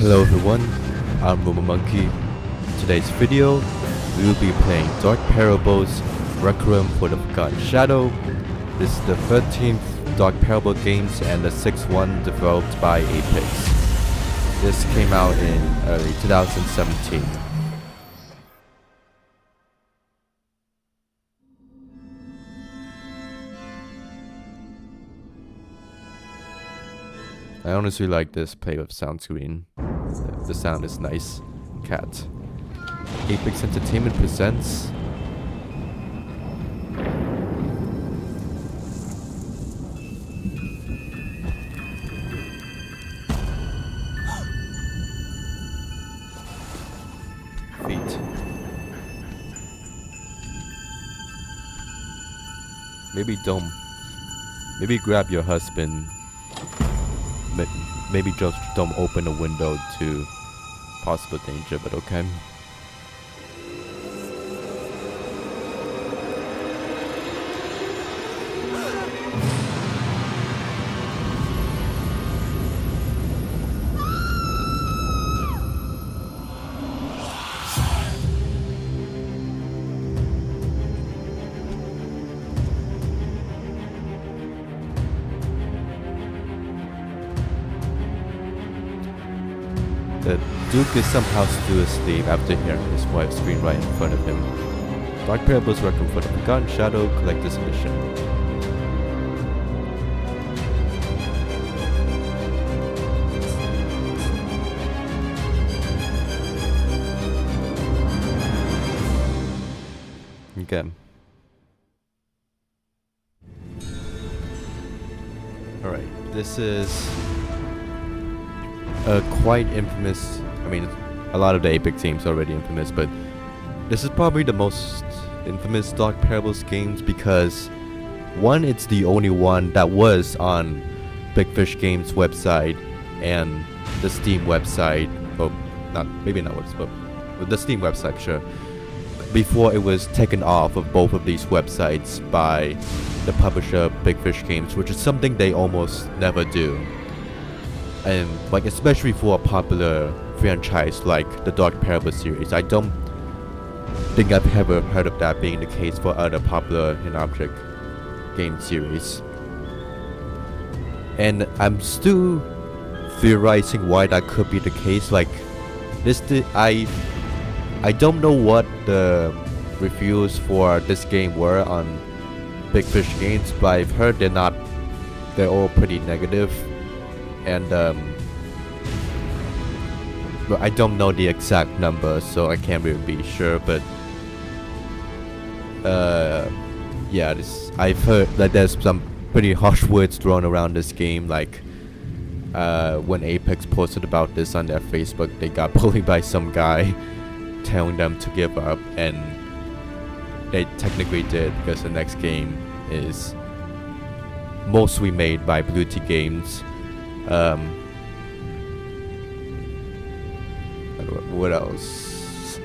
Hello everyone, I'm Monkey. In today's video, we will be playing Dark Parables Requiem for the Forgotten Shadow. This is the 13th Dark Parable games and the 6th one developed by Eipix. This came out in early 2017. I honestly like this play with sound screen. The sound is nice. Cat. Eipix Entertainment presents Feet. Maybe grab your husband. Maybe just don't open a window to possible danger, but okay. The Duke is somehow still asleep after hearing his wife scream right in front of him. Dark Parables Requiem for the Forgotten Shadow Collector's Edition. Okay. Alright, this is quite infamous. I mean, a lot of the Eipix games are already infamous, but this is probably the most infamous Dark Parables games because one, it's the only one that was on Big Fish Games website and the Steam website. Well, maybe not website, but the Steam website, sure. Before it was taken off of both of these websites by the publisher Big Fish Games, which is something they almost never do. And like especially for a popular franchise like the Dark Parable series, I don't think I've ever heard of that being the case for other popular in-object game series. And I'm still theorizing why that could be the case. Like I don't know what the reviews for this game were on Big Fish Games, but I've heard they're all pretty negative. And but I don't know the exact number, so I can't really be sure. But yeah, I've heard that there's some pretty harsh words thrown around this game. Like when Eipix posted about this on their Facebook, they got bullied by some guy telling them to give up, and they technically did because the next game is mostly made by Blue Tea Games. What else?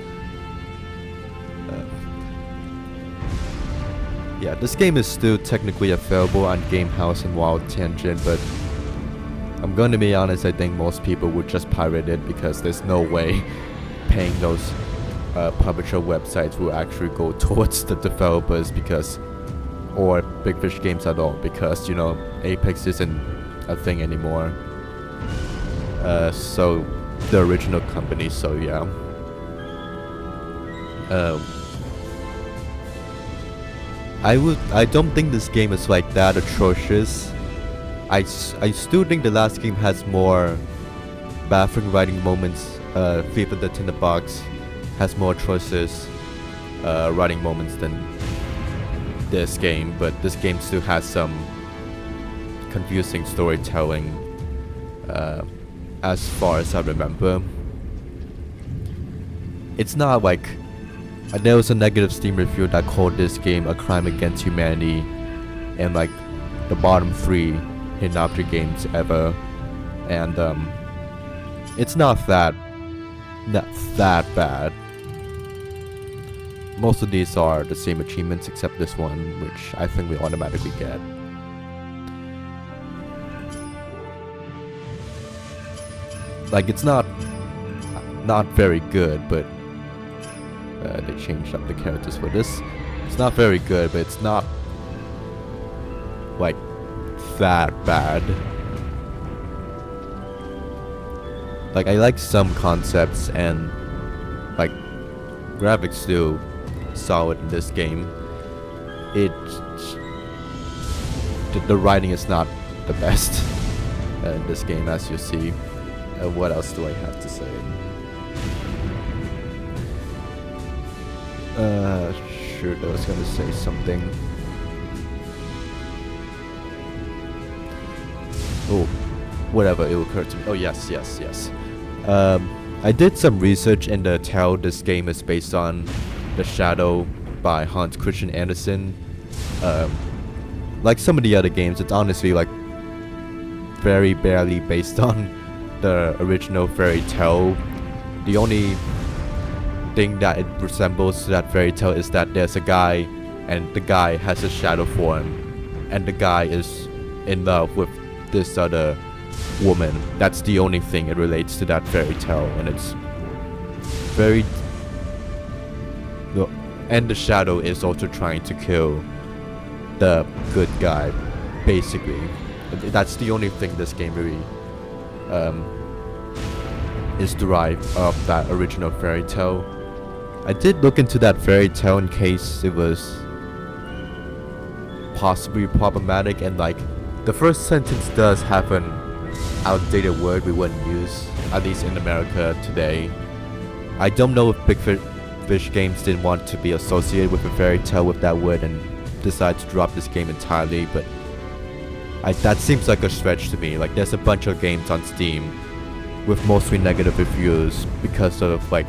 Yeah, this game is still technically available on Gamehouse and Wild Tangent, but I'm going to be honest, I think most people would just pirate it because there's no way paying those publisher websites will actually go towards the developers or Big Fish Games at all, because, you know, Eipix isn't a thing anymore. So the original company, so yeah. I don't think this game is like that atrocious. I still think the last game has more baffling writing moments. Fever the Tinderbox has more atrocious writing moments than this game, but this game still has some confusing storytelling as far as I remember. It's not like there was a negative Steam review that called this game a crime against humanity and like the bottom 3 hidden object games ever, and it's not that bad. Most of these are the same achievements except this one, which I think we automatically get. like it's not very good, but they changed up the characters for this. It's not very good, but it's not like that bad. Like I like some concepts, and like graphics still solid in this game. The writing is not the best in this game, as you see. What else do I have to say? Sure, I was gonna say something. Oh, whatever, it occurred to me. Oh yes. I did some research and tell this game is based on The Shadow by Hans Christian Andersen. Like some of the other games, it's honestly like very barely based on the original fairy tale. The only thing that it resembles to that fairy tale is that there's a guy, and the guy has a shadow form, and the guy is in love with this other woman. That's the only thing it relates to that fairy tale, and it's very... No, and the shadow is also trying to kill the good guy, basically. That's the only thing this game really is derived of that original fairy tale. I did look into that fairy tale in case it was possibly problematic, and like the first sentence does have an outdated word we wouldn't use, at least in America today. I don't know if Big Fish Games didn't want to be associated with a fairy tale with that word and decide to drop this game entirely, but that seems like a stretch to me. Like there's a bunch of games on Steam with mostly negative reviews because of like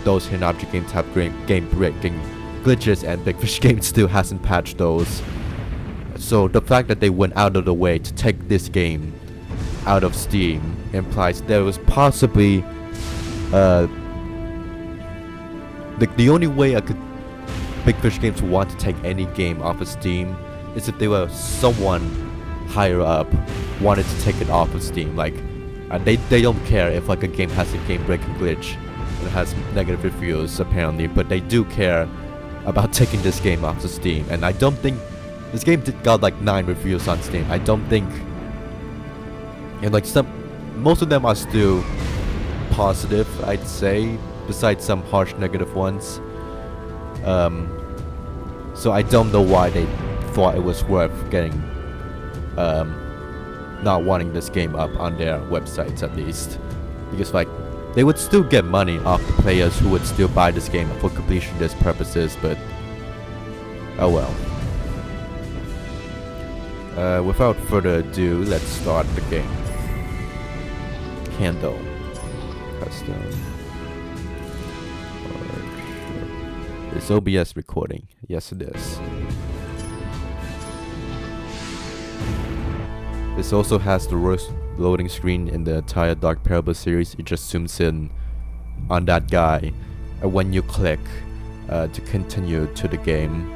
those hidden object games have game breaking glitches, and Big Fish Games still hasn't patched those. So the fact that they went out of the way to take this game out of Steam implies there was possibly the only way Big Fish Games would want to take any game off of Steam is if they were someone higher up wanted to take it off of Steam. Like they don't care if like a game has a game breaking glitch and it has negative reviews apparently, but they do care about taking this game off of Steam. And I don't think this game got like 9 reviews on Steam. I don't think, and like most of them are still positive, I'd say, besides some harsh negative ones. So I don't know why they thought it was worth getting not wanting this game up on their websites, at least, because like they would still get money off the players who would still buy this game for completionist purposes. But oh well. Without further ado, let's start the game. Candle. Custom. It's OBS recording. Yes, it is. This also has the worst loading screen in the entire Dark Parable series. It just zooms in on that guy, and when you click to continue to the game,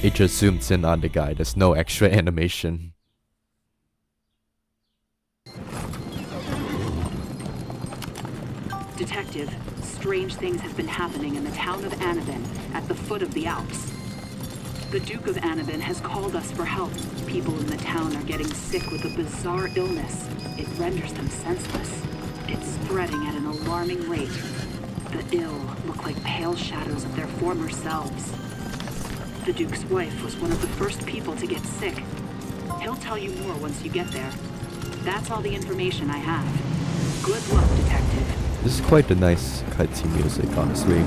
it just zooms in on the guy. There's no extra animation. Detective, strange things have been happening in the town of Anaben, at the foot of the Alps. The Duke of Anaben has called us for help. People in the town are getting sick with a bizarre illness. It renders them senseless. It's spreading at an alarming rate. The ill look like pale shadows of their former selves. The Duke's wife was one of the first people to get sick. He'll tell you more once you get there. That's all the information I have. Good luck, Detective. This is quite a nice cutscene music, honestly.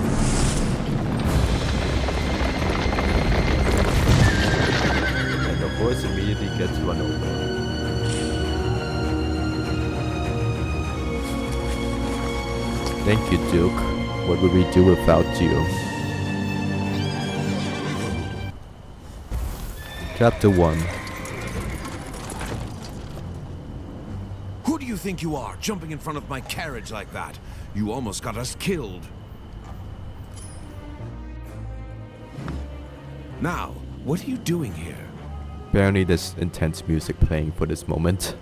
And the horse immediately gets run over. Thank you, Duke. What would we do without you? Chapter 1. Who do you think you are, jumping in front of my carriage like that? You almost got us killed. Now, what are you doing here? Apparently there's intense music playing for this moment.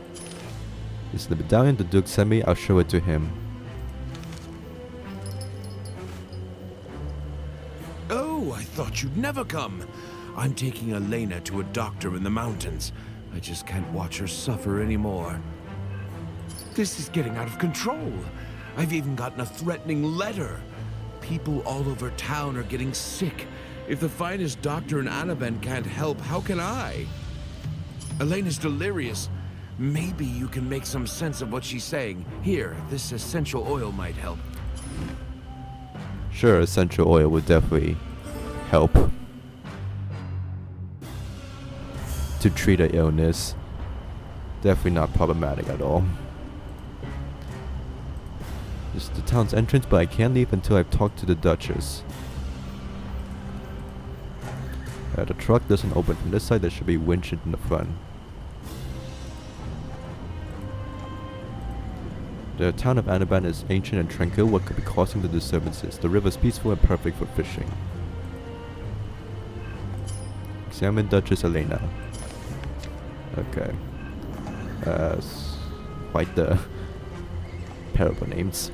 This is the medallion the Duke sent me. I'll show it to him. Oh, I thought you'd never come. I'm taking Elena to a doctor in the mountains. I just can't watch her suffer anymore. This is getting out of control. I've even gotten a threatening letter. People all over town are getting sick. If the finest doctor in Anaben can't help, how can I? Elena's delirious. Maybe you can make some sense of what she's saying. Here, this essential oil might help. Sure, essential oil would definitely help to treat an illness. Definitely not problematic at all. This is the town's entrance, but I can't leave until I've talked to the Duchess. The truck doesn't open from this side. There should be winch in the front. The town of Anaben is ancient and tranquil. What could be causing the disturbances? The river is peaceful and perfect for fishing. Examine Duchess Elena. Okay. Quite the parable names.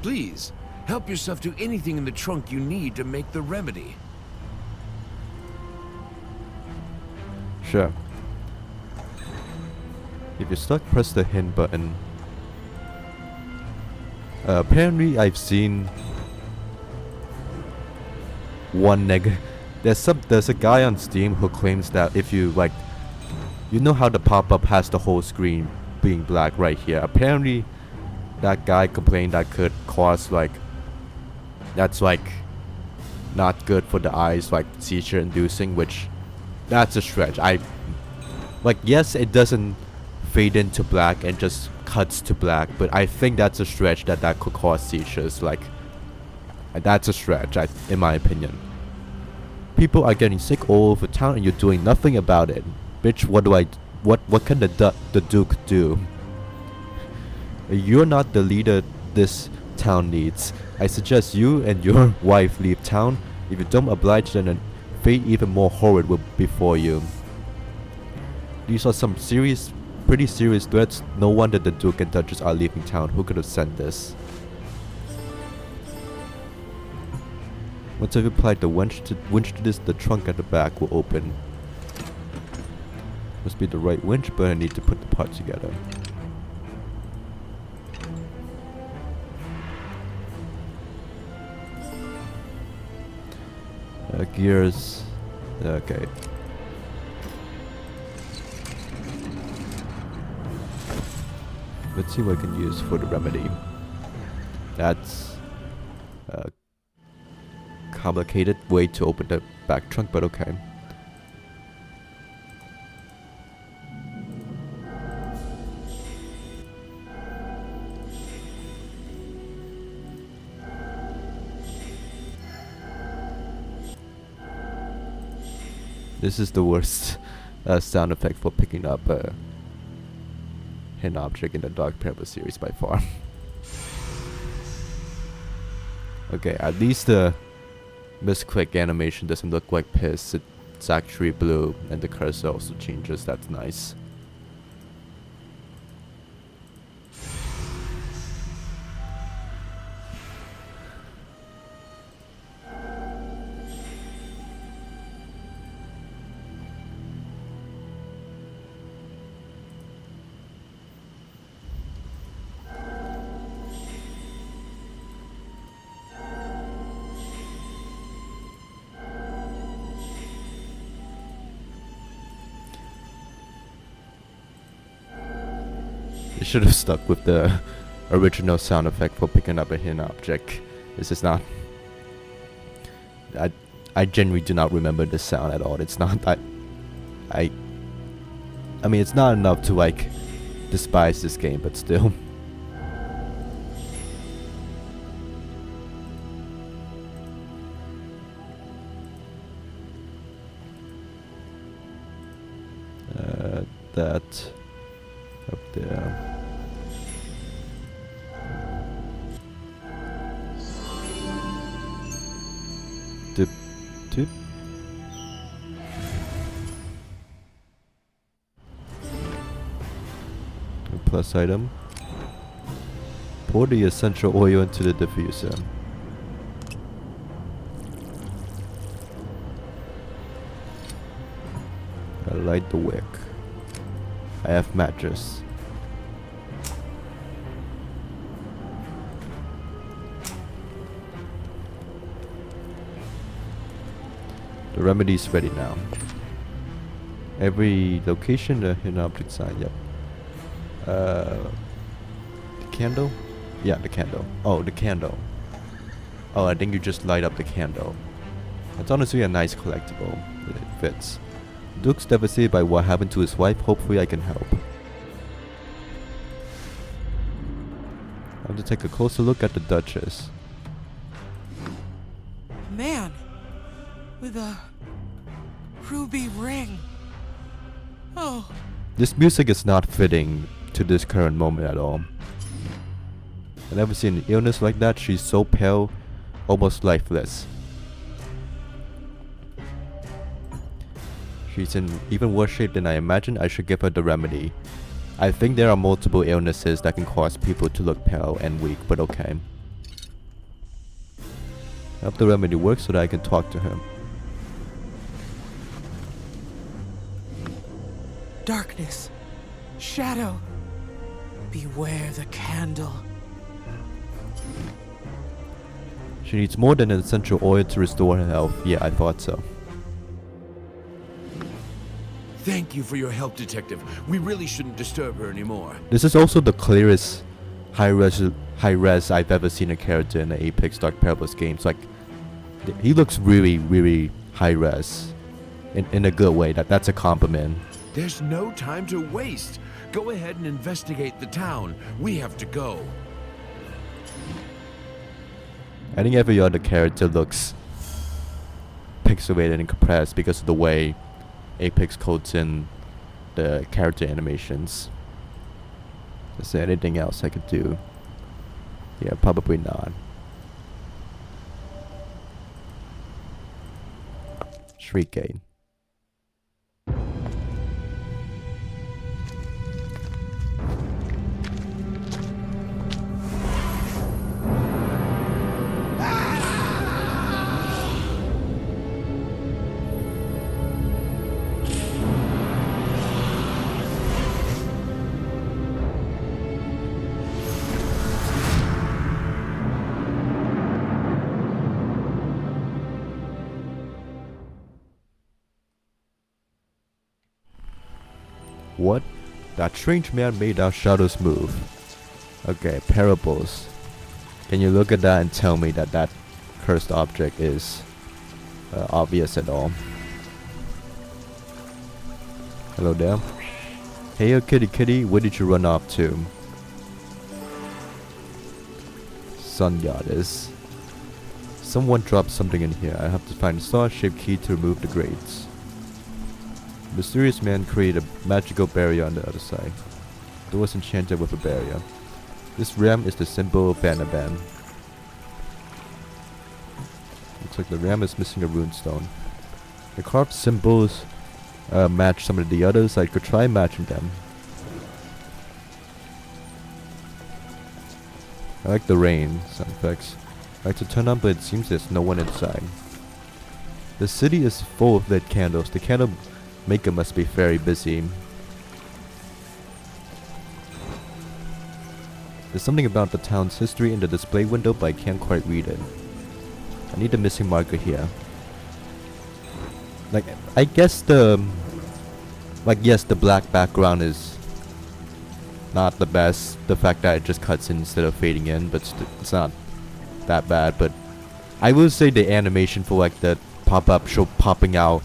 Please, help yourself to anything in the trunk you need to make the remedy. Sure. If you're stuck, press the hint button. Apparently, I've seen one there's a guy on Steam who claims that if you like, you know how the pop-up has the whole screen being black right here. Apparently, that guy complained that could cause that's not good for the eyes, like seizure inducing, which that's a stretch. Yes, it doesn't fade into black and just cuts to black, but I think that's a stretch that could cause seizures. That's a stretch, in my opinion. People are getting sick all over town and you're doing nothing about it. Bitch, what can the Duke do? You're not the leader this town needs. I suggest you and your wife leave town. If you don't oblige, then a fate even more horrid will befall you. These are some pretty serious threats. No wonder the Duke and Duchess are leaving town. Who could have sent this? Once I've applied the winch to this, the trunk at the back will open. Must be the right winch, but I need to put the parts together. Gears. Okay. Let's see what I can use for the remedy. That's a complicated way to open the back trunk, but okay. This is the worst sound effect for picking up a hidden object in the Dark Parable series by far. Okay, at least the misclick animation doesn't look like piss. It's actually blue, and the cursor also changes. That's nice. Should have stuck with the original sound effect for picking up a hidden object. This is not. I genuinely do not remember this sound at all. It's not. I mean, it's not enough to despise this game, but still. That up there. Dip, dip. plus item. Pour the essential oil into the diffuser. I light the wick. I have mattress. The remedy's ready now. Every location, the hidden object sign, yep. The candle? Yeah, the candle. Oh, the candle. Oh, I think you just light up the candle. It's honestly a nice collectible. It fits. Duke's devastated by what happened to his wife. Hopefully I can help. I have to take a closer look at the Duchess. Man, with a ruby ring. Oh. This music is not fitting to this current moment at all. I've never seen an illness like that. She's so pale, almost lifeless. She's in even worse shape than I imagined. I should give her the remedy. I think there are multiple illnesses that can cause people to look pale and weak, but okay. I hope the remedy works so that I can talk to her. Darkness. Shadow. Beware the candle. She needs more than an essential oil to restore her health. Yeah, I thought so. Thank you for your help, Detective. We really shouldn't disturb her anymore. This is also the clearest high-res I've ever seen a character in the Eipix Dark Parables games. Like, he looks really, really high-res. In a good way. That's a compliment. There's no time to waste. Go ahead and investigate the town. We have to go. I think every other character looks pixelated and compressed because of the way Eipix codes in the character animations. Is there anything else I could do? Yeah, probably not. Shriek Gate. What? That strange man made our shadows move. Okay, parables. Can you look at that and tell me that that cursed object is obvious at all? Hello there. Hey, kitty kitty, where did you run off to? Sun goddess. Someone dropped something in here. I have to find a star-shaped key to remove the grates. Mysterious man created a magical barrier on the other side. The door was enchanted with a barrier. This ram is the symbol of Anaben. Looks like the ram is missing a runestone. The carved symbols match some of the others. I could try matching them. I like the rain sound effects. I like to turn on, but it seems there's no one inside. The city is full of lit candles. The candle maker must be very busy. There's something about the town's history in the display window, but I can't quite read it. I need a missing marker here. Like, I guess the... Like, yes, the black background is not the best. The fact that it just cuts in instead of fading in, but it's not that bad. But I will say the animation for like the pop-up show popping out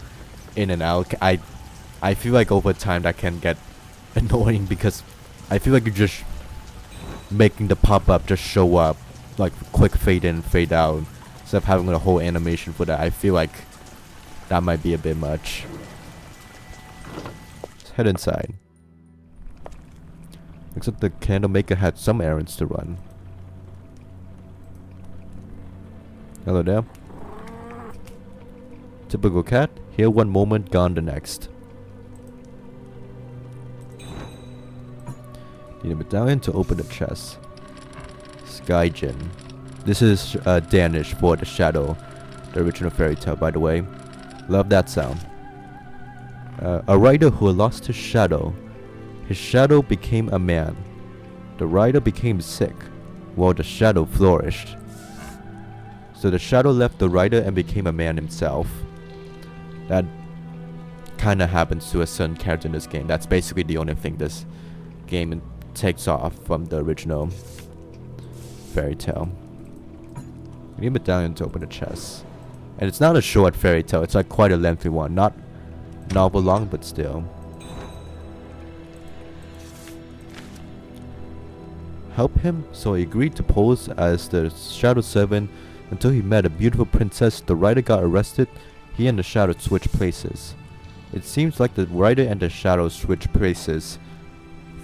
in and out, I feel like over time that can get annoying because I feel like you're just making the pop-up just show up, like quick fade in, fade out, instead of having a whole animation for that. I feel like that might be a bit much. Let's head inside. Looks like the candle maker had some errands to run. Hello there. Typical cat. Here one moment, gone the next. Need a medallion to open the chest. Skyjin. This is Danish for the shadow. The original fairy tale, by the way. Love that sound. A rider who lost his shadow. His shadow became a man. The rider became sick, while the shadow flourished. So the shadow left the rider and became a man himself. That kinda happens to a certain character in this game. That's basically the only thing this game takes off from the original fairy tale. We need a medallion to open the chest. And it's not a short fairy tale, it's like quite a lengthy one. Not novel long, but still. Help him, so he agreed to pose as the shadow servant until he met a beautiful princess. The rider got arrested. He and the shadow switched places. It seems like the rider and the shadow switched places.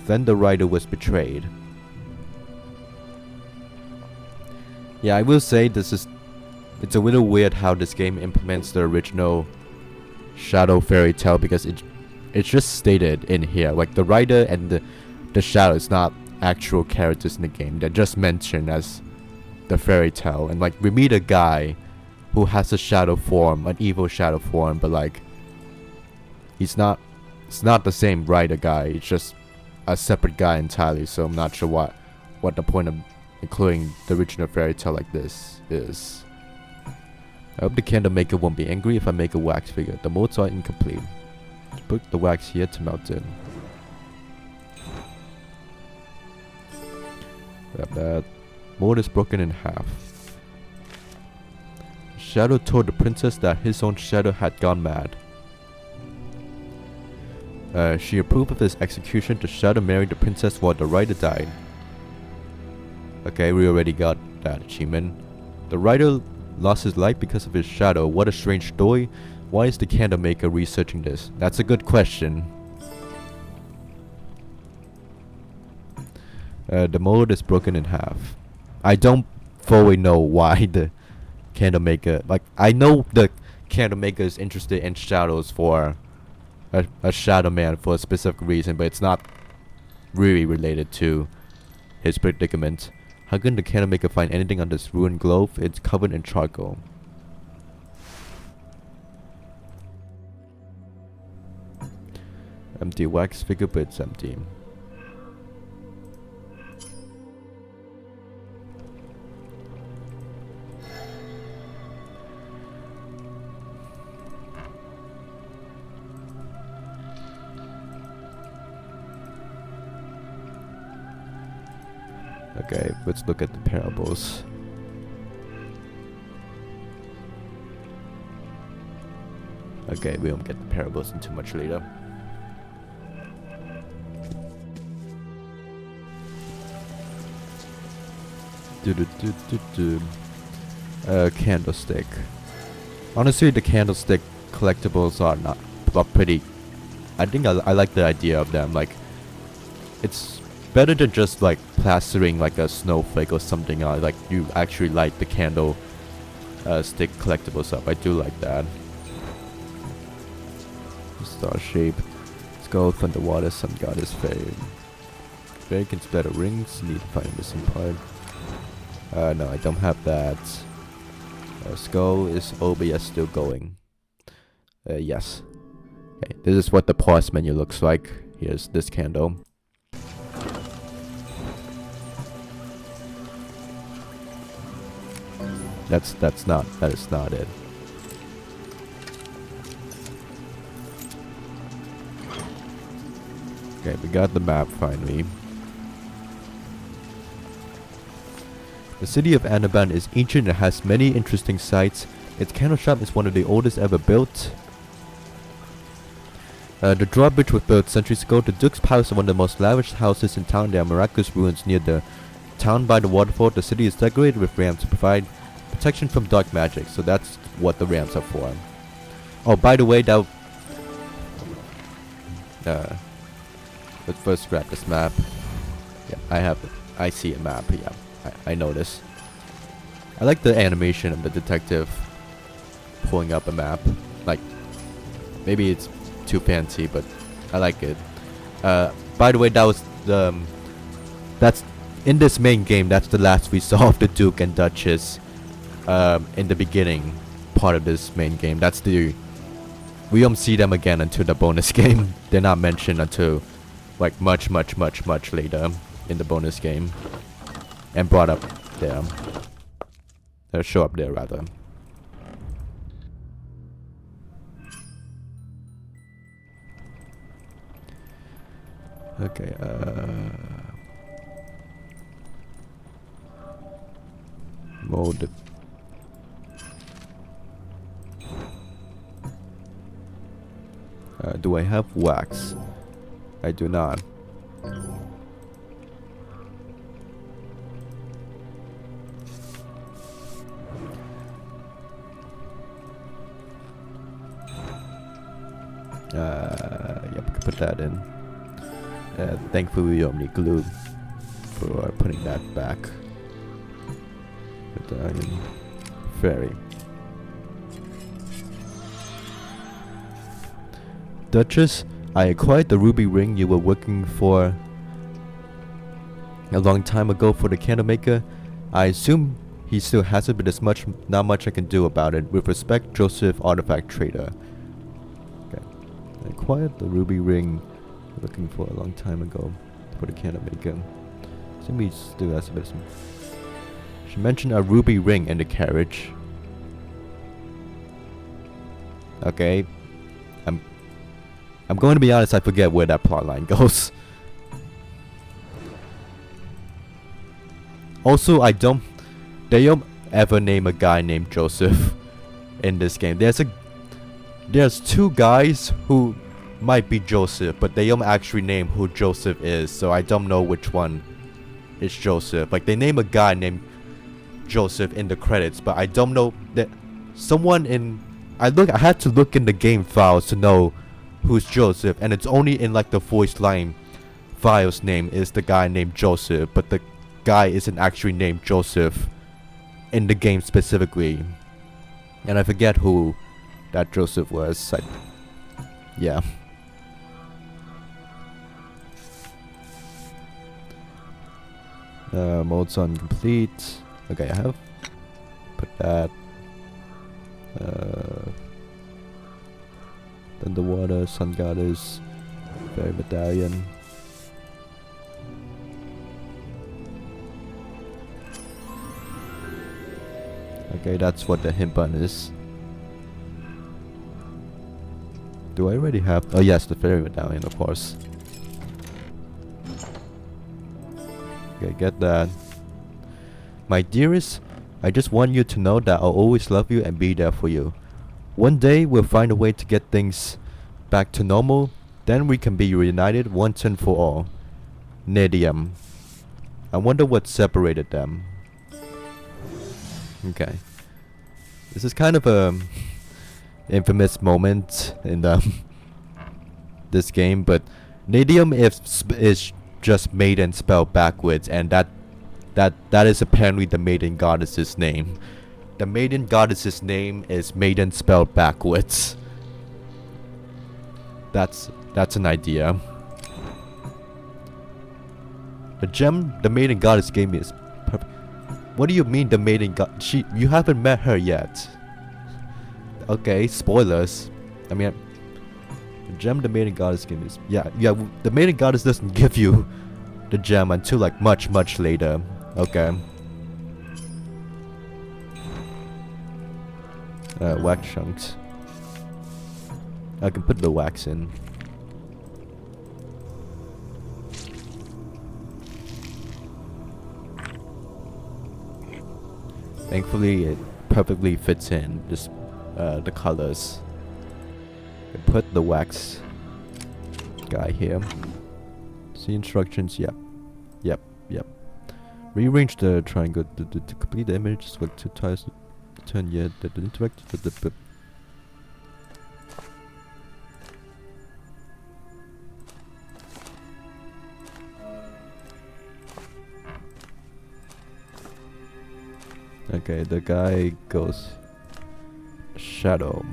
Then the rider was betrayed. Yeah, I will say it's a little weird how this game implements the original shadow fairy tale, because it's just stated in here, like the rider and the shadow is not actual characters in the game. They're just mentioned as the fairy tale, and like we meet a guy who has a shadow form, an evil shadow form, but like it's not the same rider guy. It's just a separate guy entirely. So I'm not sure what the point of including the original fairy tale like this is. I hope the candle maker won't be angry if I make a wax figure. The molds are incomplete. Put the wax here to melt in. That mold is broken in half. Shadow told the princess that his own shadow had gone mad. She approved of his execution. The shadow married the princess while the rider died. Okay, we already got that achievement. The rider lost his life because of his shadow. What a strange story. Why is the candle maker researching this? That's a good question. The mold is broken in half. I don't fully know why the candle maker, like I know the candle maker is interested in shadows for a shadow man for a specific reason, but it's not really related to his predicament. How can the candle maker find anything on this ruined globe? It's covered in charcoal. Empty wax figure, but it's empty. Okay, let's look at the parables. Okay, we won't get the parables until much later. Candlestick. Honestly, the candlestick collectibles are pretty. I think I like the idea of them. Like, it's better than just like plastering like a snowflake or something on. Like you actually light the candle stick collectibles up. I do like that. Star shape. Let's go underwater. Sun goddess fade. Fairy can splatter rings. Need to find a missing part. No, I don't have that. Skull is over. Yes, still going. Yes. Okay, this is what the pause menu looks like. Here's this candle. That is not it. Okay, we got the map finally. The city of Anaben is ancient and has many interesting sights. Its candle shop is one of the oldest ever built. The drawbridge was built centuries ago. The Duke's Palace is one of the most lavish houses in town. There are miraculous ruins near the town by the waterfall. The city is decorated with ramps to provide protection from dark magic. So that's what the ramps are for. Oh, by the way, that let's first grab this map. Yeah, I see a map. Yeah, I notice. I like the animation of the detective pulling up a map. Like, maybe it's too fancy, but I like it. By the way, that was the That's in this main game. That's the last we saw of the Duke and Duchess. In the beginning part of this main game. That's the. We don't see them again until the bonus game. They're not mentioned until like much later in the bonus game. And brought up there. They'll show up there rather. Okay, mode. Do I have wax? I do not. Yep, put that in. Thankfully we don't need glue for putting that back. Medallion. Fairy. Duchess, I acquired the ruby ring you were working for a long time ago for the candle maker. I assume he still has it, but there's not much I can do about it. With respect, Joseph, artifact trader. Okay. I acquired the ruby ring looking for a long time ago for the candle maker. Assume he still has it. She mentioned a ruby ring in the carriage. Okay. I'm going to be honest, I forget where that plotline goes. Also, they don't ever name a guy named Joseph in this game. There's two guys who might be Joseph, but they don't actually name who Joseph is, so I don't know which one is Joseph. Like, they name a guy named Joseph in the credits, but I don't know that someone in... I had to look in the game files to know who's Joseph, and it's only in like the voice line files name is the guy named Joseph, but the guy isn't actually named Joseph in the game specifically. And I forget who that Joseph was. Yeah. Modes on complete. Okay, I have put that. Underwater, Sun Goddess, Fairy Medallion. Okay, that's what the hint button is. Do I already have... Oh yes, the Fairy Medallion, of course. Okay, get that. My dearest, I just want you to know that I'll always love you and be there for you. One day we'll find a way to get things back to normal, then we can be reunited once and for all. Nadium. I wonder what separated them. Okay. This is kind of a infamous moment in this game, but Nadium is just maiden spelled backwards, and that is apparently the maiden goddess's name. The maiden goddess's name is maiden spelled backwards. That's an idea. The gem the maiden goddess gave me is perfect. What do you mean the maiden god? You haven't met her yet. Okay, spoilers. I mean, the gem the maiden goddess gave me is yeah. The maiden goddess doesn't give you the gem until like much later. Okay. Wax chunks. I can put the wax in. Thankfully, it perfectly fits in. Just the colors. I put the wax guy here. See instructions. Yep. Rearrange the triangle to complete the image. Select two tiles. Turn yet that interact with the okay, the guy goes shadow.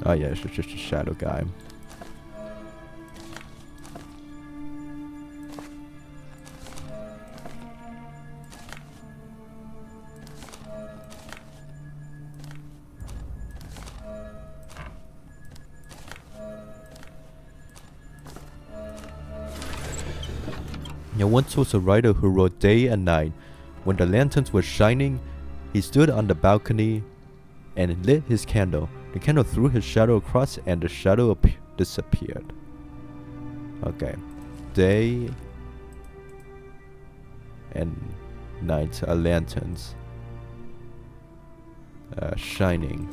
Oh yeah, it's just a shadow guy. There once was a writer who wrote day and night. When the lanterns were shining, he stood on the balcony and lit his candle. The candle threw his shadow across and the shadow disappeared. Okay. Day and night are lanterns. Shining.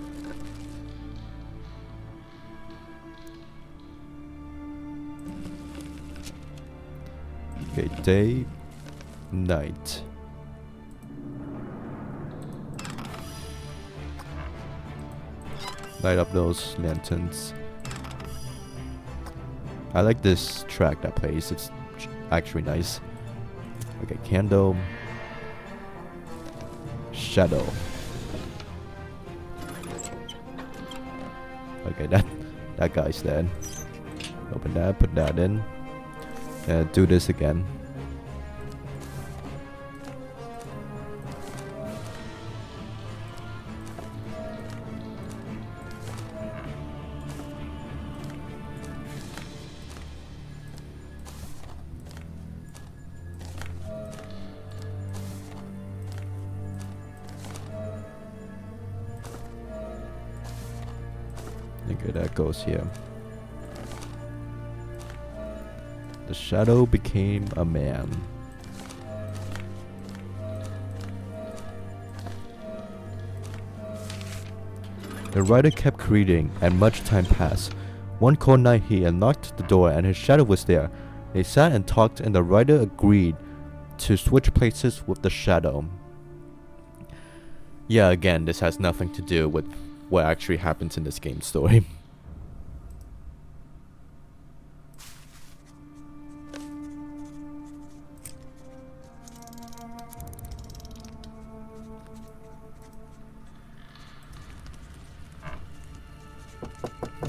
Okay, day, night. Light up those lanterns. I like this track that plays. It's actually nice. Okay, candle. Shadow. Okay, that guy's dead. Open that, put that in. Do this again. Okay, that goes here. The shadow became a man. The writer kept reading, and much time passed. One cold night he unlocked the door and his shadow was there. They sat and talked and the writer agreed to switch places with the shadow. Yeah, again, this has nothing to do with what actually happens in this game story.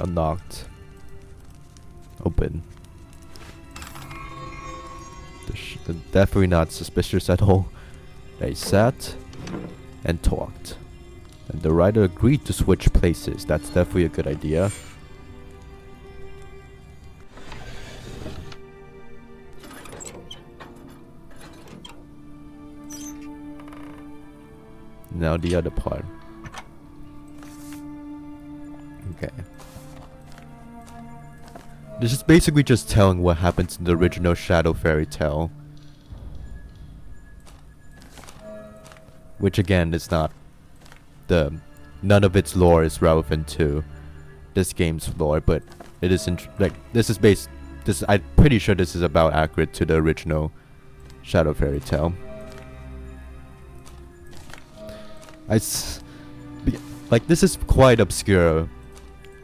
Unlocked. Open. Definitely not suspicious at all. They sat and talked. And the writer agreed to switch places. That's definitely a good idea. Now the other part. Okay. This is basically just telling what happens in the original Shadow fairy tale. Which again is not none of its lore is relevant to this game's lore, but it is I'm pretty sure this is about accurate to the original Shadow fairy tale. This is quite obscure.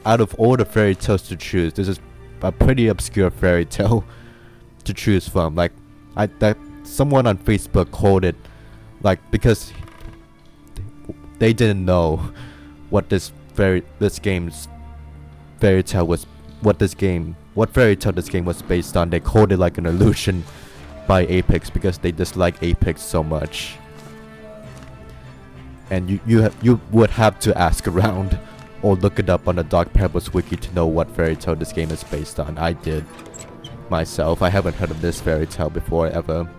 Out of all the fairy tales to choose, this is a pretty obscure fairy tale to choose from. Someone on Facebook called it, because they didn't know what this game's fairy tale was, what fairy tale this game was based on. They called it like an illusion by Eipix because they dislike Eipix so much. And you would have to ask around or look it up on the Dark Parables wiki to know what fairy tale this game is based on. I did myself. I haven't heard of this fairy tale before ever.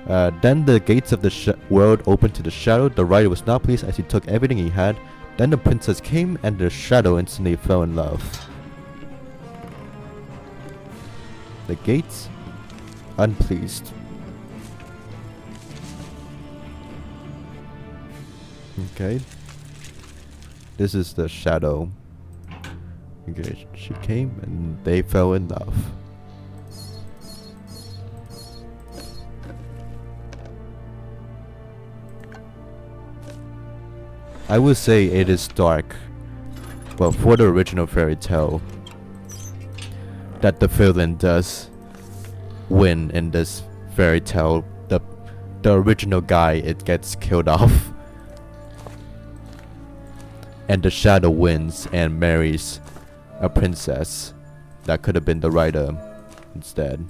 Then the gates of the world opened to the shadow. The writer was not pleased as he took everything he had. Then the princess came and the shadow instantly fell in love. The gates? Unpleased. Okay. This is the shadow. Okay, she came and they fell in love. I would say it is dark. Well, for the original fairy tale, that the villain does win in this fairy tale. The original guy, it gets killed off. and the shadow wins and marries a princess. That could have been the writer instead.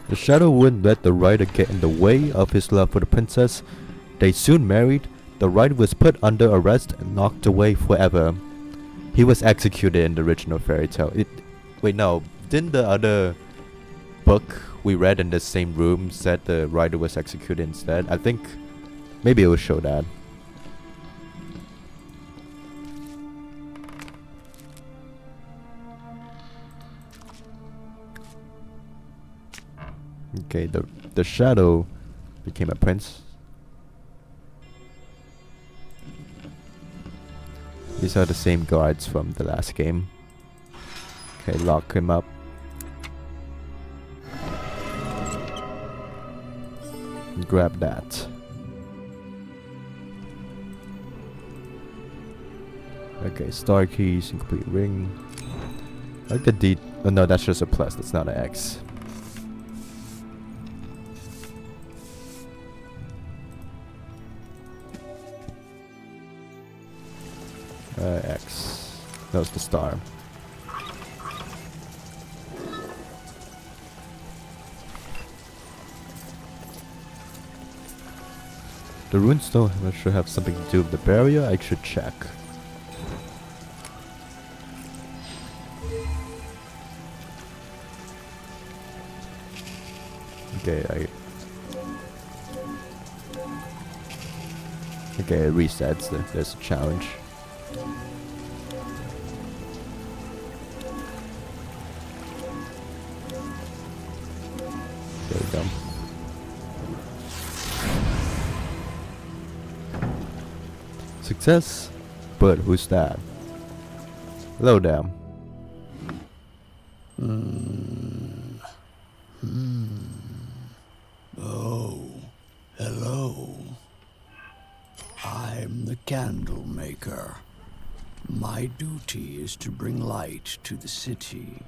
The shadow wouldn't let the writer get in the way of his love for the princess. They soon married. The writer was put under arrest and locked away forever. He was executed in the original fairy tale. Wait, no. Didn't the other book we read in the same room said the writer was executed instead? I think maybe it will show that. Okay, the shadow became a prince. These are the same guards from the last game. Okay, lock him up. And grab that. Okay, star keys, incomplete ring. I like the D. Oh no, that's just a plus, that's not an X. X. That was the star. The runestone should have something to do with the barrier. I should check. Okay, okay, it resets. There's a challenge. There we go. Success? But who's that? Hello there. Oh, hello. I'm the candle maker. My duty is to bring light to the city.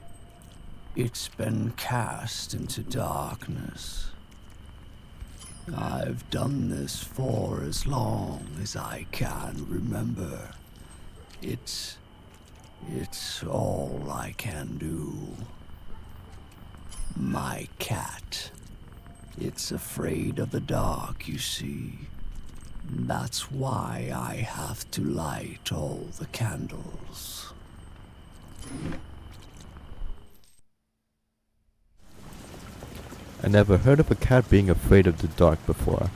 It's been cast into darkness. I've done this for as long as I can remember. It's all I can do. My cat. It's afraid of the dark, you see. That's why I have to light all the candles. I never heard of a cat being afraid of the dark before.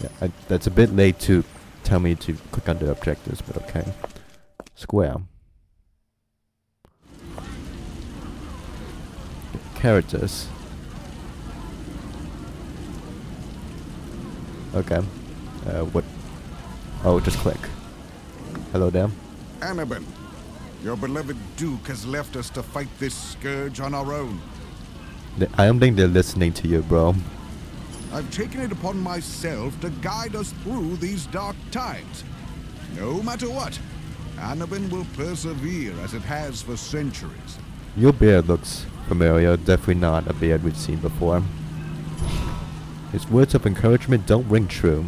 Yeah, that's a bit late to tell me to click on the objectives, but okay. Square. Characters. Okay. What? Oh, just click. Hello there. Anaben, your beloved Duke has left us to fight this scourge on our own. I don't think they're listening to you, bro. I've taken it upon myself to guide us through these dark times. No matter what, Anaben will persevere as it has for centuries. Your beard looks familiar. Definitely not a beard we've seen before. His words of encouragement don't ring true.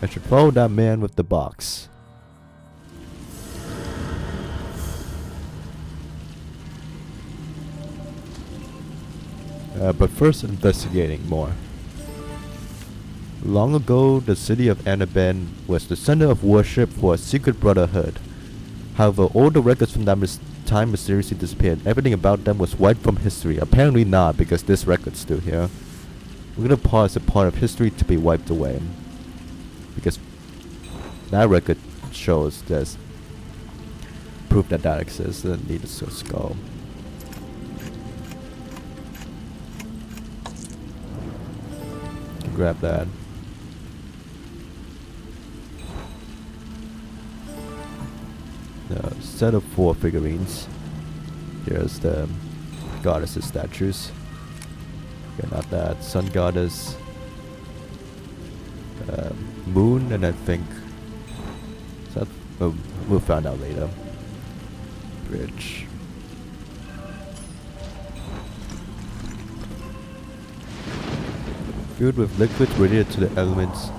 I should follow that man with the box. But first, investigating more. Long ago, the city of Anaben was the center of worship for a secret brotherhood. However, all the records from that time mysteriously disappeared. Everything about them was wiped from history. Apparently not, because this record's still here. We're gonna pause a part of history to be wiped away. Because that record shows there's proof that that exists and need a skull. Grab that. set of 4 figurines. Here's the goddesses statues. Okay, not that. Sun goddess. Moon, and I think... Is that, oh, we'll find out later. Bridge. Filled with liquids related to the elements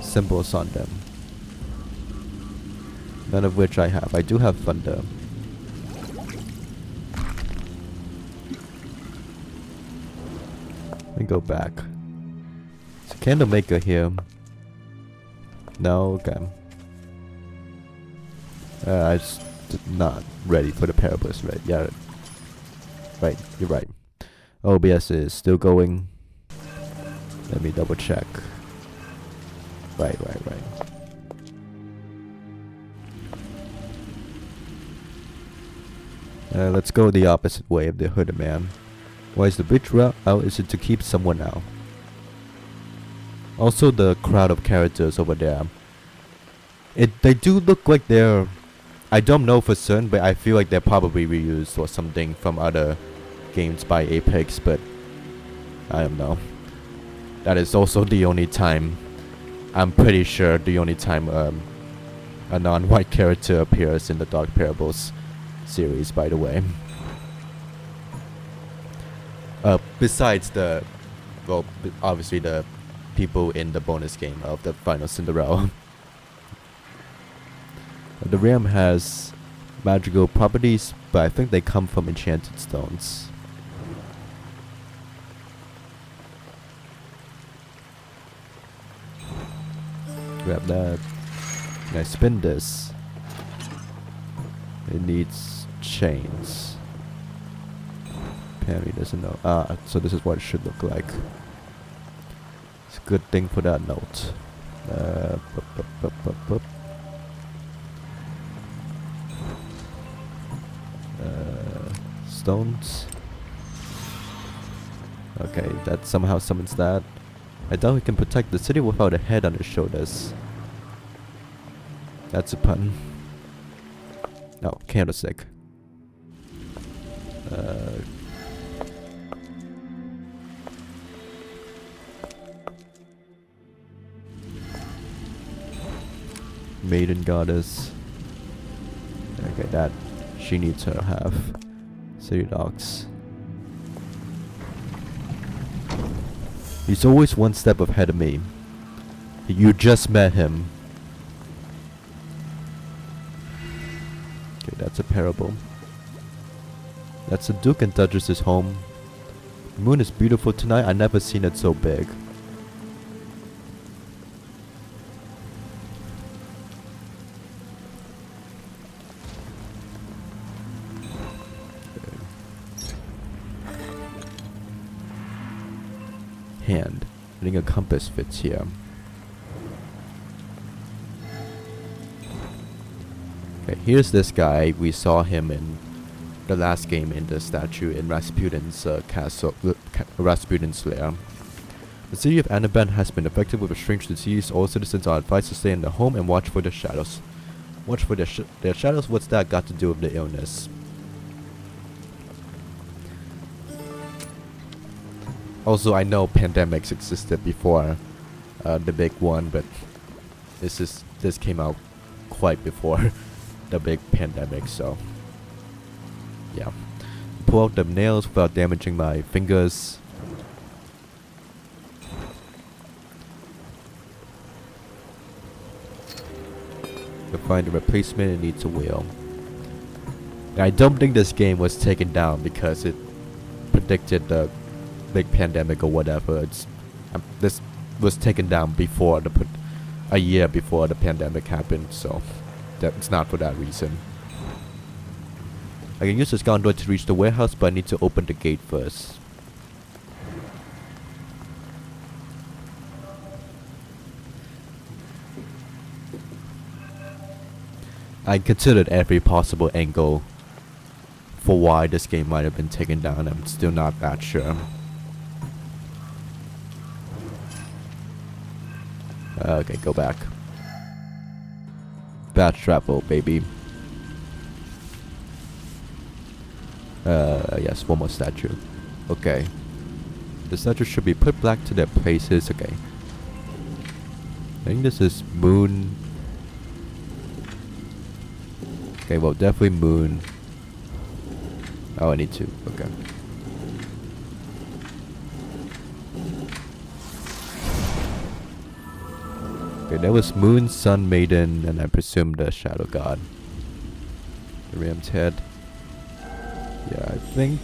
symbols on them. None of which I have. I do have thunder. Let me go back. It's a candle maker here. No, okay. I just not ready for the parables, right? Yeah. Right, you're right. OBS is still going. Let me double check. Right. Let's go the opposite way of the hooded man. Why is the bridge route out? Is it to keep someone out? Also the crowd of characters over there. They do look like they're... I don't know for certain, but I feel like they're probably reused or something from other games by Eipix, but I don't know. That is also the only time, I'm pretty sure the only time a non-white character appears in the Dark Parables series, by the way. Besides the, well, obviously the people in the bonus game of the Final Cinderella. The realm has magical properties, but I think they come from enchanted stones. Grab that. Can I spin this? It needs chains. Perry doesn't know. So this is what it should look like. It's a good thing for that note. Stones. Okay, that somehow summons that. I doubt we can protect the city without a head on his shoulders. That's a pun. No, candlestick. Maiden goddess. Okay, that she needs her half. City dogs. He's always one step ahead of me. You just met him. Okay, that's a parable. That's the Duke and Duchess's home. The moon is beautiful tonight. I never seen it so big. Hand. I think a compass fits here. Okay, here's this guy. We saw him in the last game in the statue in Rasputin's castle, Rasputin's lair. The city of Anaben has been affected with a strange disease. All citizens are advised to stay in their home and watch for the shadows. Watch for their shadows? What's that got to do with the illness? Also, I know pandemics existed before the big one, but this came out quite before the big pandemic, so yeah. Pull out the nails without damaging my fingers. To find a replacement, it needs a wheel. I don't think this game was taken down because it predicted the big pandemic or whatever. This was taken down before a year before the pandemic happened, so it's not for that reason. I can use this gondola to reach the warehouse, but I need to open the gate first. I considered every possible angle for why this game might have been taken down. I'm still not that sure. Okay, go back. Fast travel, baby. Yes, one more statue. Okay. The statues should be put back to their places. Okay. I think this is moon. Okay, well, definitely moon. Oh, I need to. Okay. Okay, there was moon, sun, maiden, and I presume the shadow god. The ram's head. Yeah, I think.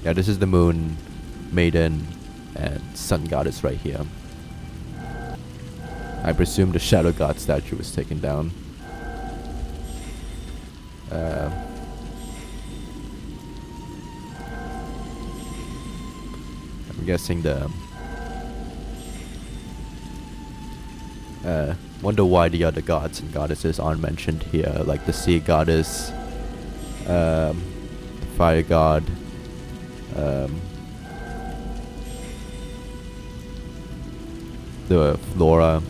Yeah, this is the moon, maiden, and sun goddess right here. I presume the shadow god statue was taken down. I'm guessing the. Wonder why the other gods and goddesses aren't mentioned here, like the sea goddess, fire god, the Flora.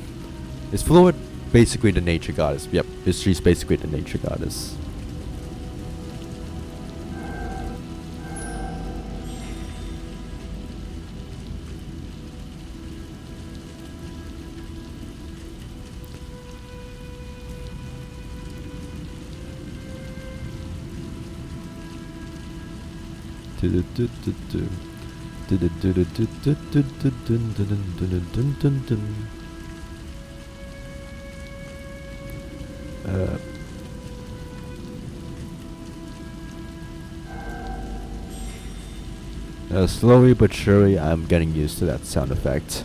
Is Flora basically the nature goddess? Yep, she's basically the nature goddess. Slowly but surely I'm getting used to that sound effect.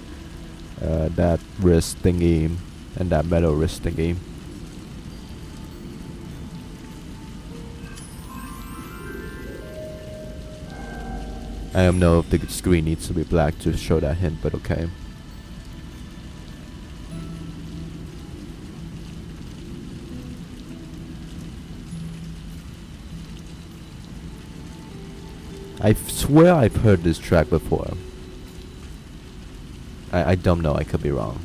That wrist thingy and that metal wrist thingy. I don't know if the screen needs to be black to show that hint, but okay. I swear I've heard this track before. I don't know, I could be wrong.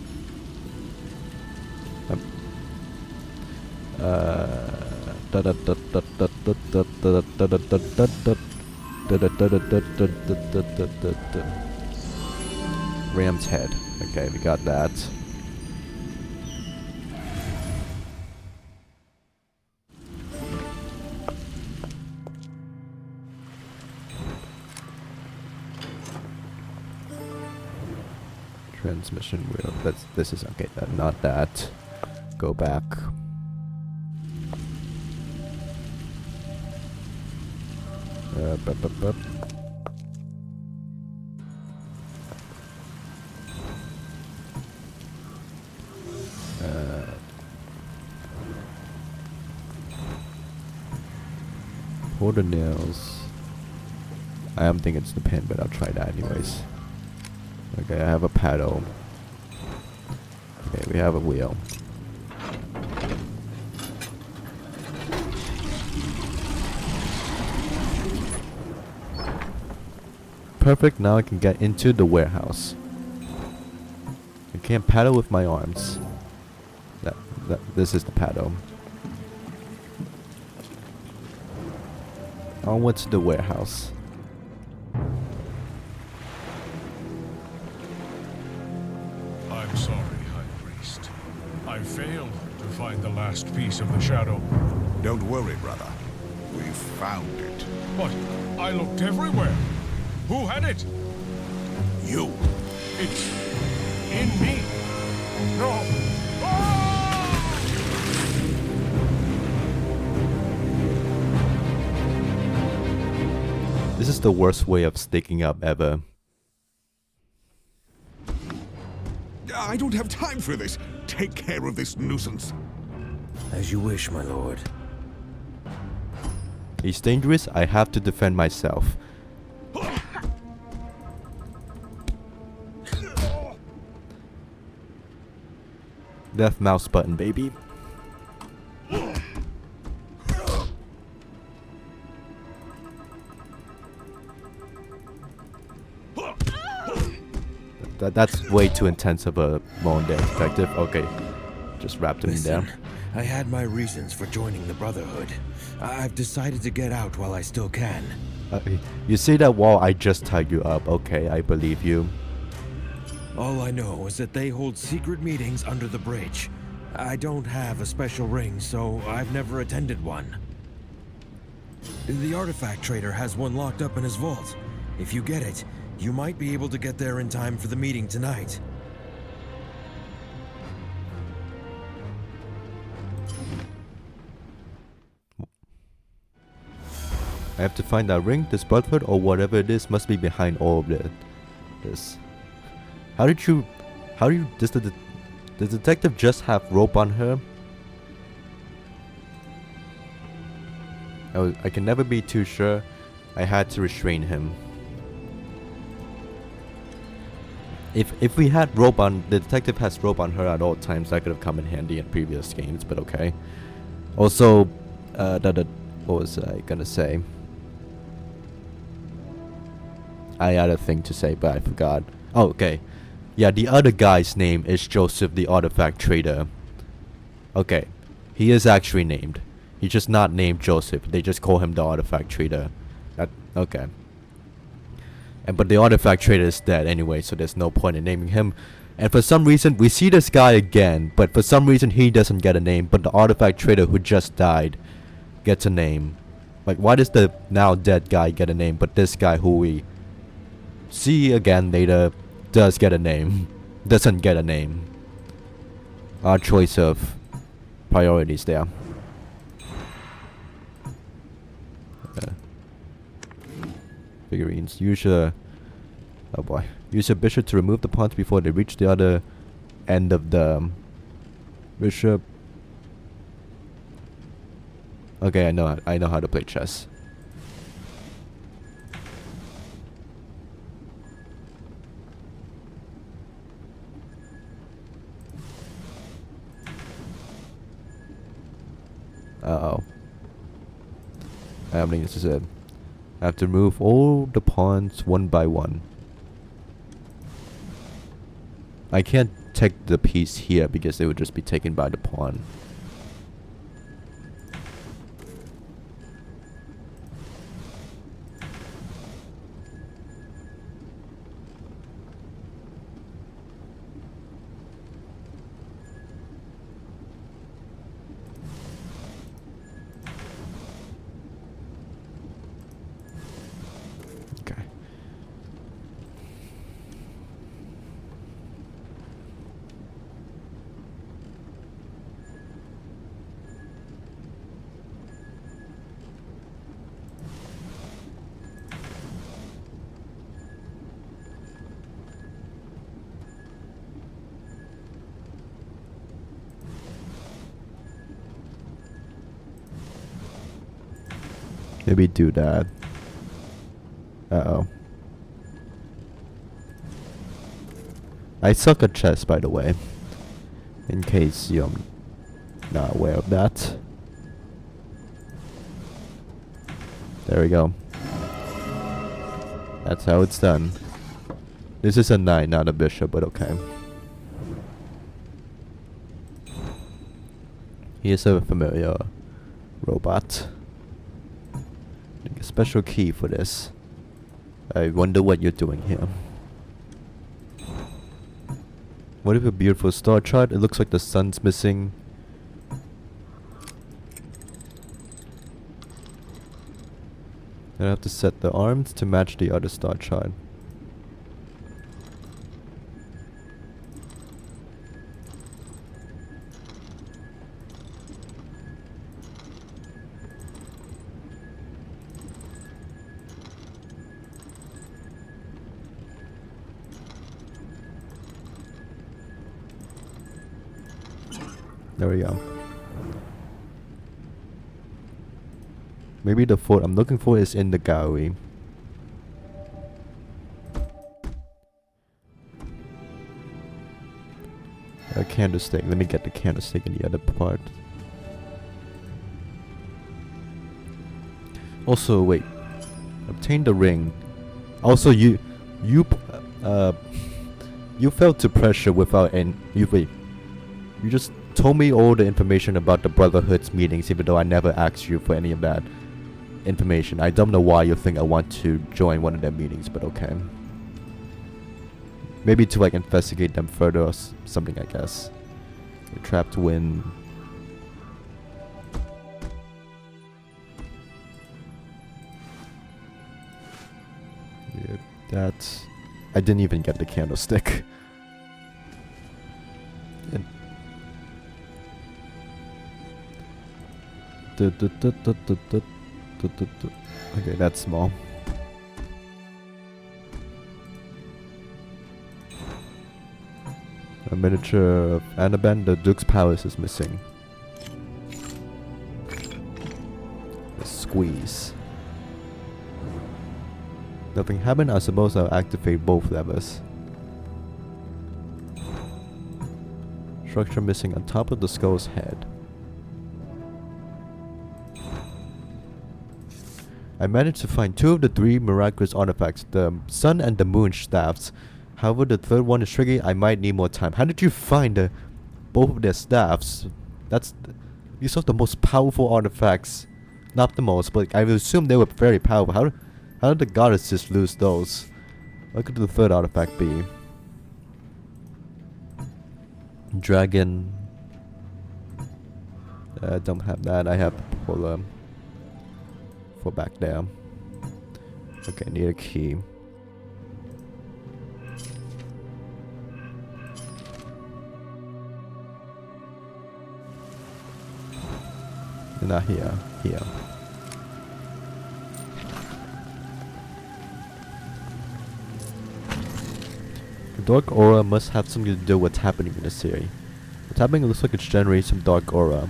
Ram's head. Okay, we got that. Transmission wheel. This is okay. Not that. Go back. Pour the nails. I am thinking it's the pin, but I'll try that anyways. Okay, I have a paddle. Okay, we have a wheel. Perfect, now I can get into the warehouse. I can't paddle with my arms. This is the paddle. Onward to the warehouse. I'm sorry, High Priest. I failed to find the last piece of the shadow. Don't worry, brother. We've found it. But I looked everywhere. Who had it? You. It's in me. No. Ah! This is the worst way of sticking up ever. I don't have time for this. Take care of this nuisance. As you wish, my lord. He's dangerous, I have to defend myself. Left mouse button, baby. That's way too intense of a moment there, detective. Okay, just wrapped him in there. I had my reasons for joining the Brotherhood. I've decided to get out while I still can. You say that while I just tied you up. Okay, I believe you. All I know is that they hold secret meetings under the bridge. I don't have a special ring, so I've never attended one. The artifact trader has one locked up in his vault. If you get it, you might be able to get there in time for the meeting tonight. I have to find that ring. This bloodhood or whatever it is must be behind all of this. Does the detective just have rope on her? I can never be too sure. I had to restrain him. If we had rope on, the detective has rope on her at all times, that could have come in handy in previous games, but okay. Also, what was I gonna say? I had a thing to say, but I forgot. Oh, okay. Yeah, the other guy's name is Joseph, the artifact trader. Okay, he is actually named. He's just not named Joseph. They just call him the artifact trader. Okay. But the artifact trader is dead anyway, so there's no point in naming him. And for some reason, we see this guy again, but for some reason he doesn't get a name, but the artifact trader who just died gets a name. Like, why does the now dead guy get a name, but this guy who we see again later does get a name, doesn't get a name? Our choice of priorities there. Figurines. Use your bishop to remove the pawns before they reach the other end of the bishop. Okay, I know how to play chess. Uh-oh. I don't think this is it. I have to remove all the pawns one by one. I can't take the piece here because they would just be taken by the pawn. Maybe do that. Uh-oh. I suck at chess, by the way. In case you're not aware of that. There we go. That's how it's done. This is a knight, not a bishop, but okay. Here's a familiar robot. A special key for this. I wonder what you're doing here. What if a beautiful star chart? It looks like the sun's missing. I have to set the arms to match the other star chart. There we go. Maybe the fort I'm looking for is in the gallery. A candlestick. Let me get the candlestick in the other part. Also, wait. Obtain the ring. Also, you fell to pressure without any. You just told me all the information about the Brotherhood's meetings, even though I never asked you for any of that. information. I don't know why you think I want to join one of their meetings, but okay. Maybe to like investigate them further or something, I guess. A trapped wind. Yeah, that's... I didn't even get the candlestick. And okay, that's small. A miniature of Anaben. The Duke's Palace is missing. The squeeze. Nothing happened. I suppose I'll activate both levers. Structure missing on top of the skull's head. I managed to find 2 of the 3 miraculous artifacts, the sun and the moon staffs. However, the third one is tricky. I might need more time. How did you find both of their staffs? These are the most powerful artifacts. Not the most, but I would assume they were very powerful. How did the goddesses lose those? What could the third artifact be? Dragon. I don't have that. I have for back there. Okay, need a key. Not here. Here. The dark aura must have something to do with what's happening in the city. What's happening looks like it's generating some dark aura.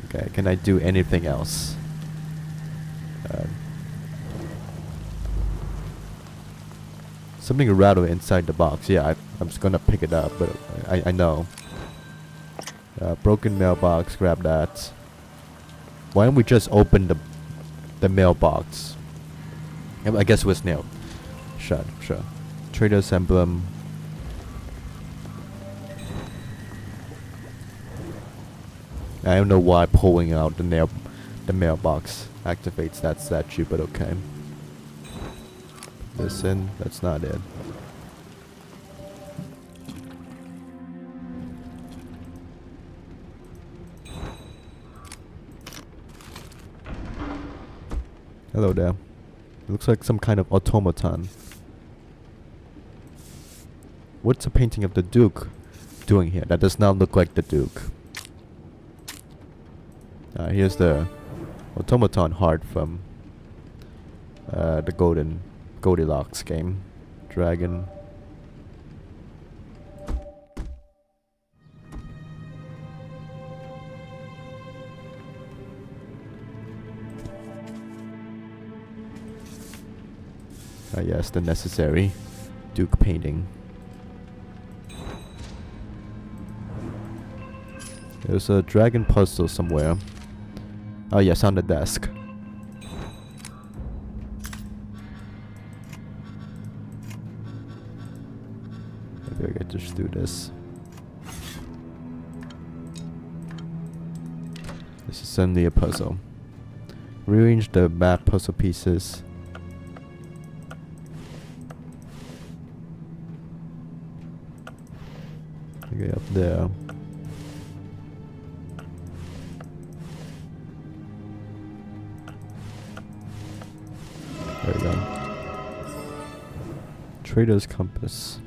Okay, can I do anything else? Something rattle inside the box. Yeah, I'm just gonna pick it up, but I know. Broken mailbox, grab that. Why don't we just open the mailbox? I guess it was nailed. Shut, sure. Trader's emblem. I don't know why pulling out the mailbox activates that statue, but okay. This in, that's not it. Hello there. It looks like some kind of automaton. What's a painting of the Duke doing here? That does not look like the Duke. Here's the automaton heart from the Goldilocks game. Dragon. Yes, the necessary Duke painting. There's a dragon puzzle somewhere. Oh yes, on the desk. Maybe I could just do this. This is certainly a puzzle. Rearrange the map puzzle pieces. Okay, up there. There we go. Trader's compass.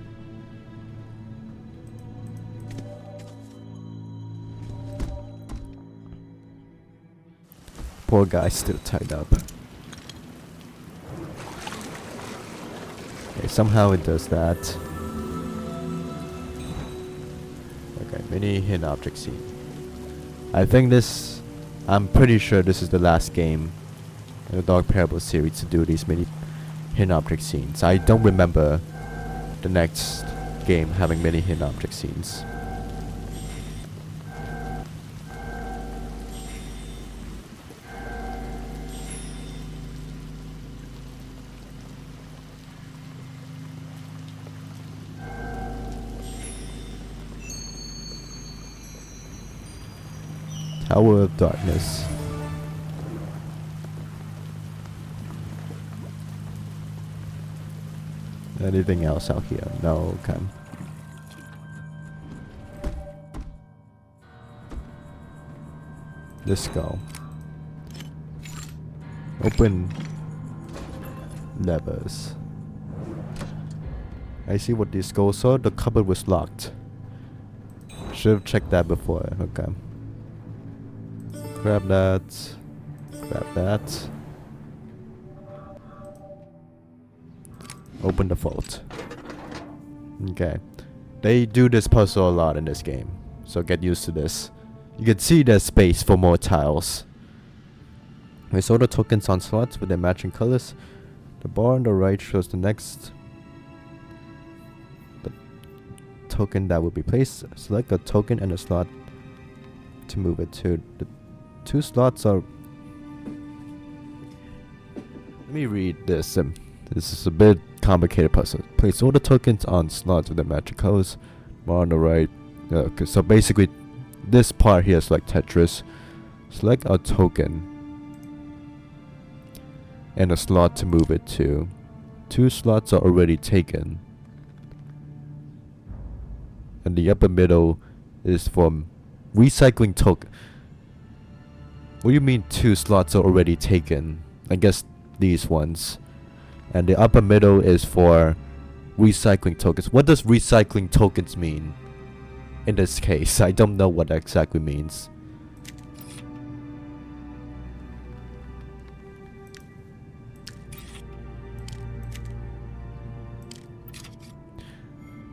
Poor guy's still tied up. Okay, somehow it does that. Okay, mini hidden object scene. I think this... I'm pretty sure this is the last game in the Dark Parable series to do these mini hidden object scenes. I don't remember the next game having many hidden object scenes. Tower of Darkness. Anything else out here? No, okay. Let's go. Open levers. I see what this goes. So the cupboard was locked. Should have checked that before. Okay. Grab that. Grab that. Open the vault. Okay. They do this puzzle a lot in this game, so get used to this. You can see there's space for more tiles. We saw the tokens on slots with their matching colors. The bar on the right shows the next token that will be placed. Select a token and a slot to move it to. The two slots are... Let me read this. This is a bit complicated puzzle. Place all the tokens on slots with the matching colors. Bar on the right. Okay, so basically, this part here is like Tetris. Select a token and a slot to move it to. Two slots are already taken. And the upper middle is for recycling token. What do you mean two slots are already taken? I guess these ones. And the upper middle is for recycling tokens. What does recycling tokens mean? In this case, I don't know what that exactly means.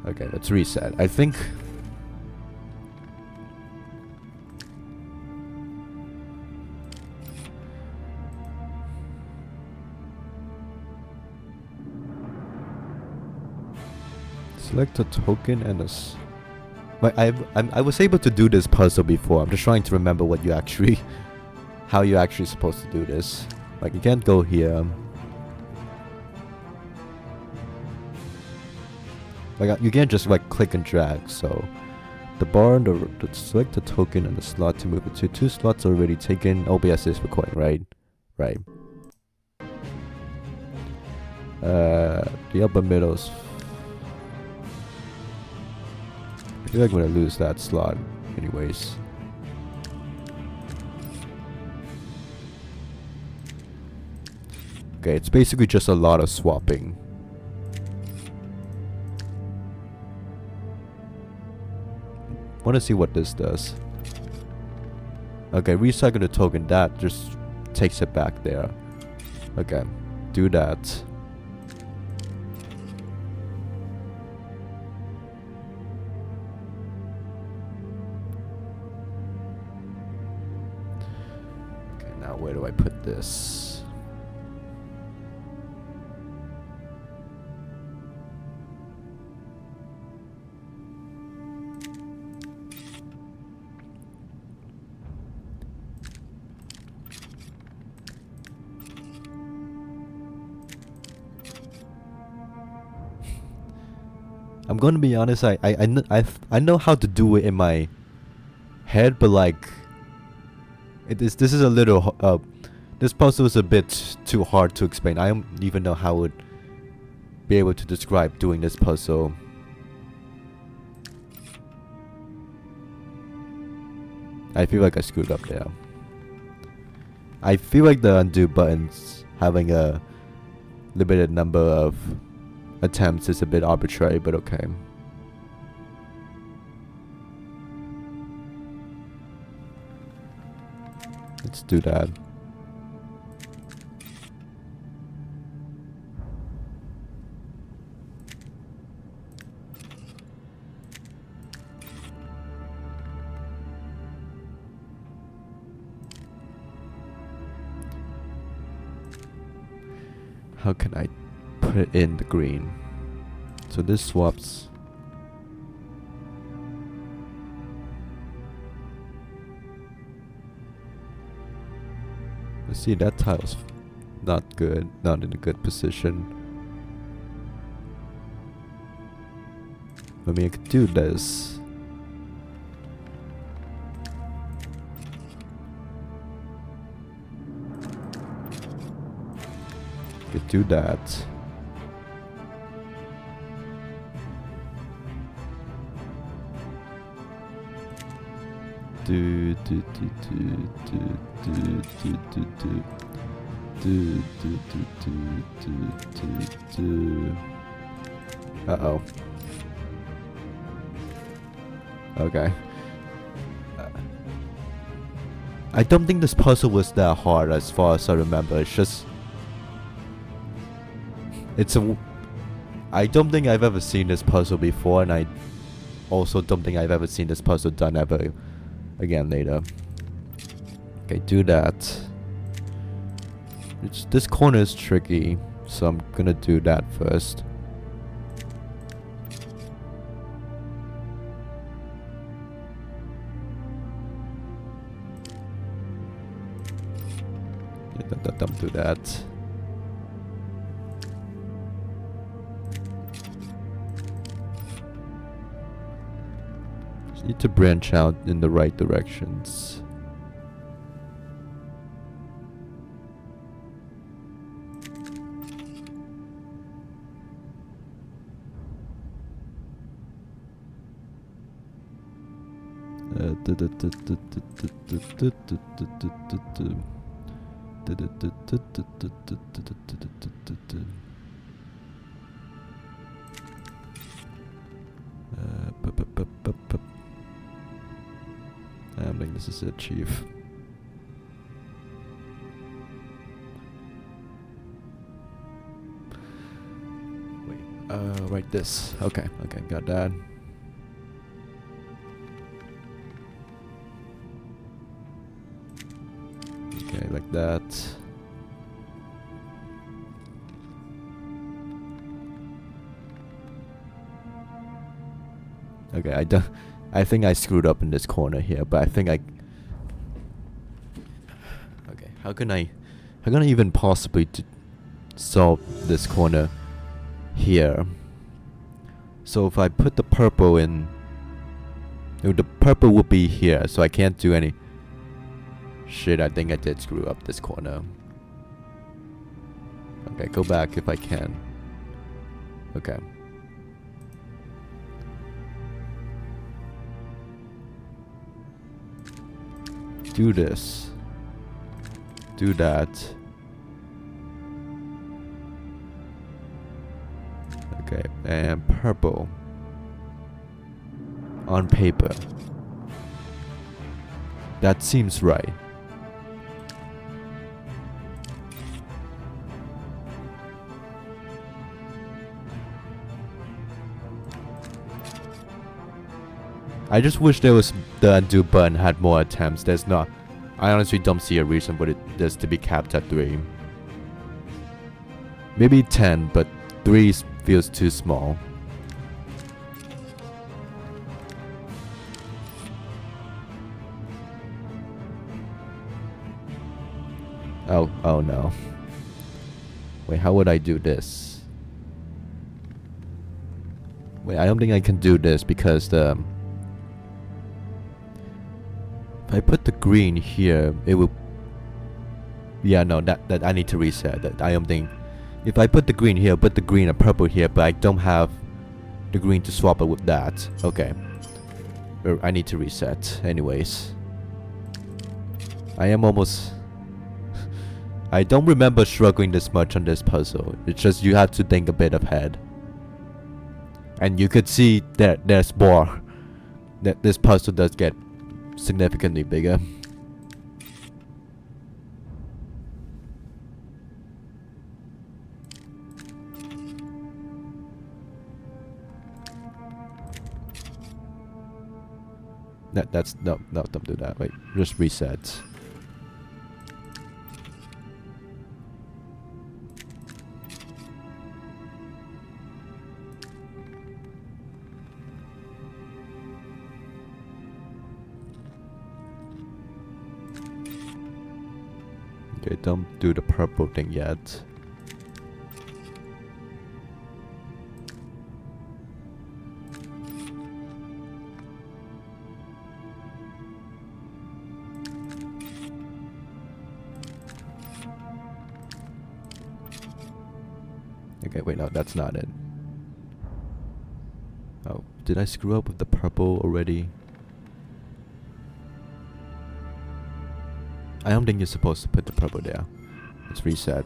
Okay, let's reset. I think... Select a token and a... I was able to do this puzzle before. I'm just trying to remember what you actually... how you're actually supposed to do this. Like, you can't go here. Like, you can't just like click and drag. So the bar and the select the token and the slot to move it to. Two slots are already taken. OBS is recording, right? Right. The upper middle's... I feel like I'm gonna lose that slot anyways. Okay, it's basically just a lot of swapping. Wanna see what this does. Okay, recycle the token. That just takes it back there. Okay, do that. Okay, now where do I put this? I'm gonna be honest, I know how to do it in my head, but like this is a little this puzzle is a bit too hard to explain. I don't even know how I would be able to describe doing this puzzle. I feel like I screwed up there. I feel like the undo buttons having a limited number of attempts is a bit arbitrary, but okay. Let's do that. How can I put it in the green? So this swaps. Let's see, that tile's not good, not in a good position. I mean, I could do this. Could do that. Do do do do do do do do do. Do, do, do, do, do, do, do. Uh-oh. Okay. I don't think this puzzle was that hard as far as I remember. It's just... I don't think I've ever seen this puzzle before, and I also don't think I've ever seen this puzzle done ever again later. Okay, do that. This corner is tricky, so I'm gonna do that first. Yeah, don't do that. Just need to branch out in the right directions. I think this is it, Chief. Wait, right this. Okay, got that. Okay, like that. Okay, I think I screwed up in this corner here, but I think I... Okay, how can I even possibly solve this corner here? So if I put the purple in... The purple would be here, so I can't do any... Shit, I think I did screw up this corner. Okay, go back if I can. Okay. Do this. Do that. Okay, and purple. On paper. That seems right. I just wish there was the undo button had more attempts. There's not. I honestly don't see a reason for this to be capped at 3. Maybe 10, but 3 feels too small. Oh no. Wait, how would I do this? Wait, I don't think I can do this because the... If I put the green here, it will... Yeah, no, that I need to reset that. I don't think... If I put the green here, put the green and purple here, but I don't have the green to swap it with that. Okay. I need to reset. Anyways. I am almost... I don't remember struggling this much on this puzzle. It's just you have to think a bit ahead. And you could see that there's more. That this puzzle does get significantly bigger. That's no, don't do that. Wait, just reset. Okay, don't do the purple thing yet. Okay, wait, no, that's not it. Oh, did I screw up with the purple already? I don't think you're supposed to put the purple there. Let's reset.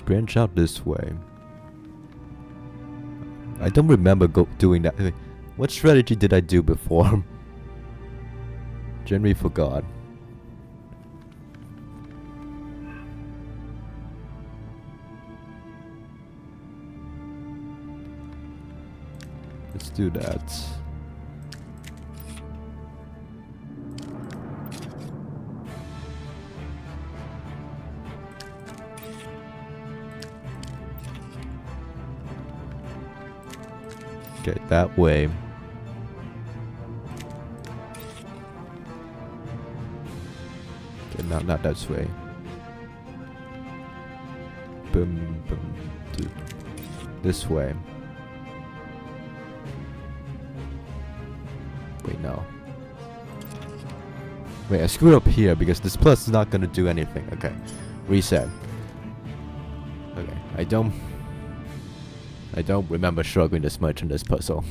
Branch out this way. I don't remember doing that. What strategy did I do before? Generally forgot. Let's do that. Okay, that way. Okay, not that way. Boom, boom, dude. This way. Wait, no. Wait, I screwed up here because this plus is not gonna do anything. Okay, reset. Okay, I don't remember struggling this much in this puzzle.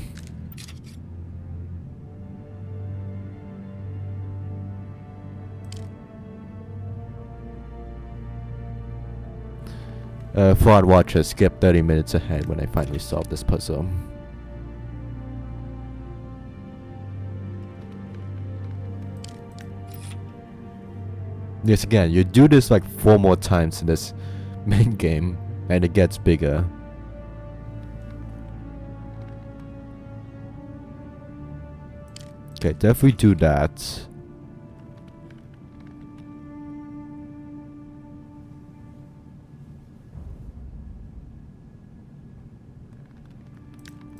Fraud Watcher, skip 30 minutes ahead when I finally solve this puzzle. Yes, again, you do this like 4 more times in this main game, and it gets bigger. Okay, definitely do that.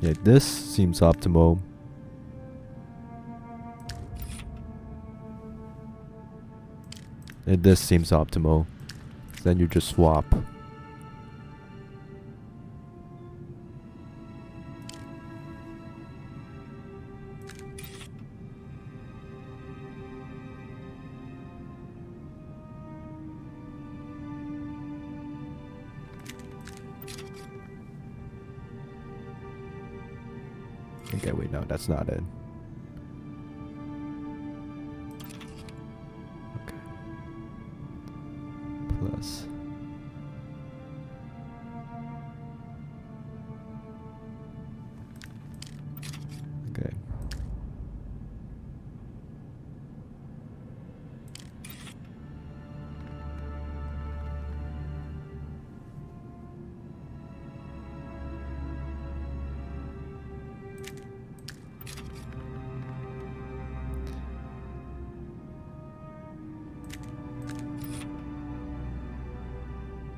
Yeah, this seems optimal. And this seems optimal. Then you just swap. Okay, wait, no, that's not it. Okay. Plus. Okay.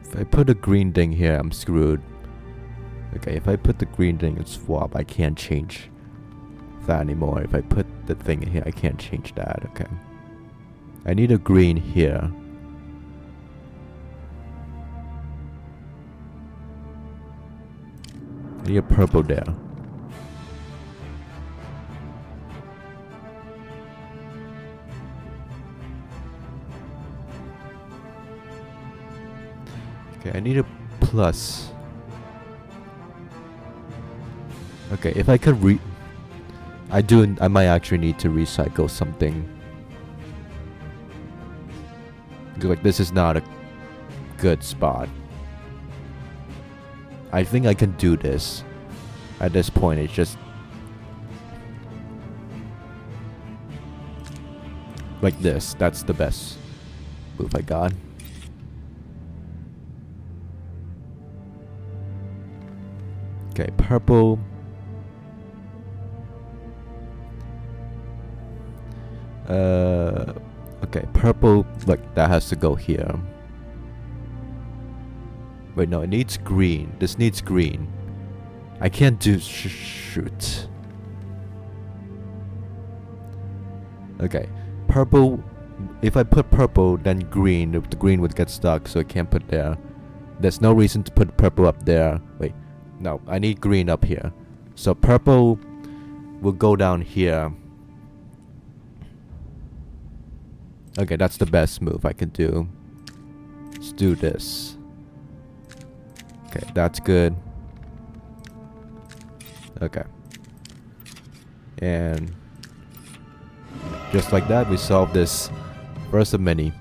If I put a green thing here, I'm screwed. Okay, if I put the green thing and swap, I can't change that anymore. If I put the thing in here, I can't change that. Okay. I need a green here. I need a purple there. Okay, I need a plus. Okay, if I could I might actually need to recycle something. Like, this is not a good spot. I think I can do this. At this point, it's just like this. That's the best move I got. Okay, purple. Okay, purple, like, that has to go here. Wait, no, it needs green. This needs green. I can't do shoot. Okay, purple. If I put purple, then green. The green would get stuck, so I can't put there. There's no reason to put purple up there. Wait, no, I need green up here. So purple will go down here. Okay, that's the best move I can do. Let's do this. Okay, that's good. Okay. And just like that, we solve this first of many.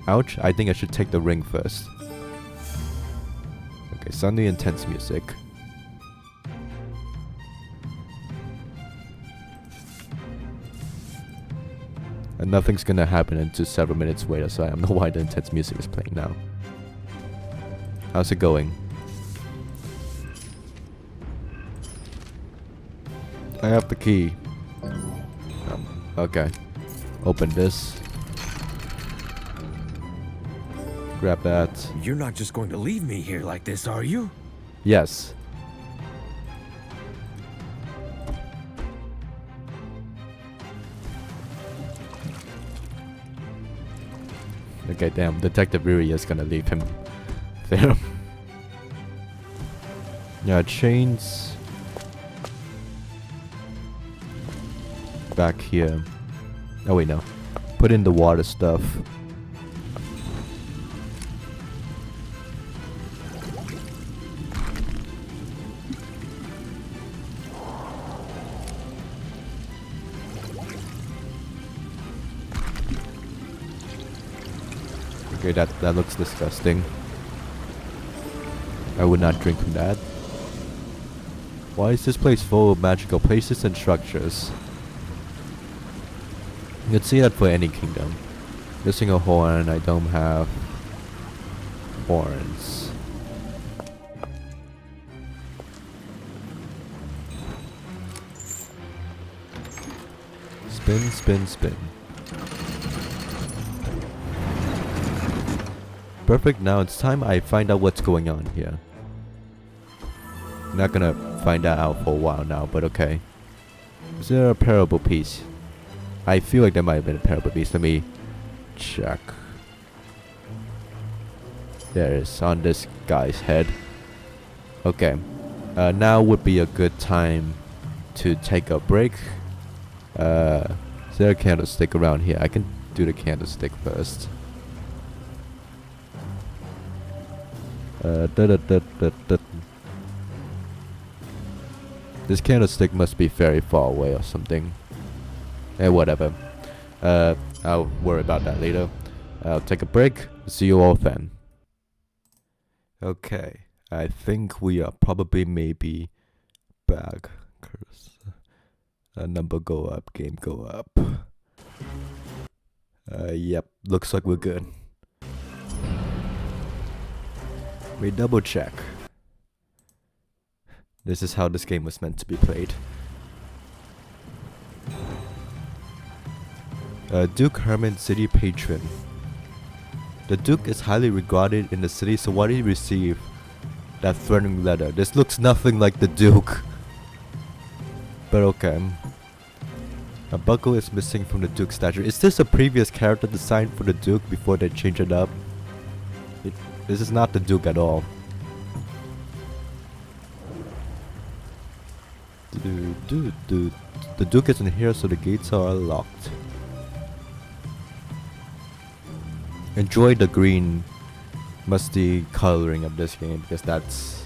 Ouch, I think I should take the ring first. Okay, suddenly intense music. And nothing's gonna happen until several minutes later, so I don't know why the intense music is playing now. How's it going? I have the key. Okay. Open this. Grab that. You're not just going to leave me here like this, are you? Yes. Okay, damn. Detective really is gonna leave him there. Yeah, chains. Back here. Oh wait, no. Put in the water stuff. Okay, that looks disgusting. I would not drink from that. Why is this place full of magical places and structures? You could see that for any kingdom. Missing a horn, I don't have horns. Spin, spin, spin. Perfect, now it's time I find out what's going on here. I'm not gonna find that out for a while now, but okay. Is there a parable piece? I feel like there might have been a parable piece. Let me check. There it is, on this guy's head. Okay. Now would be a good time to take a break. Is there a candlestick around here? I can do the candlestick first. This candlestick must be very far away or something. Whatever. I'll worry about that later. I'll take a break. See you all then. Okay. I think we are probably maybe back. Number go up, game go up. Yep. Looks like we're good. We double check. This is how this game was meant to be played. Duke Herman, city patron. The Duke is highly regarded in the city, so why did he receive that threatening letter? This looks nothing like the Duke. But okay. A buckle is missing from the Duke's statue. Is this a previous character design for the Duke before they change it up? This is not the Duke at all. The Duke isn't here, so the gates are locked. Enjoy the green, musty coloring of this game because that's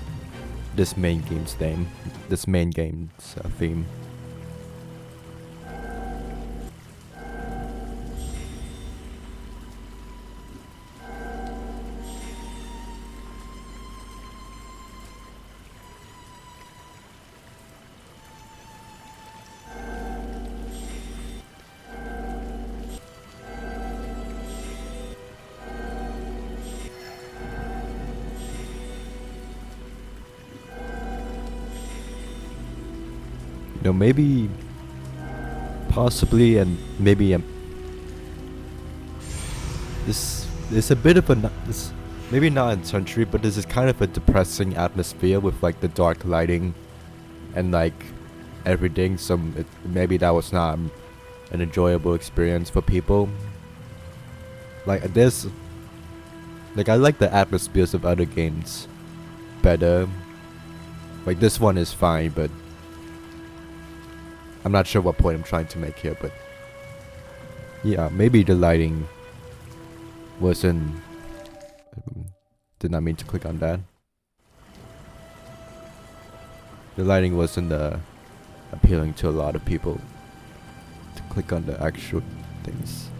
this main game's theme. This main game's theme. You know, maybe, possibly, and maybe this is a bit of a this, maybe not in Century, but this is kind of a depressing atmosphere with like the dark lighting and like everything. So maybe that was not an enjoyable experience for people. Like this, like I like the atmospheres of other games better. Like this one is fine, but I'm not sure what point I'm trying to make here, but Yeah, maybe the lighting wasn't. Did not mean to click on that. The lighting wasn't appealing to a lot of people to click on the actual things.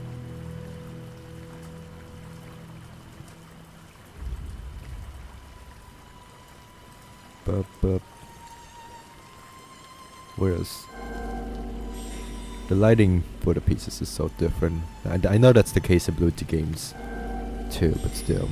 But whereas the lighting for the pieces is so different. I know that's the case in Blue Tea games too, but still.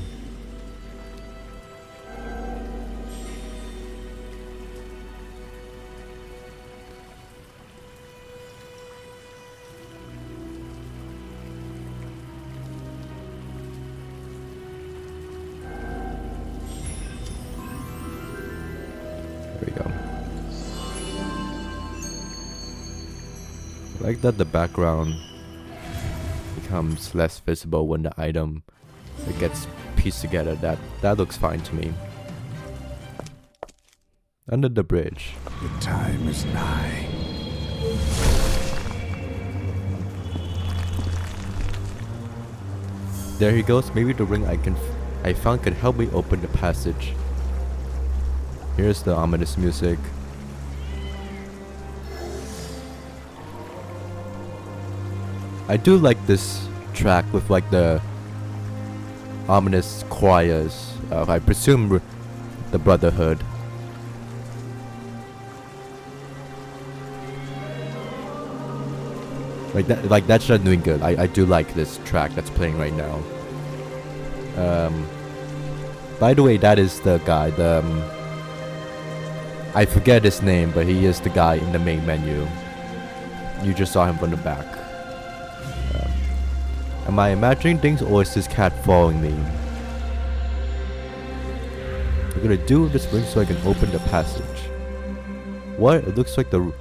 I like that the background becomes less visible when the item gets pieced together. That looks fine to me. Under the bridge. The time is nigh. There he goes. Maybe the ring I found can help me open the passage. Here's the ominous music. I do like this track with like the ominous choirs. I presume the Brotherhood. Like that's not doing good. I do like this track that's playing right now. By the way, that is the guy. I forget his name, but he is the guy in the main menu. You just saw him from the back. Am I imagining things, or is this cat following me? I'm gonna do this ring so I can open the passage. What? It looks like the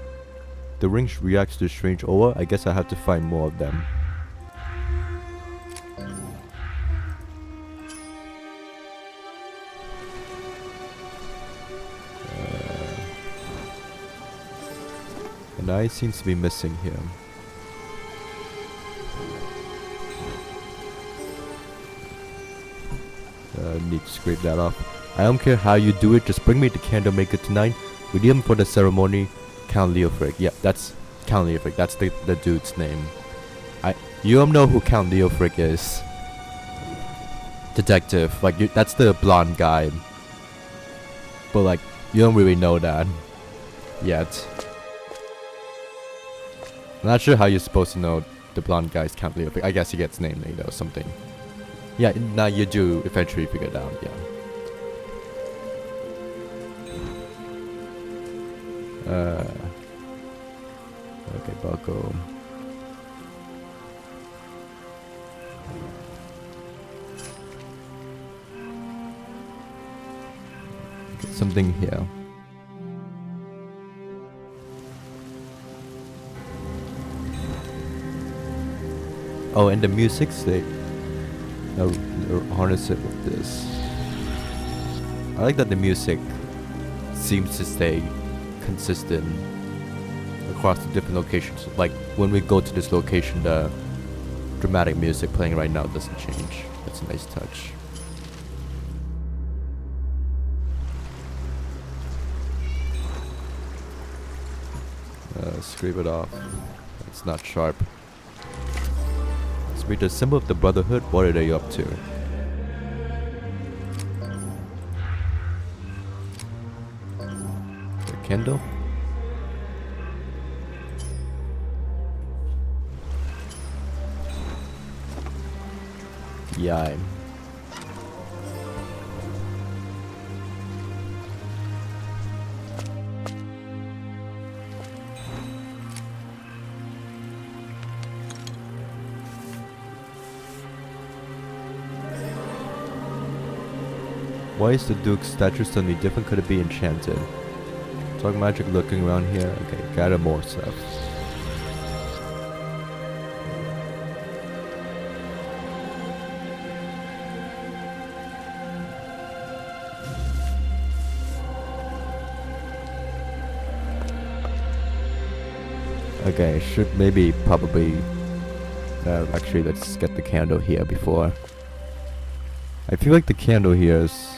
ring reacts to strange aura. I guess I have to find more of them. An eye seems to be missing here. Need to scrape that off. I don't care how you do it, just bring me the candle maker tonight. Redeem for the ceremony. Count Leofric. Yeah, that's Count Leofric. That's the dude's name. You don't know who Count Leofric is. Detective. Like, that's the blonde guy. But like, you don't really know that yet. I'm not sure how you're supposed to know the blonde guy's Count Leofric. I guess he gets named later or something. Yeah, now you do eventually figure it out, yeah. Okay, buckle. Get something here. Oh, and the music state. Harness it with this. I like that the music seems to stay consistent across the different locations. Like when we go to this location, the dramatic music playing right now doesn't change. That's a nice touch. Scrape it off. It's not sharp. Let's read the symbol of the Brotherhood. What are they up to? The candle? Yeah. Why is the Duke's statue suddenly different? Could it be enchanted? Dark magic looking around here. Okay, gather more stuff. Okay, should maybe probably Actually, let's get the candle here before. I feel like the candle here is...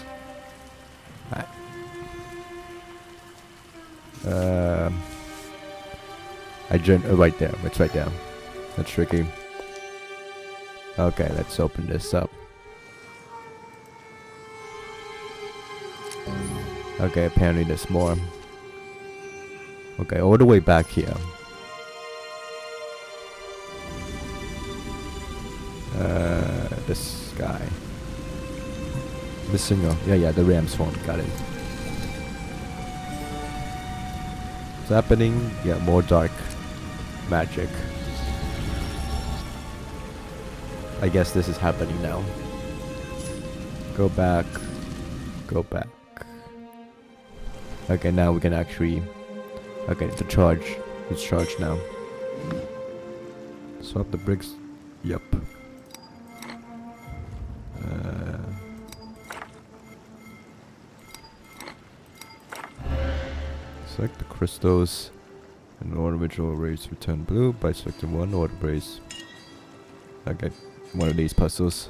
right there. It's right there. That's tricky. Okay, let's open this up. Okay, apparently there's more. Okay, all the way back here. This guy. Missing a... Yeah, the ram's horn. Got it. What's happening? Yeah, more dark magic. I guess this is happening now. Go back. Go back. Okay, now we can actually... Okay, the charge. It's charged now. Swap the bricks. Yep. Select the crystals. And order visual rays return blue by selecting one order rays. Okay, one of these puzzles.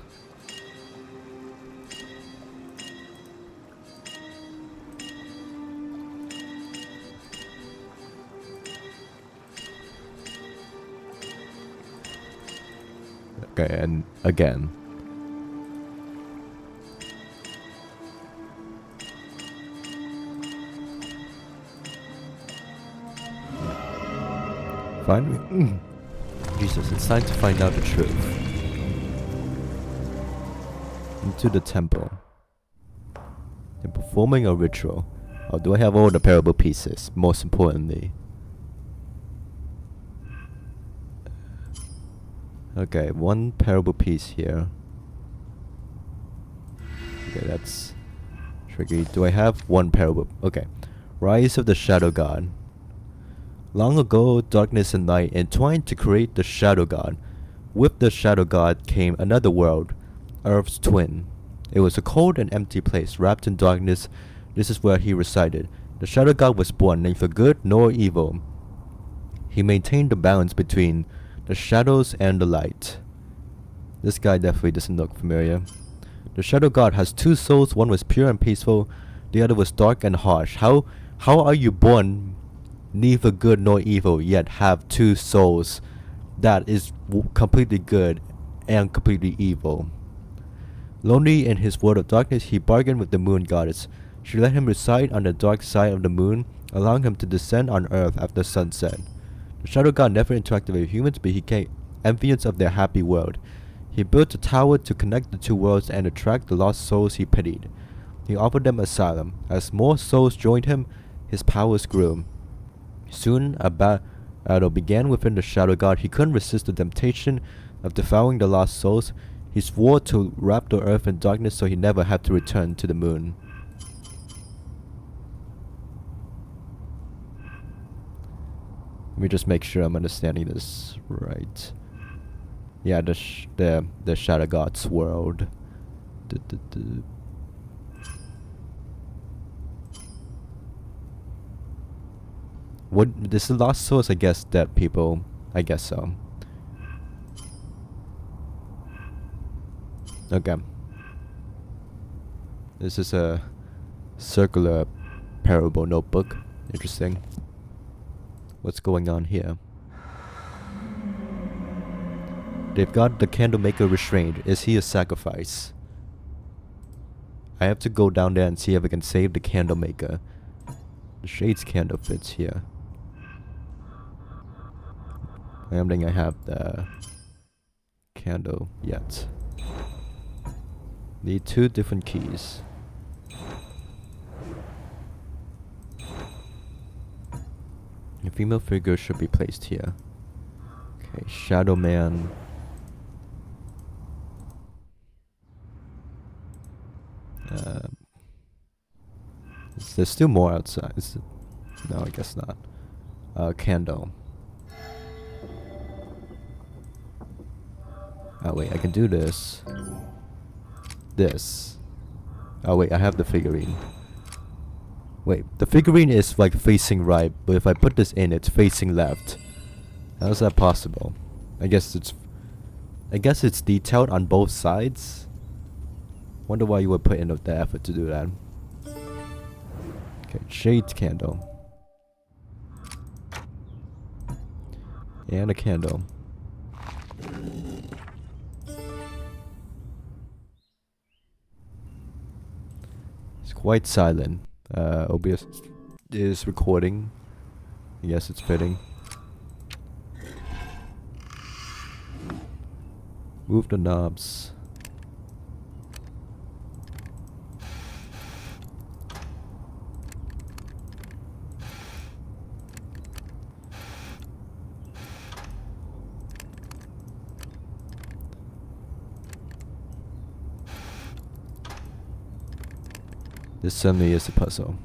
Okay, and again. Finally. Jesus, it's time to find out the truth. Into the temple. And performing a ritual. Oh, do I have all the parable pieces? Most importantly. Okay, one parable piece here. Okay, that's tricky. Do I have one parable? Okay. Rise of the Shadow God. Long ago, darkness and light entwined to create the Shadow God. With the Shadow God came another world, Earth's twin. It was a cold and empty place, wrapped in darkness. This is where he resided. The Shadow God was born, neither good nor evil. He maintained the balance between the shadows and the light. This guy definitely doesn't look familiar. The Shadow God has two souls. One was pure and peaceful. The other was dark and harsh. How are you born neither good nor evil, yet have two souls that is completely good and completely evil? Lonely in his world of darkness, he bargained with the moon goddess. She let him reside on the dark side of the moon, allowing him to descend on Earth after sunset. The Shadow God never interacted with humans, but he became envious of their happy world. He built a tower to connect the two worlds and attract the lost souls he pitied. He offered them asylum. As more souls joined him, his powers grew. Soon, a battle began within the Shadow God. He couldn't resist the temptation of devouring the lost souls. He swore to wrap the earth in darkness so he never had to return to the moon. Let me just make sure I'm understanding this right. Yeah, the Shadow God's world. What, this is the lost souls, I guess, dead people. I guess so. Okay. This is a circular parable notebook. Interesting. What's going on here? They've got the candlemaker restrained. Is he a sacrifice? I have to go down there and see if I can save the candlemaker. The Shade's candle fits here. I don't think I have the candle yet. Need two different keys. A female figure should be placed here. Okay, Shadow Man. There's still more outside. No, I guess not. Candle. Oh wait, I can do this. This. Oh wait, I have the figurine. Wait, the figurine is like facing right, but if I put this in, it's facing left. How is that possible? I guess it's I guess it's detailed on both sides. Wonder why you would put in the effort to do that. Okay, shade candle. And a candle. It's quite silent. OBS is recording. Yes, it's fitting. Move the knobs. This certainly is a puzzle.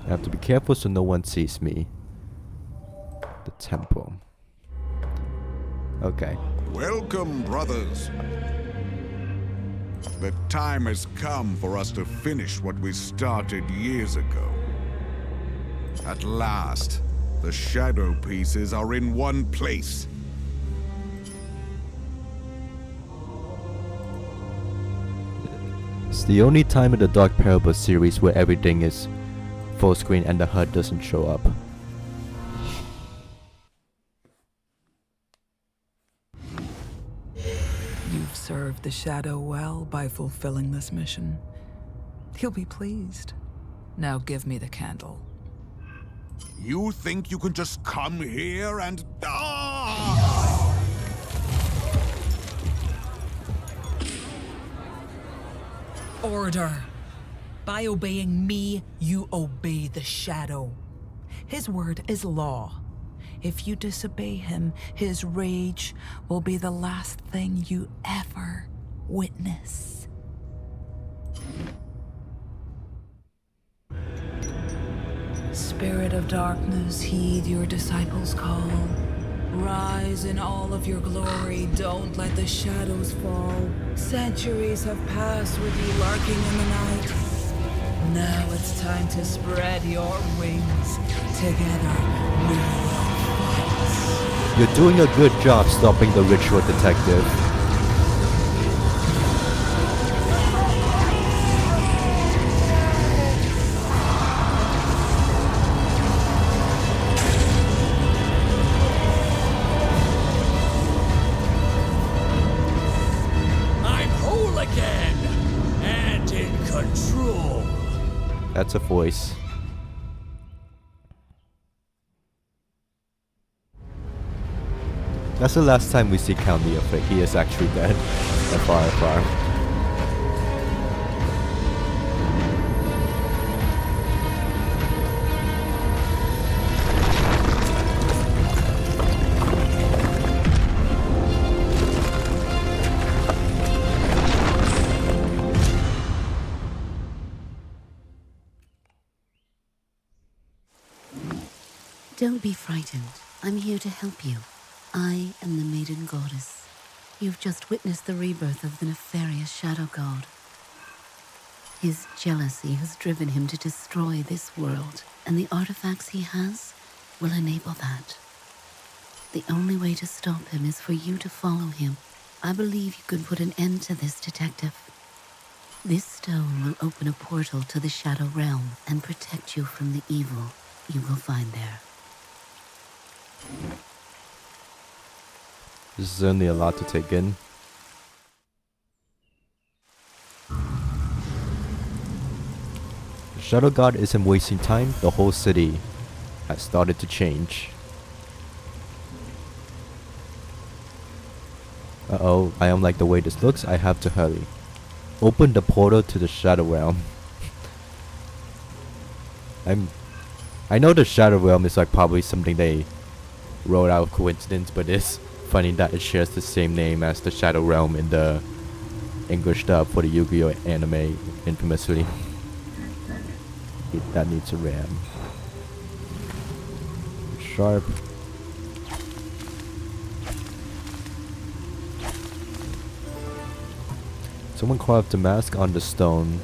I have to be careful so no one sees me. The temple. Okay. Welcome, brothers. The time has come for us to finish what we started years ago. At last, the shadow pieces are in one place. It's the only time in the Dark Parable series where everything is full screen and the HUD doesn't show up. You've served the Shadow well by fulfilling this mission. He'll be pleased. Now give me the candle. You think you can just come here and... Order. By obeying me, you obey the Shadow. His word is law. If you disobey him, his rage will be the last thing you ever witness. Spirit of darkness, heed your disciples' call. Rise in all of your glory, don't let the shadows fall. Centuries have passed with you lurking in the night. Now it's time to spread your wings. Together, we will fight. You're doing a good job stopping the ritual detective. That's a voice. That's the last time we see Count Neophyte. He is actually dead. Far. Don't be frightened. I'm here to help you. I am the Maiden Goddess. You've just witnessed the rebirth of the nefarious Shadow God. His jealousy has driven him to destroy this world, and the artifacts he has will enable that. The only way to stop him is for you to follow him. I believe you could put an end to this, Detective. This stone will open a portal to the Shadow Realm and protect you from the evil you will find there. This is only a lot to take in. The Shadow God isn't wasting time. The whole city has started to change. Uh-oh, I don't like the way this looks. I have to hurry. Open the portal to the Shadow Realm. I know the Shadow Realm is like probably something they wrote out of coincidence, but it's funny that it shares the same name as the Shadow Realm in the English dub for the Yu-Gi-Oh anime, infamously. That needs a RAM. Sharp. Someone carved the mask on the stone.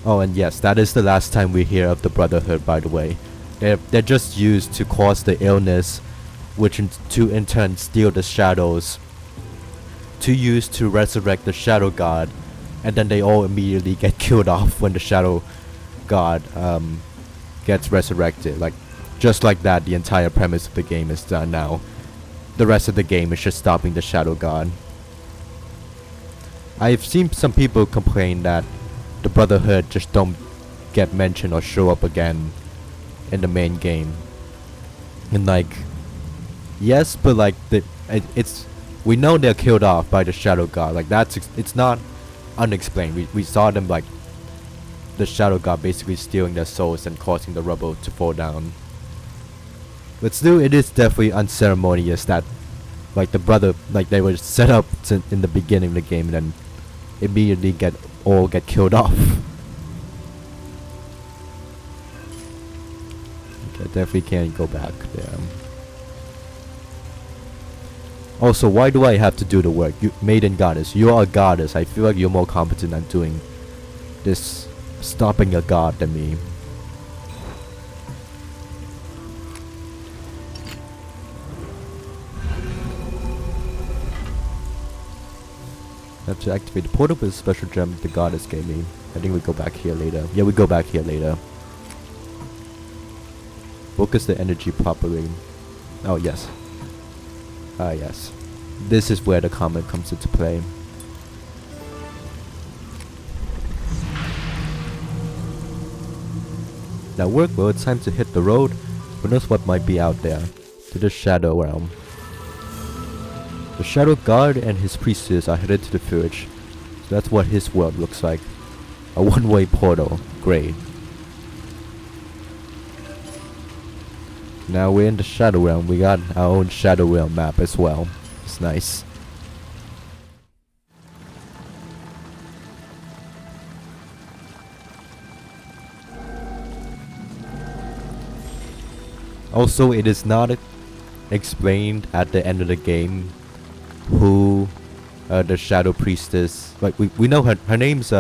Oh, and yes, that is the last time we hear of the Brotherhood, by the way. They're just used to cause the illness which to in turn steal the shadows to use to resurrect the Shadow God, and then they all immediately get killed off when the Shadow God gets resurrected. Like, just like that, the entire premise of the game is done now. The rest of the game is just stopping the Shadow God. I've seen some people complain that the Brotherhood just don't get mentioned or show up again in the main game. And like, yes, but like it's we know they're killed off by the Shadow God. Like it's not unexplained. We saw them, like the Shadow God basically stealing their souls and causing the rubble to fall down. But still, it is definitely unceremonious that like the brother, like they were set up in the beginning of the game and then immediately get killed off. Okay, definitely can't go back there. Also, why do I have to do the work? You, Maiden Goddess, you are a goddess. I feel like you're more competent at doing this, stopping a god than me. I have to activate the portal with a special gem the goddess gave me. I think we go back here later. Yeah, we go back here later. Focus the energy properly. Oh, yes. Ah, yes. This is where the comment comes into play. Now work, well, it's time to hit the road. Who knows what might be out there. To the Shadow Realm. The Shadow God and his priestess are headed to the Forge. So that's what his world looks like. A one-way portal. Great. Now we're in the Shadow Realm. We got our own Shadow Realm map as well. It's nice. Also, it is not explained at the end of the game who the Shadow Priestess, like we know her name's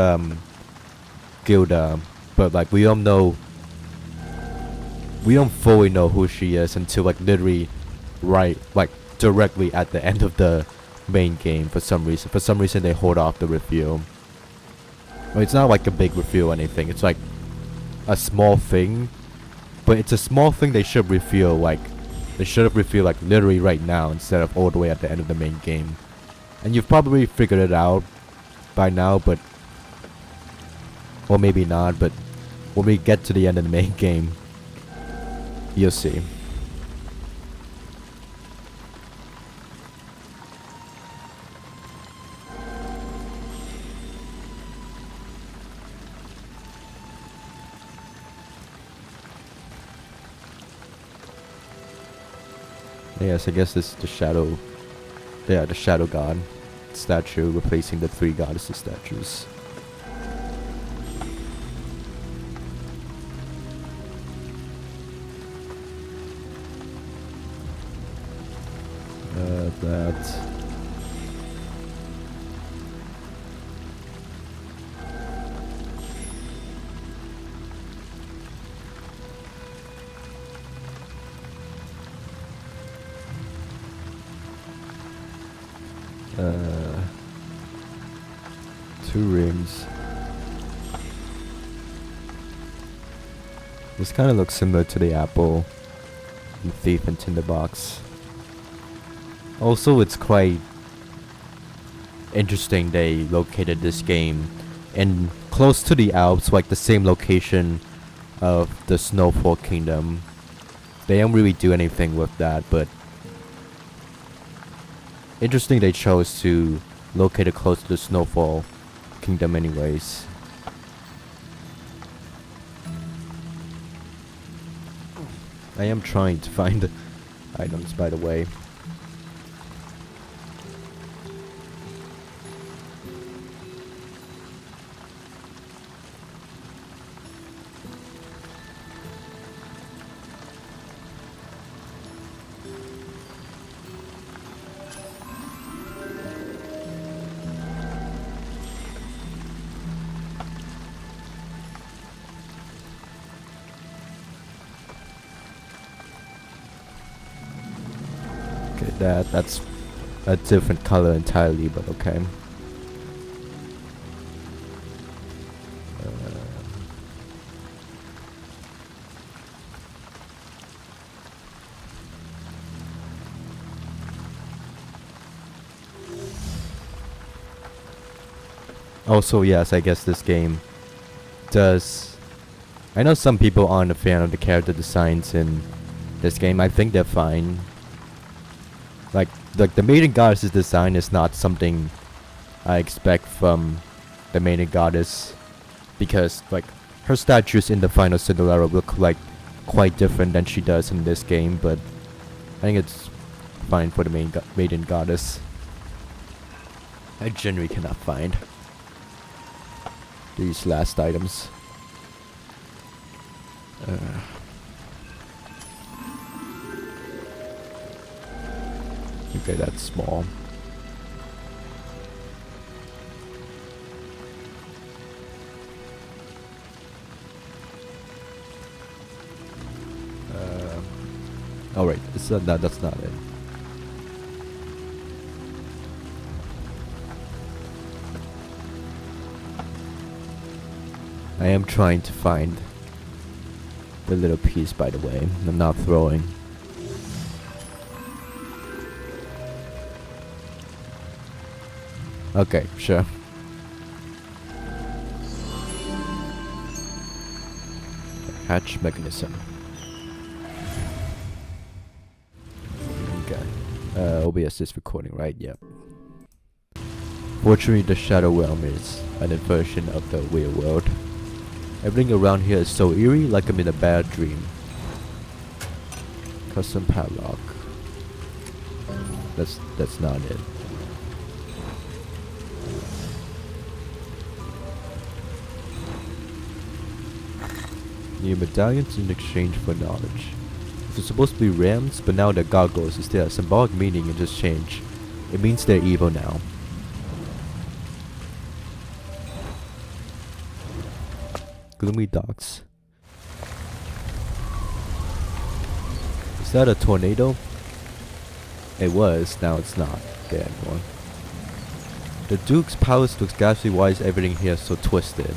Gilda, but like we don't fully know who she is until like literally directly at the end of the main game. For some reason they hold off the reveal. Well, it's not like a big reveal or anything, it's like a small thing, but it's a small thing they should reveal like literally right now instead of all the way at the end of the main game. And you've probably figured it out by now, but or maybe not, but when we get to the end of the main game, you'll see. Yes, I guess this is the Shadow. Yeah, the Shadow God statue replacing the 3 goddesses statues. That. Two rings. This kind of looks similar to the apple and thief and tinderbox. Also, it's quite interesting they located this game in close to the Alps, like the same location of the Snowfall Kingdom. They don't really do anything with that, but interesting they chose to locate it close to the Snowfall Kingdom anyways. I am trying to find items, by the way. Okay, that's a different color entirely, but okay. Also, yes, I guess this game does. I know some people aren't a fan of the character designs in this game. I think they're fine. Like the maiden goddess's design is not something I expect from the maiden goddess, because like her statues in the final Cinderella look like quite different than she does in this game. But I think it's fine for the maiden goddess. I genuinely cannot find these last items. Okay, that's small. Oh right, it's that's not it. I am trying to find the little piece, by the way. I'm not throwing. Okay, sure. Hatch mechanism. Okay. OBS is recording, right? Yep. Fortunately, the Shadow Realm is an inversion of the real world. Everything around here is so eerie, like I'm in a bad dream. Custom padlock. That's not it. New medallions in exchange for knowledge. They're supposed to be rams, but now they're goggles. Is there a symbolic meaning in this change? It means they're evil now. Gloomy docks. Is that a tornado? It was, now it's not there anymore. The Duke's palace looks ghastly. Why is everything here so twisted?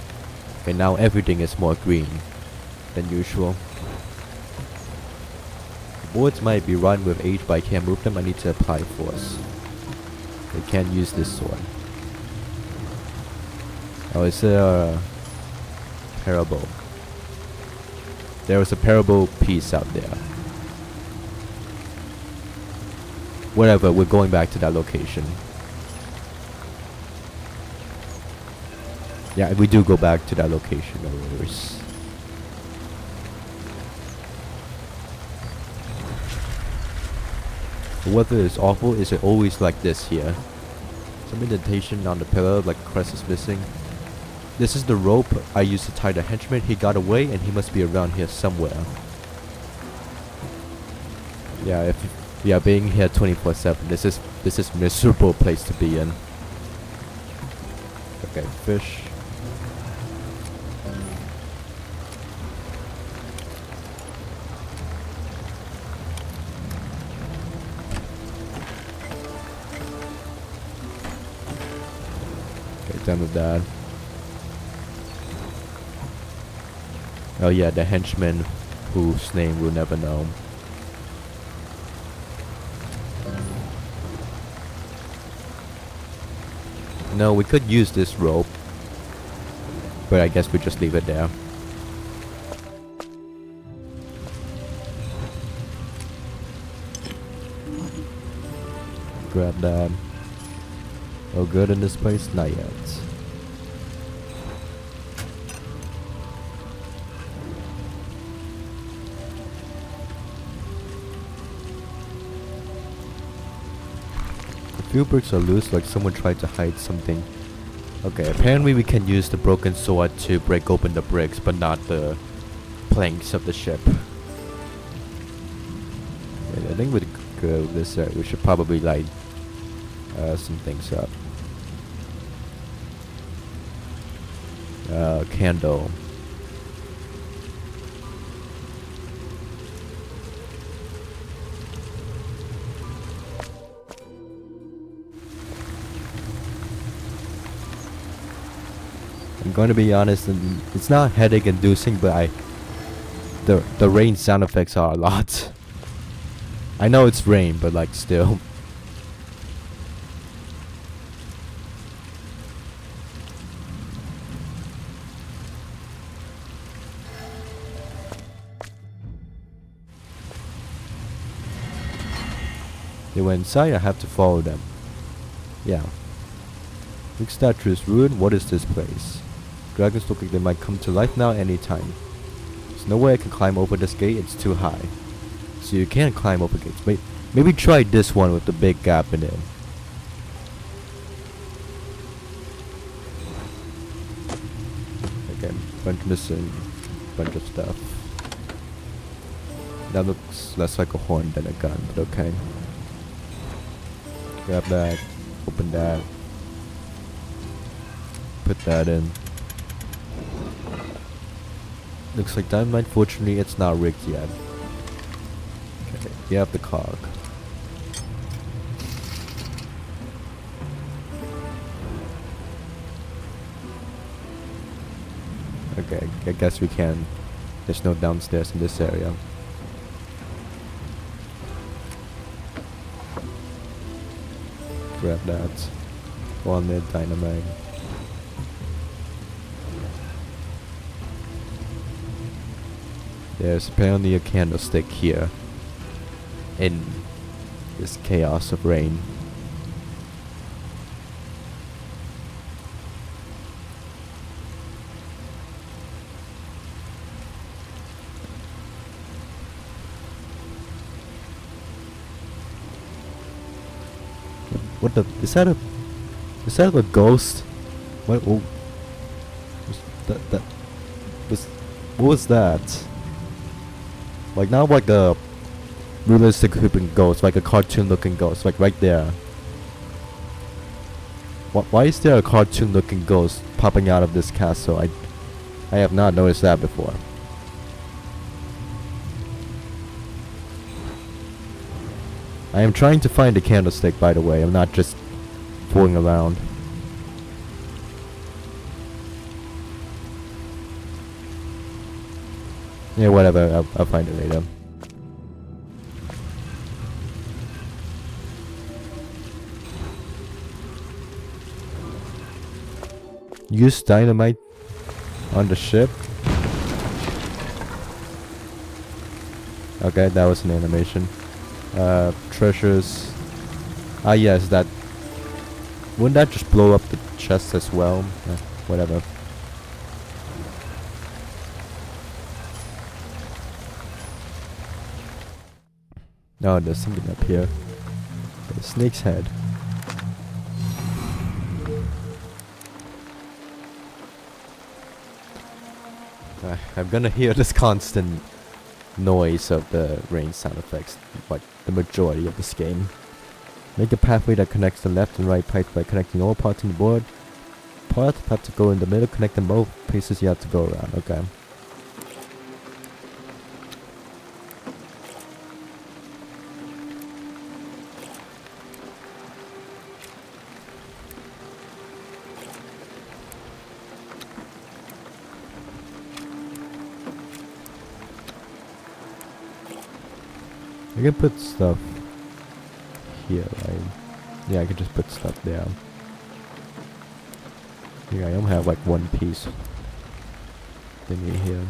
Okay, now everything is more green than usual. The boards might be rotten with age, but I can't move them. I need to apply force. They can't use this sword. Oh, is there a parable? There was a parable piece out there. Whatever, we're going back to that location. Yeah, we do go back to that location, no worries. The weather is awful. Is it always like this here? Some indentation on the pillar, like a crest is missing. This is the rope I used to tie the henchman. He got away and he must be around here somewhere. Yeah, being here 24/7. This is miserable place to be in. Okay, fish. Okay, done with that. Oh yeah, the henchman whose name we'll never know. No, we could use this rope, but I guess we just leave it there. Grab that. Oh, good in this place? Not yet. Few bricks are loose, like someone tried to hide something. Okay, apparently we can use the broken sword to break open the bricks, but not the planks of the ship. Okay, I think with this, we should probably light some things up. Candle. I'm going to be honest, and it's not headache inducing, but the rain sound effects are a lot. I know it's rain, but like still. They went inside, I have to follow them. Yeah. Big statue is ruined. What is this place? Dragons look like they might come to life now anytime. There's no way I can climb over this gate, it's too high. So you can't climb over gates. Maybe try this one with the big gap in it. Okay, bunch missing, bunch of stuff. That looks less like a horn than a gun, but okay. Grab that, open that, put that in. Looks like dynamite. Fortunately, it's not rigged yet. Okay, you have the cog. Okay, I guess we can. There's no downstairs in this area. Grab that. One mid dynamite. There's apparently a candlestick here in this chaos of rain. What the? Is that a ghost? What? Oh, what was that? Like not like a realistic looking ghost, like a cartoon looking ghost, like right there. Why is there a cartoon looking ghost popping out of this castle? I have not noticed that before. I am trying to find a candlestick, by the way. I'm not just fooling around. Yeah, whatever. I'll find it later. Use dynamite on the ship. Okay, that was an animation. Treasures. Ah, yes, that. Wouldn't that just blow up the chest as well? Whatever. Oh, there's something up here. A snake's head. I'm gonna hear this constant noise of the rain sound effects, like the majority of this game. Make a pathway that connects the left and right pipes by connecting all parts on the board. Part have to go in the middle, connect them both places you have to go around. Okay. I can put stuff here, right? Yeah, I can just put stuff there. Yeah, I only have like one piece thingy here.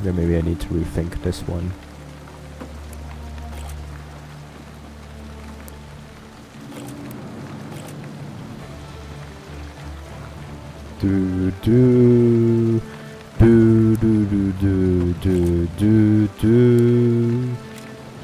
Then maybe I need to rethink this one. Do do do do do do do do do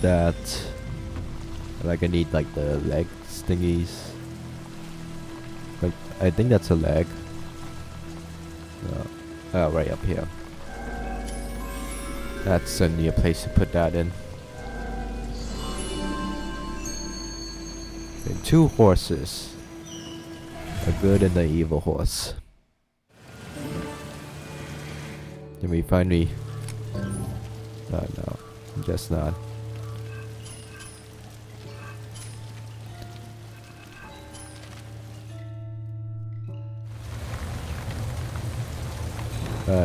That. Like I need like the leg thingies. Like I think that's a leg. Oh, right up here. That's certainly a place to put that in. Okay, 2 horses. A good and the evil horse. Can we finally... no, just not.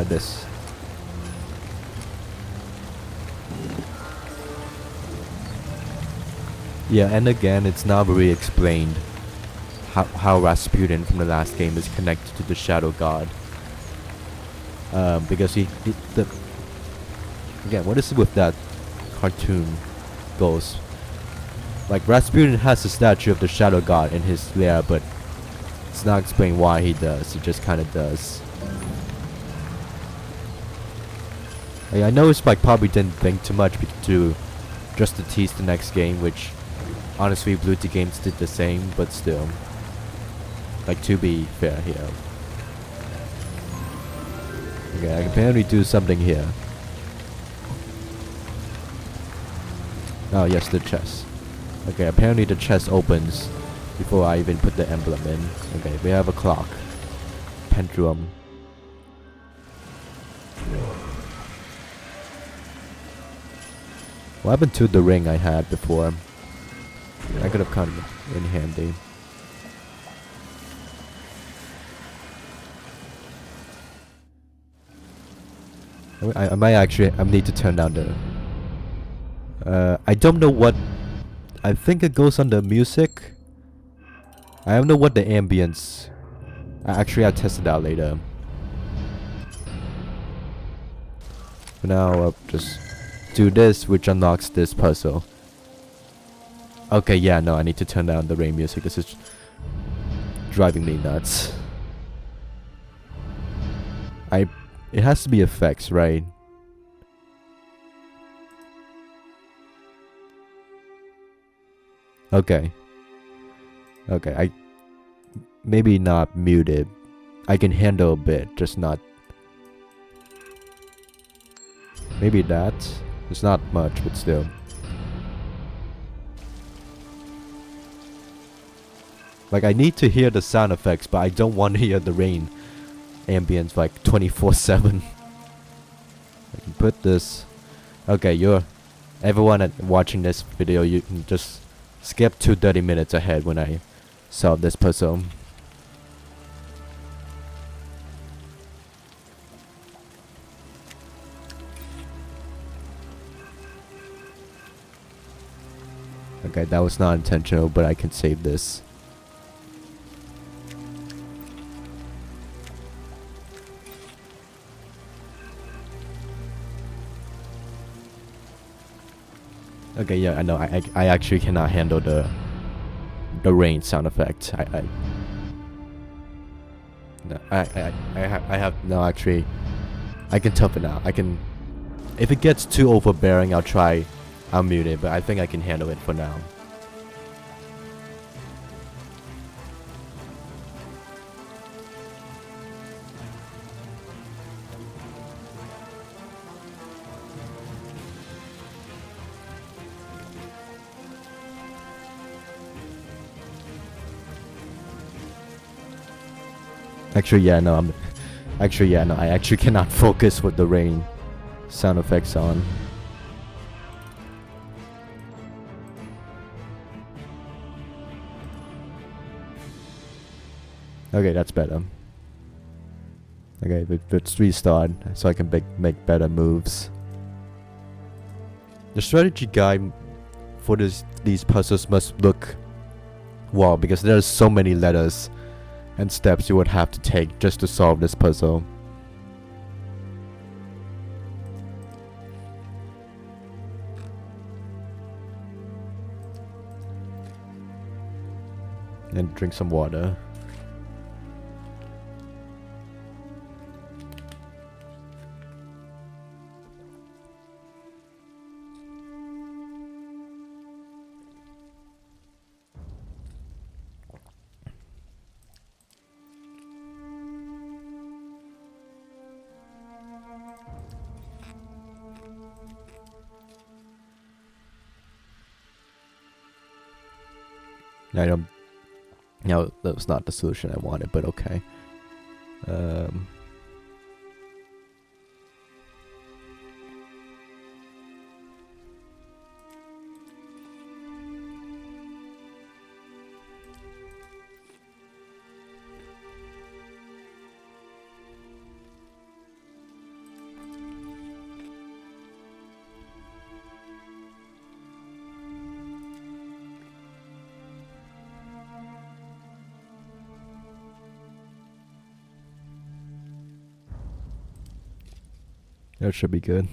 This. Yeah, and again, it's not really explained how Rasputin from the last game is connected to the Shadow God. Because again, what is it with that cartoon ghost? Like Rasputin has a statue of the Shadow God in his lair, but it's not explained why he does. He just kind of does. I know it's like probably didn't think too much to just to tease the next game, which honestly Blue Tea Games did the same, but still. Like to be fair here. Okay, I can apparently do something here. Oh yes, the chest. Okay, apparently the chest opens before I even put the emblem in. Okay, we have a clock. Pendulum. What happened to the ring I had before? I could have come in handy. I might actually... I need to turn down the... I don't know what... I think it goes on the music. I don't know what the ambience... Actually, I'll test it out later. For now, I'll just do this, which unlocks this puzzle. Okay, yeah, no, I need to turn down the rain music. This is driving me nuts. It has to be effects, right? Okay. Okay, I... Maybe not muted. I can handle a bit, just not... Maybe that? It's not much, but still. Like, I need to hear the sound effects, but I don't want to hear the rain ambience like 24/7. I can put this... Okay, everyone watching this video, you can just skip to 30 minutes ahead when I solve this puzzle. Okay, that was not intentional, but I can save this. Okay, yeah, I know. I actually cannot handle the rain sound effect. I have no, actually. I can toughen out. I can. If it gets too overbearing, I'll mute it. But I think I can handle it for now. Actually, yeah, no, I actually cannot focus with the rain sound effects on. Okay, that's better. Okay, let's restart so I can make better moves. The strategy guide for these puzzles must look wow, because there's so many letters and steps you would have to take just to solve this puzzle. And drink some water. I don't. No, that was not the solution I wanted, but okay. That should be good.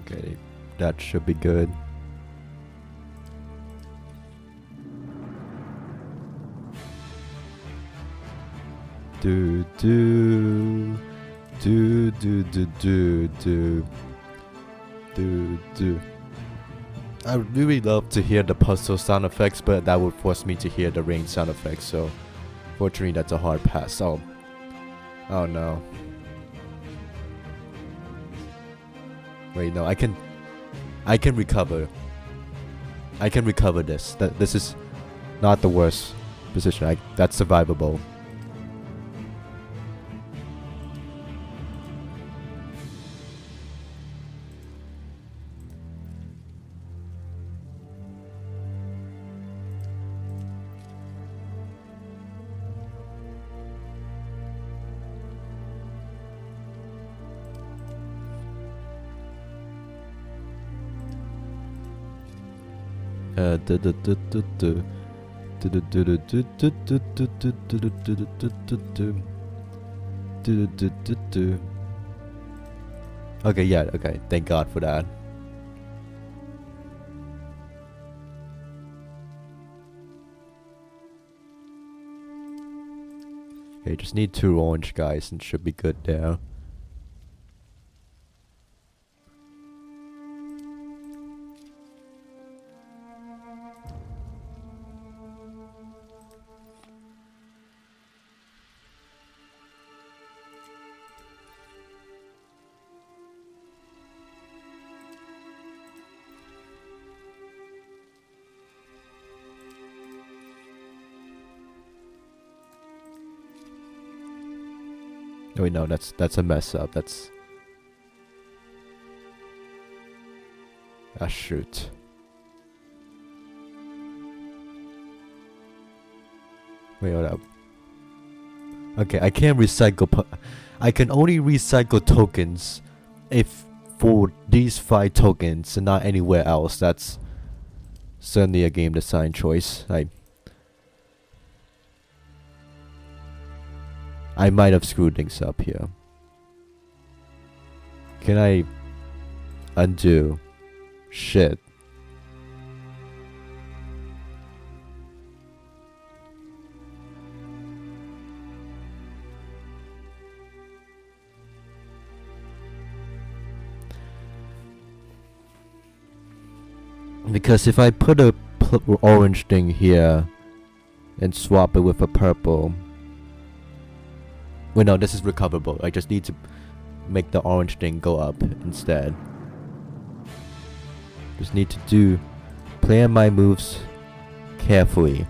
Okay, that should be good. Do do do do do do do do do. I would really love to hear the puzzle sound effects, but that would force me to hear the rain sound effects. So, fortunately, that's a hard pass. Oh no. Wait, no, I can recover. I can recover this. This is not the worst position. That's survivable. Okay, yeah, okay. Thank God for that. Okay, just need 2 orange guys and should be good there. Oh wait, no, that's a mess up. That's shoot. Wait, hold up. Okay, I can't recycle. I can only recycle tokens if for these 5 tokens and not anywhere else. That's certainly a game design choice. I might have screwed things up here. Can I undo? Shit. Because if I put a orange thing here and swap it with a purple. Wait, no, this is recoverable. I just need to make the orange thing go up instead. Just need to plan my moves carefully.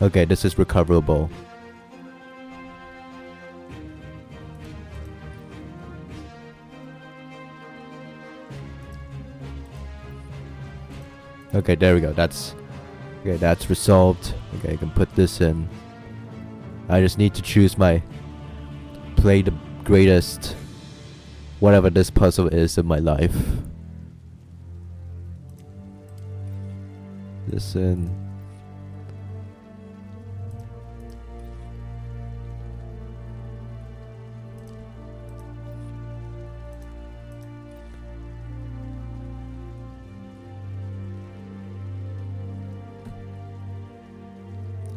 Okay, this is recoverable. Okay, there we go. That's resolved. Okay, I can put this in. I just need to choose my play the greatest whatever this puzzle is in my life. This in.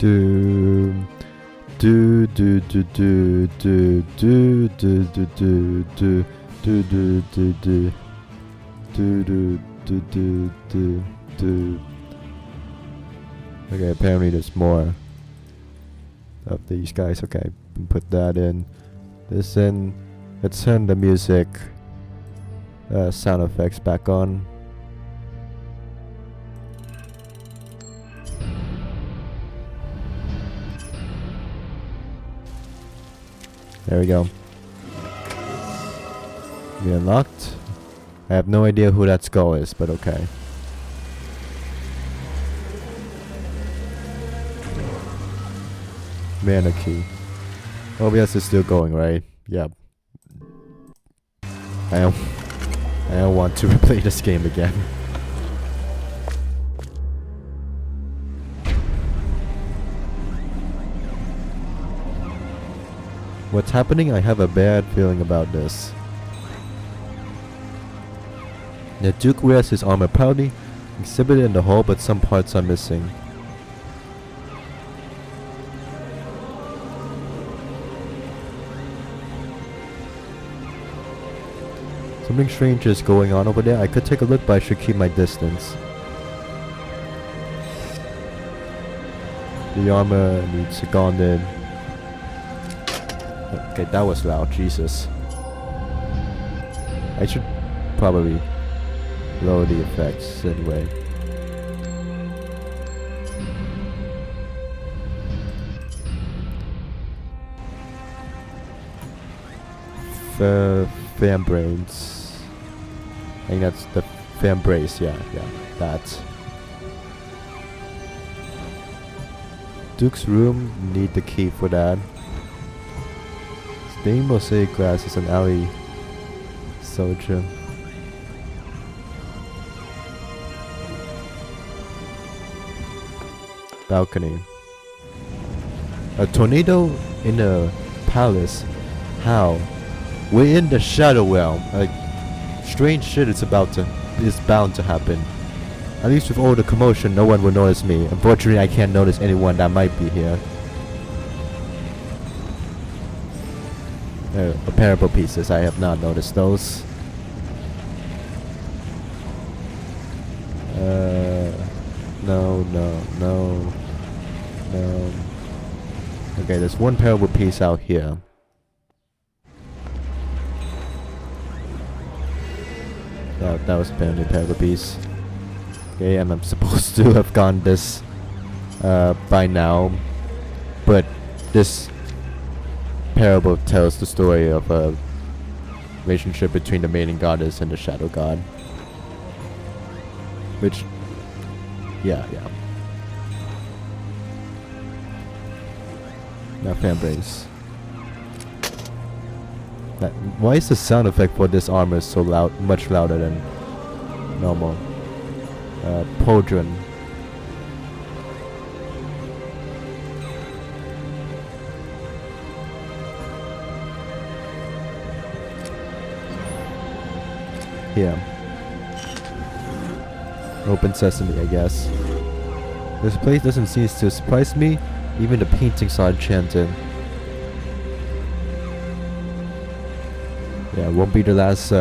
Do do do do do do do do do do do do do do do do do do do do. Okay, apparently there's more of these guys. Okay, put that in. This in. Let's turn the music sound effects back on. There we go. We unlocked. I have no idea who that skull is, but okay. Mana key. OBS is still going, right? Yep. I don't want to replay this game again. What's happening? I have a bad feeling about this. The Duke wears his armor proudly, exhibited in the hall, but some parts are missing. Something strange is going on over there. I could take a look, but I should keep my distance. The armor needs gone in. Okay, that was loud. Jesus. I should probably lower the effects anyway. Fan brains. I think that's the fan brace. Yeah, that. Duke's room, need the key for that. Stained mosaic glass is an alley soldier. Balcony. A tornado in a palace. How? We're in the shadow realm. Strange shit is bound to happen. At least with all the commotion, no one will notice me. Unfortunately, I can't notice anyone that might be here. Repairable pieces, I have not noticed those. No. Okay, there's one repairable piece out here. That was apparently a repairable piece. Okay, and I'm supposed to have gotten this by now, but this parable tells the story of a relationship between the maiden goddess and the shadow god. Which, yeah. Now fan brace. Why is the sound effect for this armor so loud, much louder than normal? Pauldron. Here. Open sesame, I guess. This place doesn't cease to surprise me. Even the paintings are enchanted. Yeah, it won't be the last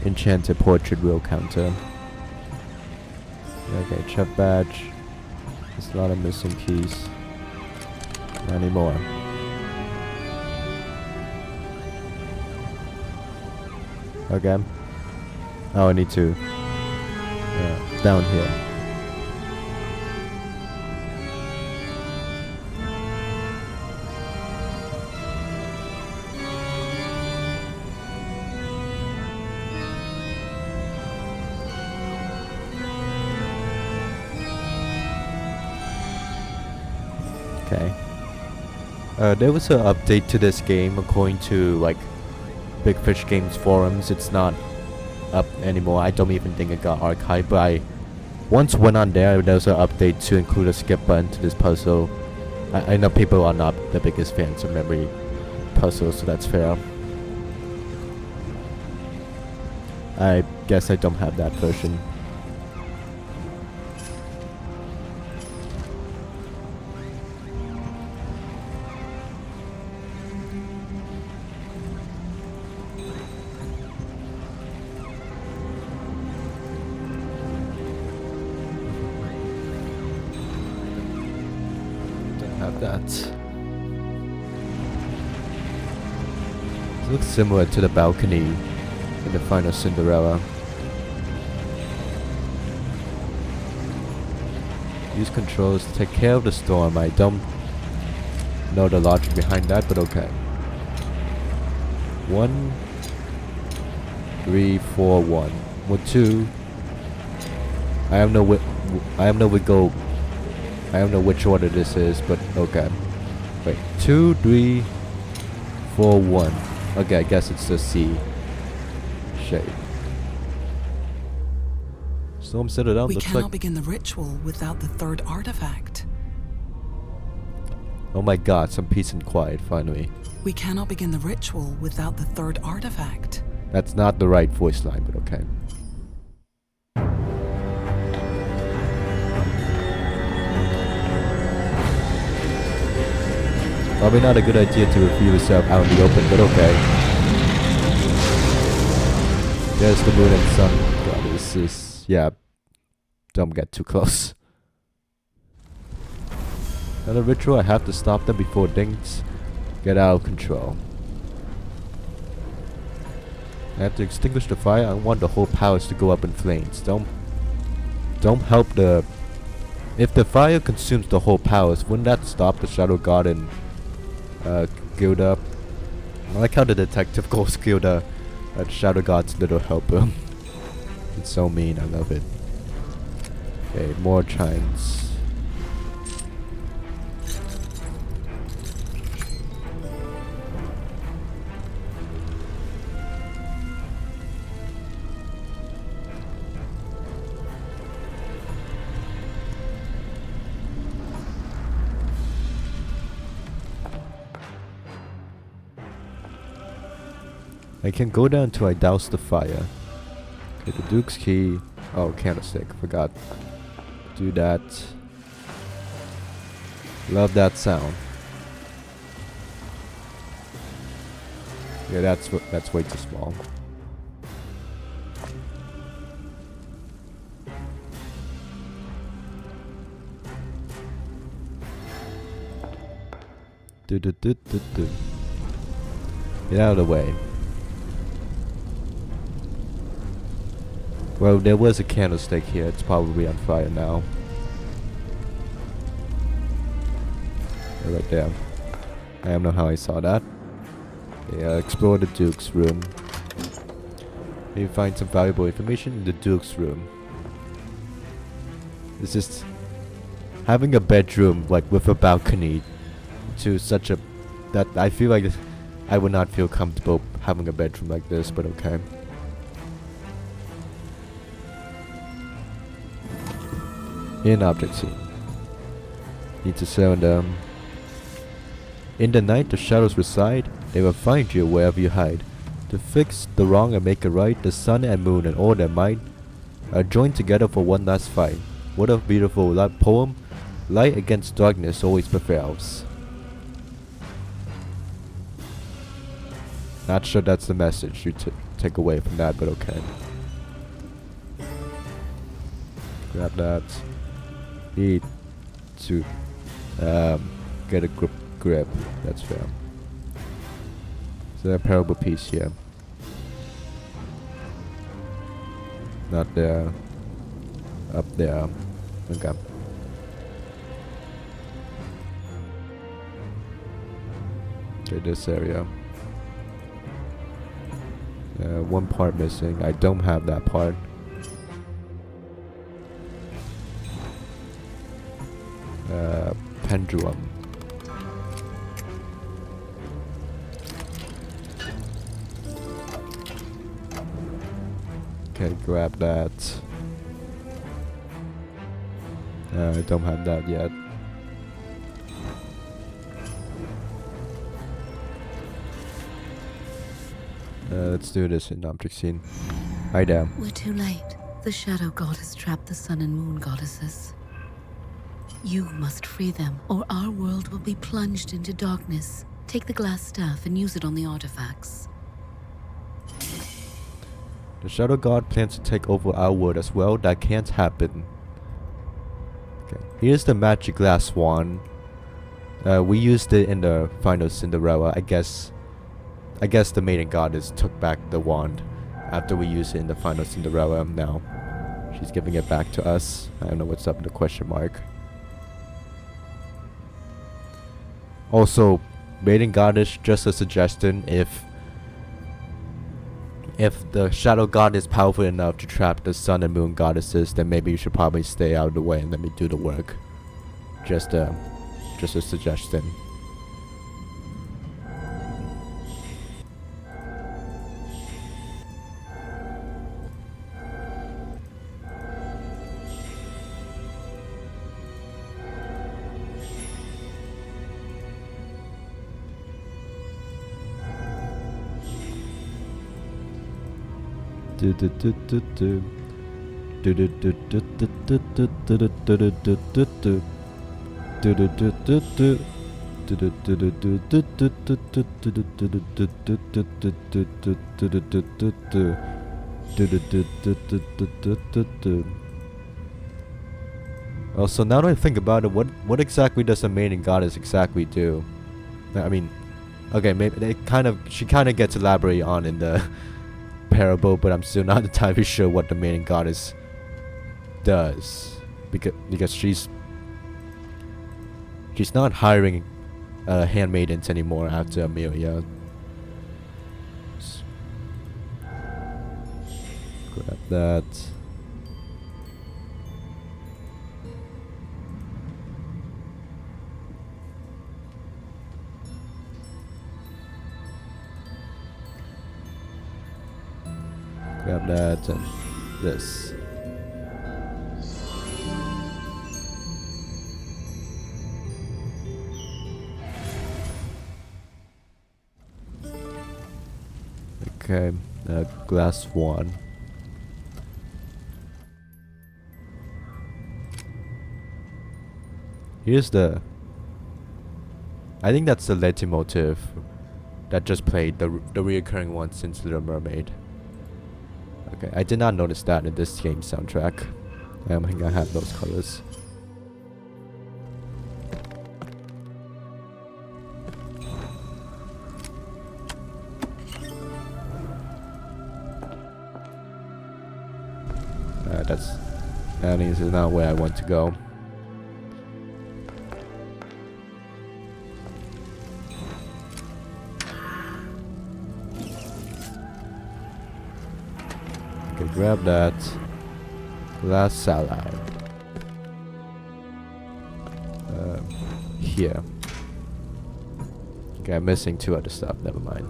enchanted portrait we'll counter. Okay, chef badge. There's a lot of missing keys. Not anymore. Okay. Oh, I need to. Down here. Okay. There was an update to this game according to like Big Fish Games forums. It's not up anymore. I don't even think it got archived, but I once went on there. There was an update to include a skip button to this puzzle. I know people are not the biggest fans of memory puzzles, so that's fair. I guess I don't have that version. grab that. It looks similar to the balcony in the final Cinderella. Use controls to take care of the storm. I don't know the logic behind that, but okay. 1, 3, 4, 1. 1, 2. I don't know which order this is, but okay. Wait, 2, 3, 4, 1. Okay, I guess it's the C shape. Storm set it up. We Looks cannot like begin the ritual without the third artifact. oh my god, some peace and quiet finally. We cannot begin the ritual without the third artifact. That's not the right voice line, but okay. Probably not a good idea to reveal yourself out in the open, but okay. There's the moon and sun. God, this is... yeah. Don't get too close. Another ritual, I have to stop them before things get out of control. I have to extinguish the fire. I want the whole palace to go up in flames. Don't help the... if the fire consumes the whole palace, wouldn't that stop the Shadow God and guild up? I like how the detective calls Gilda Shadow God's little helper. It's so mean, I love it. Okay, more chimes. I can go down till I douse the fire. Okay, the Duke's key. Oh, candlestick. Forgot. Do that. Love that sound. Yeah, that's way too small. Do. Get out of the way. Well, there was a candlestick here. It's probably on fire now. Right there. I don't know how I saw that. Yeah, explore the Duke's room. Maybe find some valuable information in the Duke's room. It's just having a bedroom like with a balcony to such a that I feel like I would not feel comfortable having a bedroom like this, but okay. In object scene. Need to sound in the night the shadows reside, they will find you wherever you hide. To fix the wrong and make it right, the sun and moon and all their might are joined together for one last fight. What a beautiful poem. Light against darkness always prevails. Not sure that's the message you take away from that, but okay. Grab that. Need to get a grip. That's fair. Is there a parable piece here? Not there. Up there. Okay. Okay, this area. One part missing. I don't have that part. Pendulum. Okay, grab that. I don't have that yet. Let's do this in object scene. Hi there. We're too late. The Shadow God has trapped the Sun and Moon goddesses. You must free them, or our world will be plunged into darkness. Take the glass staff and use it on the artifacts. The Shadow God plans to take over our world as well. That can't happen. Okay, here's the magic glass wand. We used it in the final Cinderella. I guess the maiden goddess took back the wand after we used it in the final Cinderella. Now she's giving it back to us. I don't know what's up with the question mark. Also, maiden goddess, just a suggestion, if the shadow god is powerful enough to trap the sun and moon goddesses, then maybe you should probably stay out of the way and let me do the work. Just a suggestion. Also, now that I think about it, what exactly does a maiden goddess exactly do? I mean, okay, maybe she kind of gets elaborated on in the parable, but I'm still not entirely sure what the maiden goddess does, because she's not hiring handmaidens anymore after Amelia. Grab that. Grab that and this. Okay, glass one. Here's the... I think that's the leitmotif that just played, the reoccurring one since Little Mermaid. Okay, I did not notice that in this game soundtrack. I think I have those colors. That is not where I want to go. Okay, grab that. Last salad. Here. Okay, I'm missing two other stuff. Never mind.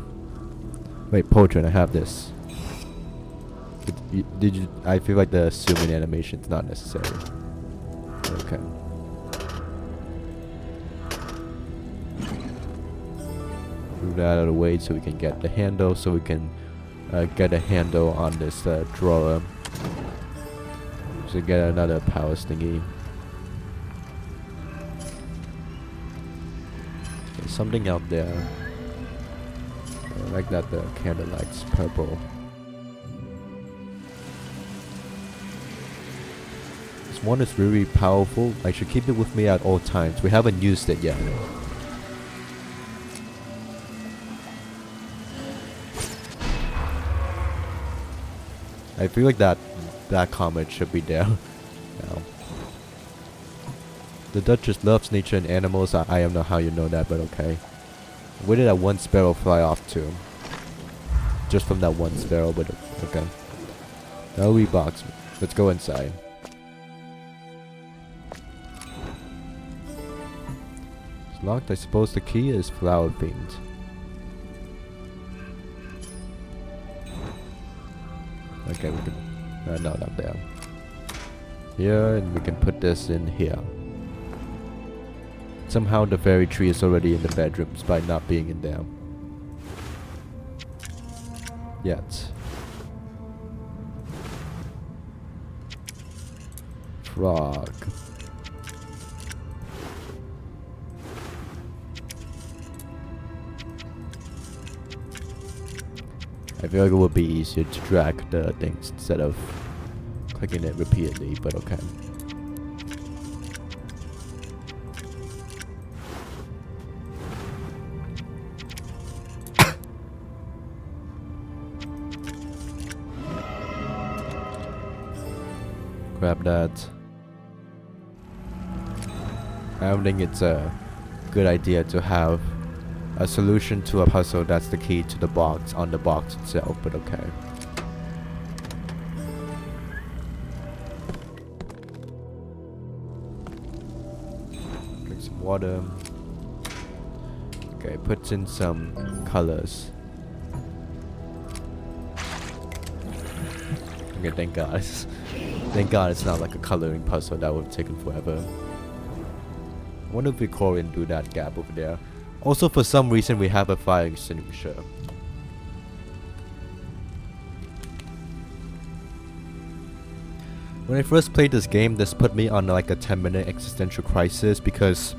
Wait, Poltron, I have this. Did you? I feel like the zoom in animation is not necessary. Okay. Move that out of the way so we can get the handle. So we can get a handle on this drawer. So get another power stingy. There's something out there. I like that the candlelight's purple. This one is really powerful. I should keep it with me at all times. We haven't used it yet. I feel like that comment should be there now. The Duchess loves nature and animals. I don't know how you know that, but okay. Where did that one sparrow fly off to? Just from that one sparrow, but okay. Now we box. Let's go inside. It's locked. I suppose the key is flower themed. Okay, we can... no, not there. Here, and we can put this in here. Somehow the fairy tree is already in the bedroom, despite not being in there. Yet. Frog. I feel like it would be easier to drag the things instead of clicking it repeatedly, but okay. Grab that. I don't think it's a good idea to have a solution to a puzzle that's the key to the box on the box itself, but okay. Drink some water. Okay, puts in some colors. Okay, thank God. Thank God it's not like a coloring puzzle that would have taken forever. I wonder if we call and do that gap over there. Also, for some reason, we have a fire extinguisher. When I first played this game, this put me on like a 10-minute existential crisis because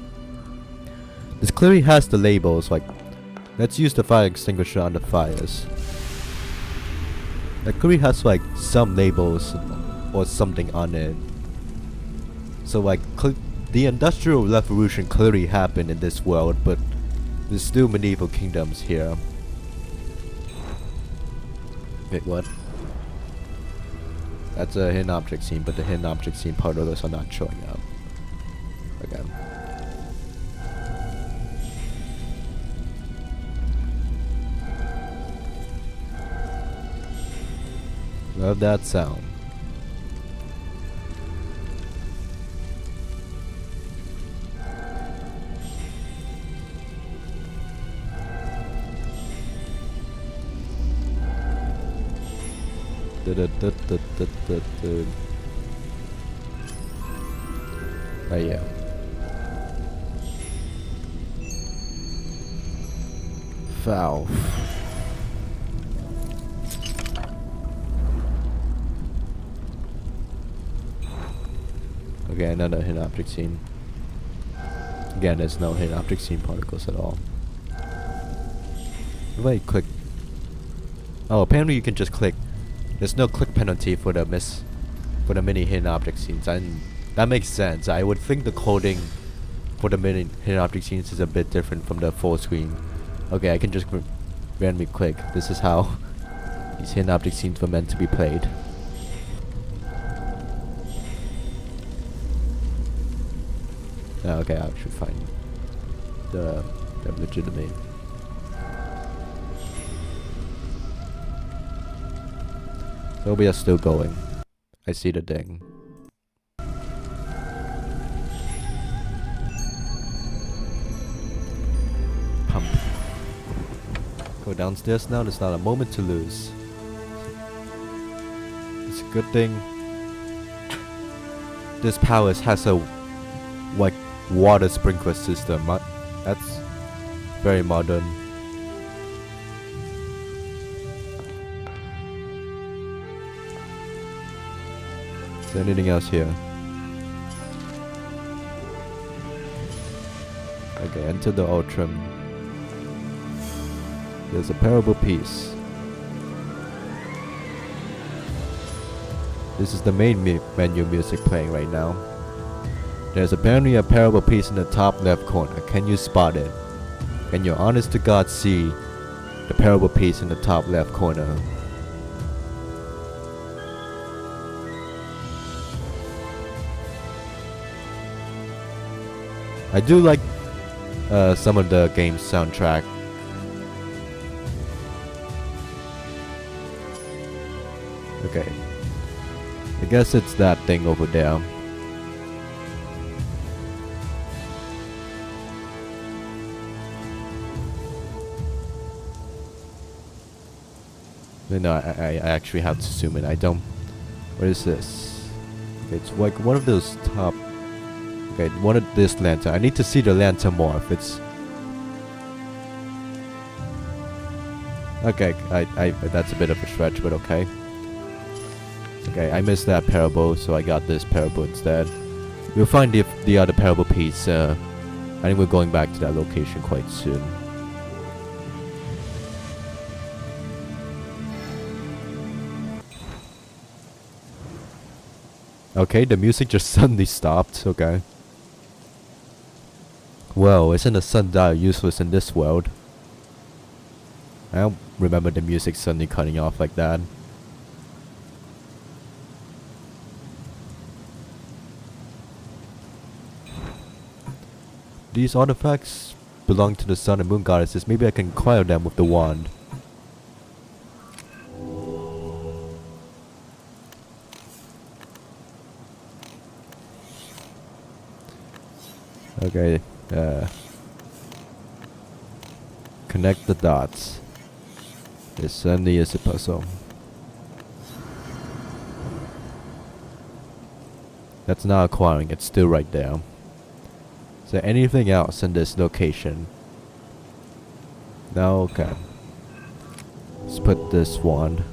this clearly has the labels like, let's use the fire extinguisher on the fires. It clearly has like some labels or something on it. So like, the Industrial Revolution clearly happened in this world, but there's still medieval kingdoms here. Wait, what? That's a hidden object scene, but the hidden object scene part of those are not showing up. Okay. Love that sound. Oh yeah. Valve. Okay, another hidden object scene. Again, there's no hidden object scene particles at all. If I click... Oh, apparently you can just click. There's no click penalty for the mini hidden object scenes, and that makes sense. I would think the coding for the mini hidden object scenes is a bit different from the full screen. Okay, I can just randomly click. This is how these hidden object scenes were meant to be played. Oh, okay, I should find the legitimate. So we are still going. I see the ding. Pump. Go downstairs now, there's not a moment to lose. It's a good thing this palace has a like water sprinkler system. That's very modern. Is there anything else here? Okay, enter the Ultram. There's a parable piece. This is the main menu music playing right now. There's apparently a parable piece in the top left corner. Can you spot it? Can you honest to God see the parable piece in the top left corner? I do like some of the game's soundtrack. Okay. I guess it's that thing over there. No, I actually have to zoom in. I don't... What is this? Okay, it's like one of those top... Okay, one of this lantern. I need to see the lantern more if it's... Okay, that's a bit of a stretch, but okay. Okay, I missed that parable, so I got this parable instead. We'll find the other parable piece. I think we're going back to that location quite soon. Okay, the music just suddenly stopped. Okay. Well, isn't a sundial useless in this world? I don't remember the music suddenly cutting off like that. these artifacts belong to the sun and moon goddesses. Maybe I can acquire them with the wand. Okay, connect the dots. It certainly is a puzzle. That's not acquiring, it's still right there. Is there anything else in this location? No, okay. Let's put this wand.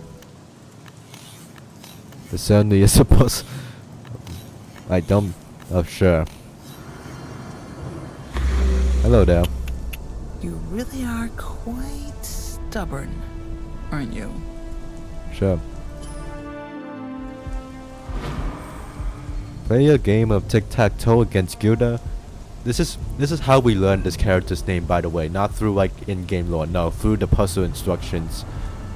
It certainly is a puzzle. I don't... Oh, sure. Hello there. You really are quite stubborn, aren't you? Sure. Play a game of tic-tac-toe against Gilda. This is how we learned this character's name, by the way. Not through like in-game lore, no, through the puzzle instructions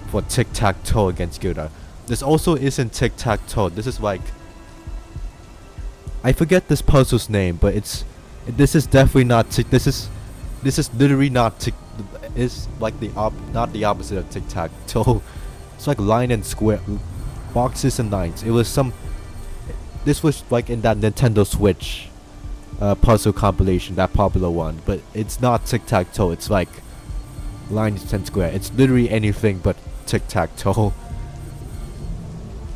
for tic-tac-toe against Gilda. This also isn't tic-tac-toe. This is like... I forget this puzzle's name, but this is definitely not this is literally not is like not the opposite of tic-tac-toe. It's like line and square, boxes and lines. It was some... This was like in that Nintendo Switch puzzle compilation, that popular one. But it's not tic-tac-toe. It's like lines and square. It's literally anything but tic-tac-toe.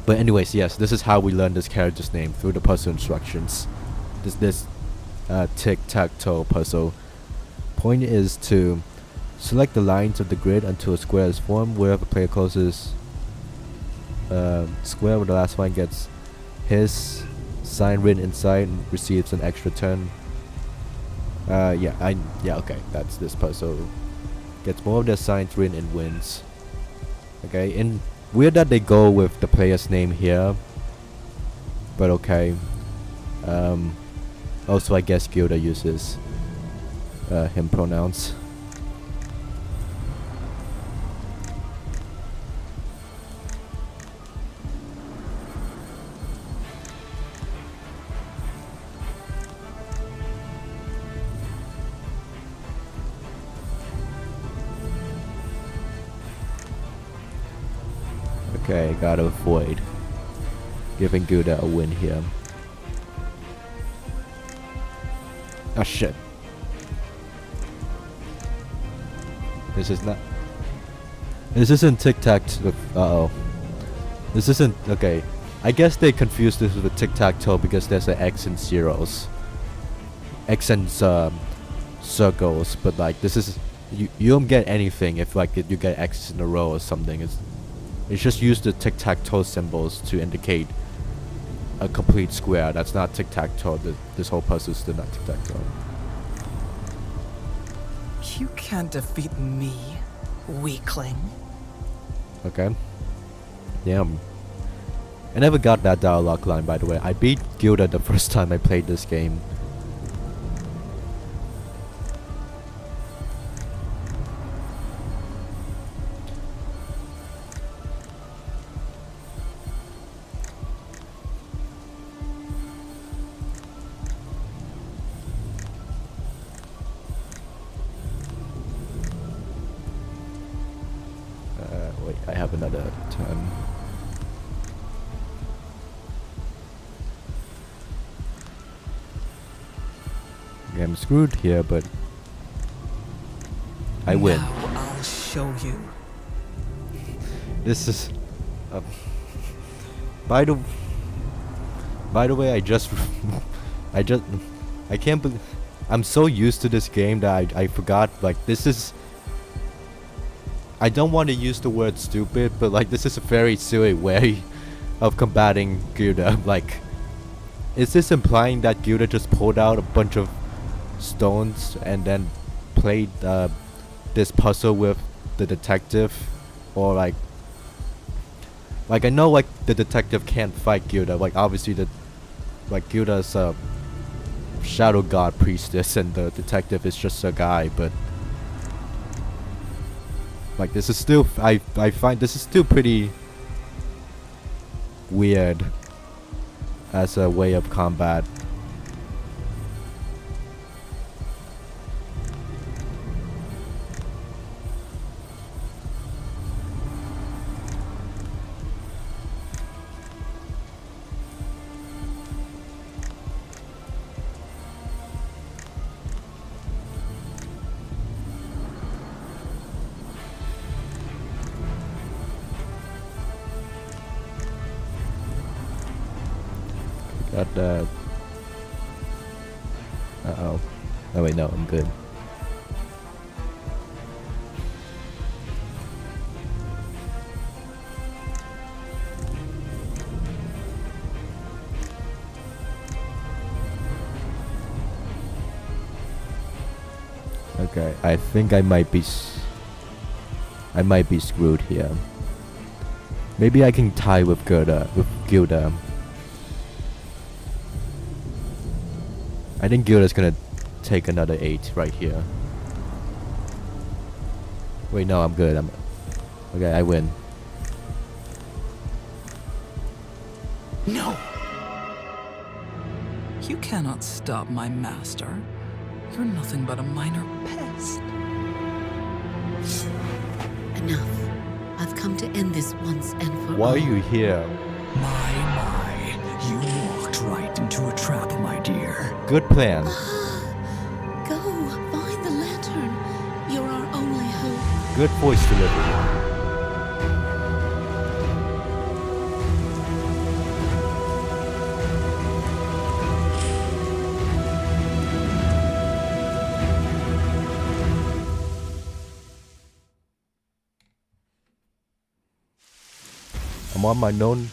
But anyways, yes, this is how we learned this character's name, through the puzzle instructions. This tic-tac-toe puzzle. Point is to select the lines of the grid until a square is formed. Wherever player closes square with the last line gets his sign written inside and receives an extra turn. Yeah, okay, that's this puzzle. Gets more of their signs written and wins. Okay, and weird that they go with the player's name here, but okay. Also, I guess Gilda uses him pronouns. Okay, gotta avoid giving Gilda a win here. Ah, shit. This isn't tic-tac-toe. Uh-oh. This isn't... Okay. I guess they confused this with tic-tac-toe because there's an X and zeros. X and circles, but like this is... You don't get anything if like you get X in a row or something. It's just use the tic-tac-toe symbols to indicate a complete square. That's not tic-tac-toe. This whole puzzle is still not tic-tac-toe. You can't defeat me, weakling. Okay. Damn. I never got that dialogue line, by the way. I beat Gilda the first time I played this game. Wait, I have another turn. Okay, I'm screwed here, but I win. Now I'll show you. This is... By the way, I can't believe... I'm so used to this game that I forgot, like, this is... I don't want to use the word stupid, but like this is a very silly way of combating Gilda. Like, is this implying that Gilda just pulled out a bunch of stones and then played this puzzle with the detective? Or like I know like the detective can't fight Gilda. Like obviously Gilda's a shadow god priestess and the detective is just a guy, but like this is still I find this is still pretty weird as a way of combat. Got the. Uh-oh. Oh wait, no, I'm good. Okay, I think I might be screwed here. Maybe I can tie with Gilda. I think Gilda's gonna take another 8 right here. Wait, no, I'm good. Okay, I win. No! You cannot stop my master. You're nothing but a minor pest. Enough. I've come to end this once and for all. Why are you here? My, you walked right into a trap, my dear. Good plan. Go, find the lantern. You're our only hope. Good voice delivery. I'm on my own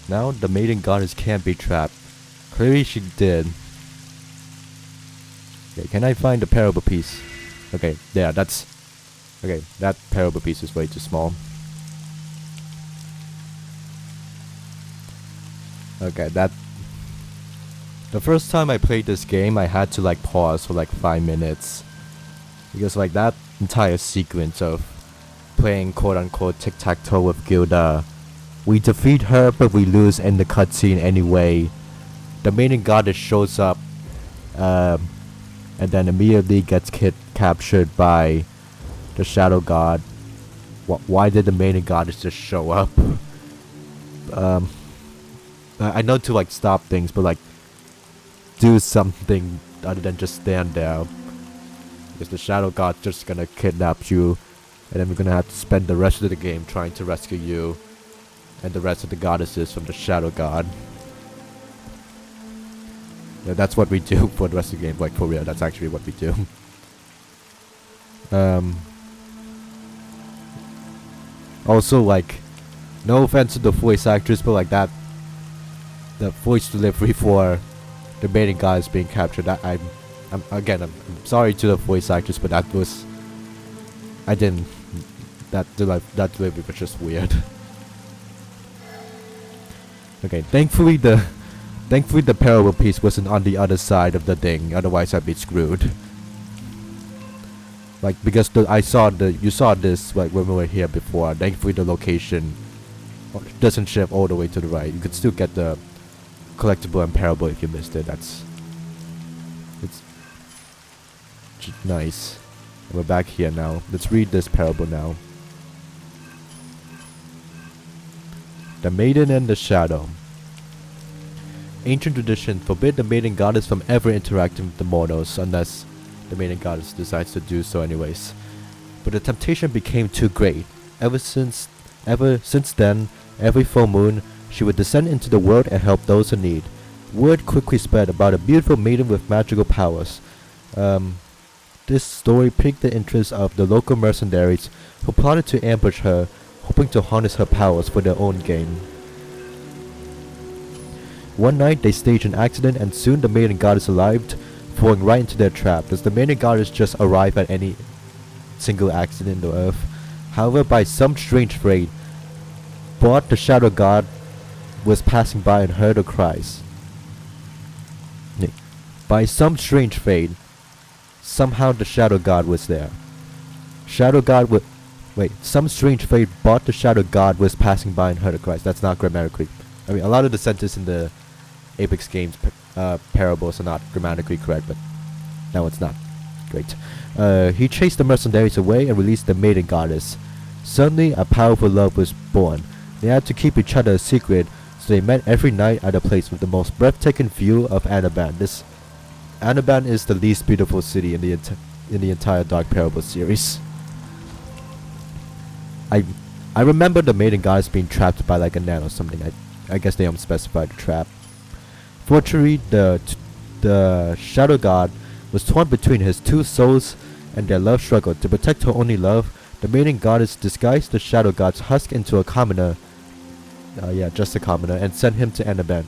now. The maiden goddess can't be trapped. Clearly she did. Okay, can I find the parable piece? Okay, yeah, that's... Okay, that parable piece is way too small. Okay, that... The first time I played this game, I had to like pause for like 5 minutes. Because like that entire sequence of playing quote-unquote tic-tac-toe with Gilda. We defeat her, but we lose in the cutscene anyway. The maiden goddess shows up, and then immediately gets captured by the shadow god. Why did the maiden goddess just show up? I know to like stop things, but like do something other than just stand there. Because the shadow god's just gonna kidnap you, and then we're gonna have to spend the rest of the game trying to rescue you and the rest of the goddesses from the shadow god. Yeah, that's what we do for the rest of the game. Like for real, that's actually what we do. Also, like, no offense to the voice actress, but like that, the voice delivery for the maiden goddess being captured. I'm sorry to the voice actress, but that was, that delivery was just weird. Okay, thankfully the parable piece wasn't on the other side of the thing, otherwise I'd be screwed. Like, because you saw this like when we were here before. Thankfully the location doesn't shift all the way to the right. You could still get the collectible and parable if you missed it. It's nice. We're back here now. Let's read this parable now. The Maiden and the Shadow. Ancient tradition forbid the maiden goddess from ever interacting with the mortals unless the maiden goddess decides to do so anyways. But the temptation became too great. Ever since then, every full moon, she would descend into the world and help those in need. Word quickly spread about a beautiful maiden with magical powers. This story piqued the interest of the local mercenaries who plotted to ambush her, hoping to harness her powers for their own gain. One night they staged an accident and soon the maiden goddess arrived, falling right into their trap. Does the maiden goddess just arrive at any single accident on Earth? However, by some strange fate, Bot the shadow god was passing by and heard her cries. By some strange fate, somehow the shadow god was there. Some strange fate bought the shadow god was passing by and heard her cries. That's not grammatically. I mean, a lot of the sentences in the Eipix games parables are not grammatically correct, but no, it's not. Great. He chased the mercenaries away and released the maiden goddess. Suddenly, a powerful love was born. They had to keep each other a secret, so they met every night at a place with the most breathtaking view of Anaben. Anaben is the least beautiful city in the entire Dark Parable series. I remember the maiden goddess being trapped by like a net or something. I guess they don't specify the trap. Unfortunately, the Shadow God was torn between his two souls, and their love struggle. To protect her only love, the maiden goddess disguised the Shadow God's husk into a commoner. Just a commoner, and sent him to Anaben.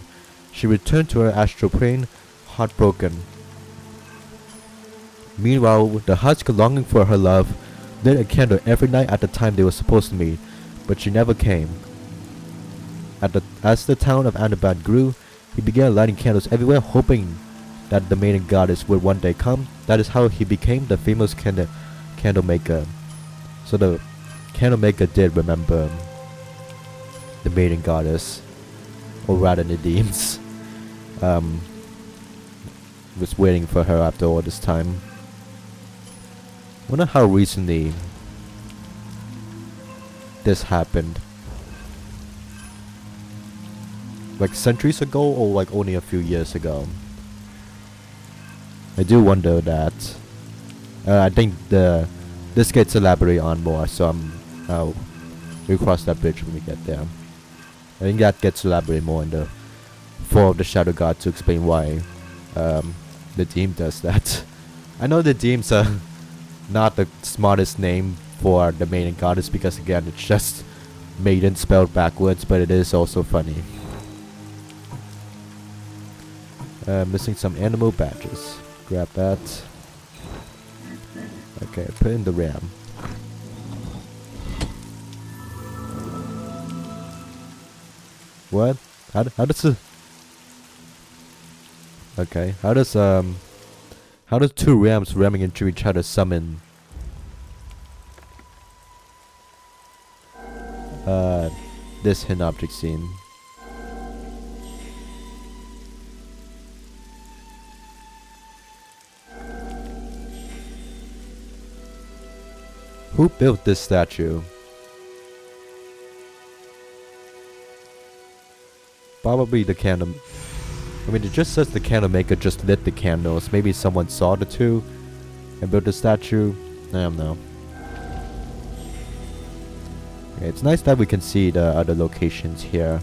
She returned to her astral plane, heartbroken. Meanwhile, the husk, longing for her love, lit a candle every night at the time they were supposed to meet, but she never came. As the town of Anaben grew, he began lighting candles everywhere, hoping that the maiden goddess would one day come. That is how he became the famous candle maker. So the candle maker did remember the maiden goddess, or rather Nadine's. Was waiting for her after all this time. Wonder how recently this happened. Like centuries ago, or like only a few years ago? I do wonder that. I think this gets elaborated on more, so we'll cross that bridge when we get there. I think that gets elaborated more in the Fall of the Shadow God to explain why the Deem does that. I know the Deems are not the smartest name for the maiden goddess, because again it's just maiden spelled backwards, but it is also funny. Missing some animal badges. Grab that. Okay, put in the RAM. What? How does it? Okay, how does two rams ramming into each other summon this hidden object scene? Who built this statue? Probably the candle. I mean, it just says the candle maker just lit the candles. Maybe someone saw the two and built the statue. I don't know. Okay, it's nice that we can see the other locations here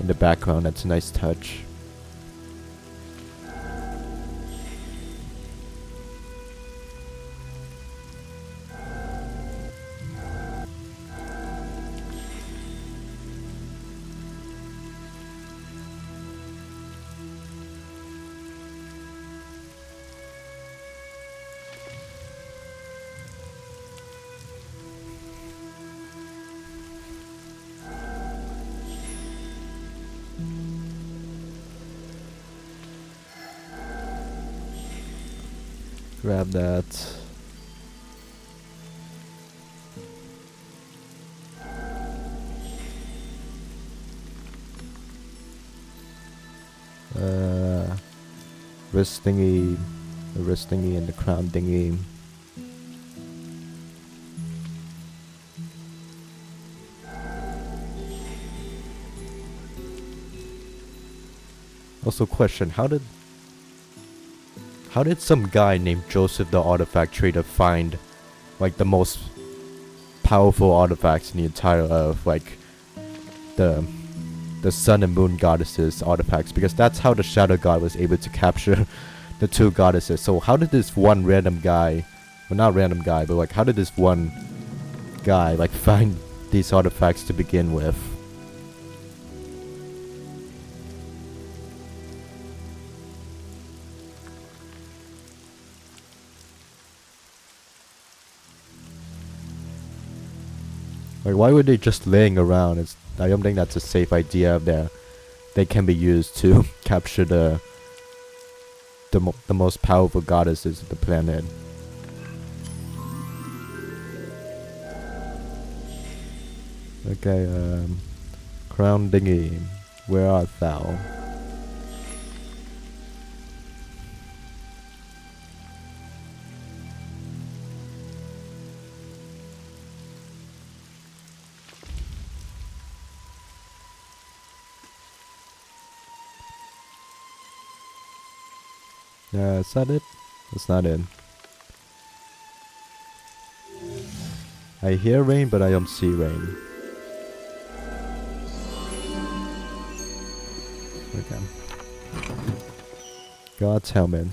in the background. That's a nice touch. Grab that. Wrist thingy, the wrist thingy and the crown thingy. Also question, how did some guy named Joseph the Artifact Trader find like the most powerful artifacts in the entire Earth, like the Sun and Moon goddesses artifacts? Because that's how the Shadow God was able to capture the two goddesses. So how did this one random guy, well not random guy, but like how did this one guy like find these artifacts to begin with? Like, why were they just laying around? I don't think that's a safe idea. They can be used to capture the most powerful goddesses of the planet. Okay, crown dingy, where art thou? Is that it? That's not it. I hear rain, but I don't see rain. Okay. God's helmet.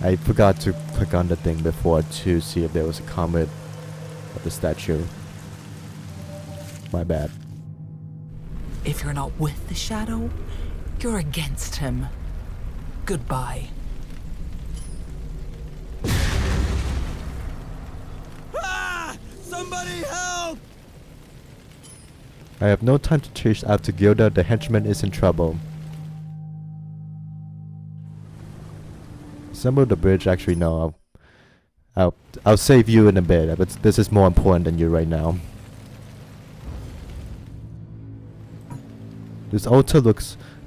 I forgot to click on the thing before to see if there was a comment of the statue. My bad. If you're not with the shadow, you're against him. Goodbye. Ah! Somebody help! I have no time to chase after Gilda. The henchman is in trouble. Assemble the bridge. Actually, no. I'll save you in a bit. But this is more important than you right now. This altar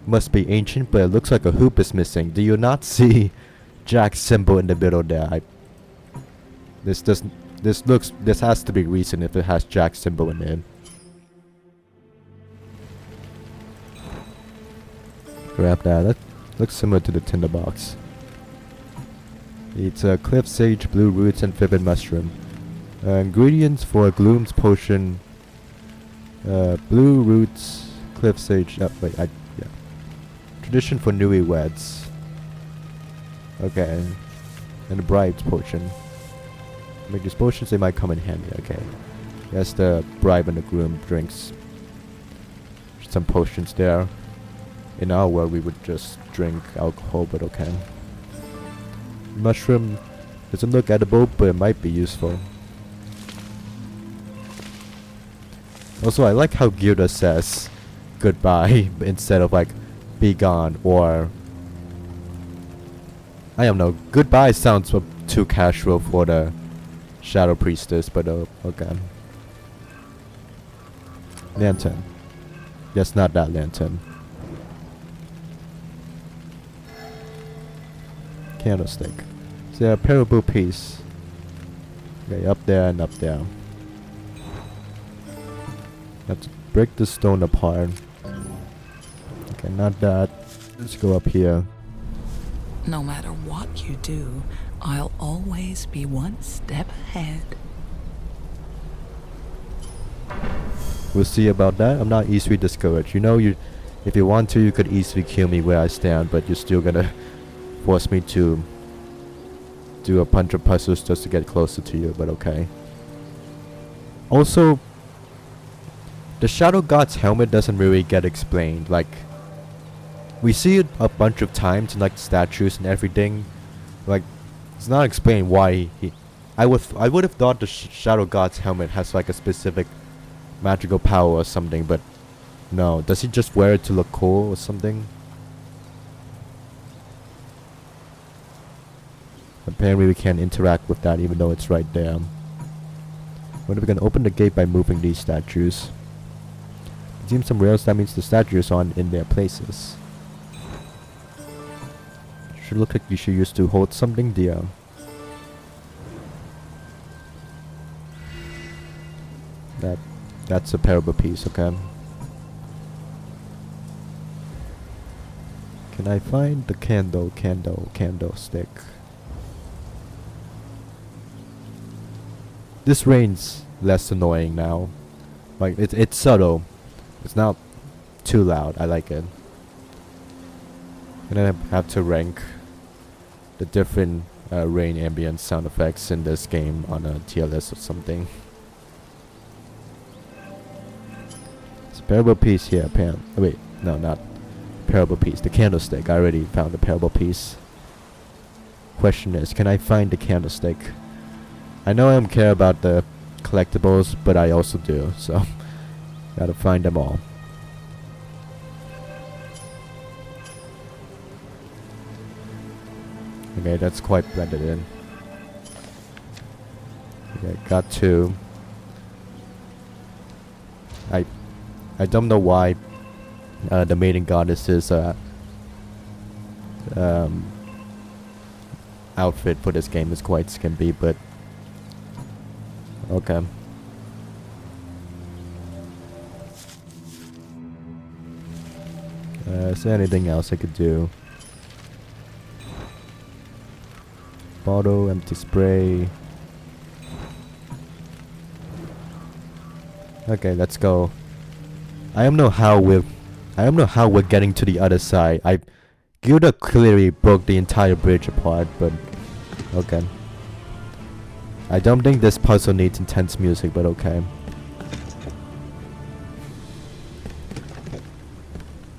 must be ancient, but it looks like a hoop is missing. Do you not see Jack's symbol in the middle there? This has to be recent if it has Jack's symbol in it. Grab that. That looks similar to the tinderbox. It's a cliff sage, blue roots, and vivid mushroom. Ingredients for Gloom's potion. Blue roots, cliff sage. Yeah. Tradition for newlyweds. Okay. And a bride's potion. Make these potions, they might come in handy. Okay. That's the bride and the groom drinks. Some potions there. In our world, we would just drink alcohol, but okay. Mushroom doesn't look edible, but it might be useful. Also, I like how Gilda says goodbye instead of like be gone or I don't know. Goodbye sounds too casual for the Shadow Priestess, but okay. Lantern. Yes, not that lantern. Candlestick. Is there a parable piece? Okay, up there and up there. Let's break the stone apart. Okay, not that. Let's go up here. No matter what you do, I'll always be one step ahead. We'll see about that. I'm not easily discouraged. You know, if you want to, you could easily kill me where I stand, but you're still gonna force me to do a bunch of puzzles just to get closer to you, but okay. Also, the Shadow God's helmet doesn't really get explained. Like, we see it a bunch of times in like statues and everything. Like, it's not explained why he. I would have thought the Shadow God's helmet has like a specific magical power or something, but no. Does he just wear it to look cool or something? Apparently we can't interact with that even though it's right there. What if we can open the gate by moving these statues? Redeem some rails, that means the statues aren't in their places. Should look like you should use to hold something dear. That's a parable piece, okay. Can I find the candlestick? This rain's less annoying now. Like, it's subtle. It's not too loud. I like it. And then I have to rank the different rain ambient sound effects in this game on a tier list or something. It's a parable piece here, wait, no, not parable piece. The candlestick. I already found the parable piece. Question is, can I find the candlestick? I know I don't care about the collectibles, but I also do, so gotta find them all. Okay, that's quite blended in. Okay, got two. I don't know why the maiden goddess's outfit for this game is quite skimpy, but okay. Is there anything else I could do? Bottle, empty spray. Okay, let's go. I don't know how with I don't know how we're getting to the other side. Gilda clearly broke the entire bridge apart, but okay. I don't think this puzzle needs intense music, but okay.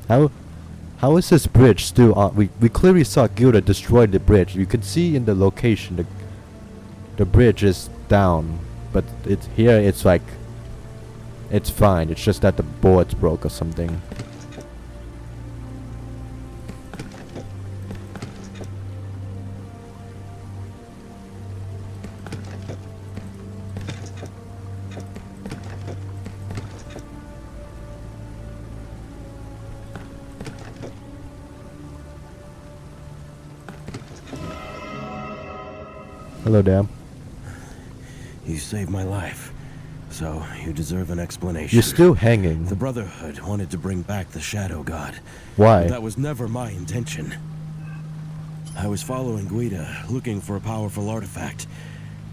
How is this bridge still on? We clearly saw Gilda destroy the bridge. You can see in the location the bridge is down, but it's like it's fine. It's just that the boards broke or something. Hello, Dan. You saved my life, so you deserve an explanation. You're still hanging. The Brotherhood wanted to bring back the Shadow God. Why? But that was never my intention. I was following Guida, looking for a powerful artifact.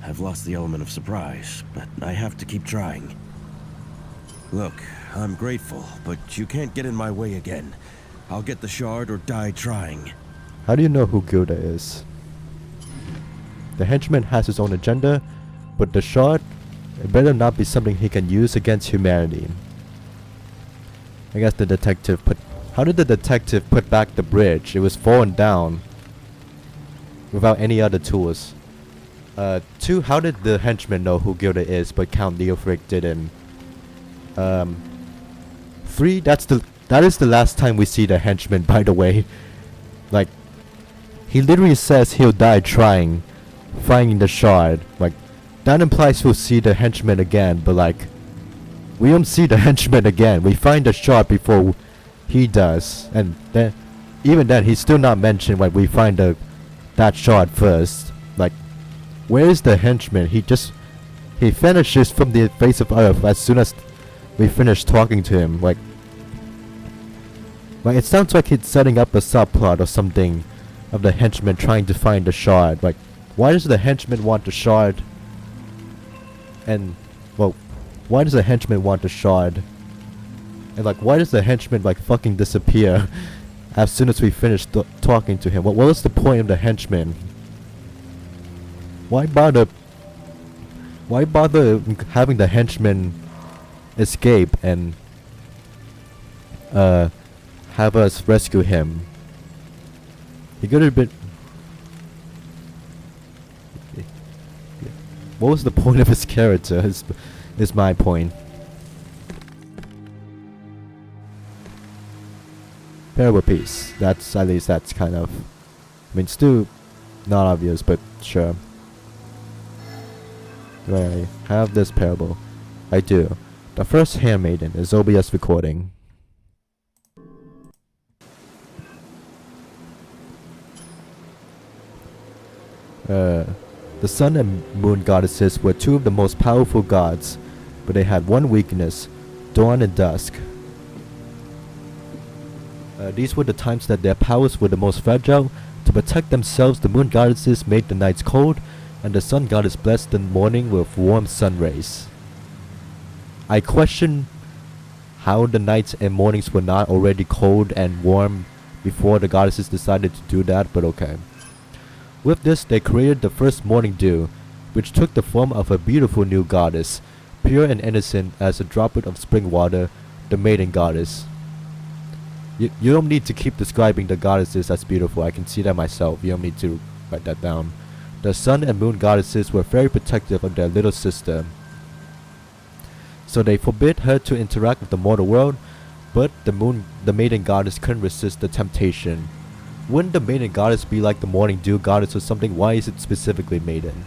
I've lost the element of surprise, but I have to keep trying. Look, I'm grateful, but you can't get in my way again. I'll get the shard or die trying. How do you know who Gilda is? The henchman has his own agenda, but the shard, it better not be something he can use against humanity. I guess the detective put... How did the detective put back the bridge? It was fallen down without any other tools. 2, how did the henchman know who Gilda is, but Count Leofric didn't? 3, that is the last time we see the henchman, by the way. Like, he literally says he'll die trying, finding the shard. Like, that implies we'll see the henchman again, but like, we don't see the henchman again. We find the shard before he does, and then, even then, he's still not mentioned when we find that shard first. Like, where is the henchman? He vanishes from the face of Earth as soon as we finish talking to him. Like, it sounds like he's setting up a subplot or something of the henchman trying to find the shard. Like, why does the henchman want the shard? And, well, why does the henchman want the shard? And like, why does the henchman like fucking disappear as soon as we finish talking to him? What was the point of the henchman? Why bother having the henchman escape and have us rescue him? He could have been... What was the point of his character is my point. Parable piece. At least that's kind of... I mean, still not obvious, but sure. Do I have this parable? I do. The first handmaiden is OBS recording. The sun and moon goddesses were 2 of the most powerful gods, but they had one weakness: dawn and dusk. These were the times that their powers were the most fragile. To protect themselves, the moon goddesses made the nights cold, and the sun goddess blessed the morning with warm sun rays. I question how the nights and mornings were not already cold and warm before the goddesses decided to do that, but okay. With this, they created the first morning dew, which took the form of a beautiful new goddess, pure and innocent as a droplet of spring water, the maiden goddess. You don't need to keep describing the goddesses as beautiful. I can see that myself. You don't need to write that down. The sun and moon goddesses were very protective of their little sister, so they forbid her to interact with the mortal world, but the maiden goddess couldn't resist the temptation. Wouldn't the maiden goddess be like the morning dew goddess or something? Why is it specifically maiden?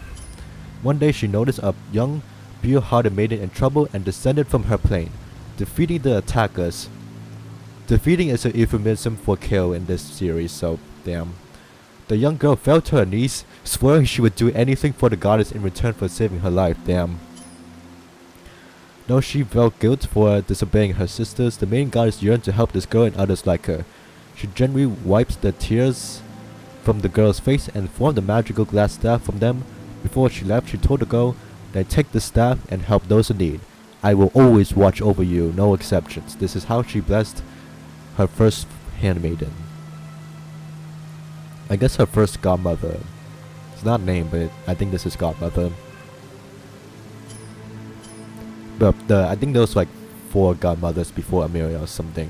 One day she noticed a young, pure-hearted maiden in trouble and descended from her plane, defeating the attackers. Defeating is a euphemism for kill in this series, so damn. The young girl fell to her knees, swearing she would do anything for the goddess in return for saving her life, damn. Though she felt guilt for disobeying her sisters, the maiden goddess yearned to help this girl and others like her. She gently wipes the tears from the girl's face and formed a magical glass staff from them. Before she left, she told the girl, "Then take the staff and help those in need. I will always watch over you, no exceptions." This is how she blessed her first handmaiden. I guess her first godmother. It's not named, but I think this is godmother. But I think there was like 4 godmothers before Amelia or something.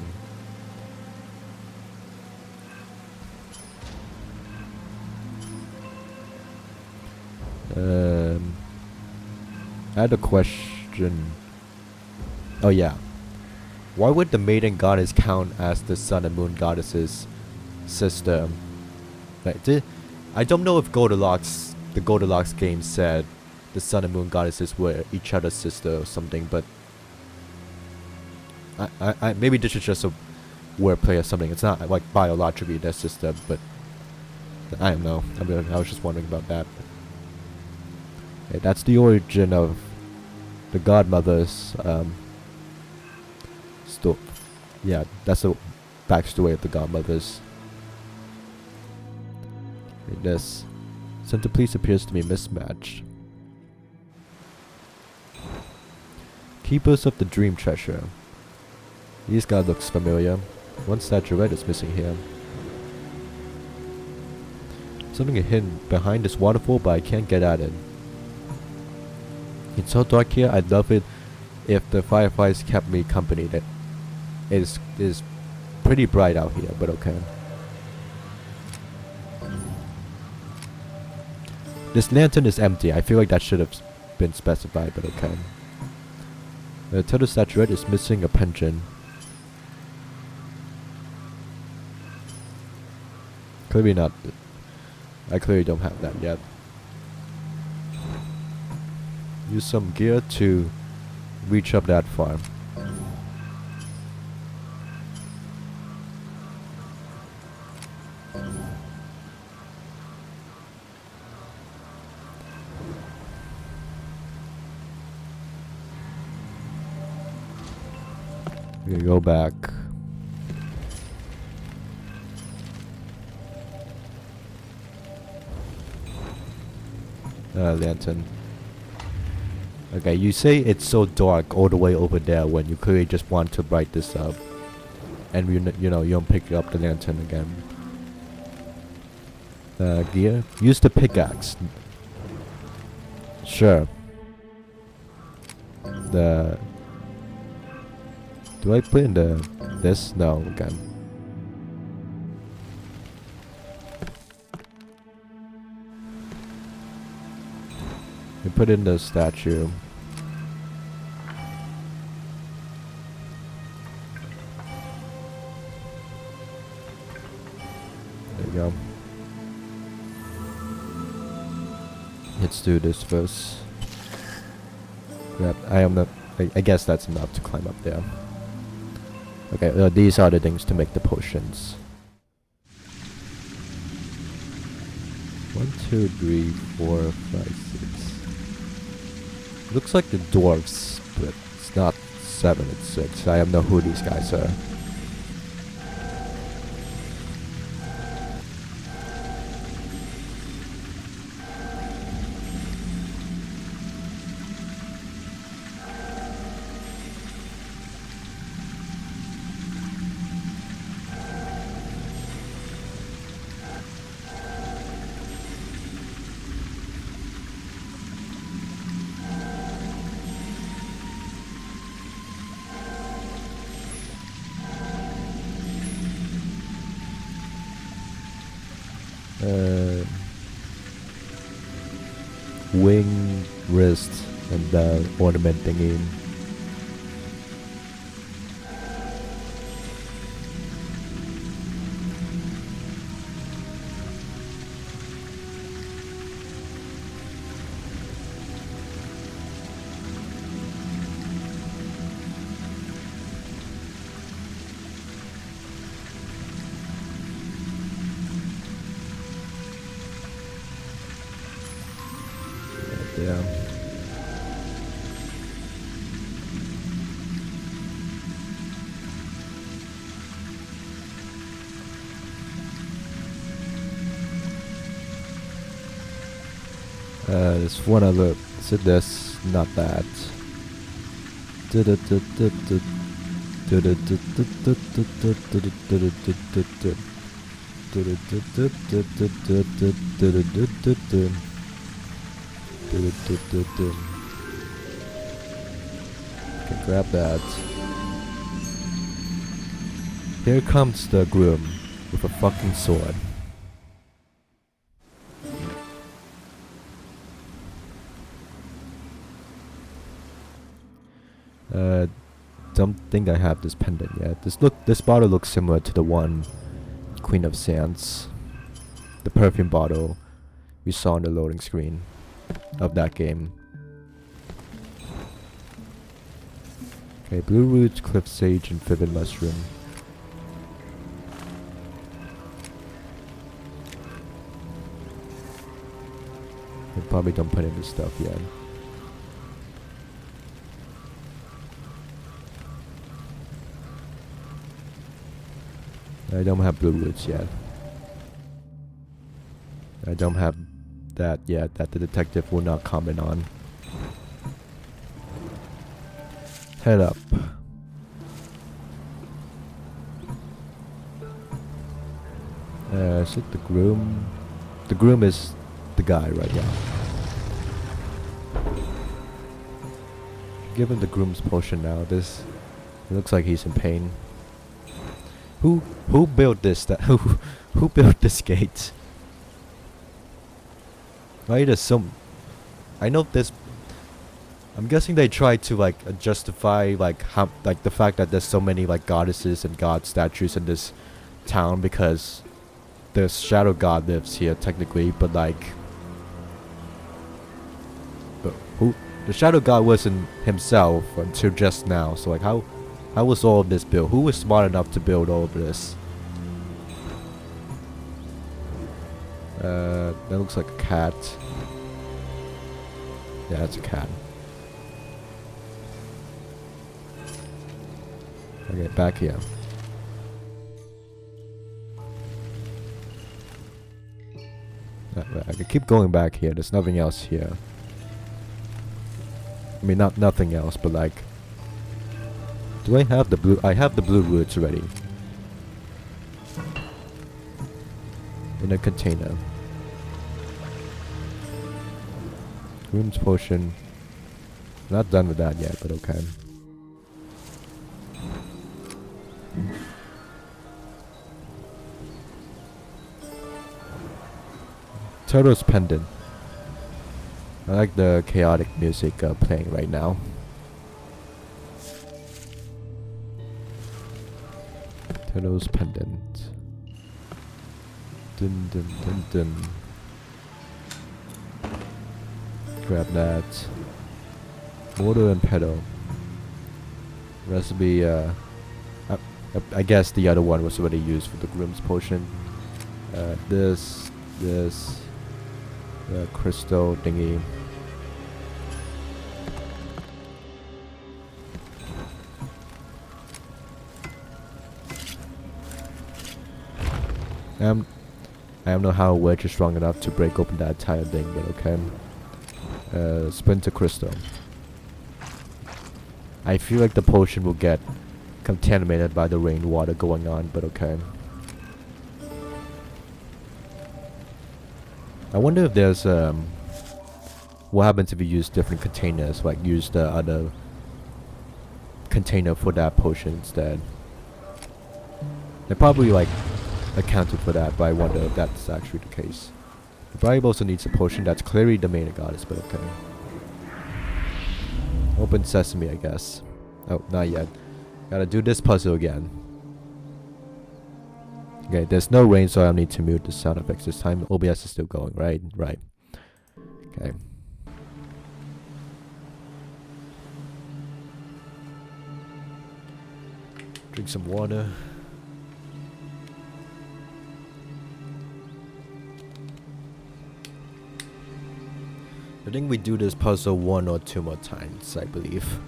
I had a question. Oh yeah. Why would the maiden goddess count as the sun and moon goddess's sister? Like, I don't know if the Goldilocks game said the sun and moon goddesses were each other's sister or something, but I maybe this is just a wordplay or something. It's not like biologically their sister, but I don't know. I was just wondering about that. Okay, that's the origin of the godmother's yeah, that's the backstory of the godmothers. Okay, this centerpiece appears to be mismatched. Keepers of the Dream Treasure. This guy looks familiar. One statuette is missing here. Something is hidden behind this waterfall, but I can't get at it. It's so dark here, I'd love it if the fireflies kept me company. That is pretty bright out here, but okay. This lantern is empty. I feel like that should have been specified, but okay. The turtle statuette is missing a pension. Clearly not. I clearly don't have that yet. Use some gear to reach up that far. We go back. Lantern. Okay, you say it's so dark all the way over there when you clearly just want to bright this up, and you know you don't pick up the lantern again. Gear. Use the pickaxe. Sure. Do I put in this? No, again. We put in the statue. There you go. Let's do this first. Grab. I guess that's enough to climb up there. Okay, these are the things to make the potions. 1, 2, 3, 4, 5, 6. Looks like the dwarves, but it's not 7, it's 6. I don't know who these guys are. Wing, wrist, and the ornament thingy. Yeah. There's one other. So this, not that. Okay, grab that. Here comes the groom with a fucking sword. Don't think I have this pendant yet. This bottle looks similar to the one Queen of Sands, the perfume bottle we saw on the loading screen of that game. Okay, blue roots, cliff sage, and vivid mushroom. I probably don't put in this stuff yet. I don't have blue roots yet. I don't have that yet, that the detective will not comment on. Head up. Is it the groom? The groom is the guy right now. Give him the groom's potion now. It looks like he's in pain. Who built this? Who built this gate? Right, there's some. I know this. I'm guessing they tried to like justify like how like the fact that there's so many like goddesses and god statues in this town because the shadow god lives here technically, but who the shadow god wasn't himself until just now. So like how was all of this built? Who was smart enough to build all of this? That looks like a cat. Yeah, it's a cat. Okay, back here. I can keep going back here. There's nothing else here. I mean, not nothing else, but like, do I have the blue? I have the blue roots already in a container. Groom's potion. Not done with that yet, but okay. Turtle's pendant. I like the chaotic music playing right now. Turtle's pendant. Dun dun dun dun. Grab that. Mortar and petal. Recipe. I guess the other one was already used for the groom's potion. This, the crystal thingy. I don't know how a wedge is strong enough to break open that entire thing, but okay. Splinter crystal. I feel like the potion will get contaminated by the rainwater going on, but okay. I wonder if there's what happens if you use different containers, like use the other container for that potion instead. They probably like accounted for that, but I wonder if that's actually the case. The bribe also needs a potion that's clearly the main goddess, but okay. Open sesame, I guess. Oh, not yet. Gotta do this puzzle again. Okay, there's no rain, so I don't need to mute the sound effects this time. OBS is still going, right? Right. Okay. Drink some water. I think we do this puzzle 1 or 2 more times, I believe.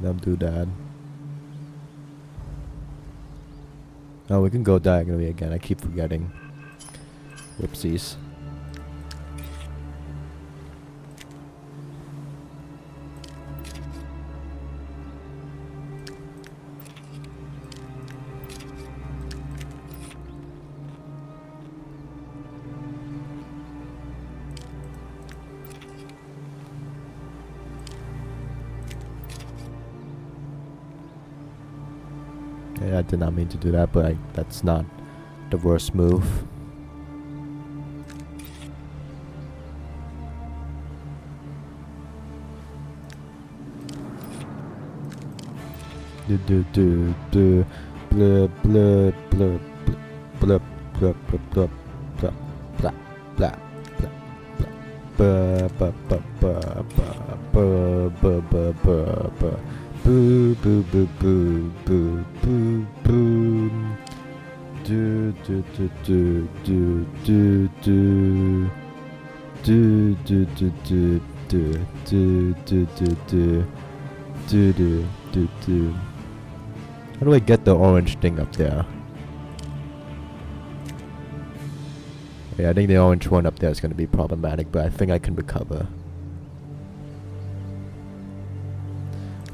Don't do that. Oh, we can go diagonally again. I keep forgetting. Whoopsies. Yeah, I did not mean to do that, but that's not the worst move. Do do do do blah blah blah blah blah blah blah blah blah blah blah blah blah blah blah blah blah blah blah. Boo boo boo boo boo boo boo. Do do do do do do do. Do do do do do do do do do do do do. How do I get the orange thing up there? Yeah, I think the orange one up there is going to be problematic, but I think I can recover.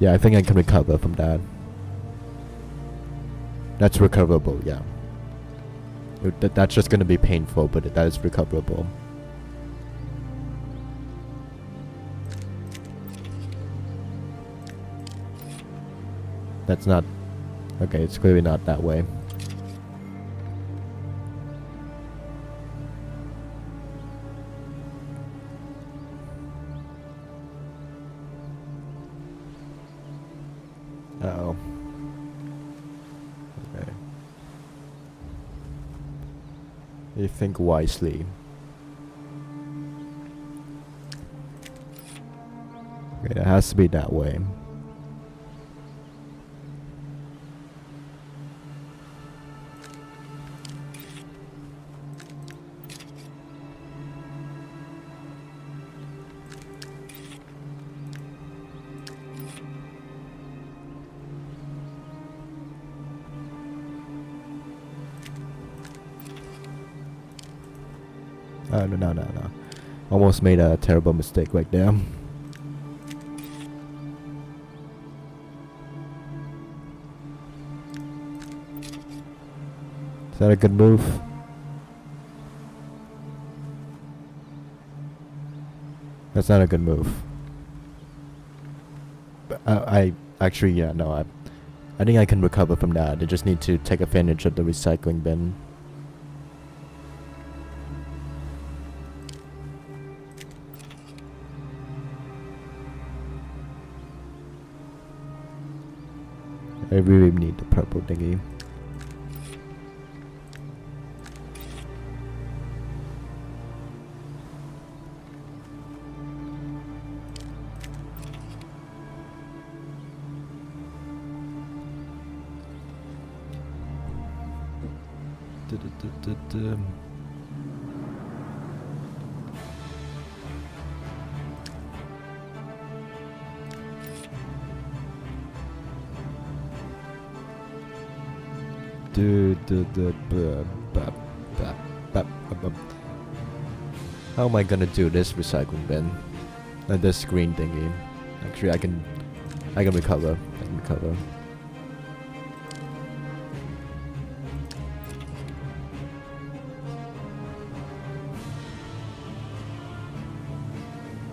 Yeah, I think I can recover from that. That's recoverable, yeah. That's just gonna be painful, but that is recoverable. That's not... Okay, it's clearly not that way. Uh-oh. Okay. You think wisely. Okay, it has to be that way. No. Almost made a terrible mistake right there. Is that a good move? That's not a good move. But I actually, yeah, no, I think I can recover from that. I just need to take advantage of the recycling bin. I really need the purple thingy. How am I gonna do this recycling bin? This green thingy. Actually, I can recover. I can recover.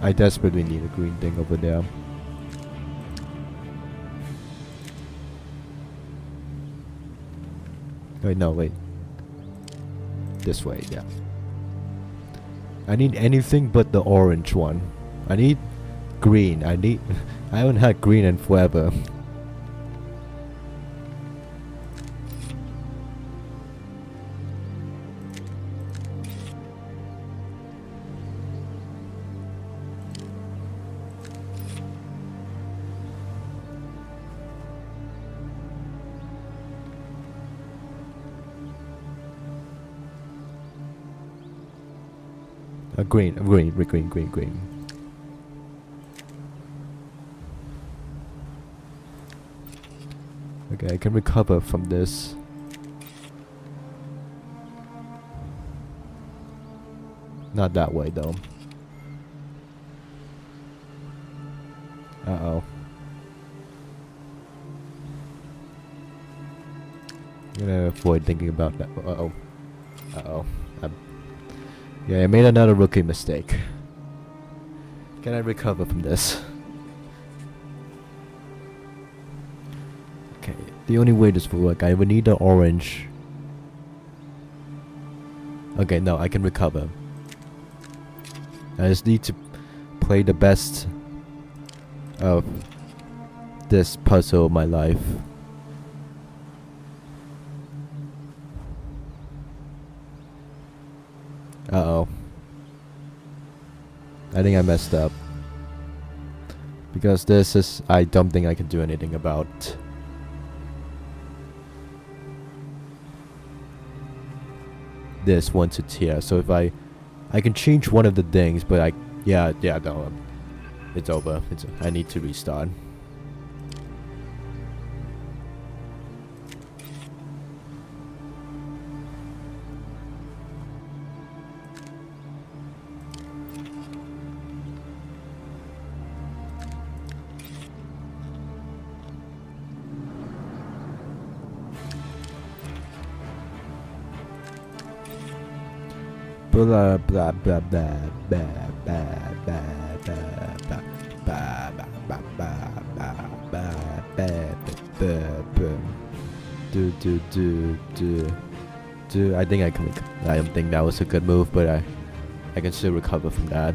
I desperately need a green thing over there. Wait, no, wait. This way, yeah. I need anything but the orange one. I need green. I haven't had green in forever. Green. Okay, I can recover from this. Not that way though. Uh-oh. I'm gonna avoid thinking about that. Uh-oh. Uh-oh. Yeah, I made another rookie mistake. Can I recover from this? Okay, the only way this will work, I would need the orange. Okay, no, I can recover. I just need to play the best of this puzzle of my life. Uh-oh. I think I messed up. Because this is... I don't think I can do anything about... this once it's here. So if I can change one of the things, but I... Yeah, no. It's over. I need to restart. Blah blah blah blah blah blah blah blah blah do. I think I can. I don't think that was a good move, but I can still recover from that.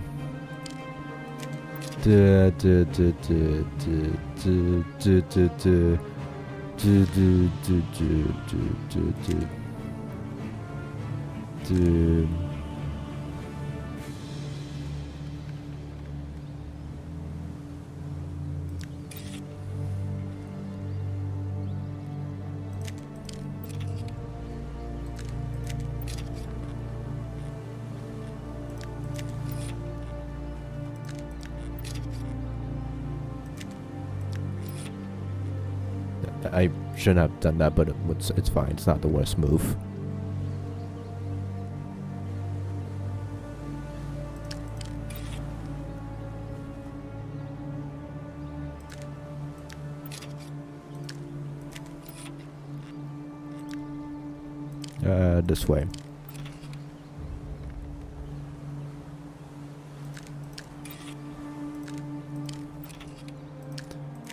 I shouldn't have done that, but it's fine. It's not the worst move. This way.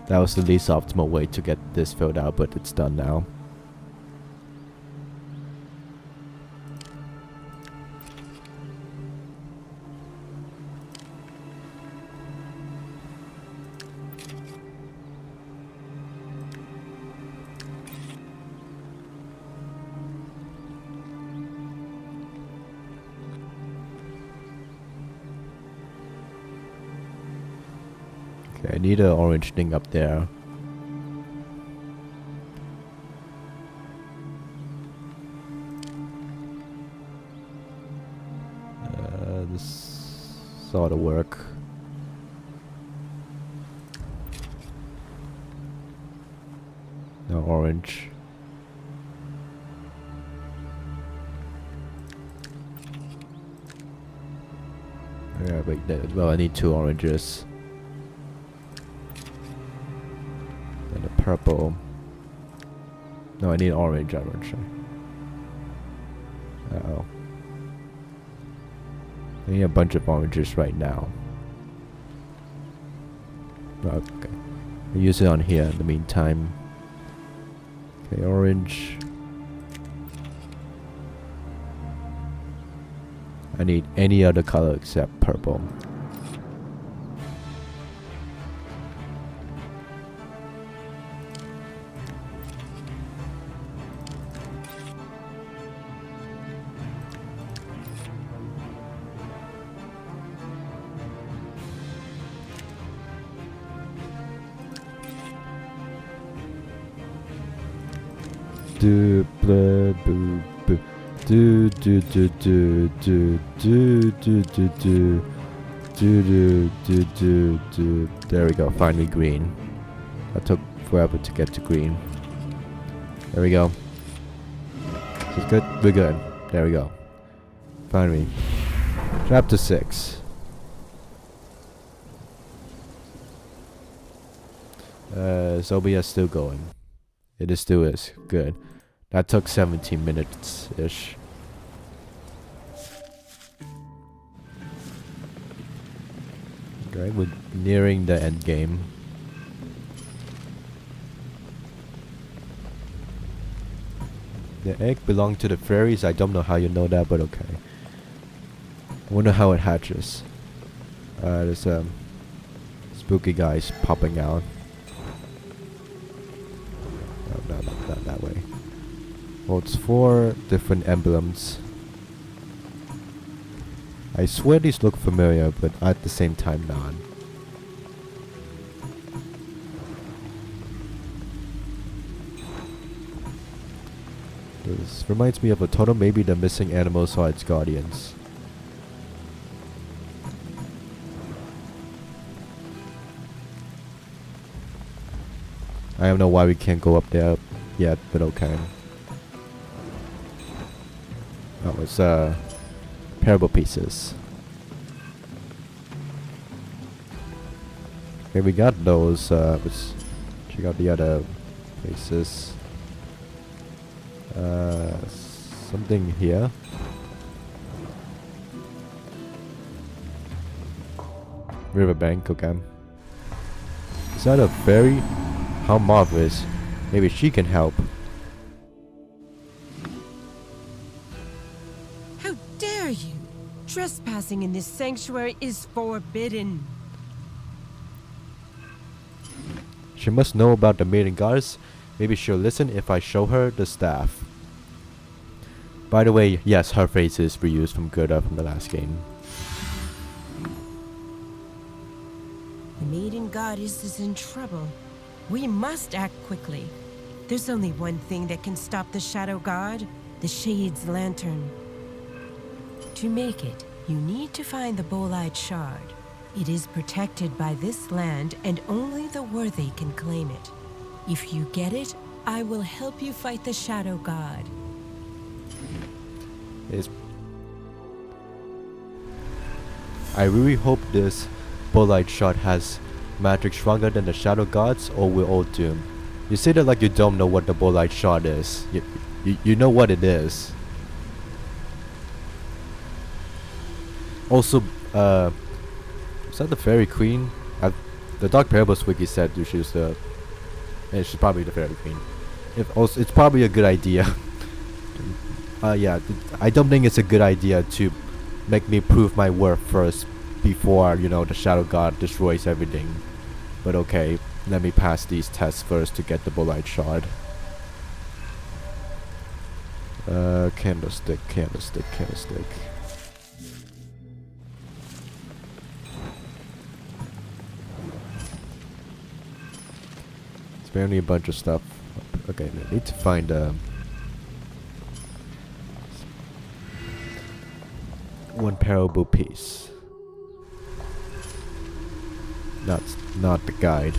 That was the least optimal way to get this filled out, but it's done now. Okay, I need an orange thing up there. This ought to work. No orange. Yeah, but well, I need 2 oranges. And a purple. No, I need orange. Uh-oh. I need a bunch of oranges right now. Okay. I'll use it on here in the meantime. Okay, orange. I need any other color except purple. Do blah boo boo. Do do do do do do do do do do do do do. There we go. Finally green. That took forever to get to green. There we go. This is good. We're good. There we go. Finally. Chapter 6. Zobia still going. It still is. Good. That took 17 minutes-ish. Okay, we're nearing the end game. The egg belonged to the fairies. I don't know how you know that, but okay. I wonder how it hatches. There's spooky guys popping out. No, not that way. Holds 4 different emblems. I swear these look familiar, but at the same time not. This reminds me of a totem. Maybe the missing animals are its guardians. I don't know why we can't go up there yet, but okay. Oh, it's parable pieces. Okay, we got those. Let's check out the other places. Something here. Riverbank, okay. Is that a fairy? How marvelous. Maybe she can help. How dare you! Trespassing in this sanctuary is forbidden. She must know about the maiden goddess. Maybe she'll listen if I show her the staff. By the way, yes, her face is reused from Gerda from the last game. The maiden goddess is in trouble. We must act quickly. There's only one thing that can stop the Shadow God, the Shade's lantern. To make it, you need to find the Bolide Shard. It is protected by this land, and only the worthy can claim it. If you get it, I will help you fight the Shadow God. I really hope this Bolide Shard has magic stronger than the Shadow Gods, or we're all doomed. You say that like you don't know what the Bolide Shard is. You know what it is. Also, is that the Fairy Queen? The Dark Parables wiki said she's the... Yeah, she's probably the Fairy Queen. It's probably a good idea. Yeah, I don't think it's a good idea to make me prove my worth first before, you know, the Shadow God destroys everything. But okay, let me pass these tests first to get the Bolide Shard. Candlestick. It's apparently a bunch of stuff. Okay, I need to find one parable piece. Not the guide.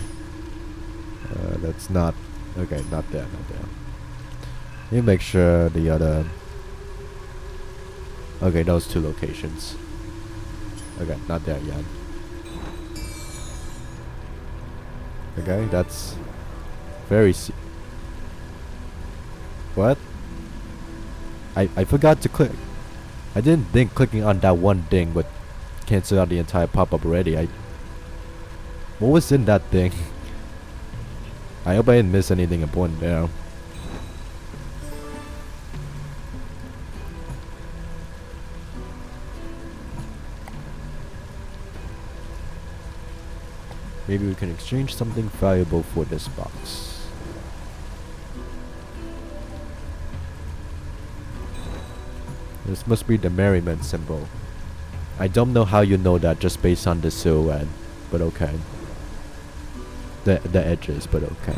That's not... Okay, not there. Let me make sure the other... Okay, those 2 locations. Okay, not there yet. Okay, that's... very... What? I forgot to click. I didn't think clicking on that one thing would cancel out the entire pop-up already. What was in that thing? I hope I didn't miss anything important there. Maybe we can exchange something valuable for this box. This must be the merriment symbol. I don't know how you know that just based on the silhouette, but okay. The edges, but okay.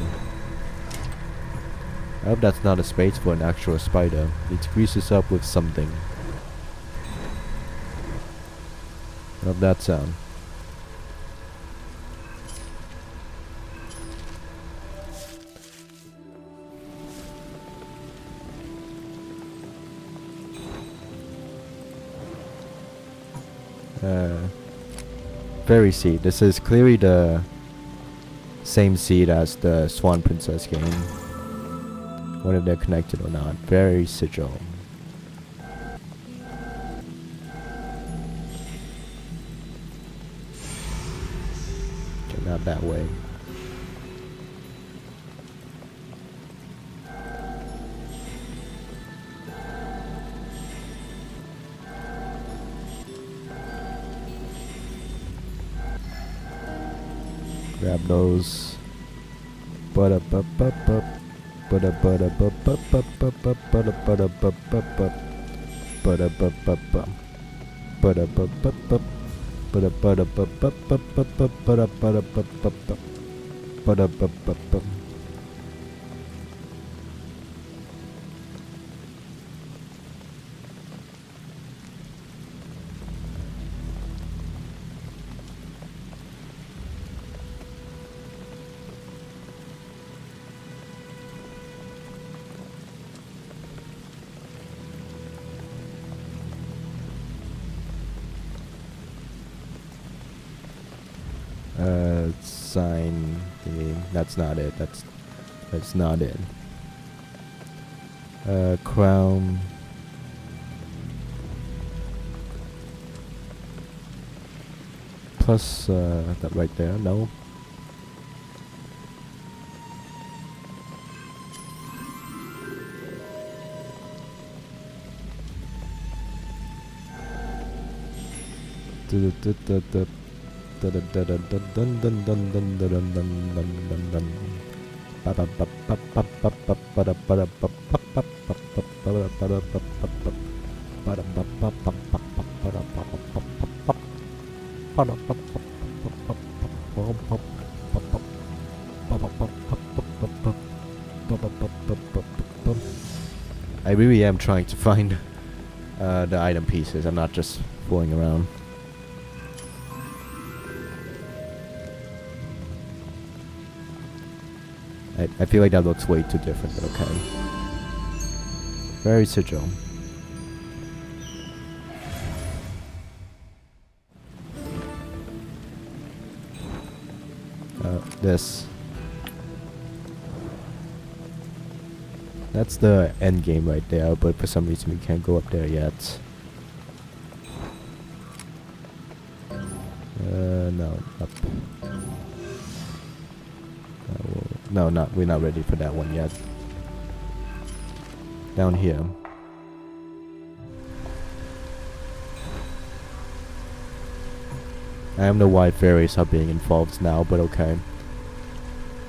I hope that's not a space for an actual spider. It greases up with something. I love that sound. Fairy seed. This is clearly the same seed as the Swan Princess game. Whether they're connected or not. Fairy sigil. Okay, not that way. Grab those. Sign thingy. That's not it. That's not it. Crown. Plus that right there. No. I really am trying to find the item pieces. I'm not just fooling around. I feel like that looks way too different, but okay. Very sigil. This. That's the end game right there, but for some reason we can't go up there yet. No, up. No, we're not ready for that one yet. Down here. I don't know why fairies are being involved now, but okay.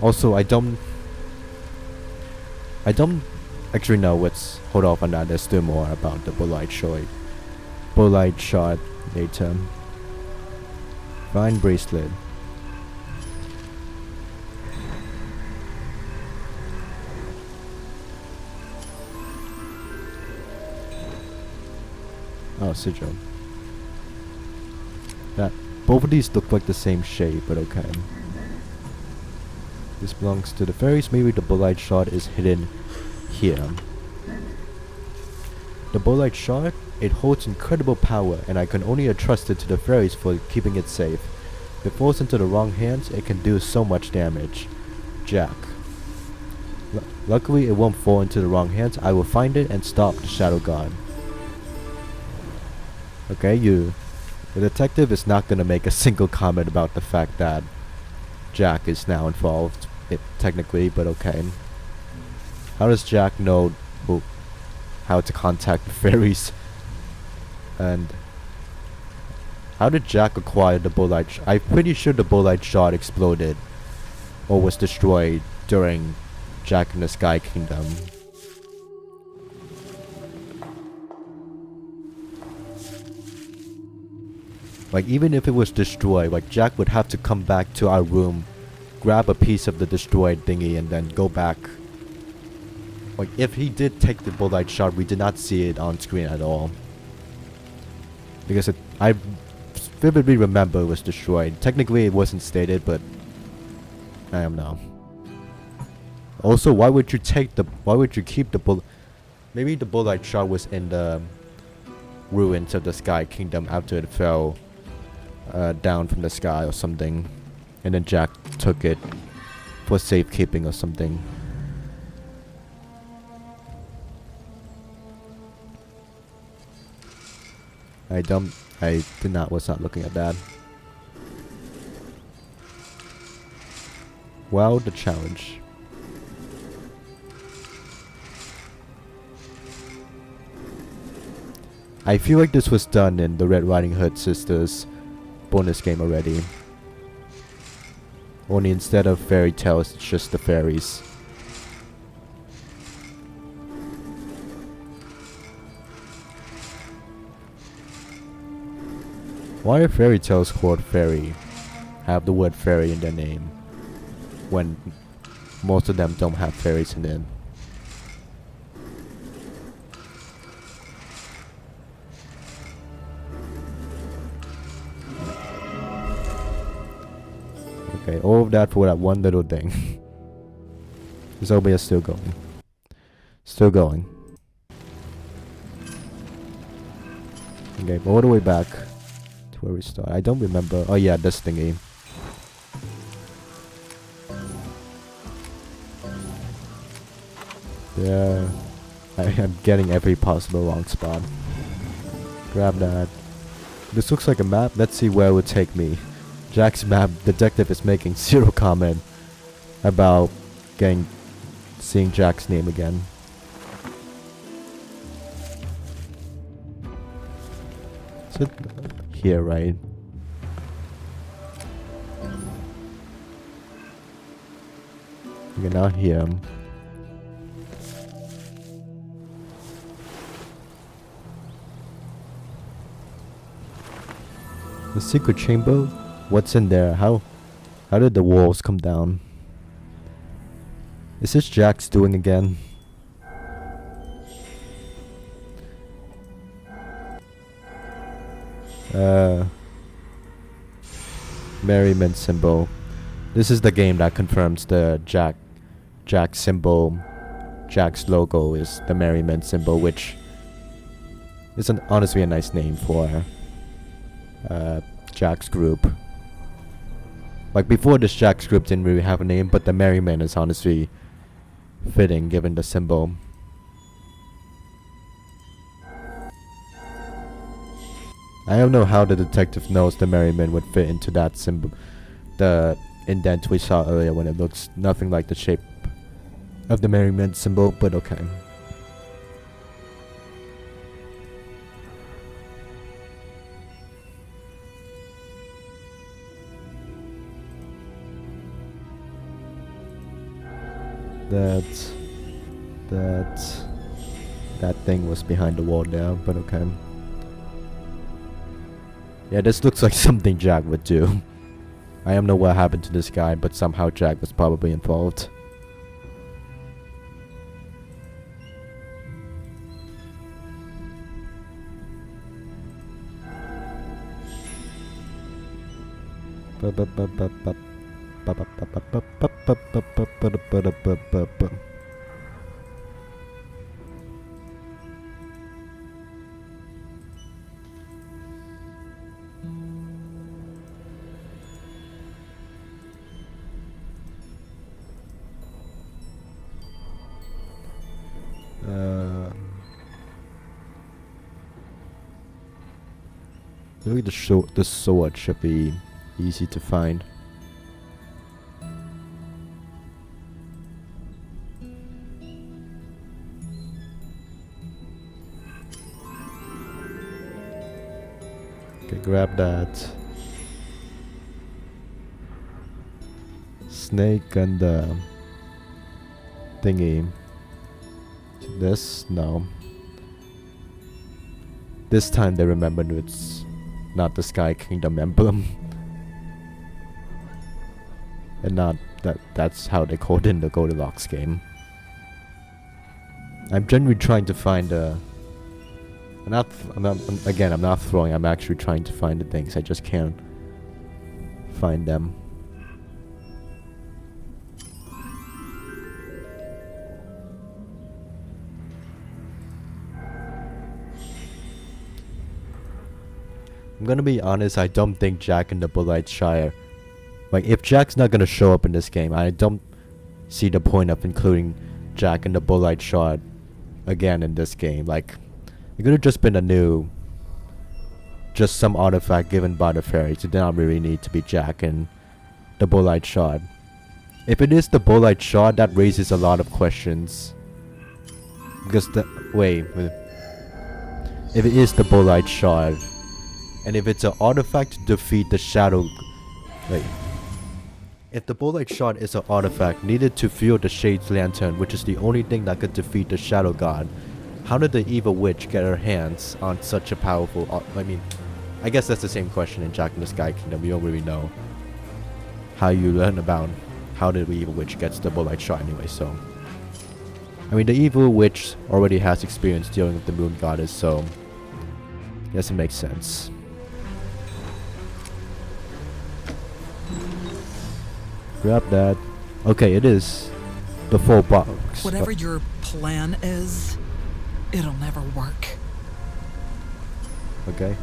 Also, I don't actually know what's... Hold off on that, there's still more about the Bolide shard later. Fine bracelet. Oh, sigil. That both of these look like the same shape, but okay. This belongs to the fairies. Maybe the Bolide shard is hidden here. The Bolide shard, it holds incredible power, and I can only entrust it to the fairies for keeping it safe. If it falls into the wrong hands, it can do so much damage. Jack. Luckily, it won't fall into the wrong hands. I will find it and stop the Shadow God. Okay, the detective is not gonna make a single comment about the fact that Jack is now involved, technically, but okay. How does Jack know how to contact the fairies? And how did Jack acquire the Bolide? I'm pretty sure the Bolide shard exploded or was destroyed during Jack in the Sky Kingdom. Like, even if it was destroyed, like, Jack would have to come back to our room, grab a piece of the destroyed thingy, and then go back. Like, if he did take the Bolide shard, we did not see it on screen at all. Because I vividly remember it was destroyed. Technically, it wasn't stated, but I don't know. Also, why would you keep the maybe the Bolide shard was in the ruins of the Sky Kingdom after it fell down from the sky or something, and then Jack took it for safekeeping or something. Was not looking at that. Well, the challenge. I feel like this was done in the Red Riding Hood Sisters bonus game already. Only instead of fairy tales, it's just the fairies. Why are fairy tales called fairy? Have the word fairy in their name, when most of them don't have fairies in them. Okay, all of that for that one little thing. Zobia is still going. Still going. Okay, all the way back to where we started. I don't remember. Oh yeah, this thingy. Yeah, I am getting every possible wrong spot. Grab that. This looks like a map. Let's see where it would take me. Jack's map. Detective is making zero comment about seeing Jack's name again. Is it here, right? You can now hear him. The secret chamber? What's in there? How did the walls come down? Is this Jack's doing again? Merriment symbol. This is the game that confirms the Jack symbol. Jack's logo is the merriment symbol, which is honestly a nice name for Jack's group. Like before this, Jack's group didn't really have a name, but the merriment is honestly fitting given the symbol. I don't know how the detective knows the merriment would fit into that symbol, the indent we saw earlier, when it looks nothing like the shape of the merriment symbol, but okay. That thing was behind the wall there, but okay. Yeah, this looks like something Jack would do. I don't know what happened to this guy, but somehow Jack was probably involved. Maybe the sword should be easy to find. Okay, grab that. Snake and thingy. This? No. This time they remembered it's not the Sky Kingdom emblem. And not that's how they called in the Goldilocks game. I'm generally trying to find I'm not throwing, I'm actually trying to find the things, I just can't find them. I'm gonna be honest, I don't think Jack and the Bullite Shire... Like, if Jack's not gonna show up in this game, I don't see the point of including Jack and the Bullite Shard again in this game. Like, it could have just been a new... Just some artifact given by the fairies. It did not really need to be Jack and the Bullite Shard. If it is the Bullite Shard, that raises a lot of questions. Because the... Wait. If it is the Bullite Shard, and if it's an artifact to defeat the Shadow... Wait. If the Bullite Shard is an artifact needed to fuel the Shade's Lantern, which is the only thing that could defeat the Shadow God, how did the evil witch get her hands on such a powerful... I mean, I guess that's the same question in Jack in the Sky Kingdom. We don't really know how you learn about how the evil witch gets the Bullite Shard anyway, so... I mean, the evil witch already has experience dealing with the Moon Goddess, so... I guess it makes sense. Grab that. Okay, it is the full box. Whatever your plan is, it'll never work. Okay.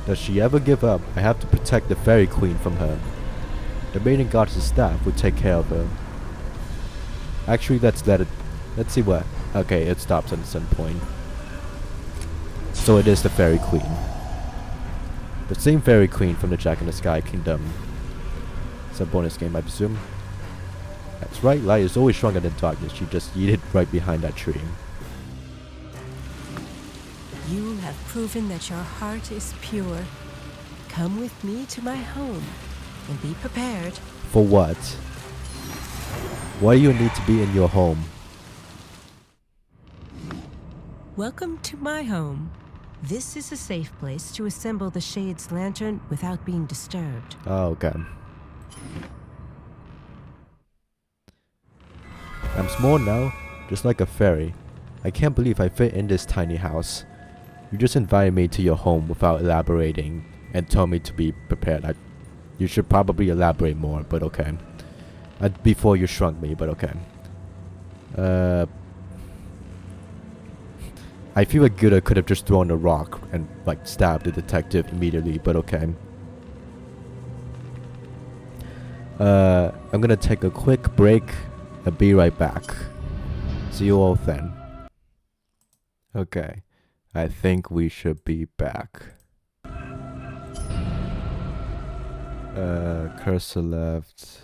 Does she ever give up? I have to protect the Fairy Queen from her. The Maiden Goddess' staff will take care of her. Actually, let's see what... Okay, it stops at some point. So it is the Fairy Queen. The same Fairy Queen from the Jack in the Sky Kingdom. It's a bonus game, I presume. That's right, light is always stronger than darkness. She just yeeted right behind that tree. You have proven that your heart is pure. Come with me to my home and be prepared. For what? Why do you need to be in your home? Welcome to my home. This is a safe place to assemble the Shade's Lantern without being disturbed. Oh, okay. I'm small now, just like a fairy. I can't believe I fit in this tiny house. You just invited me to your home without elaborating and told me to be prepared. You should probably elaborate more, but okay. Before you shrunk me, but okay. I feel like Guda could have just thrown a rock and like stabbed the detective immediately, but okay. I'm gonna take a quick break and be right back. See you all then. Okay, I think we should be back. Cursor left.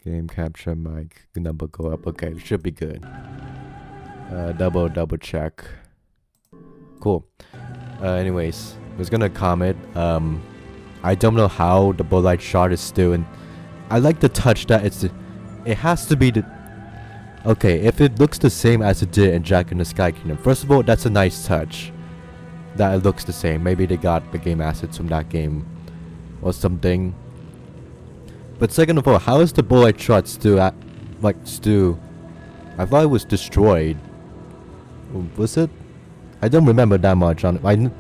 Game capture mic number go up. Okay, it should be good. Double check. Cool. Anyways, I was gonna comment. I don't know how the Bullite Shard is still in. I like the touch that it has to be the... Okay, if it looks the same as it did in Jack in the Sky Kingdom. First of all, that's a nice touch. That it looks the same. Maybe they got the game assets from that game. Or something. But second of all, how is the Bullite Shard still at... Like, still... I thought it was destroyed. Was it? I don't remember that much on it.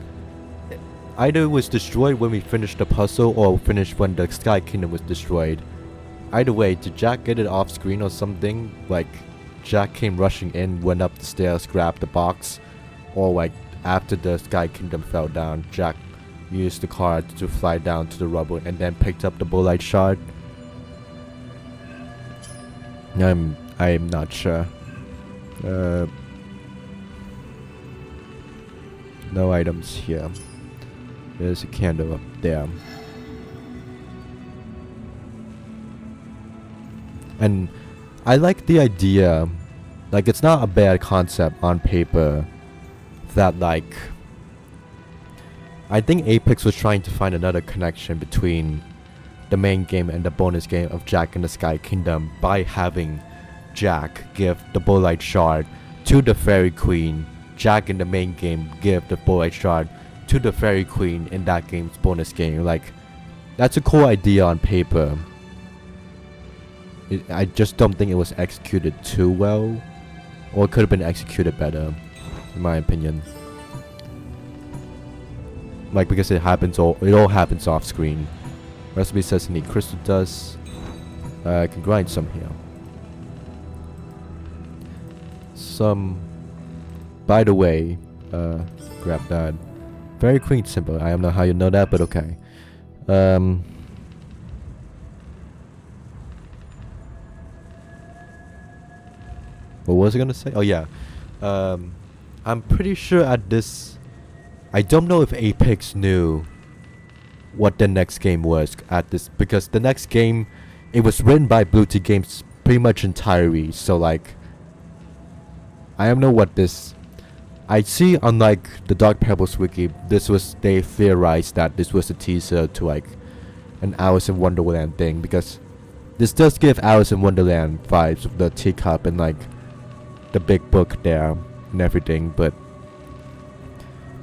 Either it was destroyed when we finished the puzzle or finished when the Sky Kingdom was destroyed. Either way, did Jack get it off screen or something? Like, Jack came rushing in, went up the stairs, grabbed the box. Or like, after the Sky Kingdom fell down, Jack used the car to fly down to the rubble and then picked up the Bullite Shard. I'm not sure. No items here. There's a candle up there. And I like the idea, like it's not a bad concept on paper, that like, I think Eipix was trying to find another connection between the main game and the bonus game of Jack in the Sky Kingdom by having Jack give the Bullite Shard to the Fairy Queen. Jack in the main game give the Bullite Shard to the Fairy Queen in that game's bonus game. Like, that's a cool idea on paper. I just don't think it was executed too well, or it could have been executed better, in my opinion. Like, because it all happens off screen. Recipe says I need crystal dust. I can grind some here. By the way, grab that. Very clean symbol. I don't know how you know that, but okay. What was I gonna say? Oh yeah. I'm pretty sure at this, I don't know if Eipix knew what the next game was at this, because the next game, it was written by Blue Tea Games pretty much entirely. So like, I don't know what this. I see on like the Dark Pebbles wiki, they theorized that this was a teaser to like an Alice in Wonderland thing, because this does give Alice in Wonderland vibes of the teacup and like the big book there and everything, but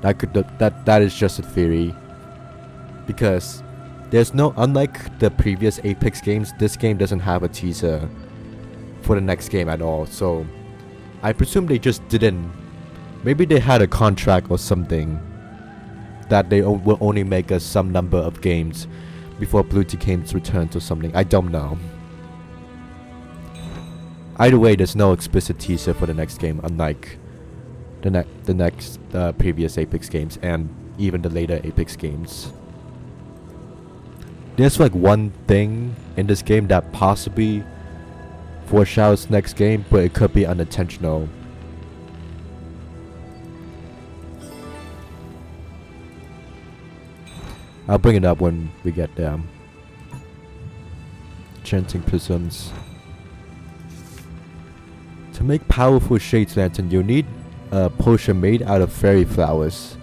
that is just a theory, because there's no, unlike the previous Eipix games, this game doesn't have a teaser for the next game at all. So I presume they just didn't, maybe they had a contract or something that they will only make us some number of games before Blue Tea Games returns or something. I don't know. Either way, there's no explicit teaser for the next game, unlike the next previous Eipix games and even the later Eipix games. There's like one thing in this game that possibly foreshadows next game, but it could be unintentional. I'll bring it up when we get there. Chanting prisms. To make powerful Shades Lantern, you need a potion made out of fairy flowers.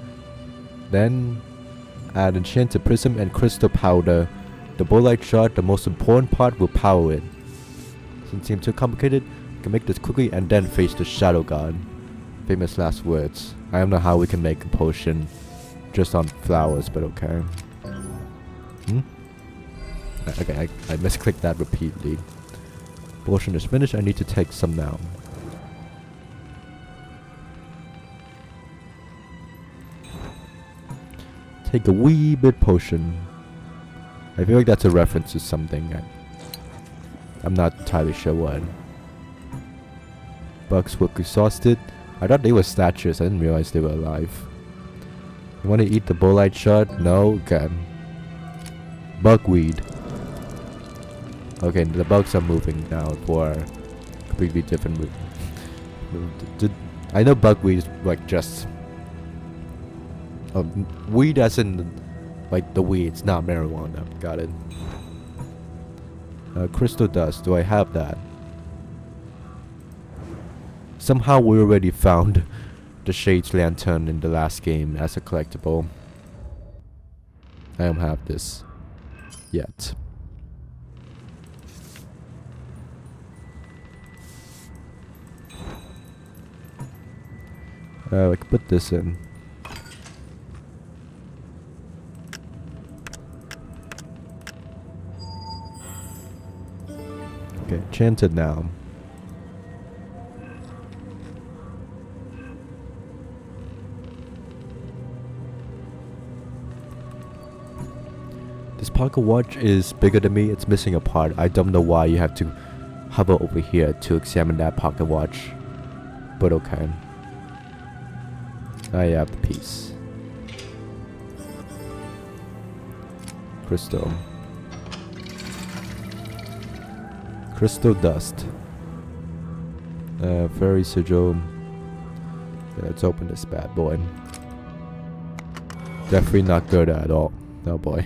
Then add enchanted prism and crystal powder. The bowlight shard, the most important part, will power it. Doesn't seem too complicated. You can make this quickly and then face the Shadow God. Famous last words. I don't know how we can make a potion just on flowers, but okay. Okay, I misclicked that repeatedly. Potion is finished. I need to take some now. Take a wee bit potion. I feel like that's a reference to something. I'm not entirely sure what. Bugs were exhausted. I thought they were statues. I didn't realize they were alive. You want to eat the bowlight shard? No? Okay. Bugweed. Okay, the bugs are moving now for a completely different I know bugweed is like just weed as in like the weeds, not marijuana. Got it. Crystal dust. Do I have that? Somehow we already found the Shades Lantern in the last game as a collectible. I don't have this yet. I can put this in. Okay, enchanted now. This pocket watch is bigger than me. It's missing a part. I don't know why you have to hover over here to examine that pocket watch. But okay. I have the piece. Crystal. Crystal dust. Fairy sigil. Let's open this bad boy. Definitely not good at all. Oh boy.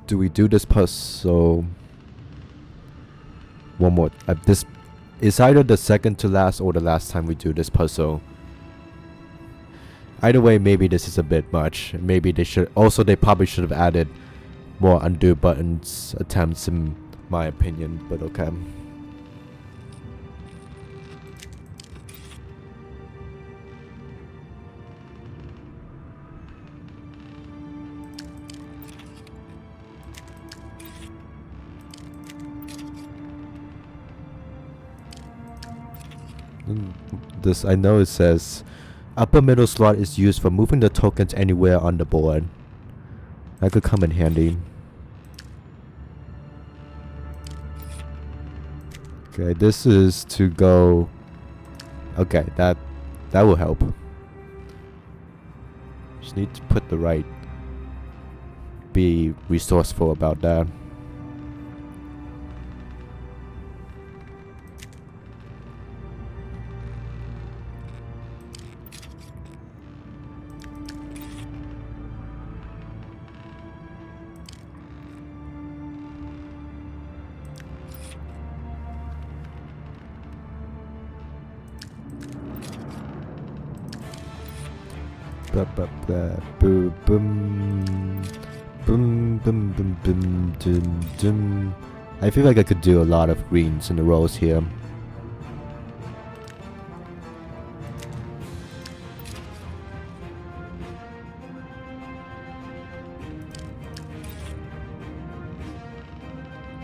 Do we do this puzzle? One more. This is either the second to last or the last time we do this puzzle. Either way, maybe this is a bit much. Maybe they should. Also, they probably should have added more undo buttons attempts, in my opinion. But okay. This, I know it says upper middle slot is used for moving the tokens anywhere on the board. That could come in handy. Okay, this is to go Okay, that will help. Just need to put the right. Be resourceful about that. Boom, boom, boom, boom, boom, boom, dum, dum. I feel like I could do a lot of greens in the rows here.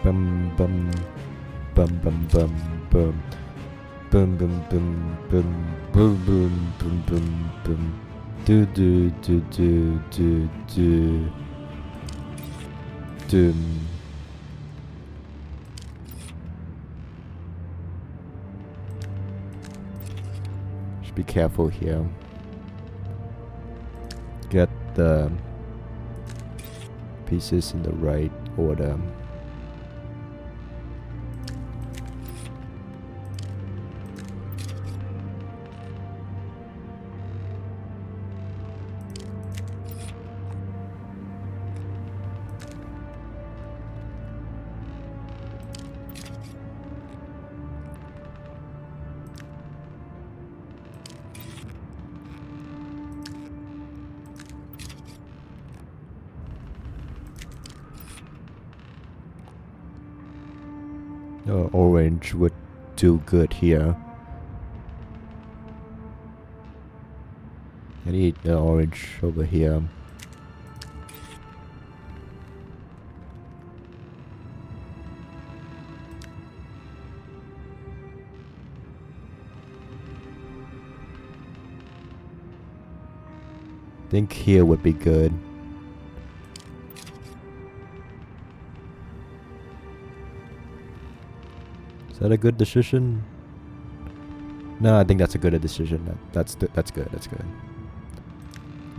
Bum bum bum bum bum bum bum bum bum bum boom boom boom boom boom. Do do do do do do doom. Should be careful here. Get the pieces in the right order. Orange would do good here. I need the orange over here. I think here would be good. Is that a good decision? No, I think that's a good decision. That's good. That's good.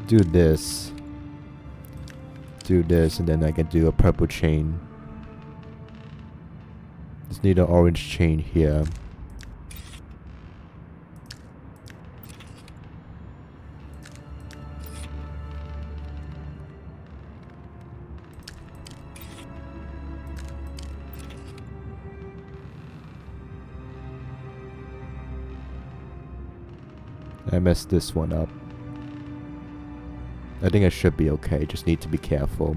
Do this, and then I can do a purple chain. Just need an orange chain here. I messed this one up. I think I should be okay, just need to be careful.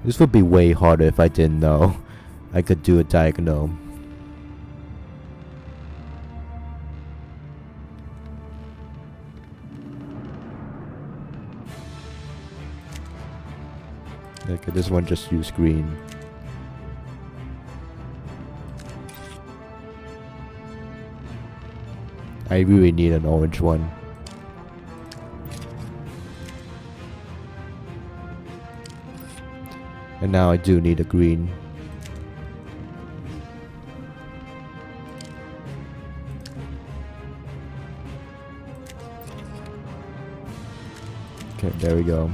This would be way harder if I didn't know I could do a diagonal. Okay, this one just use green. I really need an orange one. And now I do need a green. Okay, there we go.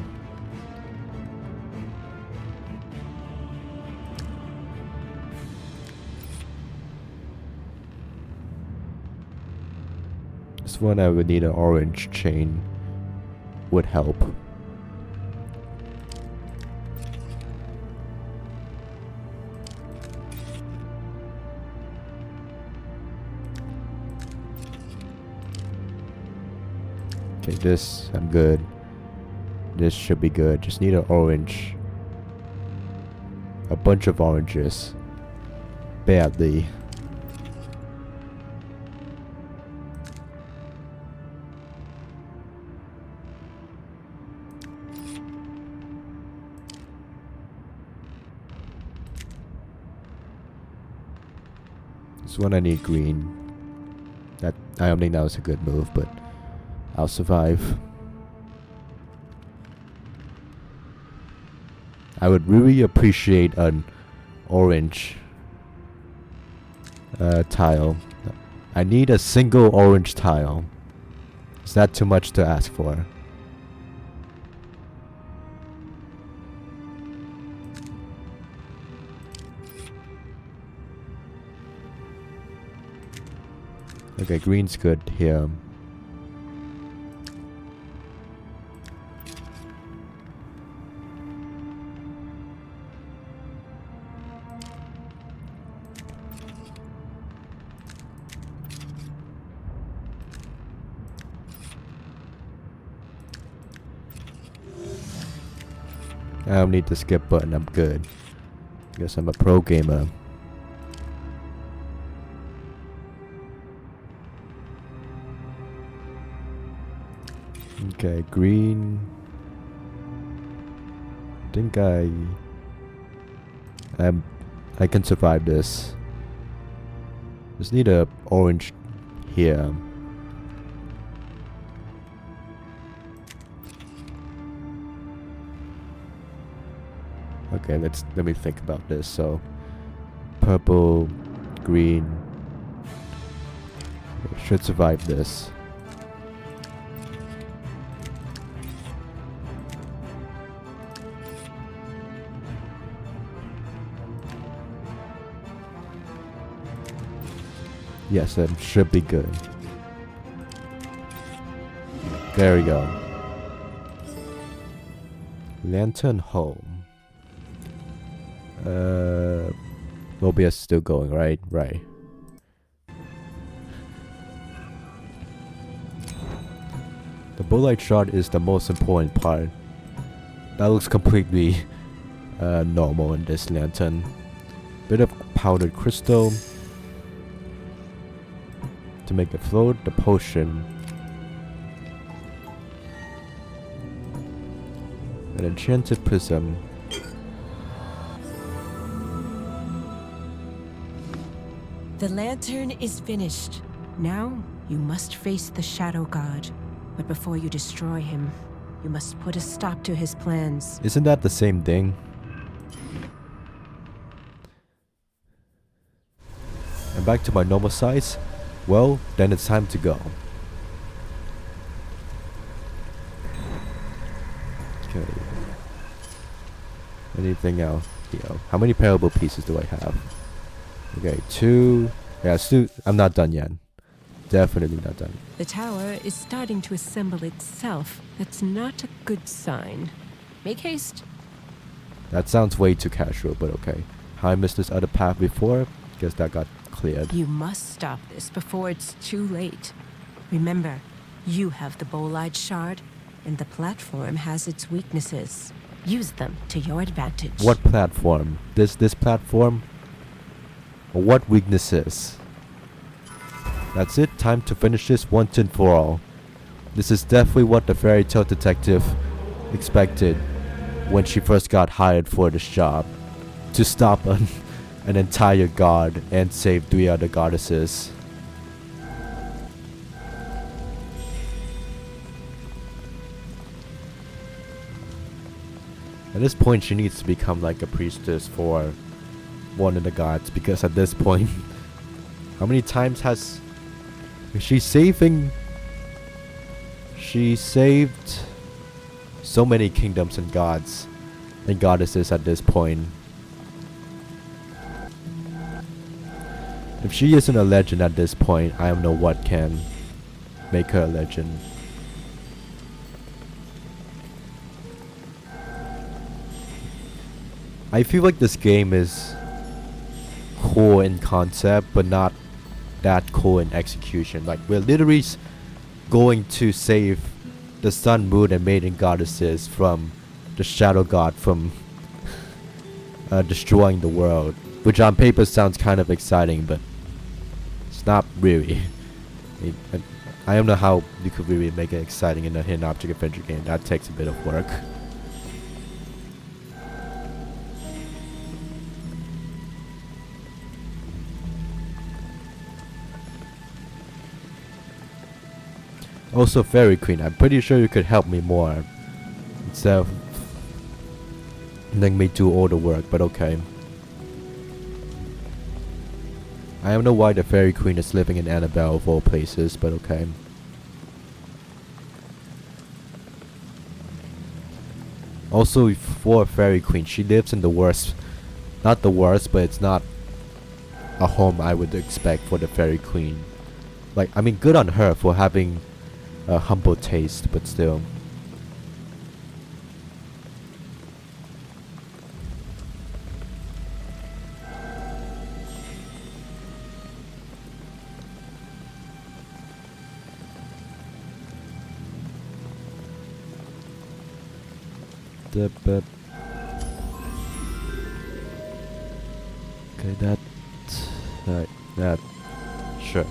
This one I would need an orange chain. Would help. Okay, this, I'm good. This should be good. Just need an orange. A bunch of oranges. Badly. This one I need green. That, I don't think that was a good move, but I'll survive. I would really appreciate an orange tile. I need a single orange tile. Is that too much to ask for? Okay, green's good here. I don't need the skip button, I'm good. Guess I'm a pro gamer. Okay, green. I can survive this. Just need a orange here. Okay, let me think about this. So purple, green. Should survive this. Yes, that should be good. There we go. Lantern home. Mobius is still going, right? Right. The bolide shard is the most important part. That looks completely normal in this lantern. Bit of powdered crystal to make it float. The potion. An enchanted prism. The lantern is finished. Now, you must face the Shadow God. But before you destroy him, you must put a stop to his plans. Isn't that the same thing? And back to my normal size? Well, then it's time to go. Okay. Anything else? How many parable pieces do I have? Okay, 2. Yeah, I'm not done yet. Definitely not done. The tower is starting to assemble itself. That's not a good sign. Make haste. That sounds way too casual, but okay. How I missed this other path before? Guess that got cleared. You must stop this before it's too late. Remember, you have the bolide shard, and the platform has its weaknesses. Use them to your advantage. What platform? This platform? Or what weaknesses? That's it. Time to finish this once and for all. This is definitely what the fairy tale detective expected when she first got hired for this job. To stop an entire god and save 3 other goddesses. At this point, she needs to become like a priestess for one of the gods, because at this point, how many times has she saved so many kingdoms and gods and goddesses at this point. If she isn't a legend at this point, I don't know what can make her a legend. I feel like this game is cool in concept, but not that cool in execution. Like, we're literally going to save the sun, moon, and maiden goddesses from the shadow god from destroying the world, which on paper sounds kind of exciting, but it's not really. I don't know how you could really make it exciting in a hidden object adventure game. That takes a bit of work. Also, Fairy Queen, I'm pretty sure you could help me more. Instead of letting me do all the work, but okay. I don't know why the Fairy Queen is living in Annabelle of all places, but okay. Also, for a Fairy Queen, she lives in the worst, not the worst, but it's not a home I would expect for the Fairy Queen. Like, I mean, good on her for having a humble taste, but still. Okay, that, sure.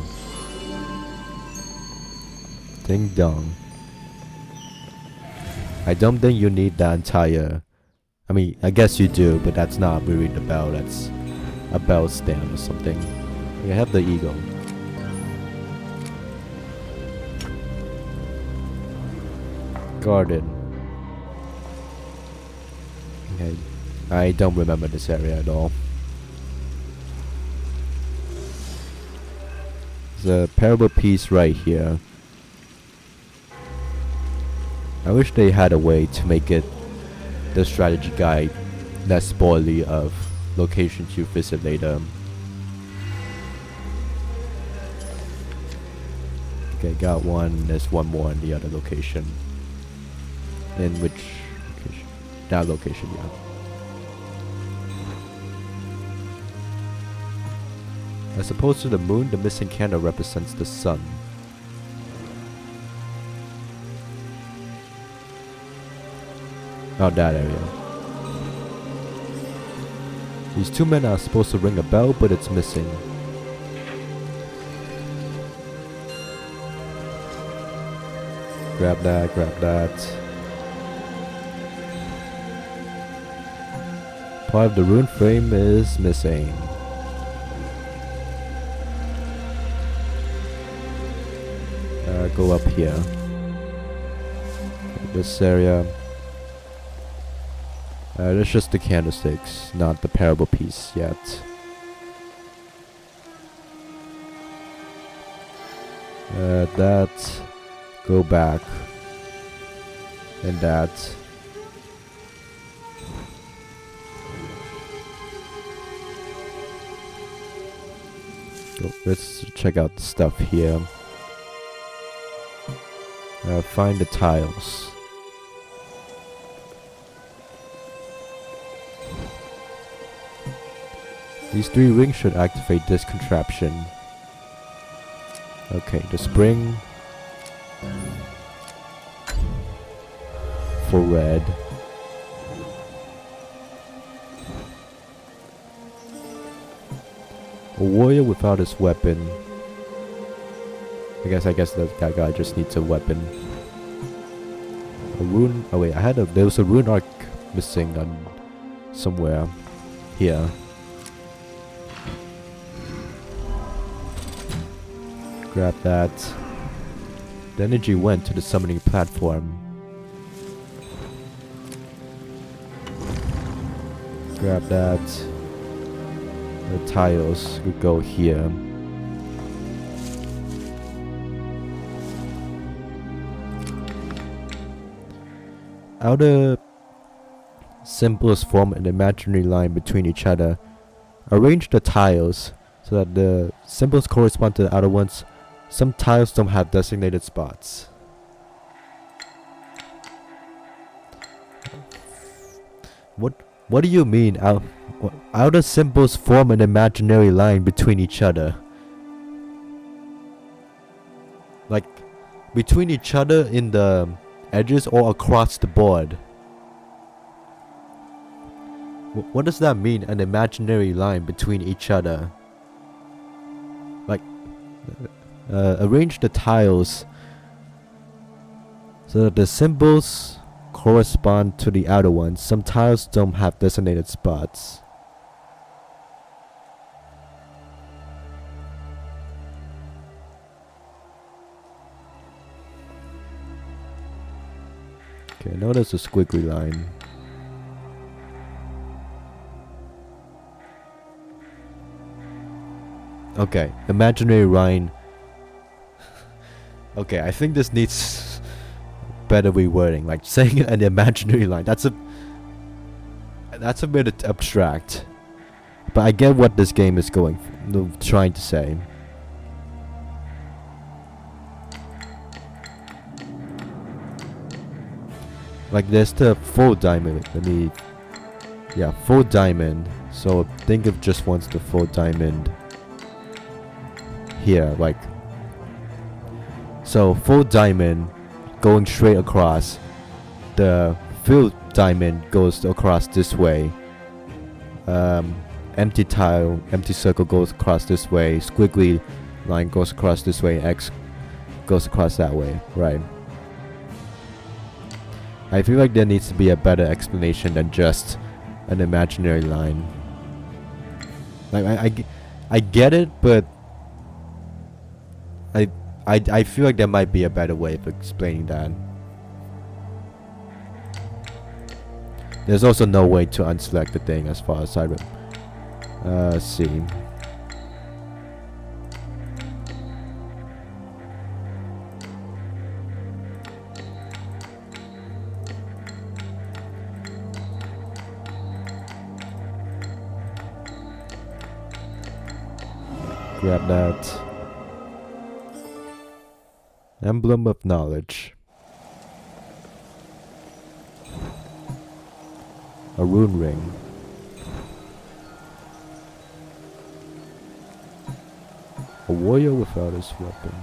Ding dong. I don't think you need the entire, I mean, I guess you do, but that's not really the bell, that's a bell stand or something. You have the eagle. Garden. Okay, I don't remember this area at all. There's a parable piece right here. I wish they had a way to make it the strategy guide less spoily of locations you visit later. Okay, got one. There's one more in the other location. In which location? That location, yeah. As opposed to the moon, the missing candle represents the sun. Oh, that area. These two men are supposed to ring a bell, but it's missing. Grab that, grab that. Part of the rune frame is missing. Go up here. This area. That's just the candlesticks, not the parable piece yet. That. Go back. And that. Go, let's check out the stuff here. Find the tiles. These 3 rings should activate this contraption. Okay, the spring for red. A warrior without his weapon. I guess that guy just needs a weapon. A rune. Oh wait, there was a rune arc missing on somewhere here. Grab that. The energy went to the summoning platform. Grab that. The tiles would go here. Outer symbols form an imaginary line between each other. Arrange the tiles so that the symbols correspond to the outer ones. Some tiles don't have designated spots. What do you mean? Outer symbols form an imaginary line between each other. Like between each other in the edges or across the board? What does that mean, an imaginary line between each other? Like, arrange the tiles so that the symbols correspond to the outer ones. Some tiles don't have designated spots. Okay, notice a squiggly line. Okay, imaginary line. Okay, I think this needs better rewording. Like saying an imaginary line. That's a bit abstract. But I get what this game is trying to say. Like there's the full diamond. Yeah, full diamond. So think of just once the full diamond here, like. So full diamond going straight across. The filled diamond goes across this way. Empty tile, empty circle goes across this way. Squiggly line goes across this way. X goes across that way. Right. I feel like there needs to be a better explanation than just an imaginary line. Like I get it, but I feel like there might be a better way of explaining that. There's also no way to unselect the thing as far as I see. Grab that. Emblem of knowledge. A rune ring. A warrior without his weapon.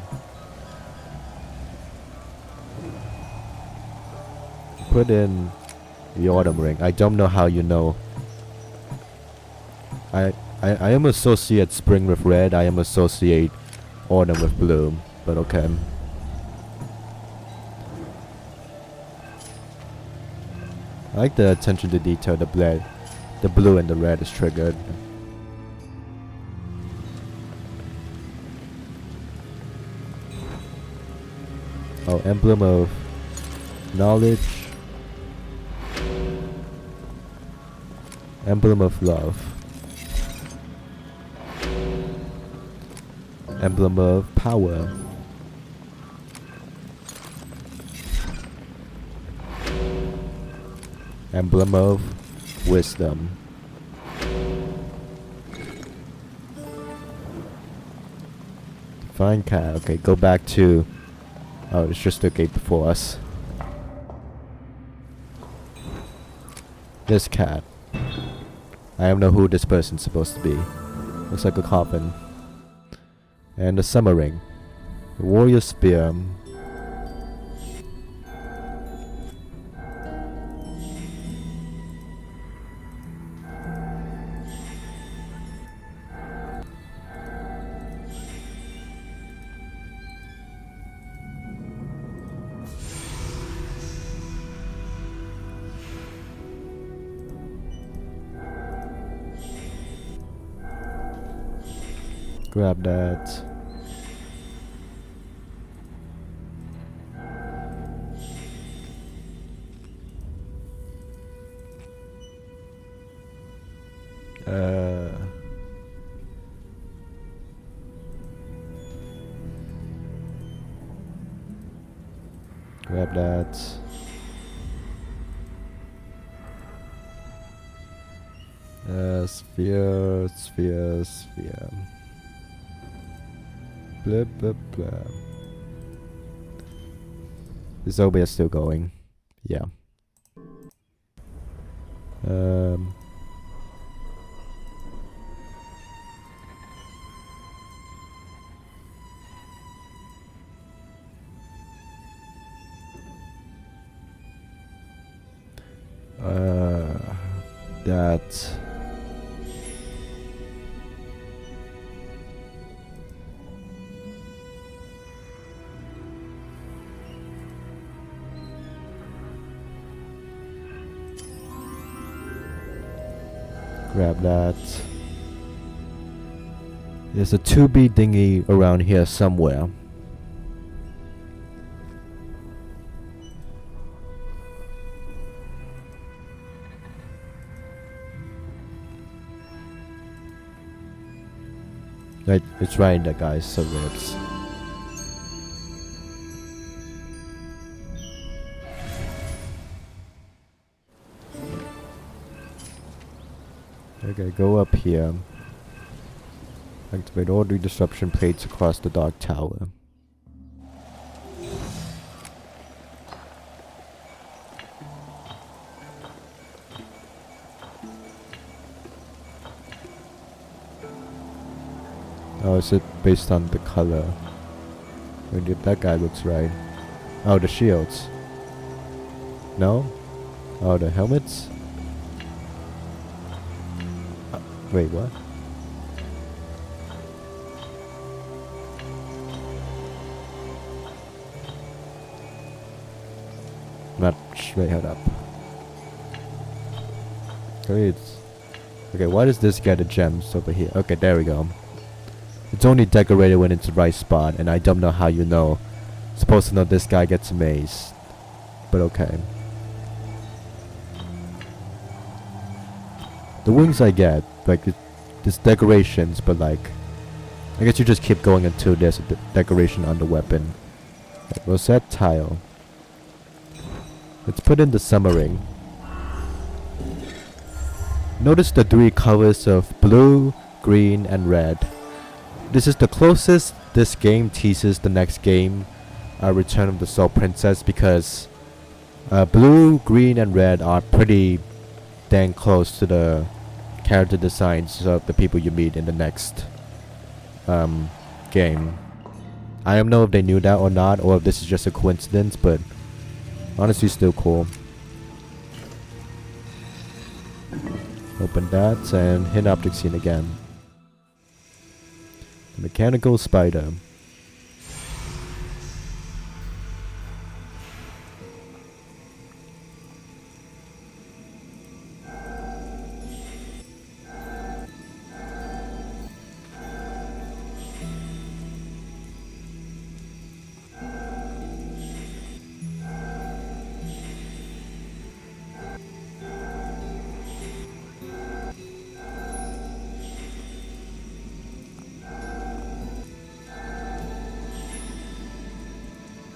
Put in the autumn ring. I don't know how you know. I am associate spring with red. I am associate autumn with blue. But okay. I like the attention to detail. The blue and the red is triggered. Oh, emblem of knowledge. Emblem of love. Emblem of power. Emblem of wisdom. Define cat. Okay, go back to... Oh, it's just the gate before us. This cat. I don't know who this person's supposed to be. Looks like a coffin. And the summer ring. The warrior spear. Grab that. Grab that. Sphere. Blah blah blah. The zombie is still going. Yeah. That. Grab that. There's a 2B dinghy around here somewhere. Right, it's right in there, guys. So ribs. Okay, go up here. Activate all the disruption plates across the dark tower. Oh, is it based on the color? Wait, that guy looks right. Oh, the shields. No? Oh, the helmets? Wait, what? Wait, hold up. Okay, why does this get the gems over here? Okay, there we go. It's only decorated when it's the right spot, and I don't know how you know. Supposed to know this guy gets a maze. But okay. The wings I get, like, there's decorations, but like, I guess you just keep going until there's a decoration on the weapon. Okay, rosette tile. Let's put in the summering. Notice the 3 colors of blue, green, and red. This is the closest this game teases the next game, Return of the Soul Princess, because blue, green, and red are pretty dang close to the character designs of the people you meet in the next game. I don't know if they knew that or not, or if this is just a coincidence, but honestly still cool. Open that and hit object scene again. The mechanical spider.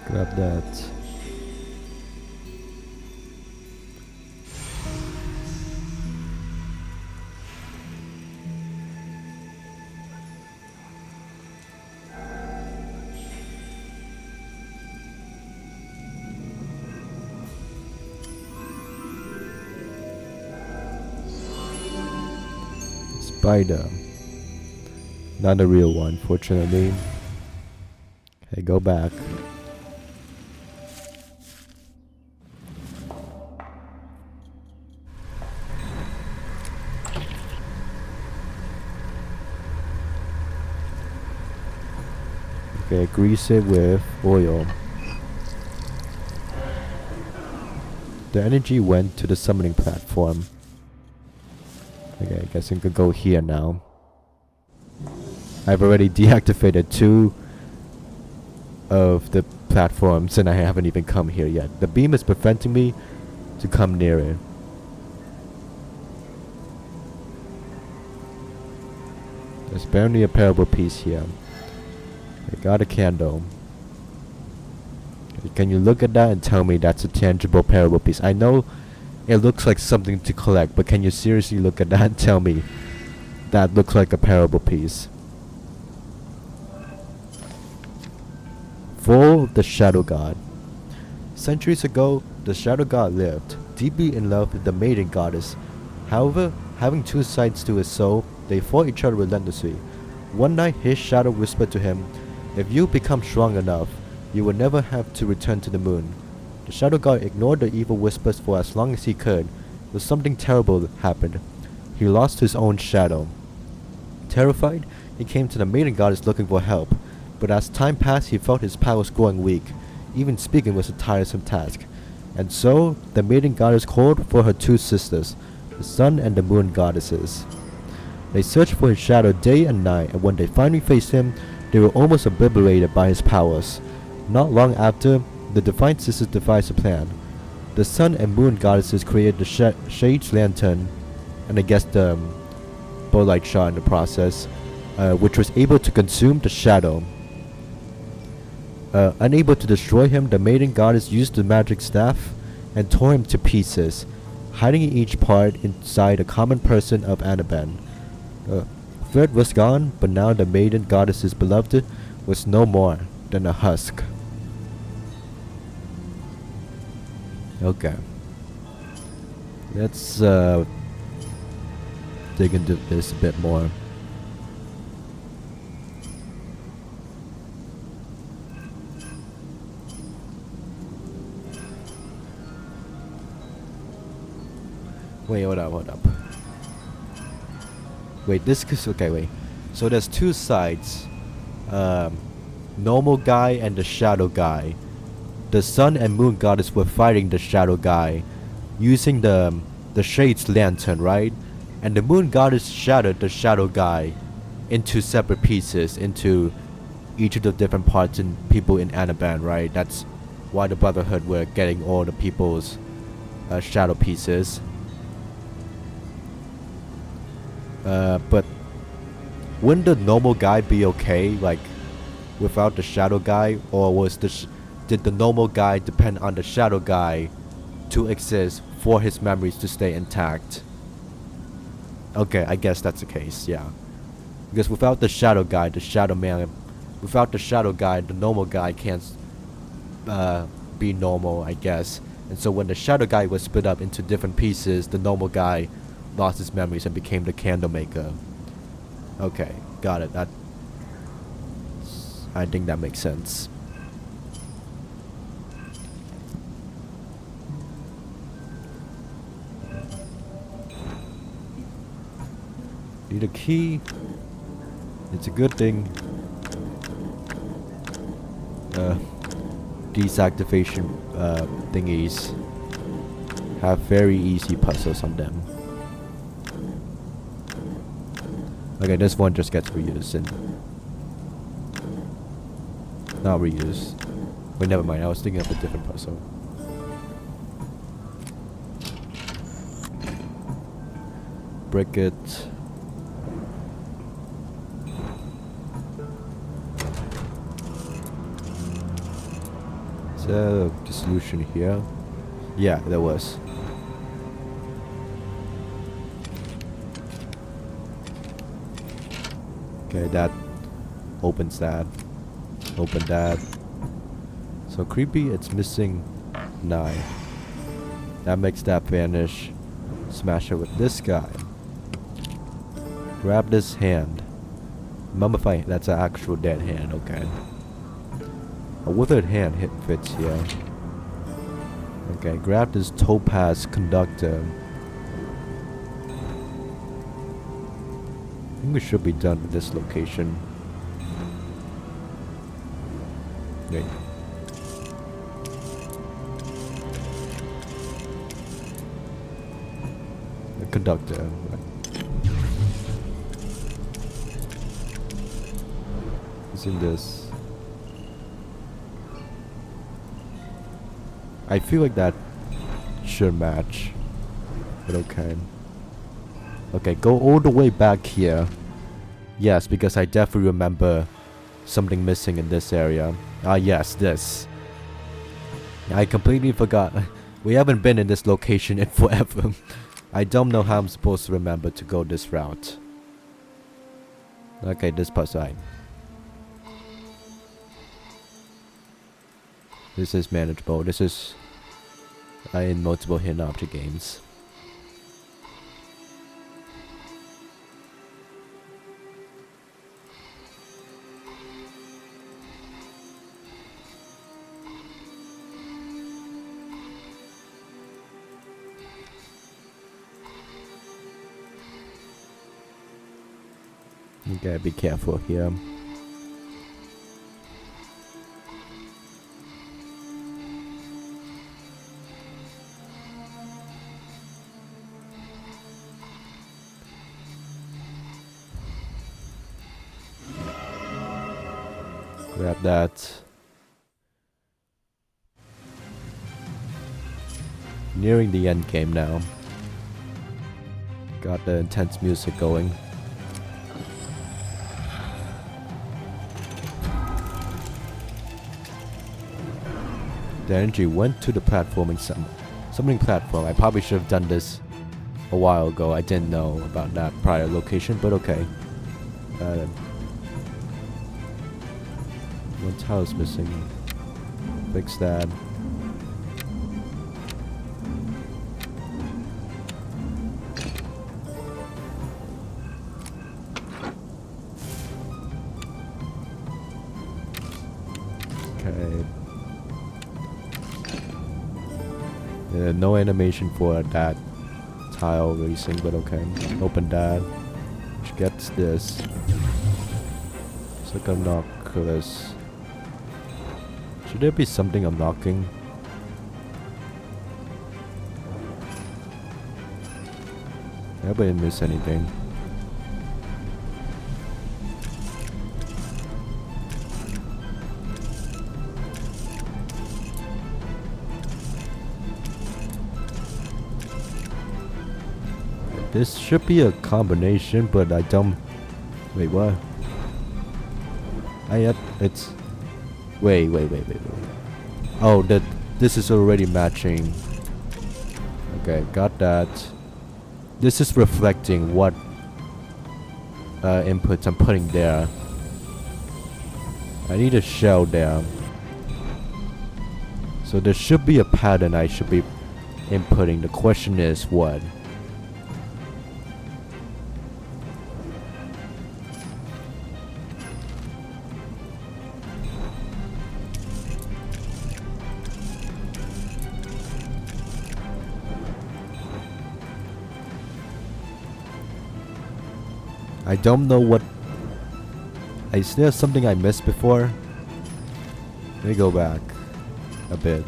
Grab that. Spider. Not a real one, fortunately. Okay, go back. Okay, grease it with oil. The energy went to the summoning platform. Okay, I guess I can go here now. I've already deactivated 2 of the platforms and I haven't even come here yet. The beam is preventing me to come near it. There's barely a parable piece here. I got a candle. Can you look at that and tell me that's a tangible parable piece? I know it looks like something to collect, but can you seriously look at that and tell me that looks like a parable piece? Full of the Shadow God. Centuries ago, the Shadow God lived, deeply in love with the Maiden Goddess. However, having 2 sides to his soul, they fought each other relentlessly. One night, his shadow whispered to him, "If you become strong enough, you will never have to return to the moon." The Shadow God ignored the evil whispers for as long as he could, but something terrible happened. He lost his own shadow. Terrified, he came to the Maiden Goddess looking for help, but as time passed, he felt his powers growing weak. Even speaking was a tiresome task. And so, the Maiden Goddess called for her 2 sisters, the Sun and the Moon Goddesses. They searched for his shadow day and night, and when they finally faced him, they were almost obliterated by his powers. Not long after, the Divine Sisters devised a plan. The Sun and Moon Goddesses created the Shade's Lantern, and I guess the Bowlight Shot in the process. which was able to consume the shadow. Unable to destroy him, the maiden goddess used the magic staff and tore him to pieces, hiding each part inside a common person of Anaben. Threat was gone, but now the maiden goddess's beloved was no more than a husk. Okay. Let's dig into this a bit more. Wait, hold up. Wait, this is okay, wait. So there's two sides. Normal guy and the shadow guy. The sun and moon goddess were fighting the shadow guy using the shade's lantern, right? And the moon goddess shattered the shadow guy into separate pieces, into each of the different parts and people in Anaben, right? That's why the Brotherhood were getting all the people's shadow pieces. But wouldn't the normal guy be okay, like, without the shadow guy? Or was did the normal guy depend on the shadow guy to exist for his memories to stay intact? Okay, I guess that's the case, yeah. Because without the shadow guy, the shadow man, without the shadow guy, the normal guy can't be normal, I guess. And so when the shadow guy was split up into different pieces, the normal guy lost his memories and became the candle maker. Okay, got it. I think that makes sense. Need a key. It's a good thing. Deactivation thingies have very easy puzzles on them. Okay, this one just gets reused and not reused. Wait, never mind. I was thinking of a different puzzle. Break it. Is there a solution here? Yeah, there was. Okay, that opens that. Open that. So creepy, it's missing 9. That makes that vanish. Smash it with this guy. Grab this hand. Mummify, that's an actual dead hand, okay. A withered hand fits here. Okay, grab this topaz conductor. I think we should be done with this location. Wait. The conductor. Right. It's in this. I feel like that should match. But okay. Okay, go all the way back here. Yes, because I definitely remember something missing in this area. Ah, yes, this. I completely forgot. We haven't been in this location in forever. I don't know how I'm supposed to remember to go this route. Okay, this part side. This is manageable. This is in multiple hidden object games. You gotta be careful here. Grab that. Nearing the end game now. Got the intense music going. The energy went to the platforming summoning platform. I probably should have done this a while ago. I didn't know about that prior location, but okay. One tile is missing. Fix that. Okay. No animation for that tile racing, but okay. Open that. Which gets this. Succumb knock this. Should there be something unlocking? I hope I didn't miss anything. This should be a combination, but I don't. Wait, what? It's. Wait. Oh, this is already matching. Okay, got that. This is reflecting what inputs I'm putting there. I need a shell there. So there should be a pattern I should be inputting. The question is what? I don't know what. Is there something I missed before? Let me go back a bit.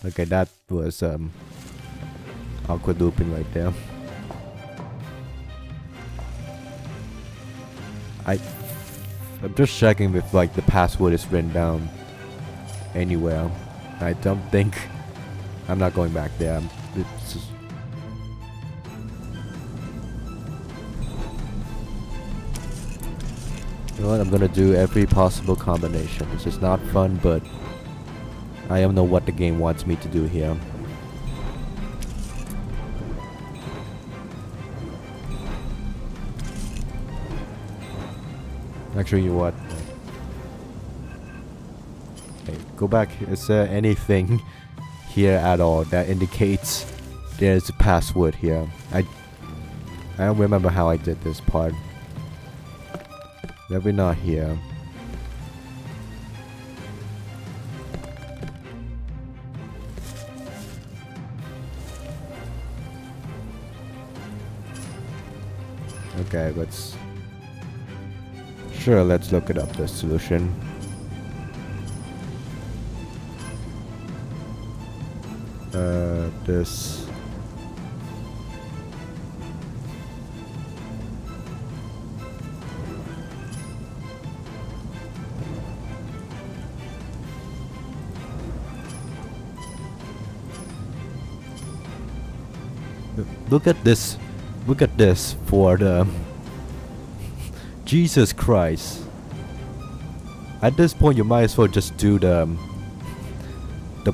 Okay, that was awkward looping right there. I'm just checking if like the password is written down anywhere. I don't think. I'm not going back there. It's just, you know what? I'm gonna do every possible combination. It's just not fun, but I don't know what the game wants me to do here. Actually, you know what? Okay, go back. Is there anything here at all that indicates there's a password here? I don't remember how I did this part. Maybe not here. Okay, let's look it up, the solution. This. Look at this. Look at this for the Jesus Christ. At this point you might as well just do the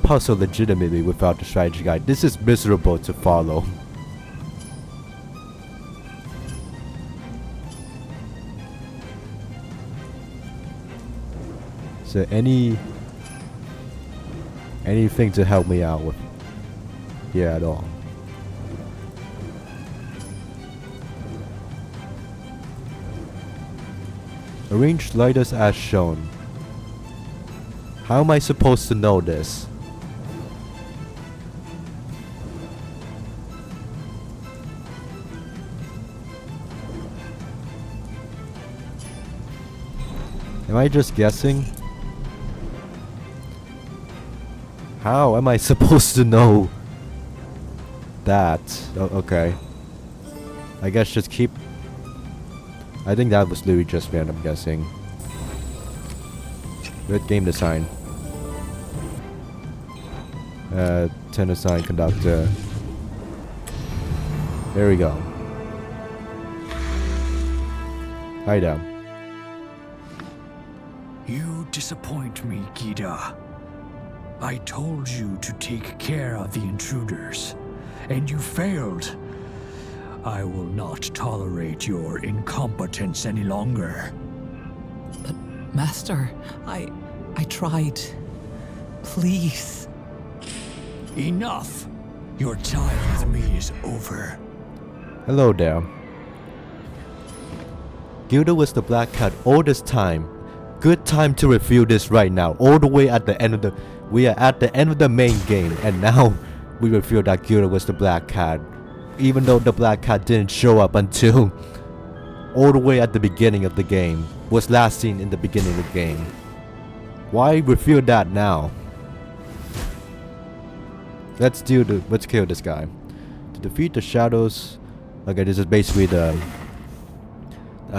puzzle legitimately without the strategy guide. This is miserable to follow. So anything to help me out with here at all? Arrange lighters as shown. How am I supposed to know this? Am I just guessing? How am I supposed to know that? Oh, okay. I guess just keep. I think that was literally just random guessing. Good game design. Tenor sign conductor. There we go. Hi there. You disappoint me, Gita. I told you to take care of the intruders, and you failed. I will not tolerate your incompetence any longer. But, Master, I tried. Please. Enough. Your time with me is over. Hello there. Gilda was the Black Cat all this time. Good time to review this right now. All the way at the end of the... We are at the end of the main game, and now we reveal that Gilda was the Black Cat. Even though the Black Cat didn't show up until all the way at the beginning of the game. Was last seen in the beginning of the game. Why reveal that now? Let's kill this guy. To defeat the shadows. Okay, this is basically the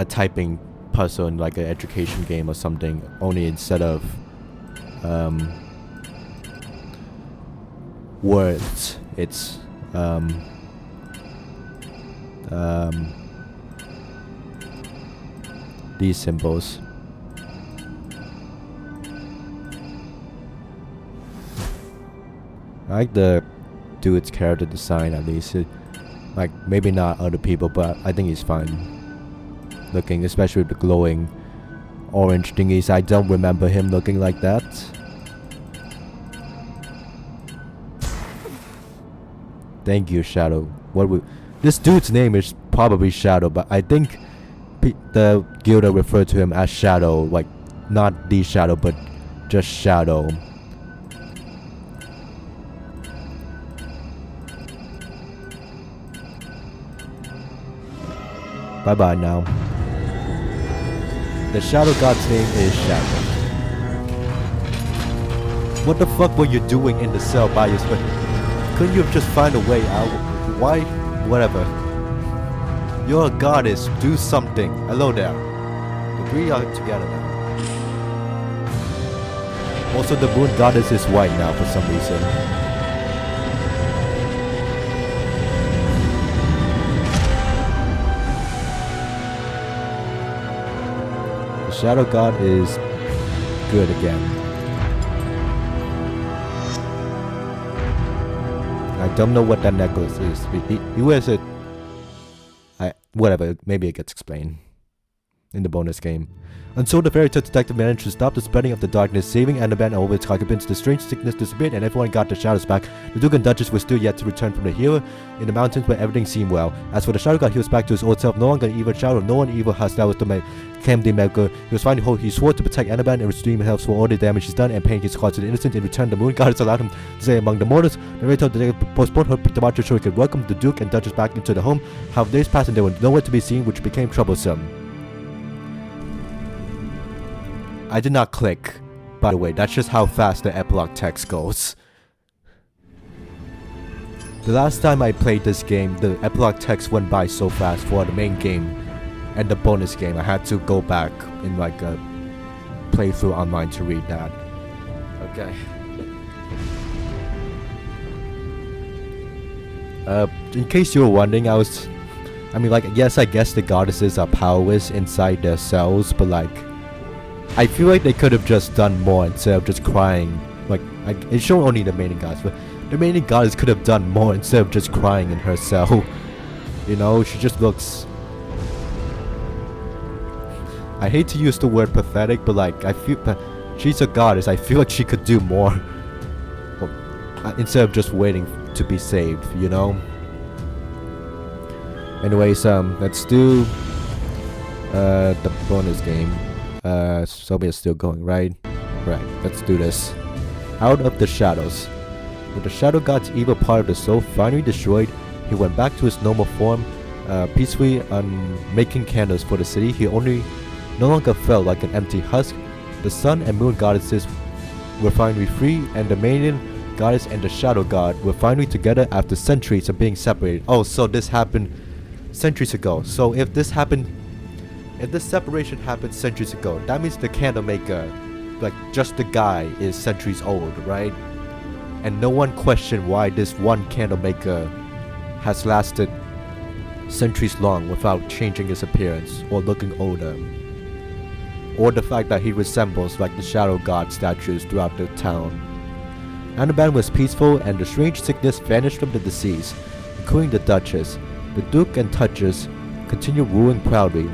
typing puzzle in like an education game or something. Only instead of words, it's these symbols. I like the dude's character design at least. Like, maybe not other people, but I think he's fine looking, especially with the glowing orange thingies. I don't remember him looking like that. Thank you, Shadow. This dude's name is probably Shadow, but I think the Gilda referred to him as Shadow, like not the Shadow, but just Shadow. Bye bye now. The Shadow God's name is Shadow. What the fuck were you doing in the cell by yourself? Couldn't you just find a way out? Why? Whatever. You're a goddess. Do something. Hello there. The three are together now. Also, the moon goddess is white now for some reason. The Shadow God is good again. I don't know what that necklace is. He wears it. Whatever, maybe it gets explained in the bonus game. Until the fairy tale detective managed to stop the spreading of the darkness, saving Anaben and all of its occupants, the strange sickness disappeared and everyone got their shadows back. The Duke and Duchess were still yet to return from the hero in the mountains where everything seemed well. As for the Shadow God, he was back to his old self, no longer an evil shadow, no one evil has that was the Camden Maker. He was finally whole. He swore to protect Anaben and restore himself for all the damage he's done and pain he's caused to the innocent. In return, the Moon Goddess allowed him to stay among the mortals. The fairy tale detective postponed her departure so he could welcome the Duke and Duchess back into the home. However, days passed and they were nowhere to be seen, which became troublesome. I did not click, by the way. That's just how fast the epilogue text goes. The last time I played this game, the epilogue text went by so fast for the main game and the bonus game. I had to go back in like a playthrough online to read that. Okay. In case you were wondering, yes, I guess the goddesses are powerless inside their cells, but like, I feel like they could have just done more instead of just crying. Like, it's shown only the main goddess, but the main goddess could have done more instead of just crying in her cell. You know, she just looks... I hate to use the word pathetic, but like, I feel... She's a goddess, I feel like she could do more. Instead of just waiting to be saved, you know? Anyways, let's do... the bonus game. Soviet's still going, right? Right, let's do this. Out of the shadows. With the Shadow God's evil part of the soul finally destroyed, he went back to his normal form, peacefully making candles for the city. He no longer felt like an empty husk. The sun and moon goddesses were finally free, and the maiden goddess and the Shadow God were finally together after centuries of being separated. Oh, so this happened centuries ago. So if this separation happened centuries ago, that means the candle maker, like just the guy, is centuries old, right? And no one questioned why this one candle maker has lasted centuries long without changing his appearance or looking older, or the fact that he resembles like the shadow god statues throughout the town. Anaben was peaceful and the strange sickness vanished from the deceased, including the Duchess. The Duke and Duchess continued ruling proudly.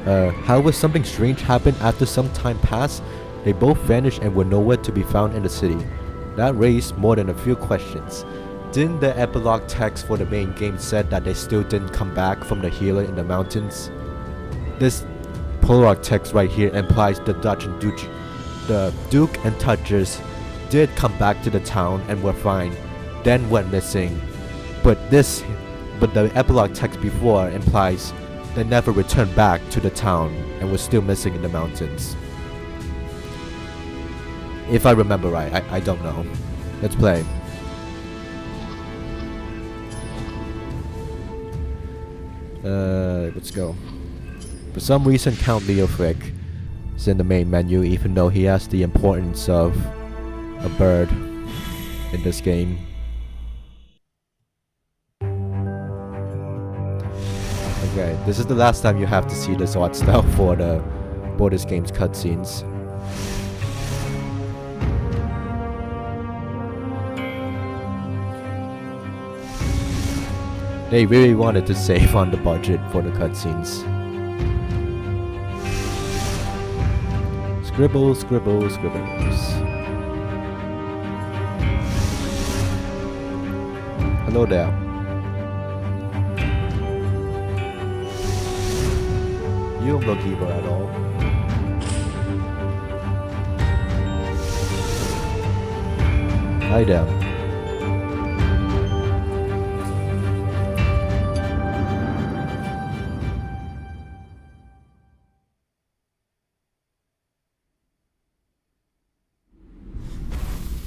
However, something strange happened after some time passed. They both vanished and were nowhere to be found in the city. That raised more than a few questions. Didn't the epilogue text for the main game said that they still didn't come back from the healer in the mountains? This prologue text right here implies the Duke and Duchess did come back to the town and were fine, then went missing. But the epilogue text before implies they never returned back to the town and were still missing in the mountains. If I remember right, I don't know. Let's play. Let's go. For some reason, Count Leofric is in the main menu, even though he has the importance of a bird in this game. Okay, this is the last time you have to see this art style for the Borders games cutscenes. They really wanted to save on the budget for the cutscenes. Scribble, scribble, scribbles. Hello there. You don't look evil at all. Hi there.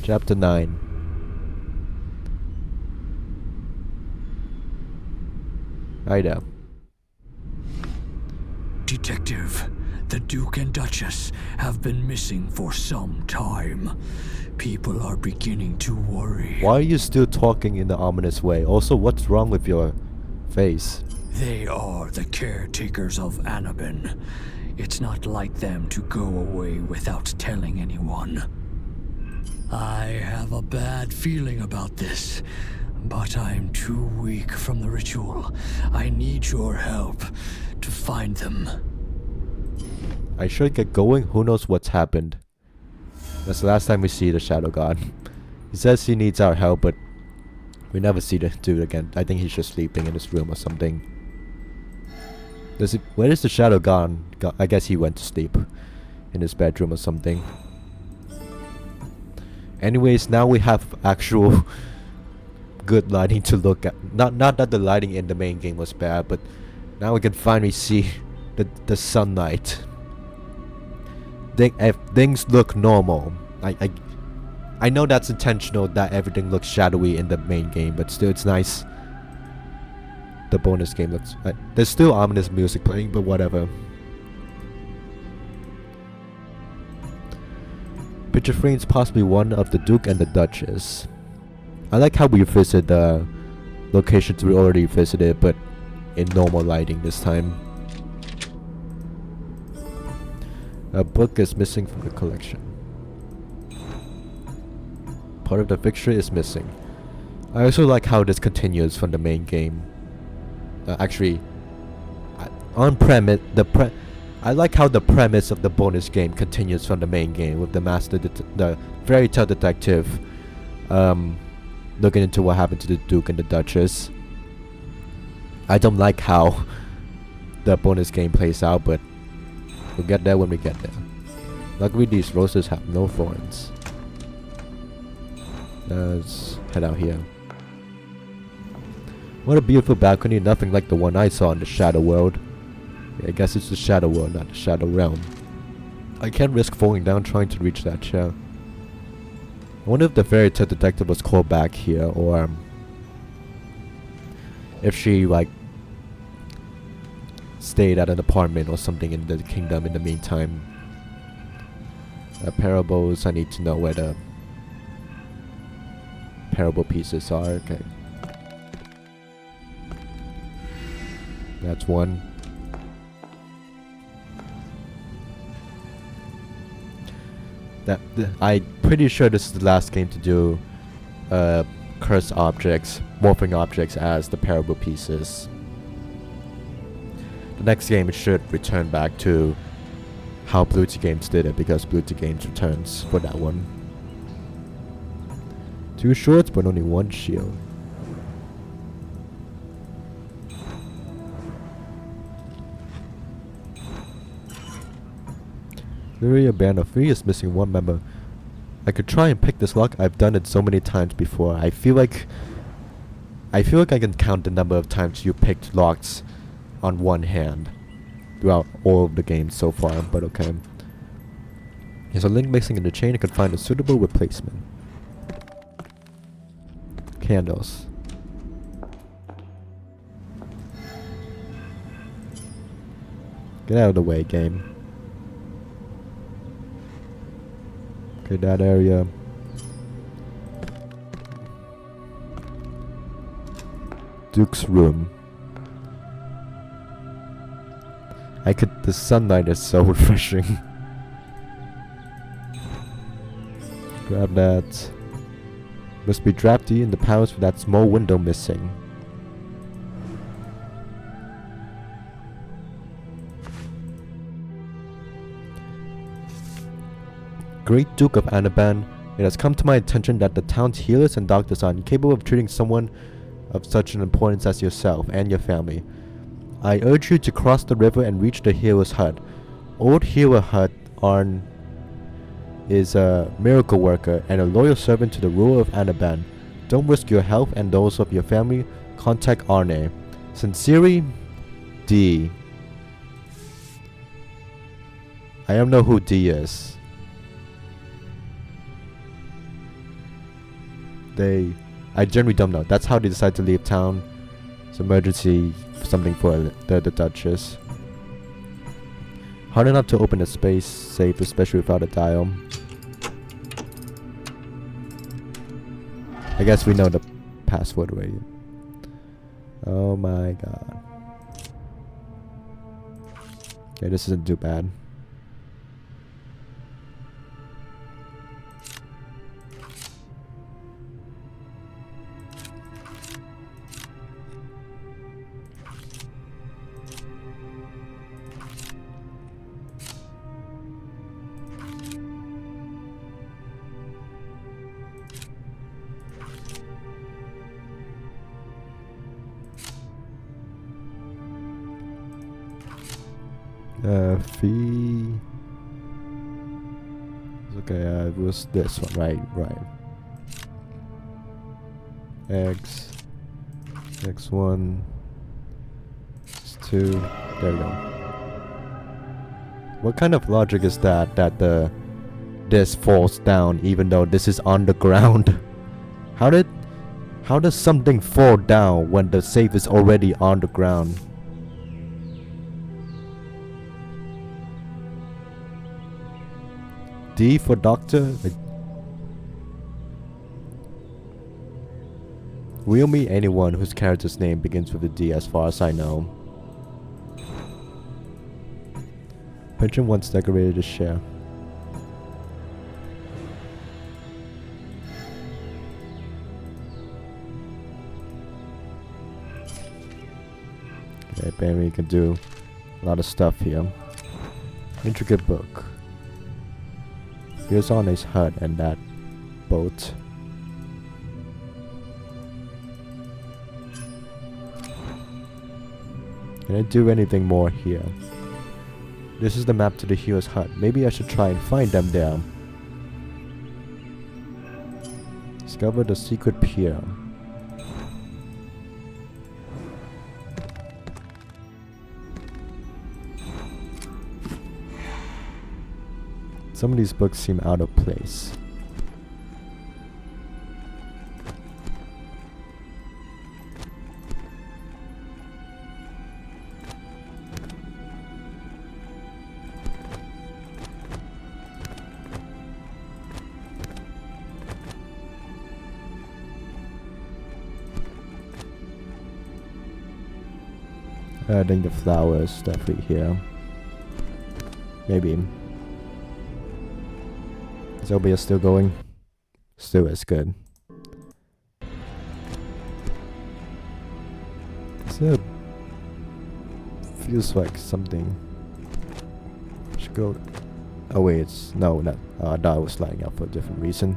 Chapter 9. Hi there. Detective, the Duke and Duchess have been missing for some time. People are beginning to worry. Why are you still talking in the ominous way? Also, what's wrong with your face? They are the caretakers of Anaben. It's not like them to go away without telling anyone. I have a bad feeling about this, but I'm too weak from the ritual. I need your help to find them. I should get going. Who knows what's happened? That's the last time we see the Shadow God. He says he needs our help, but we never see the dude again. I think he's just sleeping in his room or something. Where is the Shadow God? I guess he went to sleep in his bedroom or something. Anyways, now we have actual good lighting to look at. Not that the lighting in the main game was bad, but now we can finally see the sunlight. If things look normal. I know that's intentional that everything looks shadowy in the main game, but still it's nice. The bonus game looks... there's still ominous music playing, but whatever. Picture frames possibly one of the Duke and the Duchess. I like how we visit the locations we already visited, but in normal lighting this time. A book is missing from the collection. Part of the picture is missing. I also like how this continues from the main game. Actually, on premise, I like how the premise of the bonus game continues from the main game with the fairy tale detective looking into what happened to the Duke and the Duchess. I don't like how the bonus game plays out, but we'll get there when we get there. Luckily, these roses have no thorns. Let's head out here. What a beautiful balcony, nothing like the one I saw in the Shadow World. Yeah, I guess it's the Shadow World, not the Shadow Realm. I can't risk falling down trying to reach that chair. I wonder if the fairy tale detective was called back here, or if she like stayed at an apartment or something in the kingdom in the meantime. Parables, I need to know where the parable pieces are. Okay. That's one. I'm pretty sure this is the last game to do cursed objects, morphing objects as the parable pieces. The next game it should return back to how Blue Tea Games did it, because Blue Tea Games returns for that one. 2 swords but only 1 shield. Very a band of 3 is missing 1 member. I could try and pick this lock. I've done it so many times before. I feel like I can count the number of times you picked locks on one hand throughout all of the games so far, but okay. There's a link missing in the chain. I could find a suitable replacement. Candles. Get out of the way, game. Okay, that area. Duke's room. The sunlight is so refreshing. Grab that. Must be drafty in the palace with that small window missing. Great Duke of Anaben, it has come to my attention that the town's healers and doctors are incapable of treating someone of such an importance as yourself and your family. I urge you to cross the river and reach the healer's hut. Old Healer Hut Arn is a miracle worker and a loyal servant to the ruler of Anaben. Don't risk your health and those of your family. Contact Arne. Sincerely, D. I don't know who D is. I generally don't know. That's how they decide to leave town. It's emergency, something for the Duchess. Hard enough to open a space safe, especially without a dial. I guess we know the password already. Oh my god. Okay, this isn't too bad. Fee. Okay, it was this one, right. X1, X2, there we go. What kind of logic is that this falls down even though this is on the ground? How does something fall down when the safe is already on the ground? D for doctor? We'll meet anyone whose character's name begins with a D as far as I know. Pension once decorated a share. Okay, apparently you can do a lot of stuff here. Intricate book. Here's Arne's hut and that boat. Can I do anything more here? This is the map to the hero's hut. Maybe I should try and find them there. Discover the secret pier. Some of these books seem out of place. I think the flowers definitely here. Maybe. Is OBS still going? Still is good. So feels like something should go. Oh wait, it's no, not. That was lighting up for a different reason.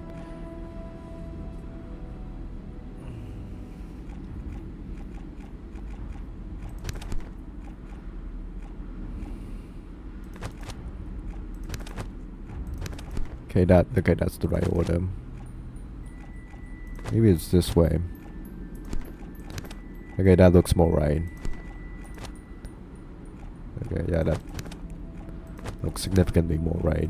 Okay, that's the right order. Maybe it's this way. Okay, that looks more right. Okay, yeah, that looks significantly more right.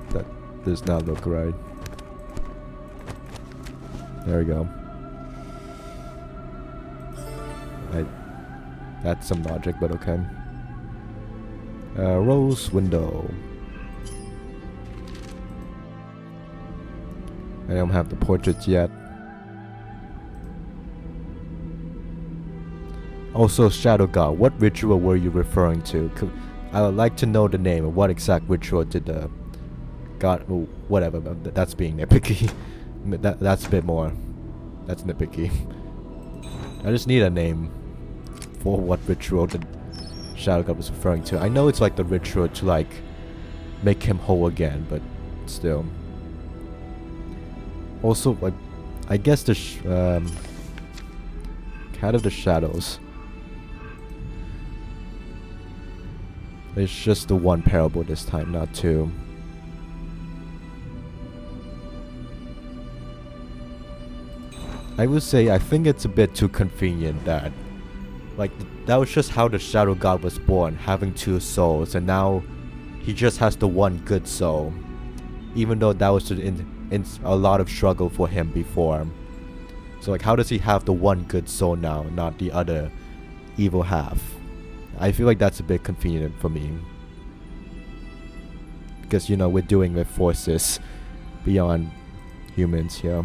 That does not look right. There we go. That's some logic, but okay. Rose window. I don't have the portraits yet. Also, Shadow God, what ritual were you referring to? I would like to know the name of what exact ritual did the God... Oh, whatever, that's being nitpicky. That's a bit more. That's nitpicky. I just need a name for what ritual the Shadow God was referring to. I know it's like the ritual to like make him whole again, but still. Also, like, I guess the Cat of the Shadows. It's just the one parable this time, not two. I would say I think it's a bit too convenient that, like, that was just how the Shadow God was born, having two souls, and now he just has the one good soul, even though that was in a lot of struggle for him before. So like, how does he have the one good soul now, not the other evil half? I feel like that's a bit convenient for me, because, you know, we're dealing with forces beyond humans here.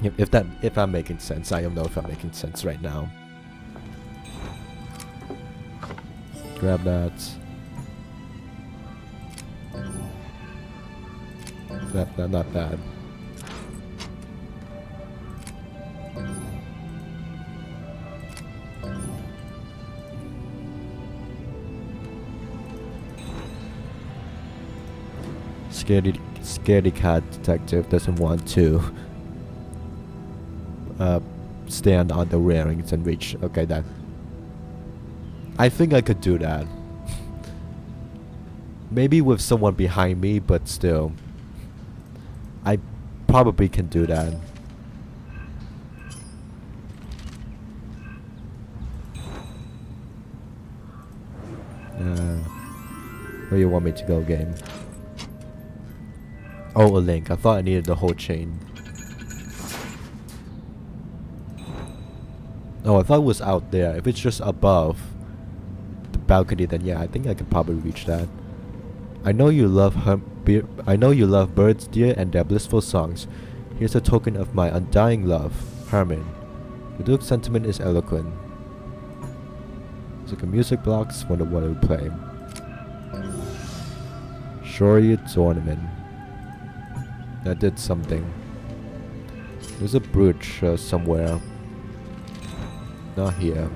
If I'm making sense. I don't know if I'm making sense right now. Grab that. That not bad. Scaredy cat detective doesn't want to stand on the railings and reach. Okay, that. I think I could do that. Maybe with someone behind me, but still. I probably can do that. Where do you want me to go, game? Oh, a link. I thought I needed the whole chain. Oh, I thought it was out there. If it's just above the balcony, then yeah, I think I could probably reach that. I know you love birds, dear, and their blissful songs. Here's a token of my undying love, Herman. The Duke's sentiment is eloquent. It's like a music blocks when the water would play. Shorey ornament. That did something. There's a brooch somewhere. Not here.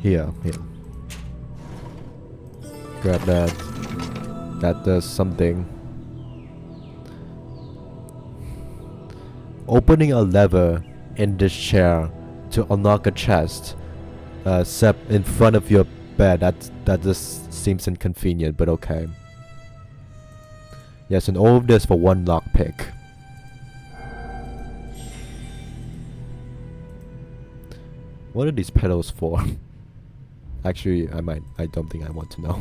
Here. Grab that. That does something. Opening a lever in this chair to unlock a chest set in front of your bed. That just seems inconvenient, but okay. Yes, and all of this for one lockpick. What are these petals for? Actually, I don't think I want to know.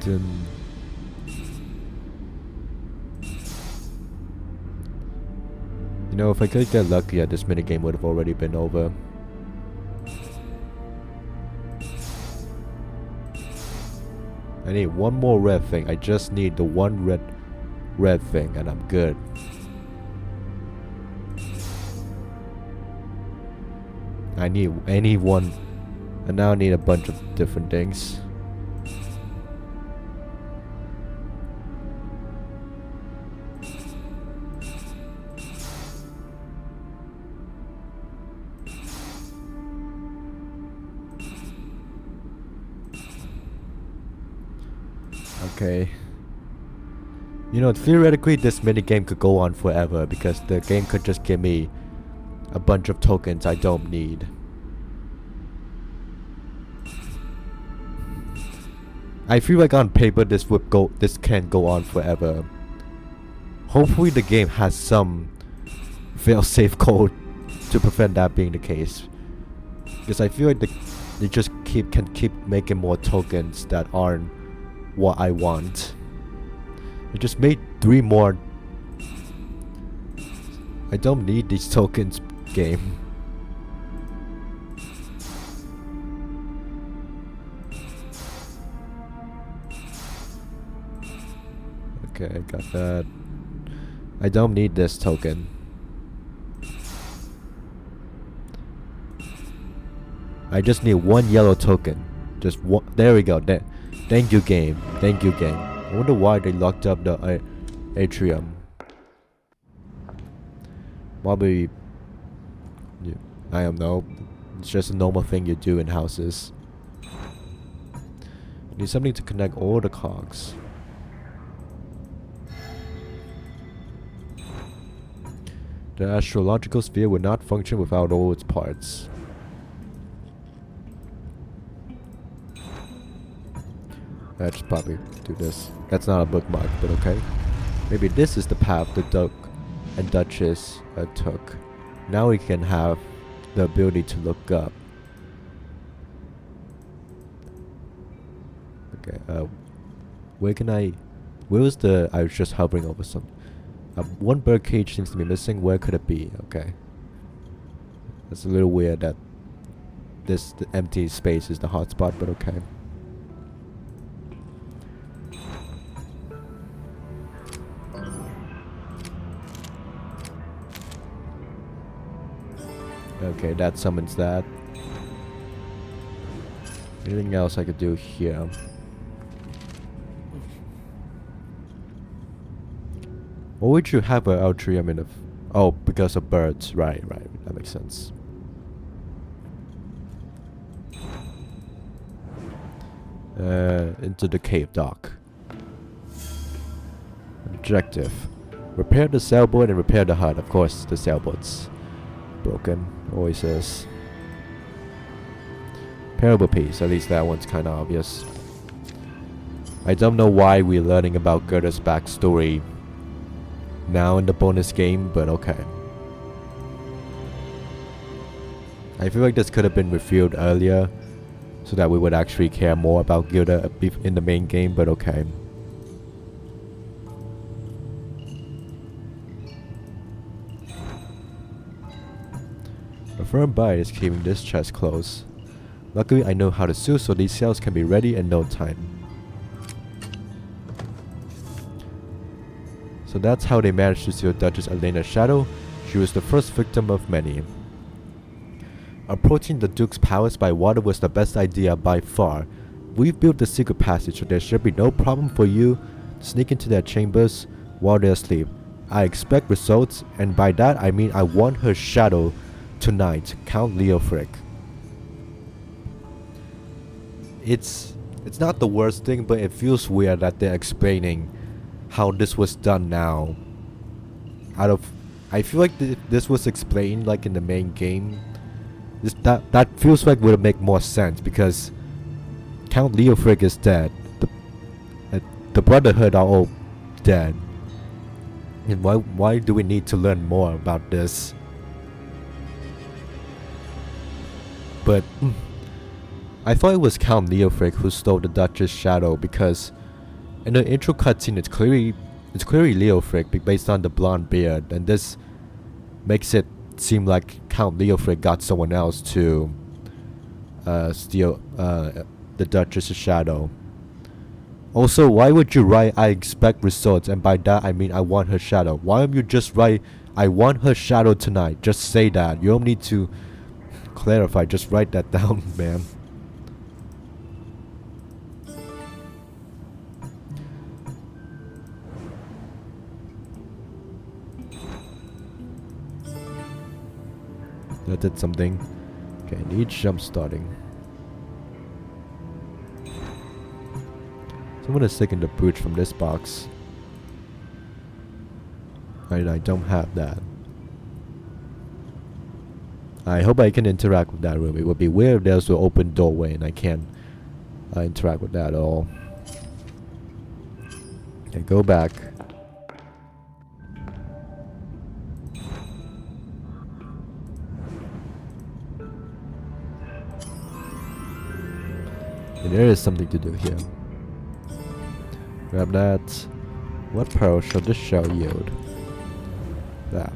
Dun. You know, if I could get lucky, this minigame would have already been over. I need one more red thing. I just need the one red thing and I'm good. I need one, and now I need a bunch of different things. Okay. You know, theoretically this minigame could go on forever because the game could just give me a bunch of tokens I don't need. I feel like on paper this can go on forever. Hopefully the game has some fail-safe code to prevent that being the case. Because I feel like they just can keep making more tokens that aren't what I want. I just made 3 more. I don't need these tokens, game. Okay, I got that. I don't need this token. I just need 1 yellow token. Just one. There we go. Thank you, game. Thank you, game. I wonder why they locked up the atrium. Probably, yeah, I don't know. It's just a normal thing you do in houses. You need something to connect all the cogs. The astrological sphere would not function without all its parts. Let's probably do this. That's not a bookmark, but okay. Maybe this is the path the Duke and Duchess took. Now we can have the ability to look up. Okay, where can I... Where was the... I was just hovering over something. One bird cage seems to be missing. Where could it be? Okay. That's a little weird that the empty space is the hotspot, but okay. Okay, that summons that. Anything else I could do here? Why would you have an atrium in a... Oh, because of birds. Right, right. That makes sense. Into the cave dock. Objective. Repair the sailboat and repair the hut. Of course, the sailboat's broken. Always is. Parable piece. At least that one's kind of obvious. I don't know why we're learning about Gerda's backstory now in the bonus game, but okay. I feel like this could have been revealed earlier so that we would actually care more about Gerda in the main game, but okay. A firm bite is keeping this chest closed. Luckily I know how to sew, so these cells can be ready in no time. So that's how they managed to seal Duchess Elena's shadow. She was the first victim of many. Approaching the Duke's palace by water was the best idea by far. We've built the secret passage, so there should be no problem for you to sneak into their chambers while they're asleep. I expect results, and by that I mean I want her shadow tonight, Count Leofric. It's not the worst thing, but it feels weird that they're explaining how this was done now. I feel like this was explained like in the main game. That feels like would make more sense because Count Leofric is dead. The Brotherhood are all dead. And why do we need to learn more about this? But I thought it was Count Leofric who stole the Duchess' shadow because In the intro cutscene, it's clearly Leofric based on the blonde beard, and this makes it seem like Count Leofric got someone else to steal the Duchess's shadow. Also, why would you write I expect results, and by that I mean I want her shadow? Why don't you just write I want her shadow tonight? Just say that. You don't need to clarify, just write that down, man. That did something. Okay, needs jump starting. So I'm gonna stick in the brooch from this box. And I don't have that. I hope I can interact with that room. It would be weird if there's an open doorway and I can't interact with that at all. Okay, go back. And there is something to do here. Grab that. What pearl shall this shell yield? That.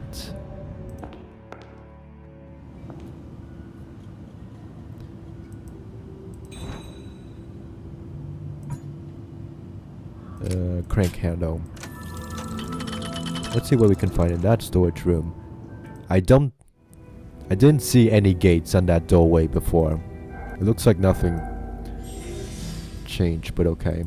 Crank handle. Let's see what we can find in that storage room. I didn't see any gates on that doorway before. It looks like nothing changed, but okay.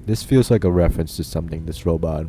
This feels like a reference to something, this robot.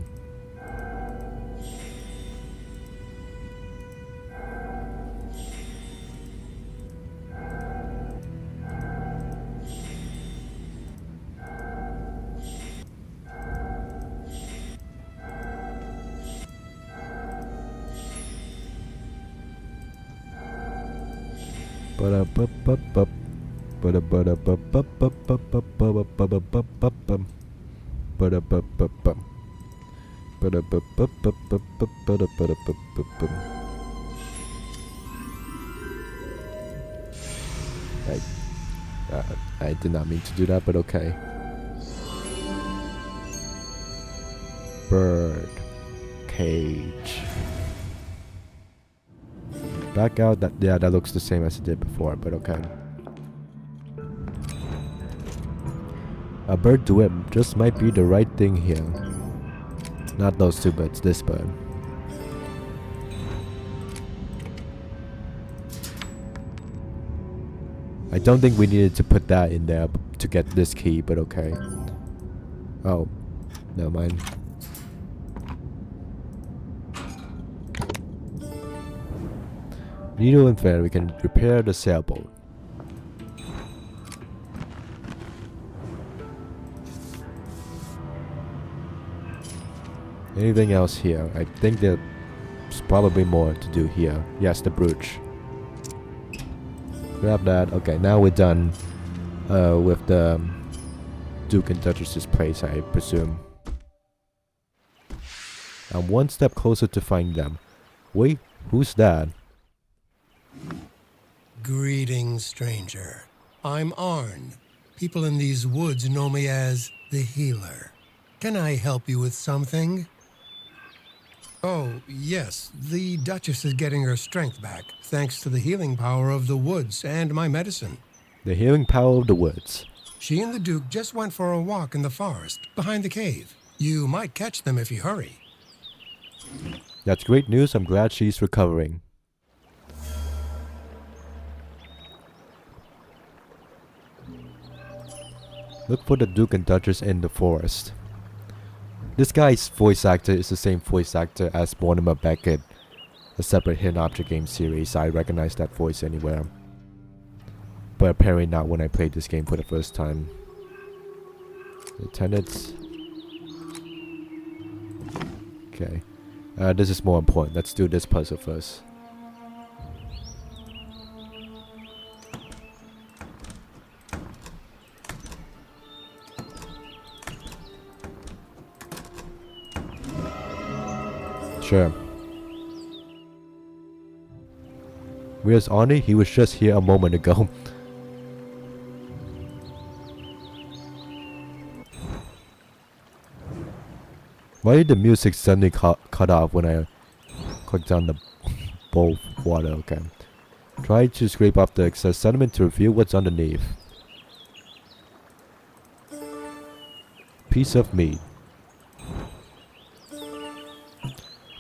I did not mean to do that, but okay. Bird cage. Back out. That looks the same as it did before, but okay. A bird duet just might be the right thing here. Not those two birds, this bird. I don't think we needed to put that in there to get this key, but okay. Oh, never mind. Needle and thread, we can repair the sailboat. Anything else here? I think there's probably more to do here. Yes, the brooch. Grab that. Okay, now we're done with the Duke and Duchess's place, I presume. I'm one step closer to find them. Wait, who's that? Greetings, stranger. I'm Arn. People in these woods know me as the Healer. Can I help you with something? Oh, yes. The Duchess is getting her strength back, thanks to the healing power of the woods and my medicine. The healing power of the woods. She and the Duke just went for a walk in the forest, behind the cave. You might catch them if you hurry. That's great news. I'm glad she's recovering. Look for the Duke and Duchess in the forest. This guy's voice actor is the same voice actor as Mortimer Beckett, a separate hidden object game series. I recognize that voice anywhere. But apparently not when I played this game for the first time. Lieutenants. Okay. This is more important. Let's do this puzzle first. Sure. Where's Arnie? He was just here a moment ago. Why did the music suddenly cut off when I clicked on the bowl of water? Okay. Try to scrape off the excess sediment to reveal what's underneath. Piece of meat.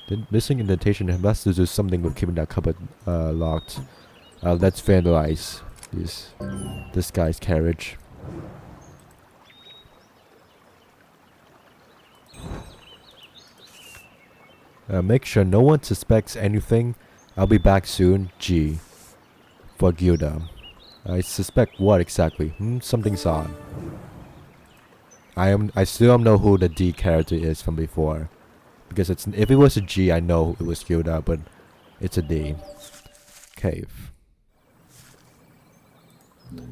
The missing indentation has to do something with keeping that cupboard locked. Let's vandalize this guy's carriage. Make sure no one suspects anything. I'll be back soon. G. For Gilda. I suspect what exactly? Something's odd. I still don't know who the D character is from before. Because if it was a G, I know it was Gilda, but it's a D. Cave. So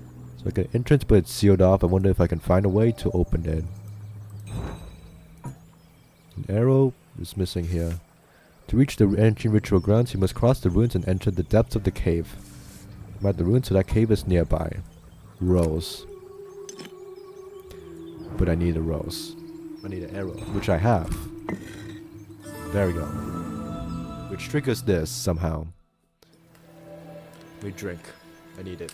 like an entrance, but it's sealed off. I wonder if I can find a way to open it. An arrow is missing here. To reach the ancient ritual grounds, you must cross the ruins and enter the depths of the cave. Mark the ruins so that cave is nearby. Rose. But I need a rose. I need an arrow, which I have. There we go. Which triggers this somehow. We drink. I need it.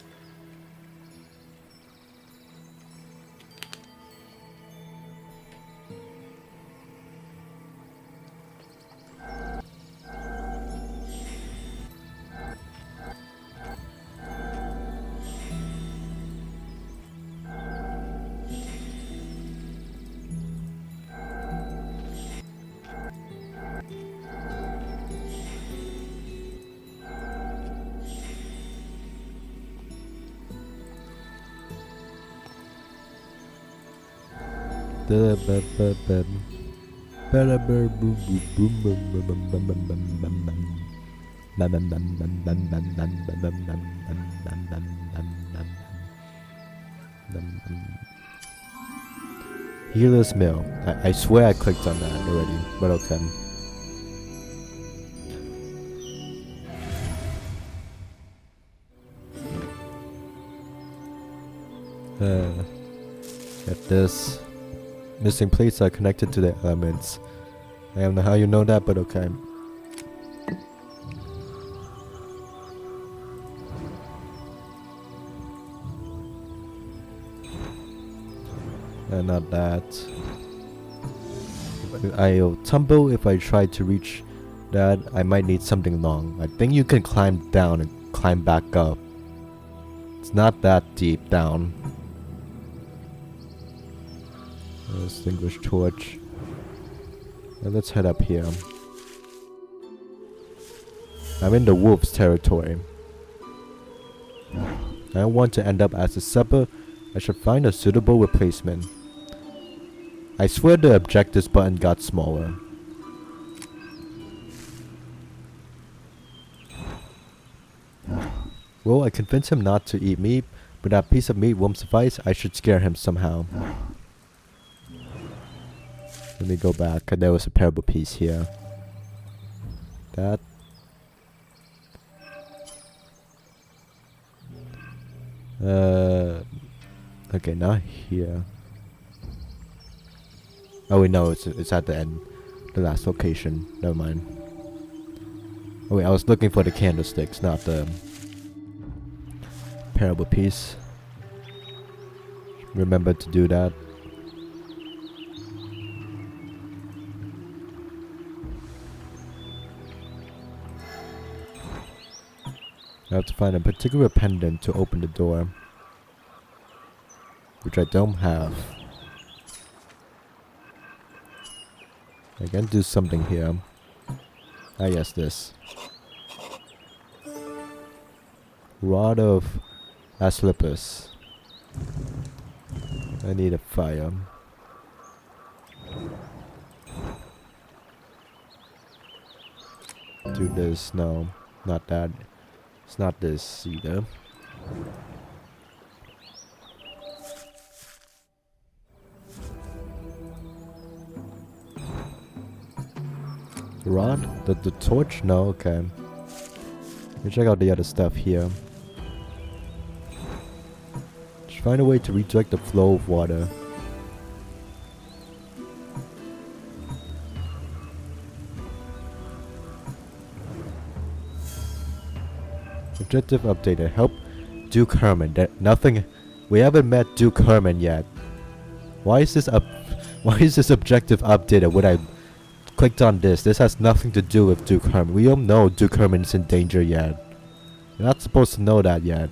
Healer's Mill. I swear I clicked on that already, but okay. Get this. Missing plates are connected to the elements. I don't know how you know that, but okay. Not that. I'll tumble if I try to reach that. I might need something long. I think you can climb down and climb back up. It's not that deep down. Extinguished torch. Now let's head up here. I'm in the wolf's territory. I don't want to end up as a supper. I should find a suitable replacement. I swear the objectives button got smaller. Well, I convinced him not to eat meat, but that piece of meat won't suffice. I should scare him somehow. Let me go back. There was a parable piece here. That. Okay, not here. Oh wait, no, it's at the end. The last location. Never mind. Oh wait, I was looking for the candlesticks, not the parable piece. Remember to do that. I have to find a particular pendant to open the door, which I don't have. I can do something here. Ah yes, this. Rod of Asclepius. I need a fire. Do this, no, not that. It's not this either. Rod? The torch? No, okay. Let me check out the other stuff here. Just find a way to redirect the flow of water. Objective updated. Help Duke Herman. Nothing. We haven't met Duke Herman yet. Why is this objective updated when I clicked on this? This has nothing to do with Duke Herman. We don't know Duke Herman is in danger yet. You're not supposed to know that yet.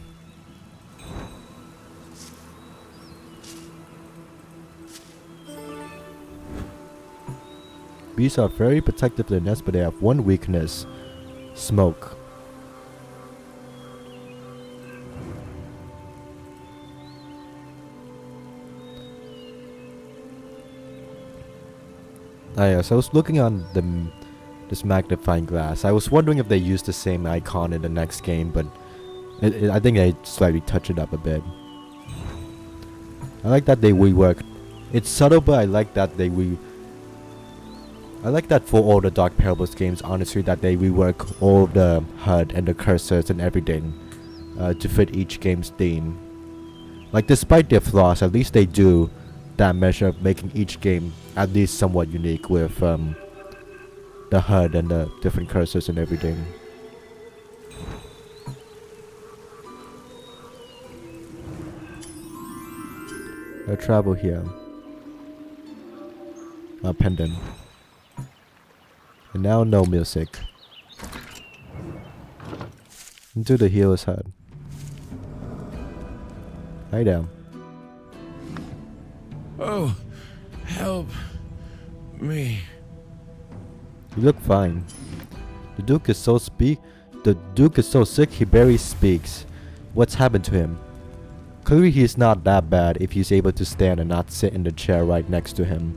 Bees are very protective of their nest, but they have one weakness. Smoke. So I was looking on this magnifying glass. I was wondering if they used the same icon in the next game, but I think they slightly touch it up a bit. I like that they reworked. It's subtle, but I like that I like that for all the Dark Parables games, honestly, that they rework all the HUD and the cursors and everything to fit each game's theme. Like, despite their flaws, at least they do that measure of making each game at least somewhat unique with the HUD and the different cursors and everything. I travel here. A pendant. And now no music. Into the healer's hut. Hi there. Oh, help me. You look fine. The Duke is so sick he barely speaks. What's happened to him? Clearly he's not that bad if he's able to stand and not sit in the chair right next to him.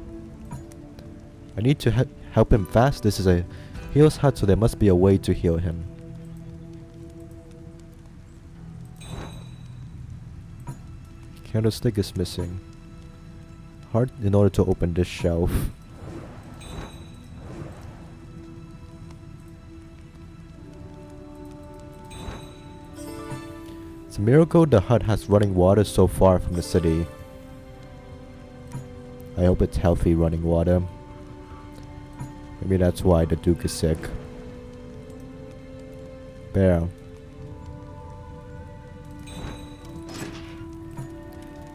I need to help him fast. This is a healer's hut, so there must be a way to heal him. Candlestick is missing. Heart in order to open this shelf. It's a miracle the hut has running water so far from the city. I hope it's healthy running water. Maybe that's why the Duke is sick. Bear.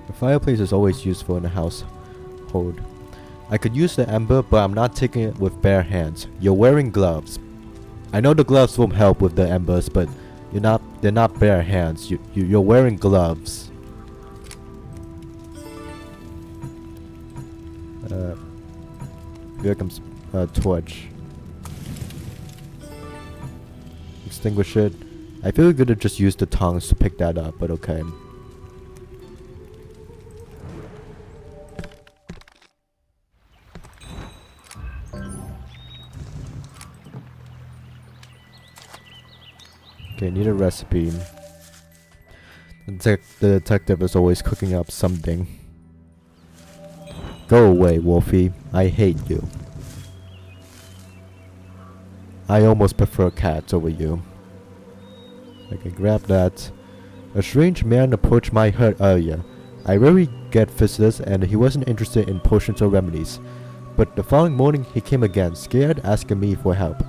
The fireplace is always useful in a household. I could use the ember, but I'm not taking it with bare hands. You're wearing gloves. I know the gloves won't help with the embers, but they're not bare hands. You're wearing gloves. Here comes a torch. Extinguish it. I feel we could have just used the tongs to pick that up, but okay. Okay, need a recipe. The detective is always cooking up something. Go away, Wolfie. I hate you. I almost prefer cats over you. I can grab that. A strange man approached my hut earlier. I rarely get visitors and he wasn't interested in potions or remedies. But the following morning he came again, scared, asking me for help.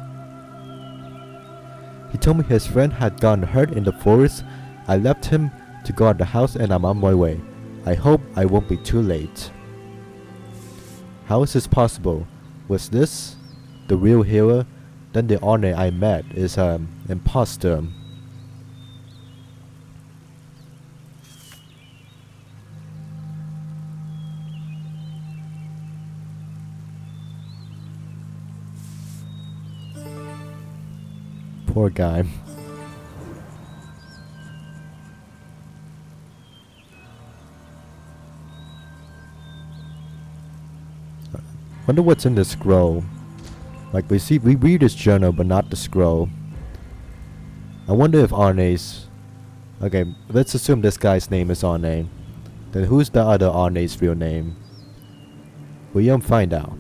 He told me his friend had gotten hurt in the forest. I left him to guard the house and I'm on my way. I hope I won't be too late. How is this possible? Was this the real hero? Then the Arne I met is an imposter. Poor guy. Wonder what's in the scroll. Like we read his journal, but not the scroll. I wonder if Arne's. Okay, let's assume this guy's name is Arne. Then who's the other Arne's real name? We'll find out.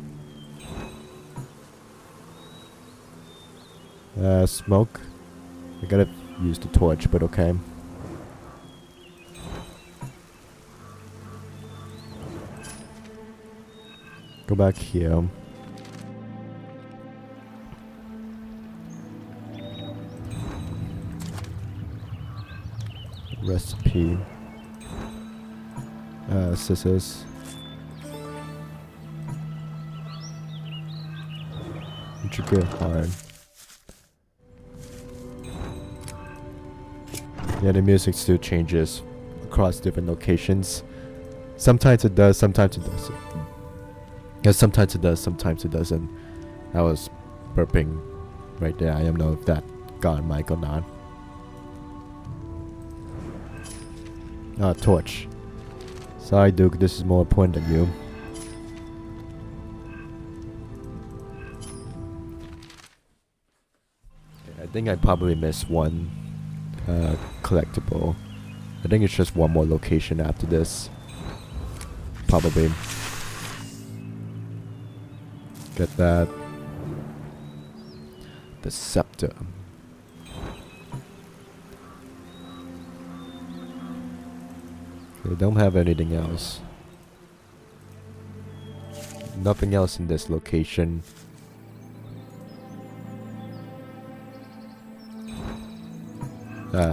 Smoke. I gotta use the torch, but okay. Go back here. recipe. Scissors. Intricate hard. Yeah, the music still changes across different locations. Sometimes it does, sometimes it doesn't. Yeah, sometimes it does, sometimes it doesn't. I was burping right there. I don't know if that got mic or not. Torch. Sorry, Duke, this is more important than you. I think I probably missed one collectible. I think it's just one more location after this. Probably. Get that. The scepter. They don't have anything else. Nothing else in this location.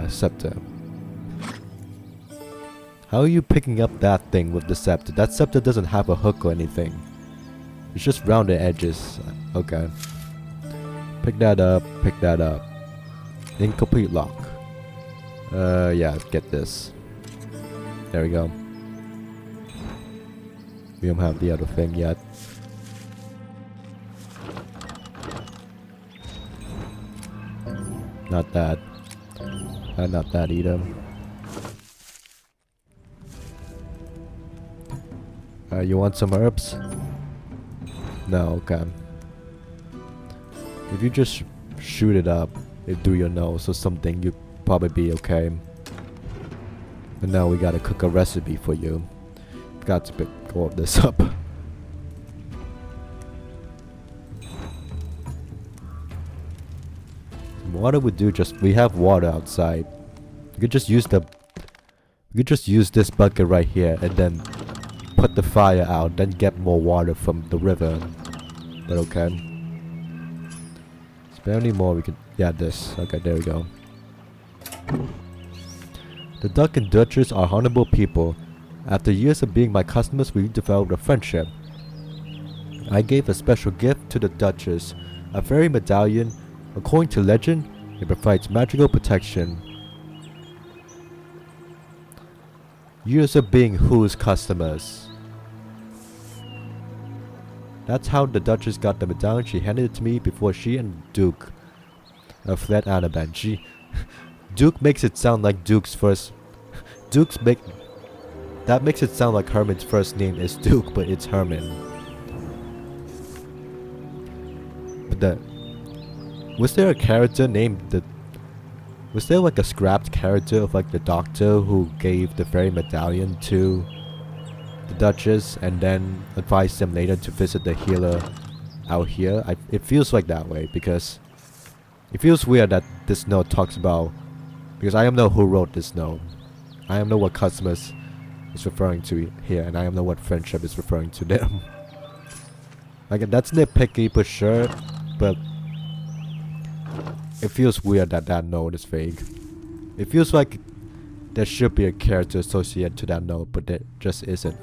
Scepter. How are you picking up that thing with the scepter? That scepter doesn't have a hook or anything. It's just rounded edges. Okay. Pick that up, pick that up. Incomplete lock. Yeah, get this. There we go. We don't have the other thing yet. Not that. Not that either. You want some herbs? No, okay. If you just shoot it up, it do your nose or something, you'd probably be okay. But now we gotta cook a recipe for you. Got to pick all of this up. Water would do just. We have water outside. You could just use the. You could just use this bucket right here and then put the fire out, then get more water from the river. But okay. Is there any more we could? Yeah, this. Okay, there we go. The Duck and Duchess are honorable people. After years of being my customers, we developed a friendship. I gave a special gift to the Duchess, a fairy medallion. According to legend, it provides magical protection. Years of being whose customers? That's how the Duchess got the medallion. She handed it to me before she and Duke fled Anaben. Duke makes it sound like Duke's first. That makes it sound like Herman's first name is Duke, but it's Herman. But was there a character named was there like a scrapped character of like the doctor who gave the fairy medallion to the Duchess and then advised them later to visit the healer out here? It feels like that way because it feels weird that this note talks about, because I don't know who wrote this note. I don't know what customers is referring to here, and I don't know what friendship is referring to them. Like, that's nitpicky for sure, but it feels weird that that note is fake. It feels like there should be a character associated to that note, but there just isn't.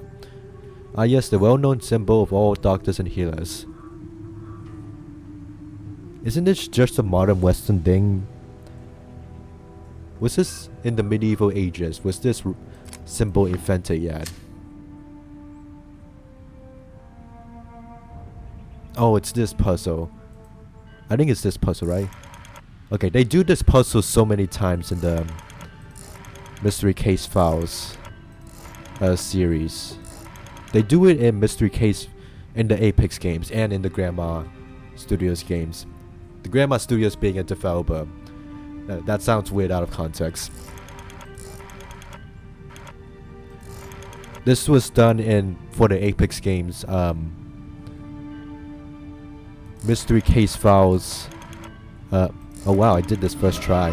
Ah yes, the well-known symbol of all doctors and healers. Isn't this just a modern Western thing? Was this in the medieval ages? Was this symbol invented yet? Oh, it's this puzzle. I think it's this puzzle, right? Okay, they do this puzzle so many times in the Mystery Case Files series. They do it in Mystery Case in the Eipix games and in the Grandma Studios games. The Grandma Studios being a developer. That sounds weird out of context. This was done for the Eipix games. Mystery Case Files. Oh wow, I did this first try.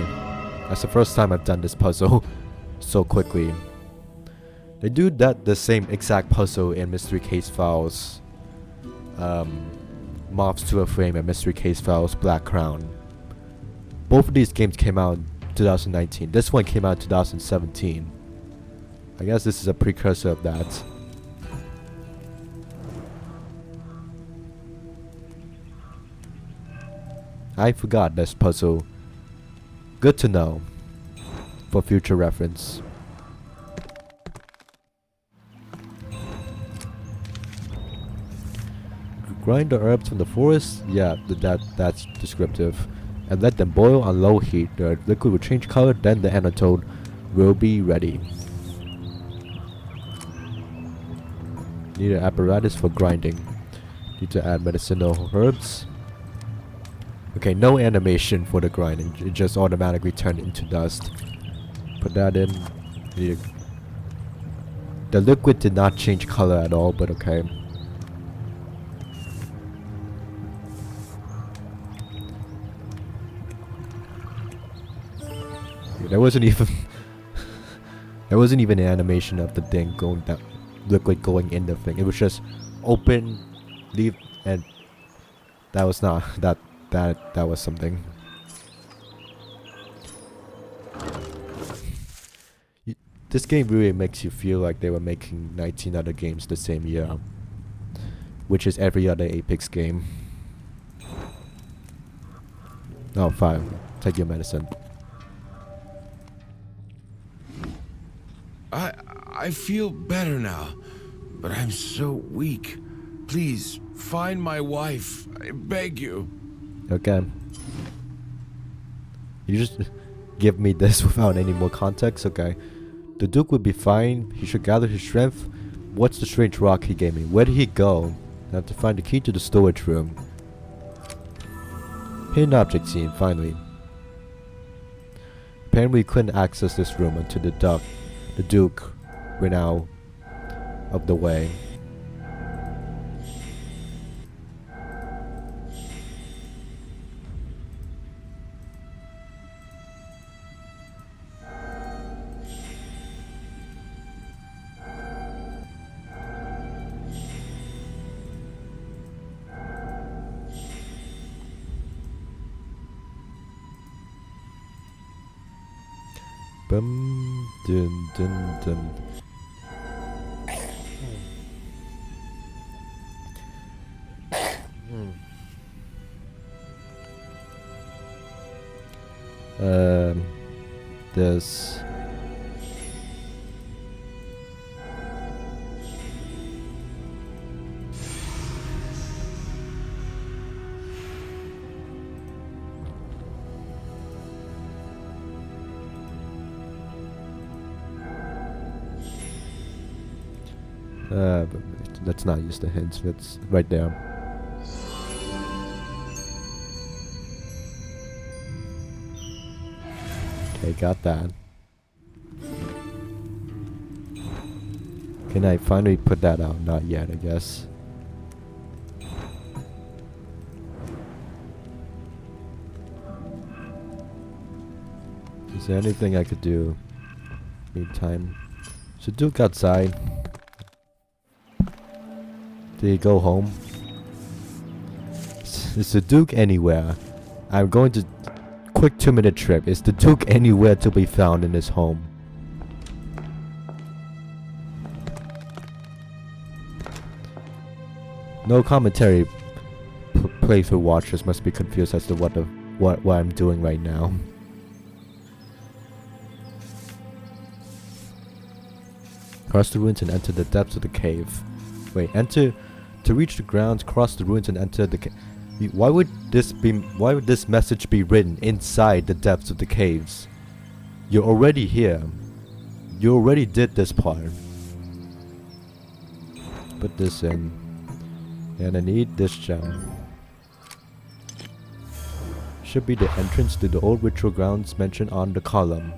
That's the first time I've done this puzzle so quickly. They do the same exact puzzle in Mystery Case Files. Moths to a Flame and Mystery Case Files Black Crown. Both of these games came out 2019. This one came out 2017. I guess this is a precursor of that. I forgot this puzzle. Good to know for future reference. Grind the herbs from the forest. Yeah, that's descriptive. And let them boil on low heat. The liquid will change color, then the antidote will be ready. Need an apparatus for grinding. Need to add medicinal herbs. Okay, no animation for the grinding. It just automatically turned into dust. Put that in. The liquid did not change color at all, but okay. There wasn't even there wasn't even an animation of the thing going, that liquid going in the thing. It was just open, leave, and that was not that was something. This game really makes you feel like they were making 19 other games the same year, which is every other Eipix game. Oh, fine. Take your medicine. I feel better now, but I'm so weak. Please, find my wife. I beg you. Okay. You just give me this without any more context? Okay. The Duke will be fine. He should gather his strength. What's the strange rock he gave me? Where did he go? I have to find the key to the storage room. Hidden object scene, finally. Apparently we couldn't access this room until the Duke ran out of the way. Bum dun dun dun. This. Let's not use the hints. It's right there. Okay, got that. Can I finally put that out? Not yet, I guess. Is there anything I could do? Meantime. Should Duke outside. Did he go home? Is the Duke anywhere? I'm going to... Quick 2-minute trip. Is the Duke anywhere to be found in his home? No commentary. Playthrough watchers must be confused as to what I'm doing right now. Cross the ruins and enter the depths of the cave. Wait, enter to reach the grounds, cross the ruins and enter the cave. Why would this message be written inside the depths of the caves? You're already here. You already did this part. Put this in. And I need this gem. Should be the entrance to the old ritual grounds mentioned on the column.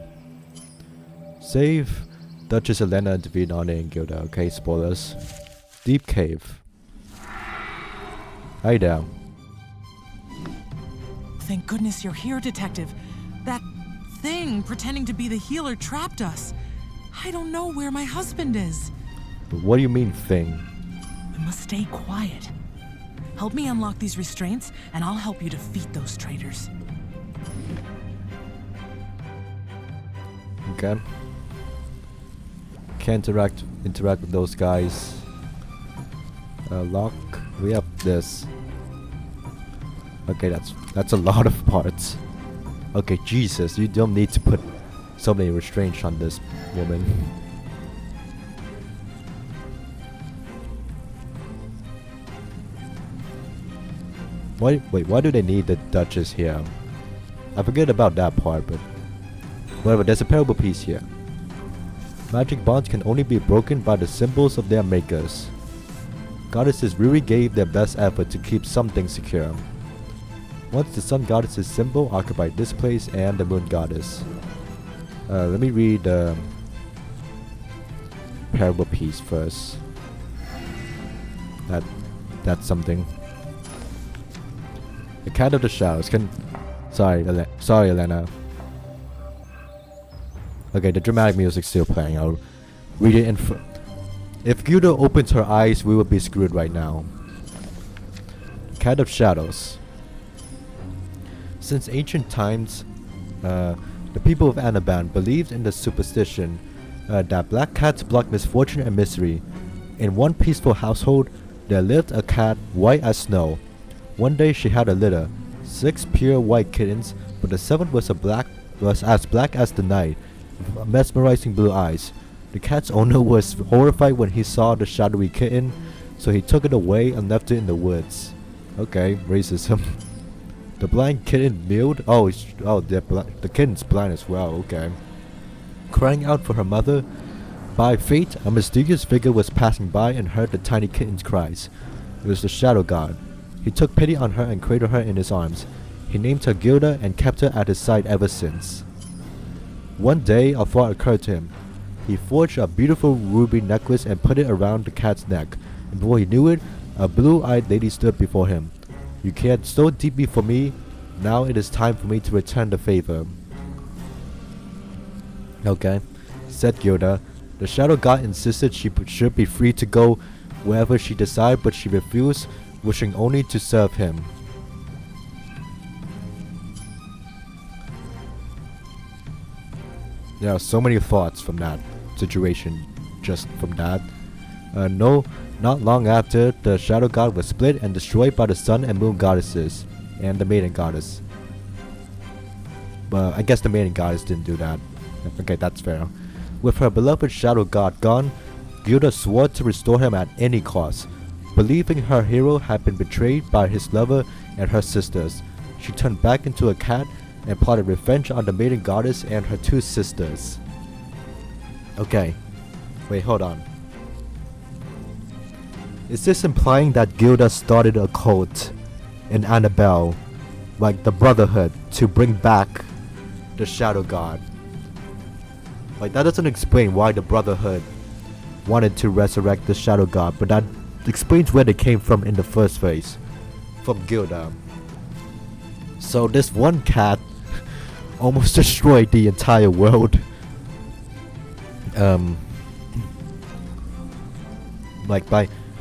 Save Duchess Elena and defeat Anna and Gilda. Okay, spoilers. Deep cave. Hi there. Thank goodness you're here, Detective. That thing pretending to be the healer trapped us. I don't know where my husband is. What do you mean, thing? We must stay quiet. Help me unlock these restraints, and I'll help you defeat those traitors. Okay. Can't interact with those guys. Lock. We have this. Okay, that's a lot of parts. Okay, Jesus, you don't need to put so many restraints on this woman. Wait, why do they need the Duchess here? I forget about that part, but whatever, there's a parable piece here. Magic bonds can only be broken by the symbols of their makers. Goddesses really gave their best effort to keep something secure. Once the Sun Goddess's symbol occupied this place and the Moon Goddess. Let me read the parable piece first. That's something. The Cat of the Shadows can... Sorry, Elena. Okay, the dramatic music's still playing. I'll read it in If Gilda opens her eyes, we will be screwed right now. Cat of Shadows. Since ancient times, the people of Anaben believed in the superstition that black cats block misfortune and misery. In one peaceful household, there lived a cat white as snow. One day she had a litter, 6 pure white kittens, but the 7th was as black as the night, with mesmerizing blue eyes. The cat's owner was horrified when he saw the shadowy kitten, so he took it away and left it in the woods. Okay, racism. The blind kitten mewed. The kitten's blind as well. Okay. Crying out for her mother. By fate, a mysterious figure was passing by and heard the tiny kitten's cries. It was the Shadow God. He took pity on her and cradled her in his arms. He named her Gilda and kept her at his side ever since. One day, a thought occurred to him. He forged a beautiful ruby necklace and put it around the cat's neck. And before he knew it, a blue-eyed lady stood before him. You cared so deeply for me. Now it is time for me to return the favor. Okay, said Gilda. The Shadow God insisted she should be free to go wherever she desired, but she refused, wishing only to serve him. There are so many thoughts from that situation, just from that. Not long after, the Shadow God was split and destroyed by the Sun and Moon Goddesses, and the Maiden Goddess. But I guess the Maiden Goddess didn't do that. Okay, that's fair. With her beloved Shadow God gone, Gilda swore to restore him at any cost. Believing her hero had been betrayed by his lover and her sisters, she turned back into a cat and plotted revenge on the Maiden Goddess and her 2 sisters. Okay. Wait, hold on. Is this implying that Gilda started a cult in Anaben, like the Brotherhood, to bring back the Shadow God? Like, that doesn't explain why the Brotherhood wanted to resurrect the Shadow God, but that explains where they came from in the first place. From Gilda. So this one cat almost destroyed the entire world.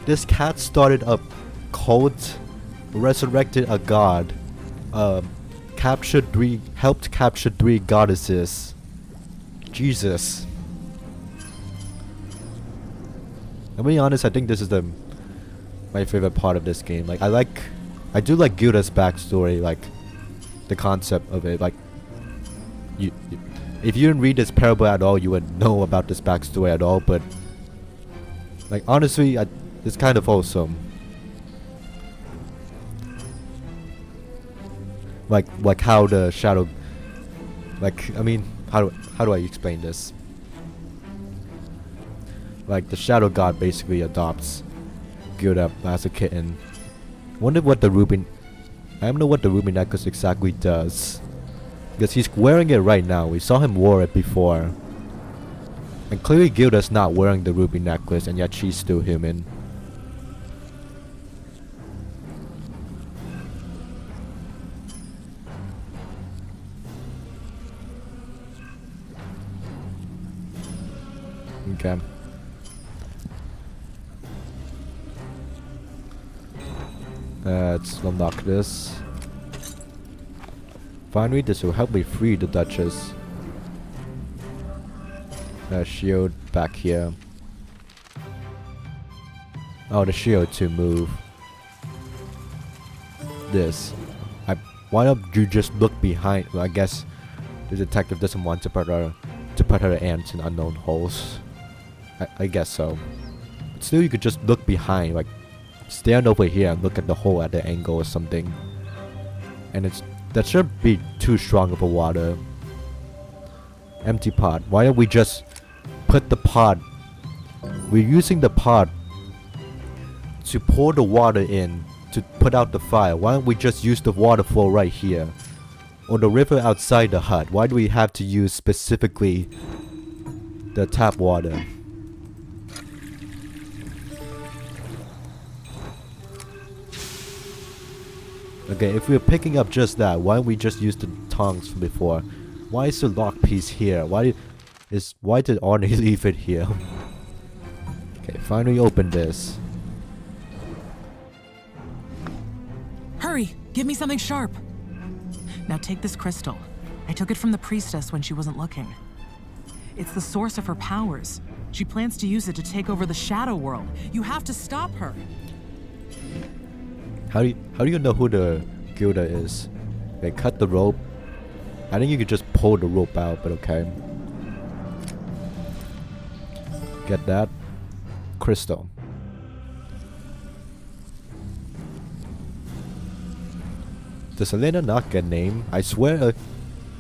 This cat started a cult, resurrected a god, helped capture 3 goddesses. Jesus. I'll be honest, I think this is my favorite part of this game. Like, I do like Gilda's backstory, like the concept of it. Like, if you didn't read this parable at all, you wouldn't know about this backstory at all. But like, honestly, it's kind of awesome. Like how the shadow, like, I mean, how do I explain this? Like, the Shadow God basically adopts Gilda as a kitten. I don't know what the ruby necklace exactly does, because he's wearing it right now. We saw him wear it before, and clearly Gilda's not wearing the ruby necklace, and yet she's still human. Okay. Let's unlock this. Finally, this will help me free the Duchess. shield back here. Oh, the shield to move. This. Why don't you just look behind? Well, I guess the detective doesn't want to put her ants in unknown holes. I guess so. But still, you could just look behind, like stand over here and look at the hole at the angle or something. And that shouldn't be too strong of a water. Empty pot. Why don't we just put the pot? We're using the pot to pour the water in to put out the fire. Why don't we just use the water flow right here? Or the river outside the hut. Why do we have to use specifically the tap water? Okay, if we're picking up just that, why don't we just use the tongs from before? Why is the lock piece here? Why did Arne leave it here? Okay, finally open this. Hurry! Give me something sharp! Now take this crystal. I took it from the priestess when she wasn't looking. It's the source of her powers. She plans to use it to take over the shadow world. You have to stop her! How do you know who the Gilda is? They cut the rope. I think you could just pull the rope out, but okay. Get that. Crystal. Does Elena not get named? I swear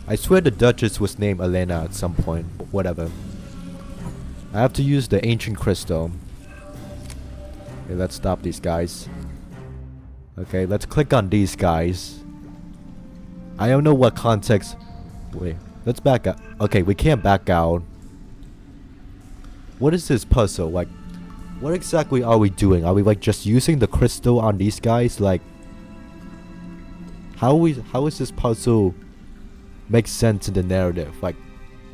the Duchess was named Elena at some point, but whatever. I have to use the ancient crystal. Okay, let's stop these guys. Okay, let's click on these guys. I don't know what context. Wait, let's back out. Okay, we can't back out. What is this puzzle? Like, what exactly are we doing? Are we like just using the crystal on these guys? Like, how is this puzzle make sense in the narrative? Like,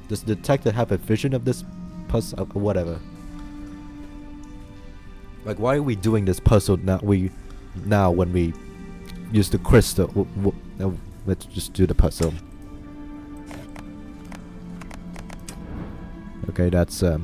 does the detective have a vision of this puzzle or whatever? Like, why are we doing this puzzle now when we use the crystal? Let's just do the puzzle. Okay, that's okay.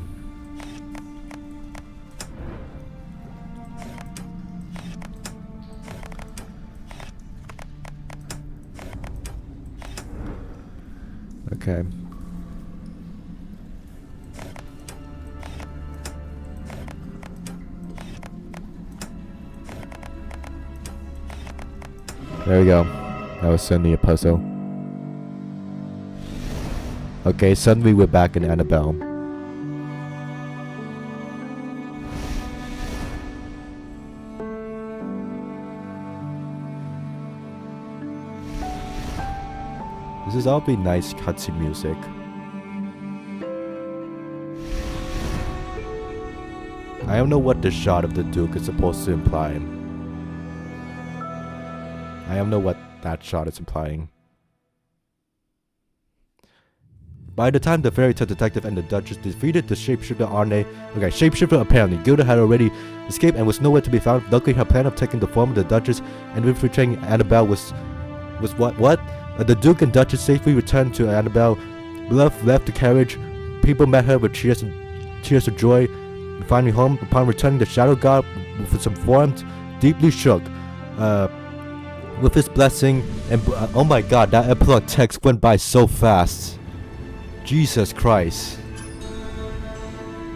There we go. That was suddenly a puzzle. Okay, suddenly we're back in Anaben. This is all be nice cutscene music. I don't know what the shot of the Duke is supposed to imply. I don't know what that shot is implying. By the time the fairy tale detective and the Duchess defeated the shapeshifter Arne, okay, shapeshifter apparently, Gilda had already escaped and was nowhere to be found. Luckily, her plan of taking the form of the Duchess and infiltrating Annabelle was what? The Duke and Duchess safely returned to Annabelle. Love left the carriage. People met her with cheers of joy. And finally home, upon returning, the Shadow God with some forms, deeply shook. With his blessing, and oh my god, that epilogue text went by so fast. Jesus Christ.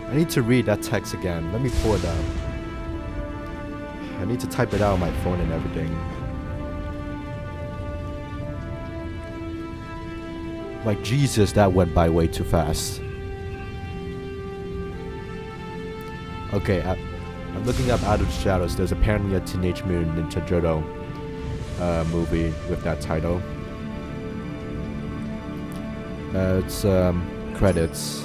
I need to read that text again. Let me pull it up. I need to type it out on my phone and everything. Like Jesus, that went by way too fast. Okay, I'm looking up Out of the Shadows. There's apparently a Teenage Mutant Ninja Turtle movie with that title. It's credits.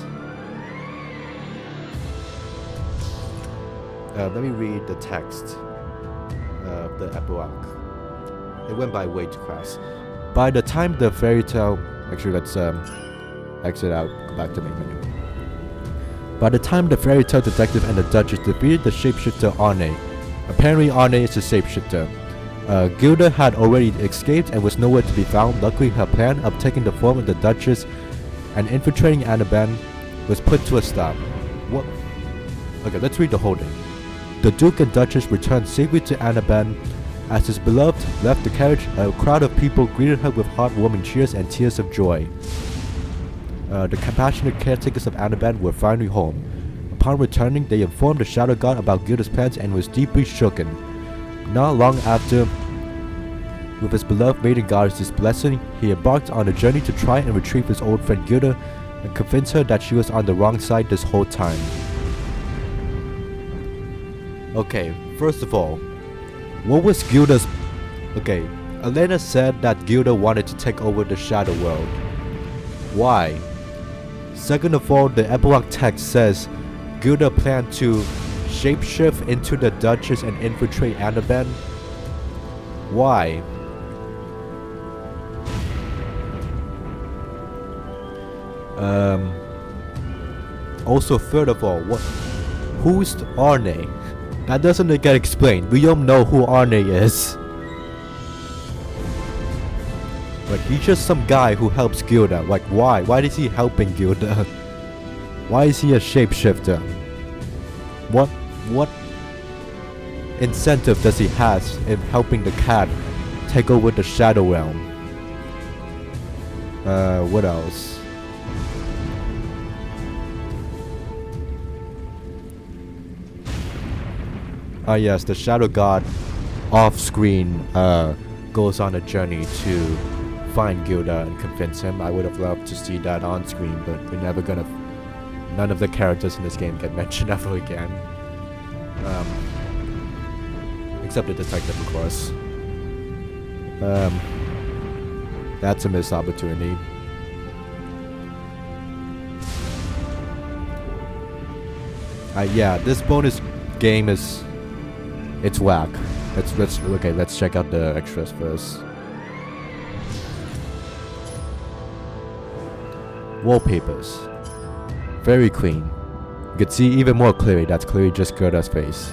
Let me read the text of the epilogue. It went by way too fast. By the time the fairy tale, actually let's exit out, go back to main menu. By the time the fairy tale detective and the Duchess defeated the shapeshifter Arne, apparently Arne is a shapeshifter. Gilda had already escaped and was nowhere to be found. Luckily, her plan of taking the form of the Duchess and infiltrating Anaben was put to a stop. What? Okay, let's read the whole thing. The Duke and Duchess returned safely to Anaben. As his beloved left the carriage, a crowd of people greeted her with heartwarming cheers and tears of joy. The compassionate caretakers of Anaben were finally home. Upon returning, they informed the Shadow God about Gilda's plans and was deeply shooken. Not long after, with his beloved maiden goddess's blessing, he embarked on a journey to try and retrieve his old friend Gilda and convince her that she was on the wrong side this whole time. Okay, first of all, what was Gilda's... Okay, Elena said that Gilda wanted to take over the Shadow World. Why? Second of all, the epilogue text says Gilda planned to shapeshift into the Duchess and infiltrate Anaben. Why? Also, third of all, who's Arne? That doesn't get explained. We don't know who Arne is. But he's just some guy who helps Gilda. Like, why? Why is he helping Gilda? Why is he a shapeshifter? What incentive does he has in helping the cat take over the Shadow Realm? What else? Ah yes, the Shadow God off-screen goes on a journey to find Gilda and convince him. I would have loved to see that on screen, but we're never gonna... None of the characters in this game get mentioned ever again. Except the detective, of course. That's a missed opportunity. Yeah, this bonus game is... It's whack. Let's check out the extras first. Wallpapers. Very clean. You can see even more clearly, that's clearly just Gerda's face.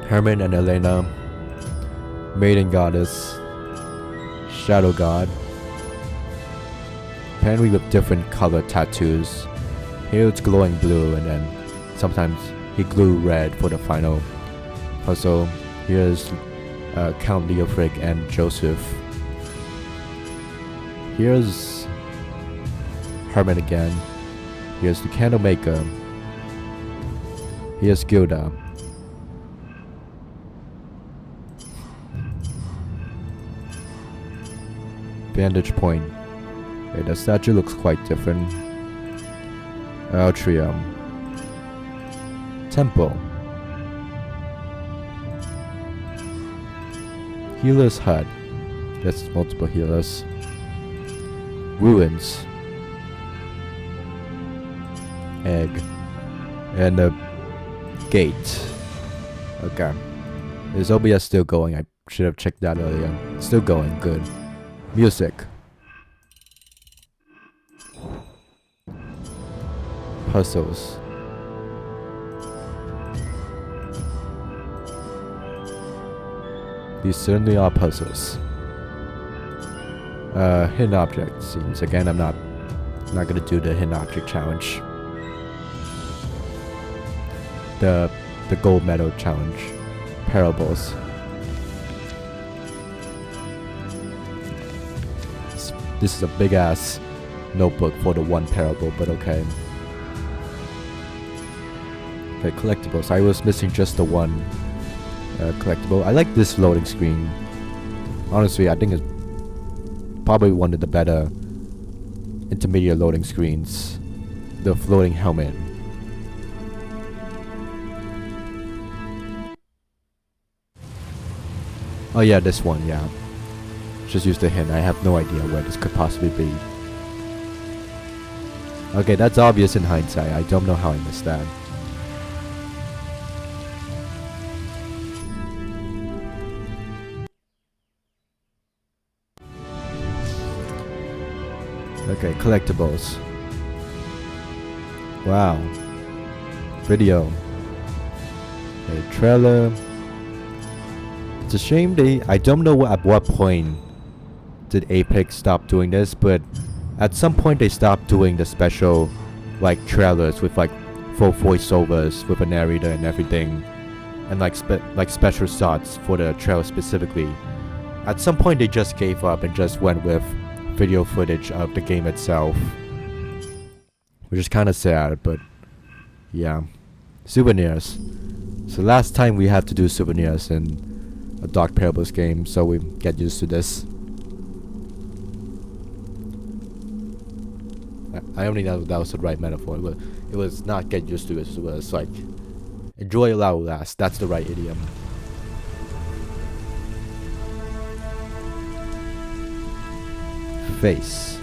Herman and Elena. Maiden Goddess. Shadow God. Apparently with different color tattoos. Here it's glowing blue, and then sometimes he glue red for the final puzzle. Here's Count Leofric and Joseph. Here's Herman again. Here's the candle maker. Here's Gilda. Vantage point. Okay, the statue looks quite different. Atrium. Temple. Healer's hut. That's multiple healers. Ruins. Egg. And a gate. Okay. Is OBS still going? I should have checked that earlier. Still going, good. Music. Puzzles. These certainly are puzzles. Hidden object scenes. Again, I'm not gonna do the hidden object challenge. The gold medal challenge. Parables. This is a big ass notebook for the one parable, but okay. Okay, collectibles. I was missing just the one collectible. I like this loading screen. Honestly, I think it's probably one of the better intermediate loading screens. The floating helmet. Oh yeah, this one, yeah. Just use the hint. I have no idea where this could possibly be. Okay, that's obvious in hindsight. I don't know how I missed that. Okay, collectibles. Wow. Video. A trailer. It's a shame I don't know at what point did Eipix stop doing this, but At some point they stopped doing the special like trailers with like full voiceovers with a narrator and everything, and like special shots for the trailer specifically. At some point they just gave up and just went with video footage of the game itself, which is kind of sad, but yeah. Souvenirs. So last time we had to do souvenirs in a Dark Parables game, so we get used to this. I don't think that was the right metaphor, but it was not get used to it, it was like enjoy it while it lasts. That's the right idiom. Face.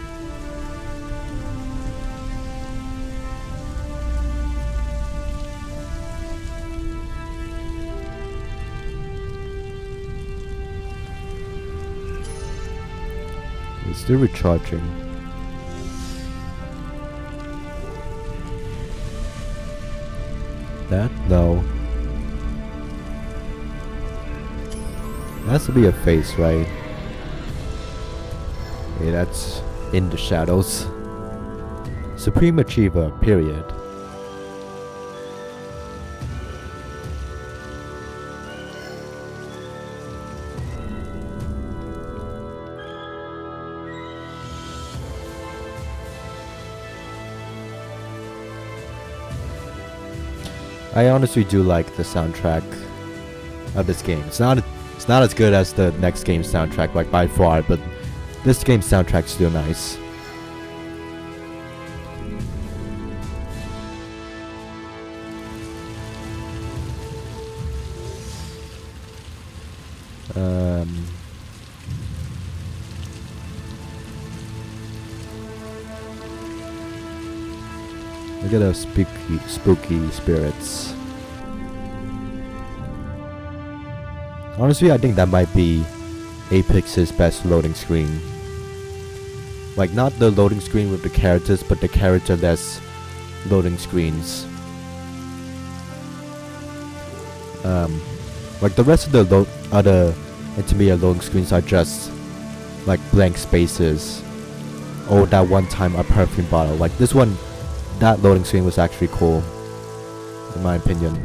It's still recharging. That? No. It has to be a face, right? Okay, that's in the shadows. Supreme Achiever, period. I honestly do like the soundtrack of this game. It's not as good as the next game's soundtrack, like by far, but this game's soundtrack's still nice. Look at those spooky spirits. Honestly, I think that might be Eipix's best loading screen. Like, not the loading screen with the characters, but the character-less loading screens. Like the rest of the other intermediate loading screens are just like blank spaces. Or that one time a perfume bottle. Like this one, that loading screen was actually cool, in my opinion.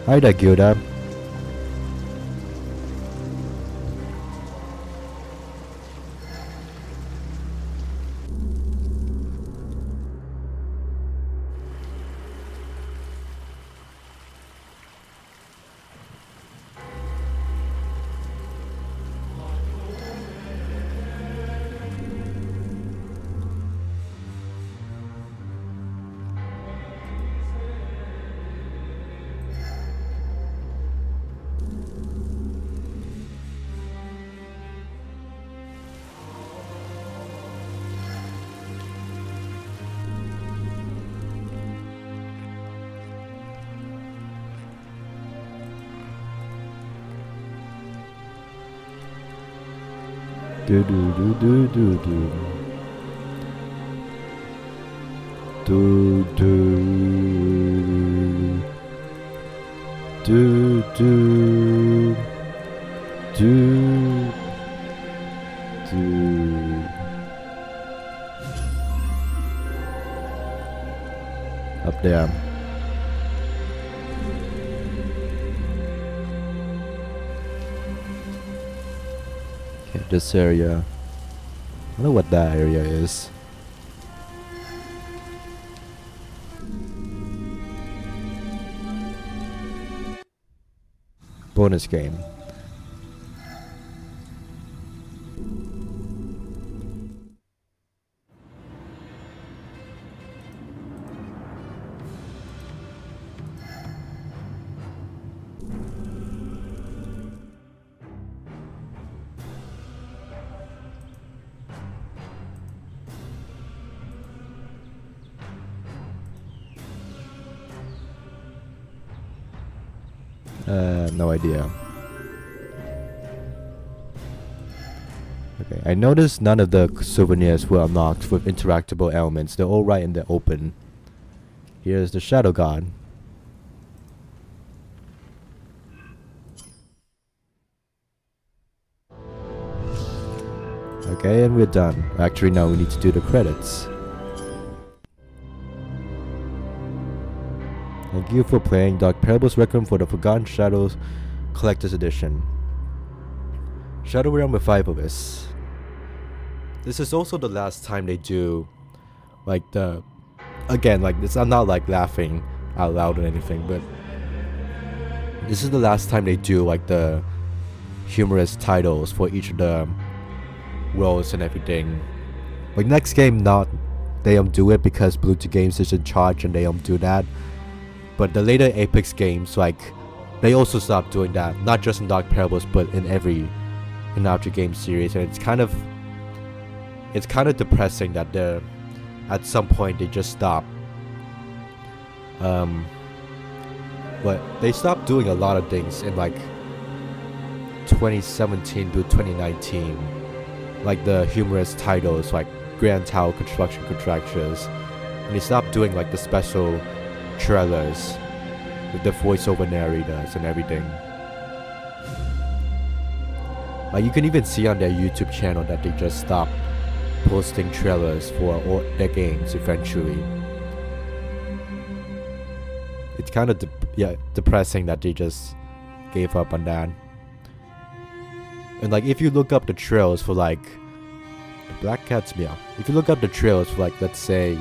Hi there, Gilda. Do do do do do do do do do do do. Up there. Okay, this area. I don't know what that area is. Bonus game. No idea. Okay, I noticed none of the souvenirs were unlocked with interactable elements. They're all right in the open. Here's the Shadow God. Okay, and we're done. Actually, now we need to do the credits. Thank you for playing Dark Parable's Requiem for the Forgotten Shadows Collector's Edition. Shadow Realm Revivalist. This is also the last time they do, like, the... Again, like, this, I'm not, like, laughing out loud or anything, but... This is the last time they do, like, the humorous titles for each of the roles and everything. Like, next game, they don't do it because Blue 2 Games is in charge and they don't do that. But the later Eipix games, like, they also stopped doing that. Not just in Dark Parables, but in every Inautra game series. And it's kind of depressing that at some point they just stop. But they stopped doing a lot of things in like 2017 to 2019. Like the humorous titles like Grand Tower Construction Contractures. And they stopped doing like the special trailers with the voiceover narrators and everything. Like you can even see on their YouTube channel that they just stopped posting trailers for all their games eventually. It's kind of depressing that they just gave up on that. And like if you look up the trailers for like the Black Cat's Meow, if you look up the trailers for like, let's say,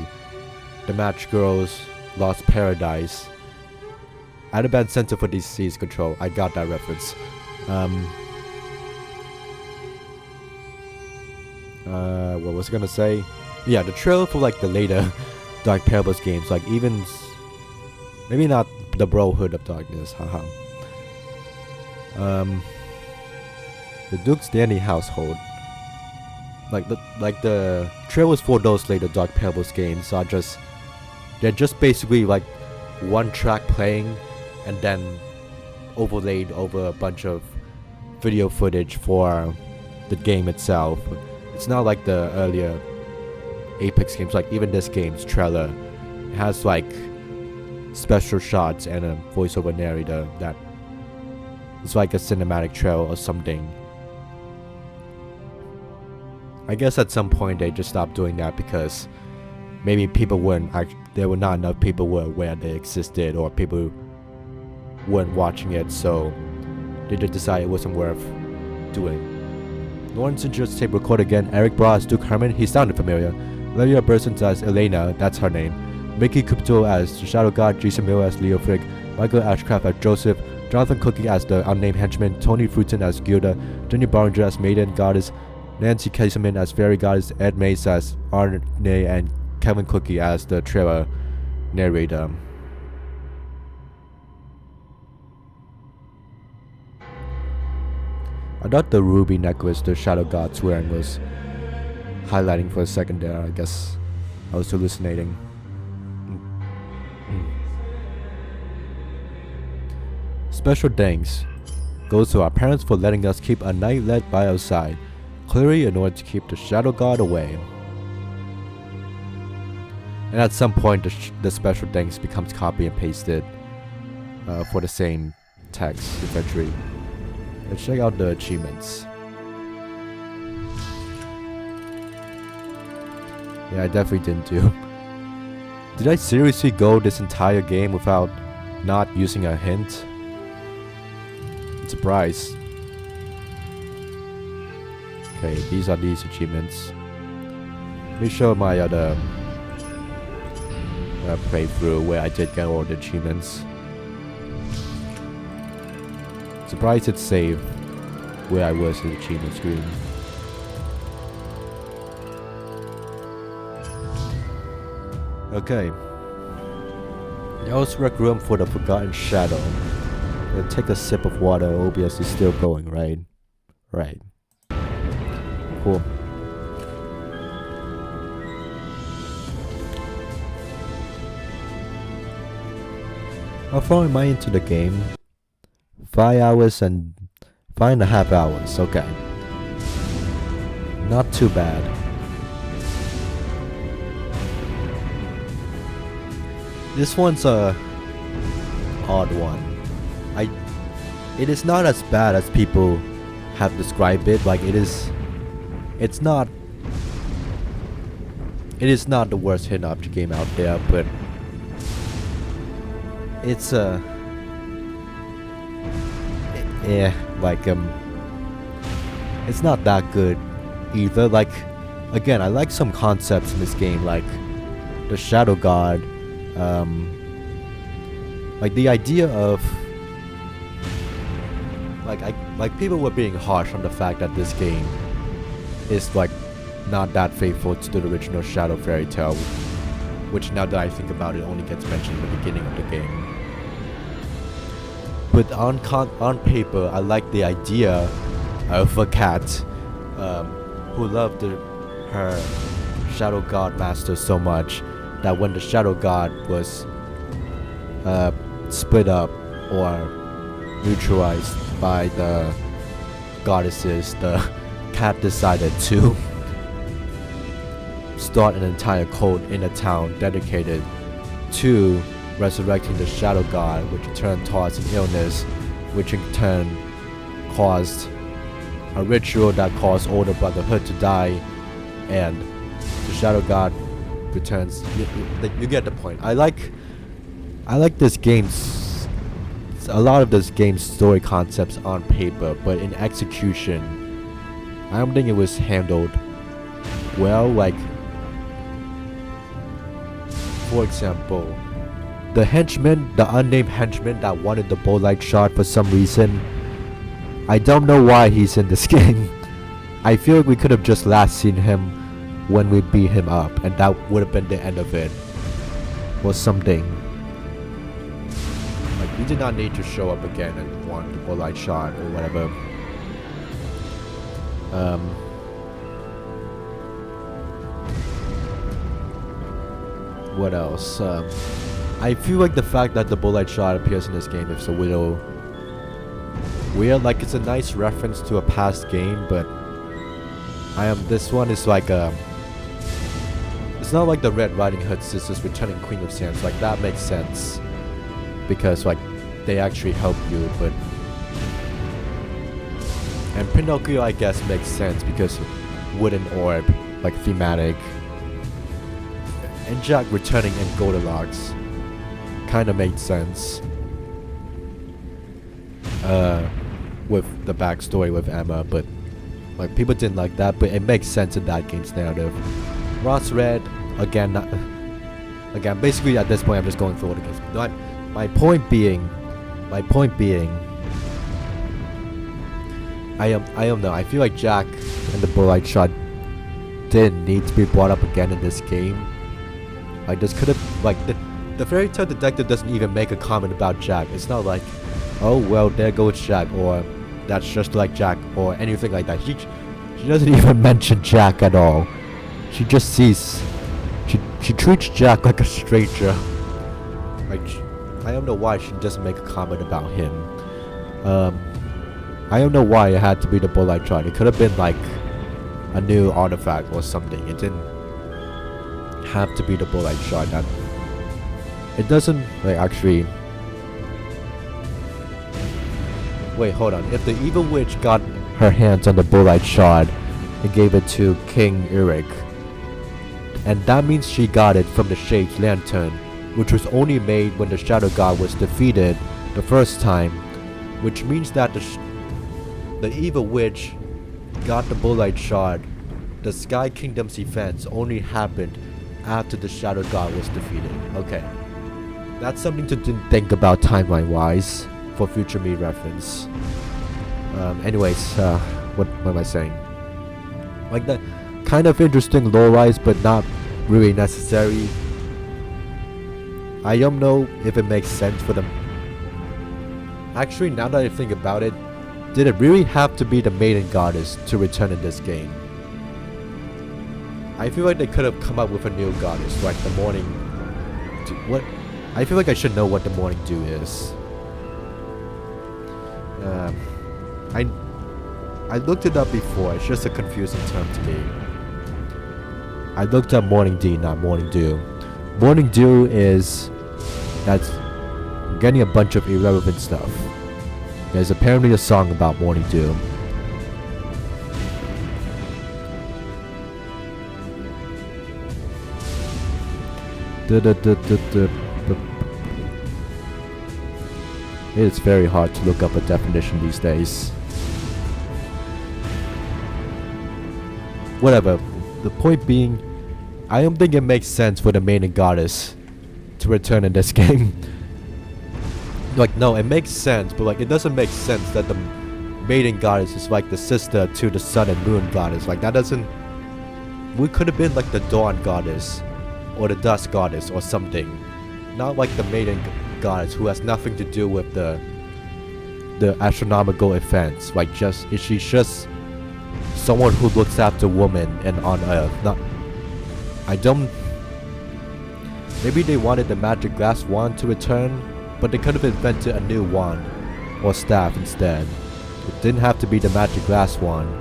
the Match Girls Lost Paradise, Anaben Center for Disease Control, I got that reference. What was I gonna say? Yeah, the trailer for like the later Dark Parables games, like even maybe not the Brotherhood of Darkness, haha. The Duke's Danny Household. Like the trailers for those later Dark Parables games are they're just basically like one track playing and then overlaid over a bunch of video footage for the game itself. It's not like the earlier Eipix games, like even this game's trailer. It has like special shots and a voiceover narrator that it's like a cinematic trailer or something. I guess at some point they just stopped doing that because maybe there were not enough people who were aware they existed, or people weren't watching it, so they just decided it wasn't worth doing. Lawrence just tape record again. Eric Bra as Duke Herman, he sounded familiar. Lelia Bursons as Elena, that's her name. Mickey Kupto as the Shadow God. Jason Miller as Leo Frick. Michael Ashcraft as Joseph. Jonathan Cookie as the unnamed henchman. Tony Fruiton as Gilda. Jenny Barringer as Maiden Goddess. Nancy Caseman as Fairy Goddess. Ed Mace as Arne, and Kevin Cookie as the trailer narrator. I thought the ruby necklace the Shadow God's wearing was highlighting for a second there. I guess I was hallucinating. Special thanks goes to our parents for letting us keep a night lit by our side, clearly in order to keep the Shadow God away. And at some point the special thanks becomes copy and pasted for the same text eventually. Let's check out the achievements. Yeah, I definitely didn't do. Did I seriously go this entire game without not using a hint? I'm surprised. Okay, these are these achievements. Let me show my other playthrough where I did get all the achievements. Surprised it's saved where I was in the achievement screen. Okay. That was Requiem for the Forgotten Shadow. Gonna take a sip of water. OBS is still going, right? Right. Cool. How far am I into the game? 5 hours and 5.5 hours. Okay. Not too bad. This one's a odd one. It is not as bad as people have described it. Like it is It's not. It is not the worst hidden object game out there, but it's it's not that good either. Like, again, I like some concepts in this game, like the Shadow God, like the idea of like people were being harsh on the fact that this game is like not that faithful to the original Shadow fairy tale, which now that I think about it only gets mentioned in the beginning of the game. But on paper, I like the idea of a cat who loved her Shadow God master so much that when the Shadow God was split up or neutralized by the goddesses, the cat decided to start an entire cult in a town dedicated to resurrecting the Shadow God, which in turn caused an illness, which in turn caused a ritual that caused all the Brotherhood to die, and the Shadow God returns. You get the point. I like this game's, a lot of this game's story concepts on paper, but in execution, I don't think it was handled well. Like, for example, the henchman, the unnamed henchman that wanted the bowlight shot for some reason, I don't know why he's in this game. I feel like we could have just last seen him when we beat him up, and that would have been the end of it, or something. Like, we did not need to show up again and want the bowlight shot or whatever. What else? I feel like the fact that the bowlight shot appears in this game is a little weird. Like, it's a nice reference to a past game, but this one is like it's not like the Red Riding Hood sisters returning Queen of Sands. Like, that makes sense because like they actually help you, but and Pinocchio I guess makes sense because wooden orb, like thematic, and Jack returning in Goldilocks kind of made sense with the backstory with Emma, but like people didn't like that, but it makes sense in that game's narrative. Ross Red, again, basically at this point I'm just going through all the games. My point being, I don't know, I feel like Jack and the bowlight shot didn't need to be brought up again in this game. Like, this could have, like, the fairy tale detective doesn't even make a comment about Jack. It's not like, oh well, there goes Jack, or that's just like Jack, or anything like that. She doesn't even mention Jack at all. She just sees, she treats Jack like a stranger. Like, I don't know why she doesn't make a comment about him. I don't know why it had to be the bowlight shot. It could have been like a new artifact or something. It didn't have to be the bowlight shot. That it doesn't, like, actually. Wait, hold on. If the evil witch got her hands on the bowlight shard and gave it to King Eric, and that means she got it from the Shade's lantern, which was only made when the Shadow God was defeated the first time, which means that the evil witch got the bowlight shard. The Sky Kingdom's events only happened after the Shadow God was defeated. Okay, that's something to think about timeline-wise for future me reference. Anyways, what am I saying? Like, the kind of interesting lore-wise, but not really necessary. I don't know if it makes sense for them. Actually, now that I think about it, did it really have to be the Maiden Goddess to return in this game? I feel like they could have come up with a new goddess, like the Morning Dew. What? I feel like I should know what the Morning Dew is. I looked it up before. It's just a confusing term to me. I looked up Morning Dew, not Morning Dew. Morning Dew is that's getting a bunch of irrelevant stuff. There's apparently a song about Morning Dew. It's very hard to look up a definition these days. Whatever. The point being, I don't think it makes sense for the maiden goddess to return in this game. Like, no, it makes sense, but like, it doesn't make sense that the maiden goddess is like the sister to the sun and moon goddess. Like, that doesn't... We could have been like the dawn goddess, or the dusk goddess, or something. Not like the maiden goddess who has nothing to do with the astronomical events. Like, she's just someone who looks after women and on Earth. Not... I don't... Maybe they wanted the magic glass wand to return, but they could have invented a new wand or staff instead. It didn't have to be the magic glass wand.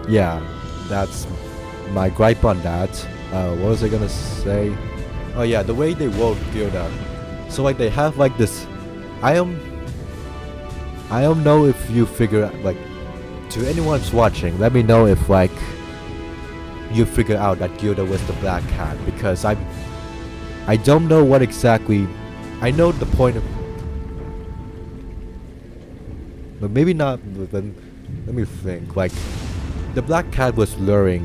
Yeah, that's my gripe on that. What was I gonna say? Oh yeah, the way they wrote Gilda. So like they have like this... I don't know if you figure out, like, to anyone who's watching, let me know if like you figure out that Gilda was the black cat, because I don't know what exactly... I know the point of... But maybe not, but let me think. Like, the black cat was luring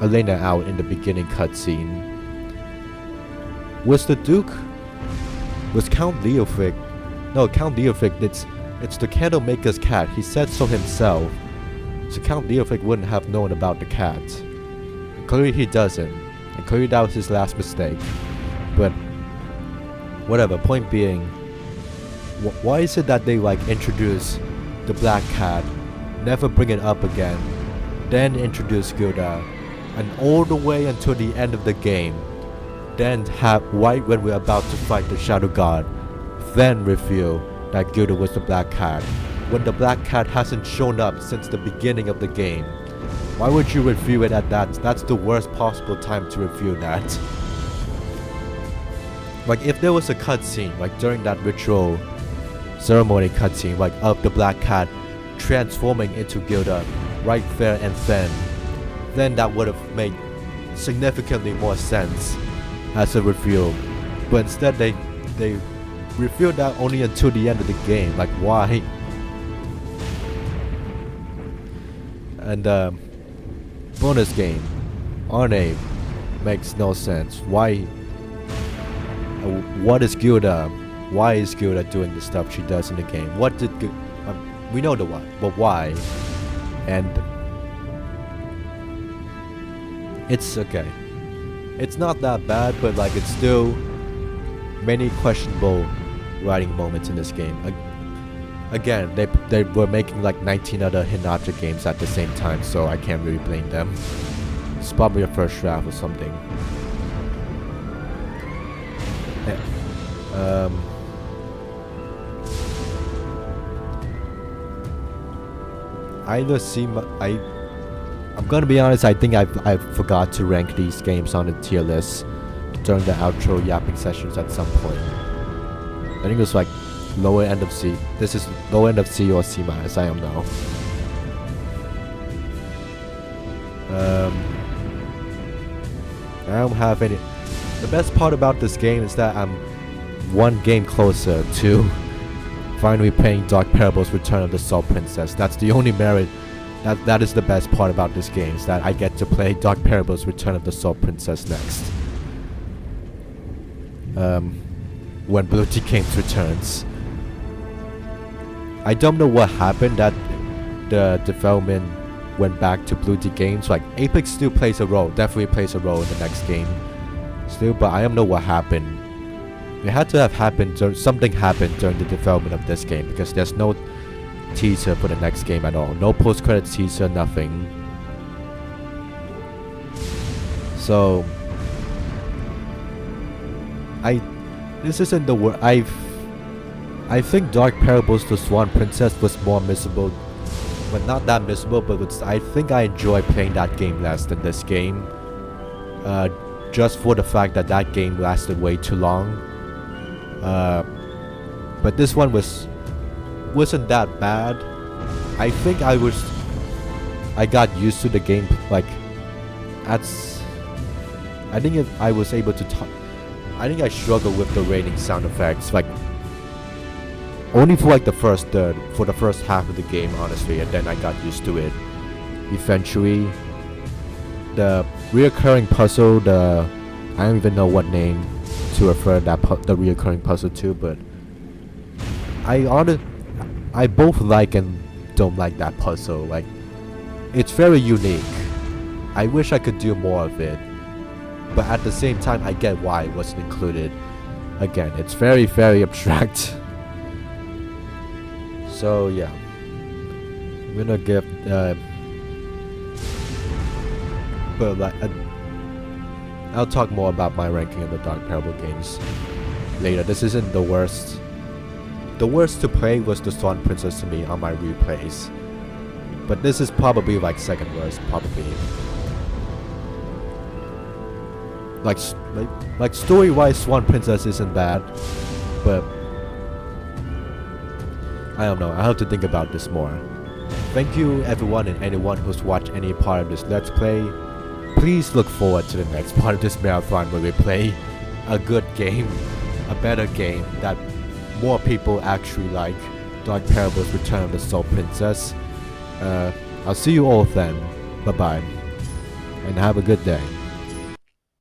Elena out in the beginning cutscene. Was the Duke... Was Count Leofric... No, Count Leofric, it's the candlemaker's cat. He said so himself. So Count Leofric wouldn't have known about the cat. Clearly he doesn't. And clearly that was his last mistake. But... whatever, point being... why is it that they like introduce the black cat, never bring it up again, then introduce Gilda, and all the way until the end of the game, then have right when we're about to fight the Shadow God, then reveal that Gilda was the black cat, when the black cat hasn't shown up since the beginning of the game? Why would you reveal it at that? That's the worst possible time to reveal that. Like, if there was a cutscene, like during that ritual ceremony cutscene, like of the black cat transforming into Gilda right there and then that would have made significantly more sense as a reveal. But instead they revealed that only until the end of the game. Like, why? And bonus game, Arne, makes no sense. Why? What is Gilda? Why is Gilda doing the stuff she does in the game? What did we know the why, but why? And it's okay. It's not that bad, but like it's still many questionable writing moments in this game. Again, they were making like 19 other Hinata games at the same time, so I can't really blame them. It's probably a first draft or something. I'm gonna be honest, I think I forgot to rank these games on the tier list during the outro yapping sessions at some point. I think it was like lower end of C. This is lower end of C or C minus, I don't know. I don't have any... The best part about this game is that I'm one game closer to finally playing Dark Parable's Return of the Salt Princess. That's the only merit. That is the best part about this game, is that I get to play Dark Parable's Return of the Salt Princess next. When Blue Tea Games returns. I don't know what happened, that the development went back to Blue Tea Games. Like, Eipix still plays a role, definitely plays a role in the next game still, but I don't know what happened. It had to have happened, something happened during the development of this game, because there's no teaser for the next game at all. No post-credits teaser, nothing. So this isn't the word. I think Dark Parables The Swan Princess was more missable, but not that missable, but I think I enjoy playing that game less than this game, just for the fact that that game lasted way too long. But this one wasn't that bad. I think I got used to the game. Like, I think I was able to talk. I think I struggled with the raining sound effects, like only for like the first half of the game, honestly, and then I got used to it. Eventually, the reoccurring puzzle, I don't even know what name to refer the reoccurring puzzle to, but I both like and don't like that puzzle. Like, it's very unique. I wish I could do more of it, but at the same time, I get why it wasn't included. Again, it's very, very abstract. So yeah, I'm gonna give but like, I'll talk more about my ranking of the Dark Parable games later. This isn't the worst. The worst to play was the Swan Princess to me on my replays, but this is probably like second worst, probably. Like story-wise, Swan Princess isn't bad, but I don't know. I have to think about this more. Thank you everyone and anyone who's watched any part of this Let's Play. Please look forward to the next part of this marathon where we play a good game, a better game that more people actually like. Dark Parable's Return of the Soul Princess. I'll see you all then. Bye bye. And have a good day.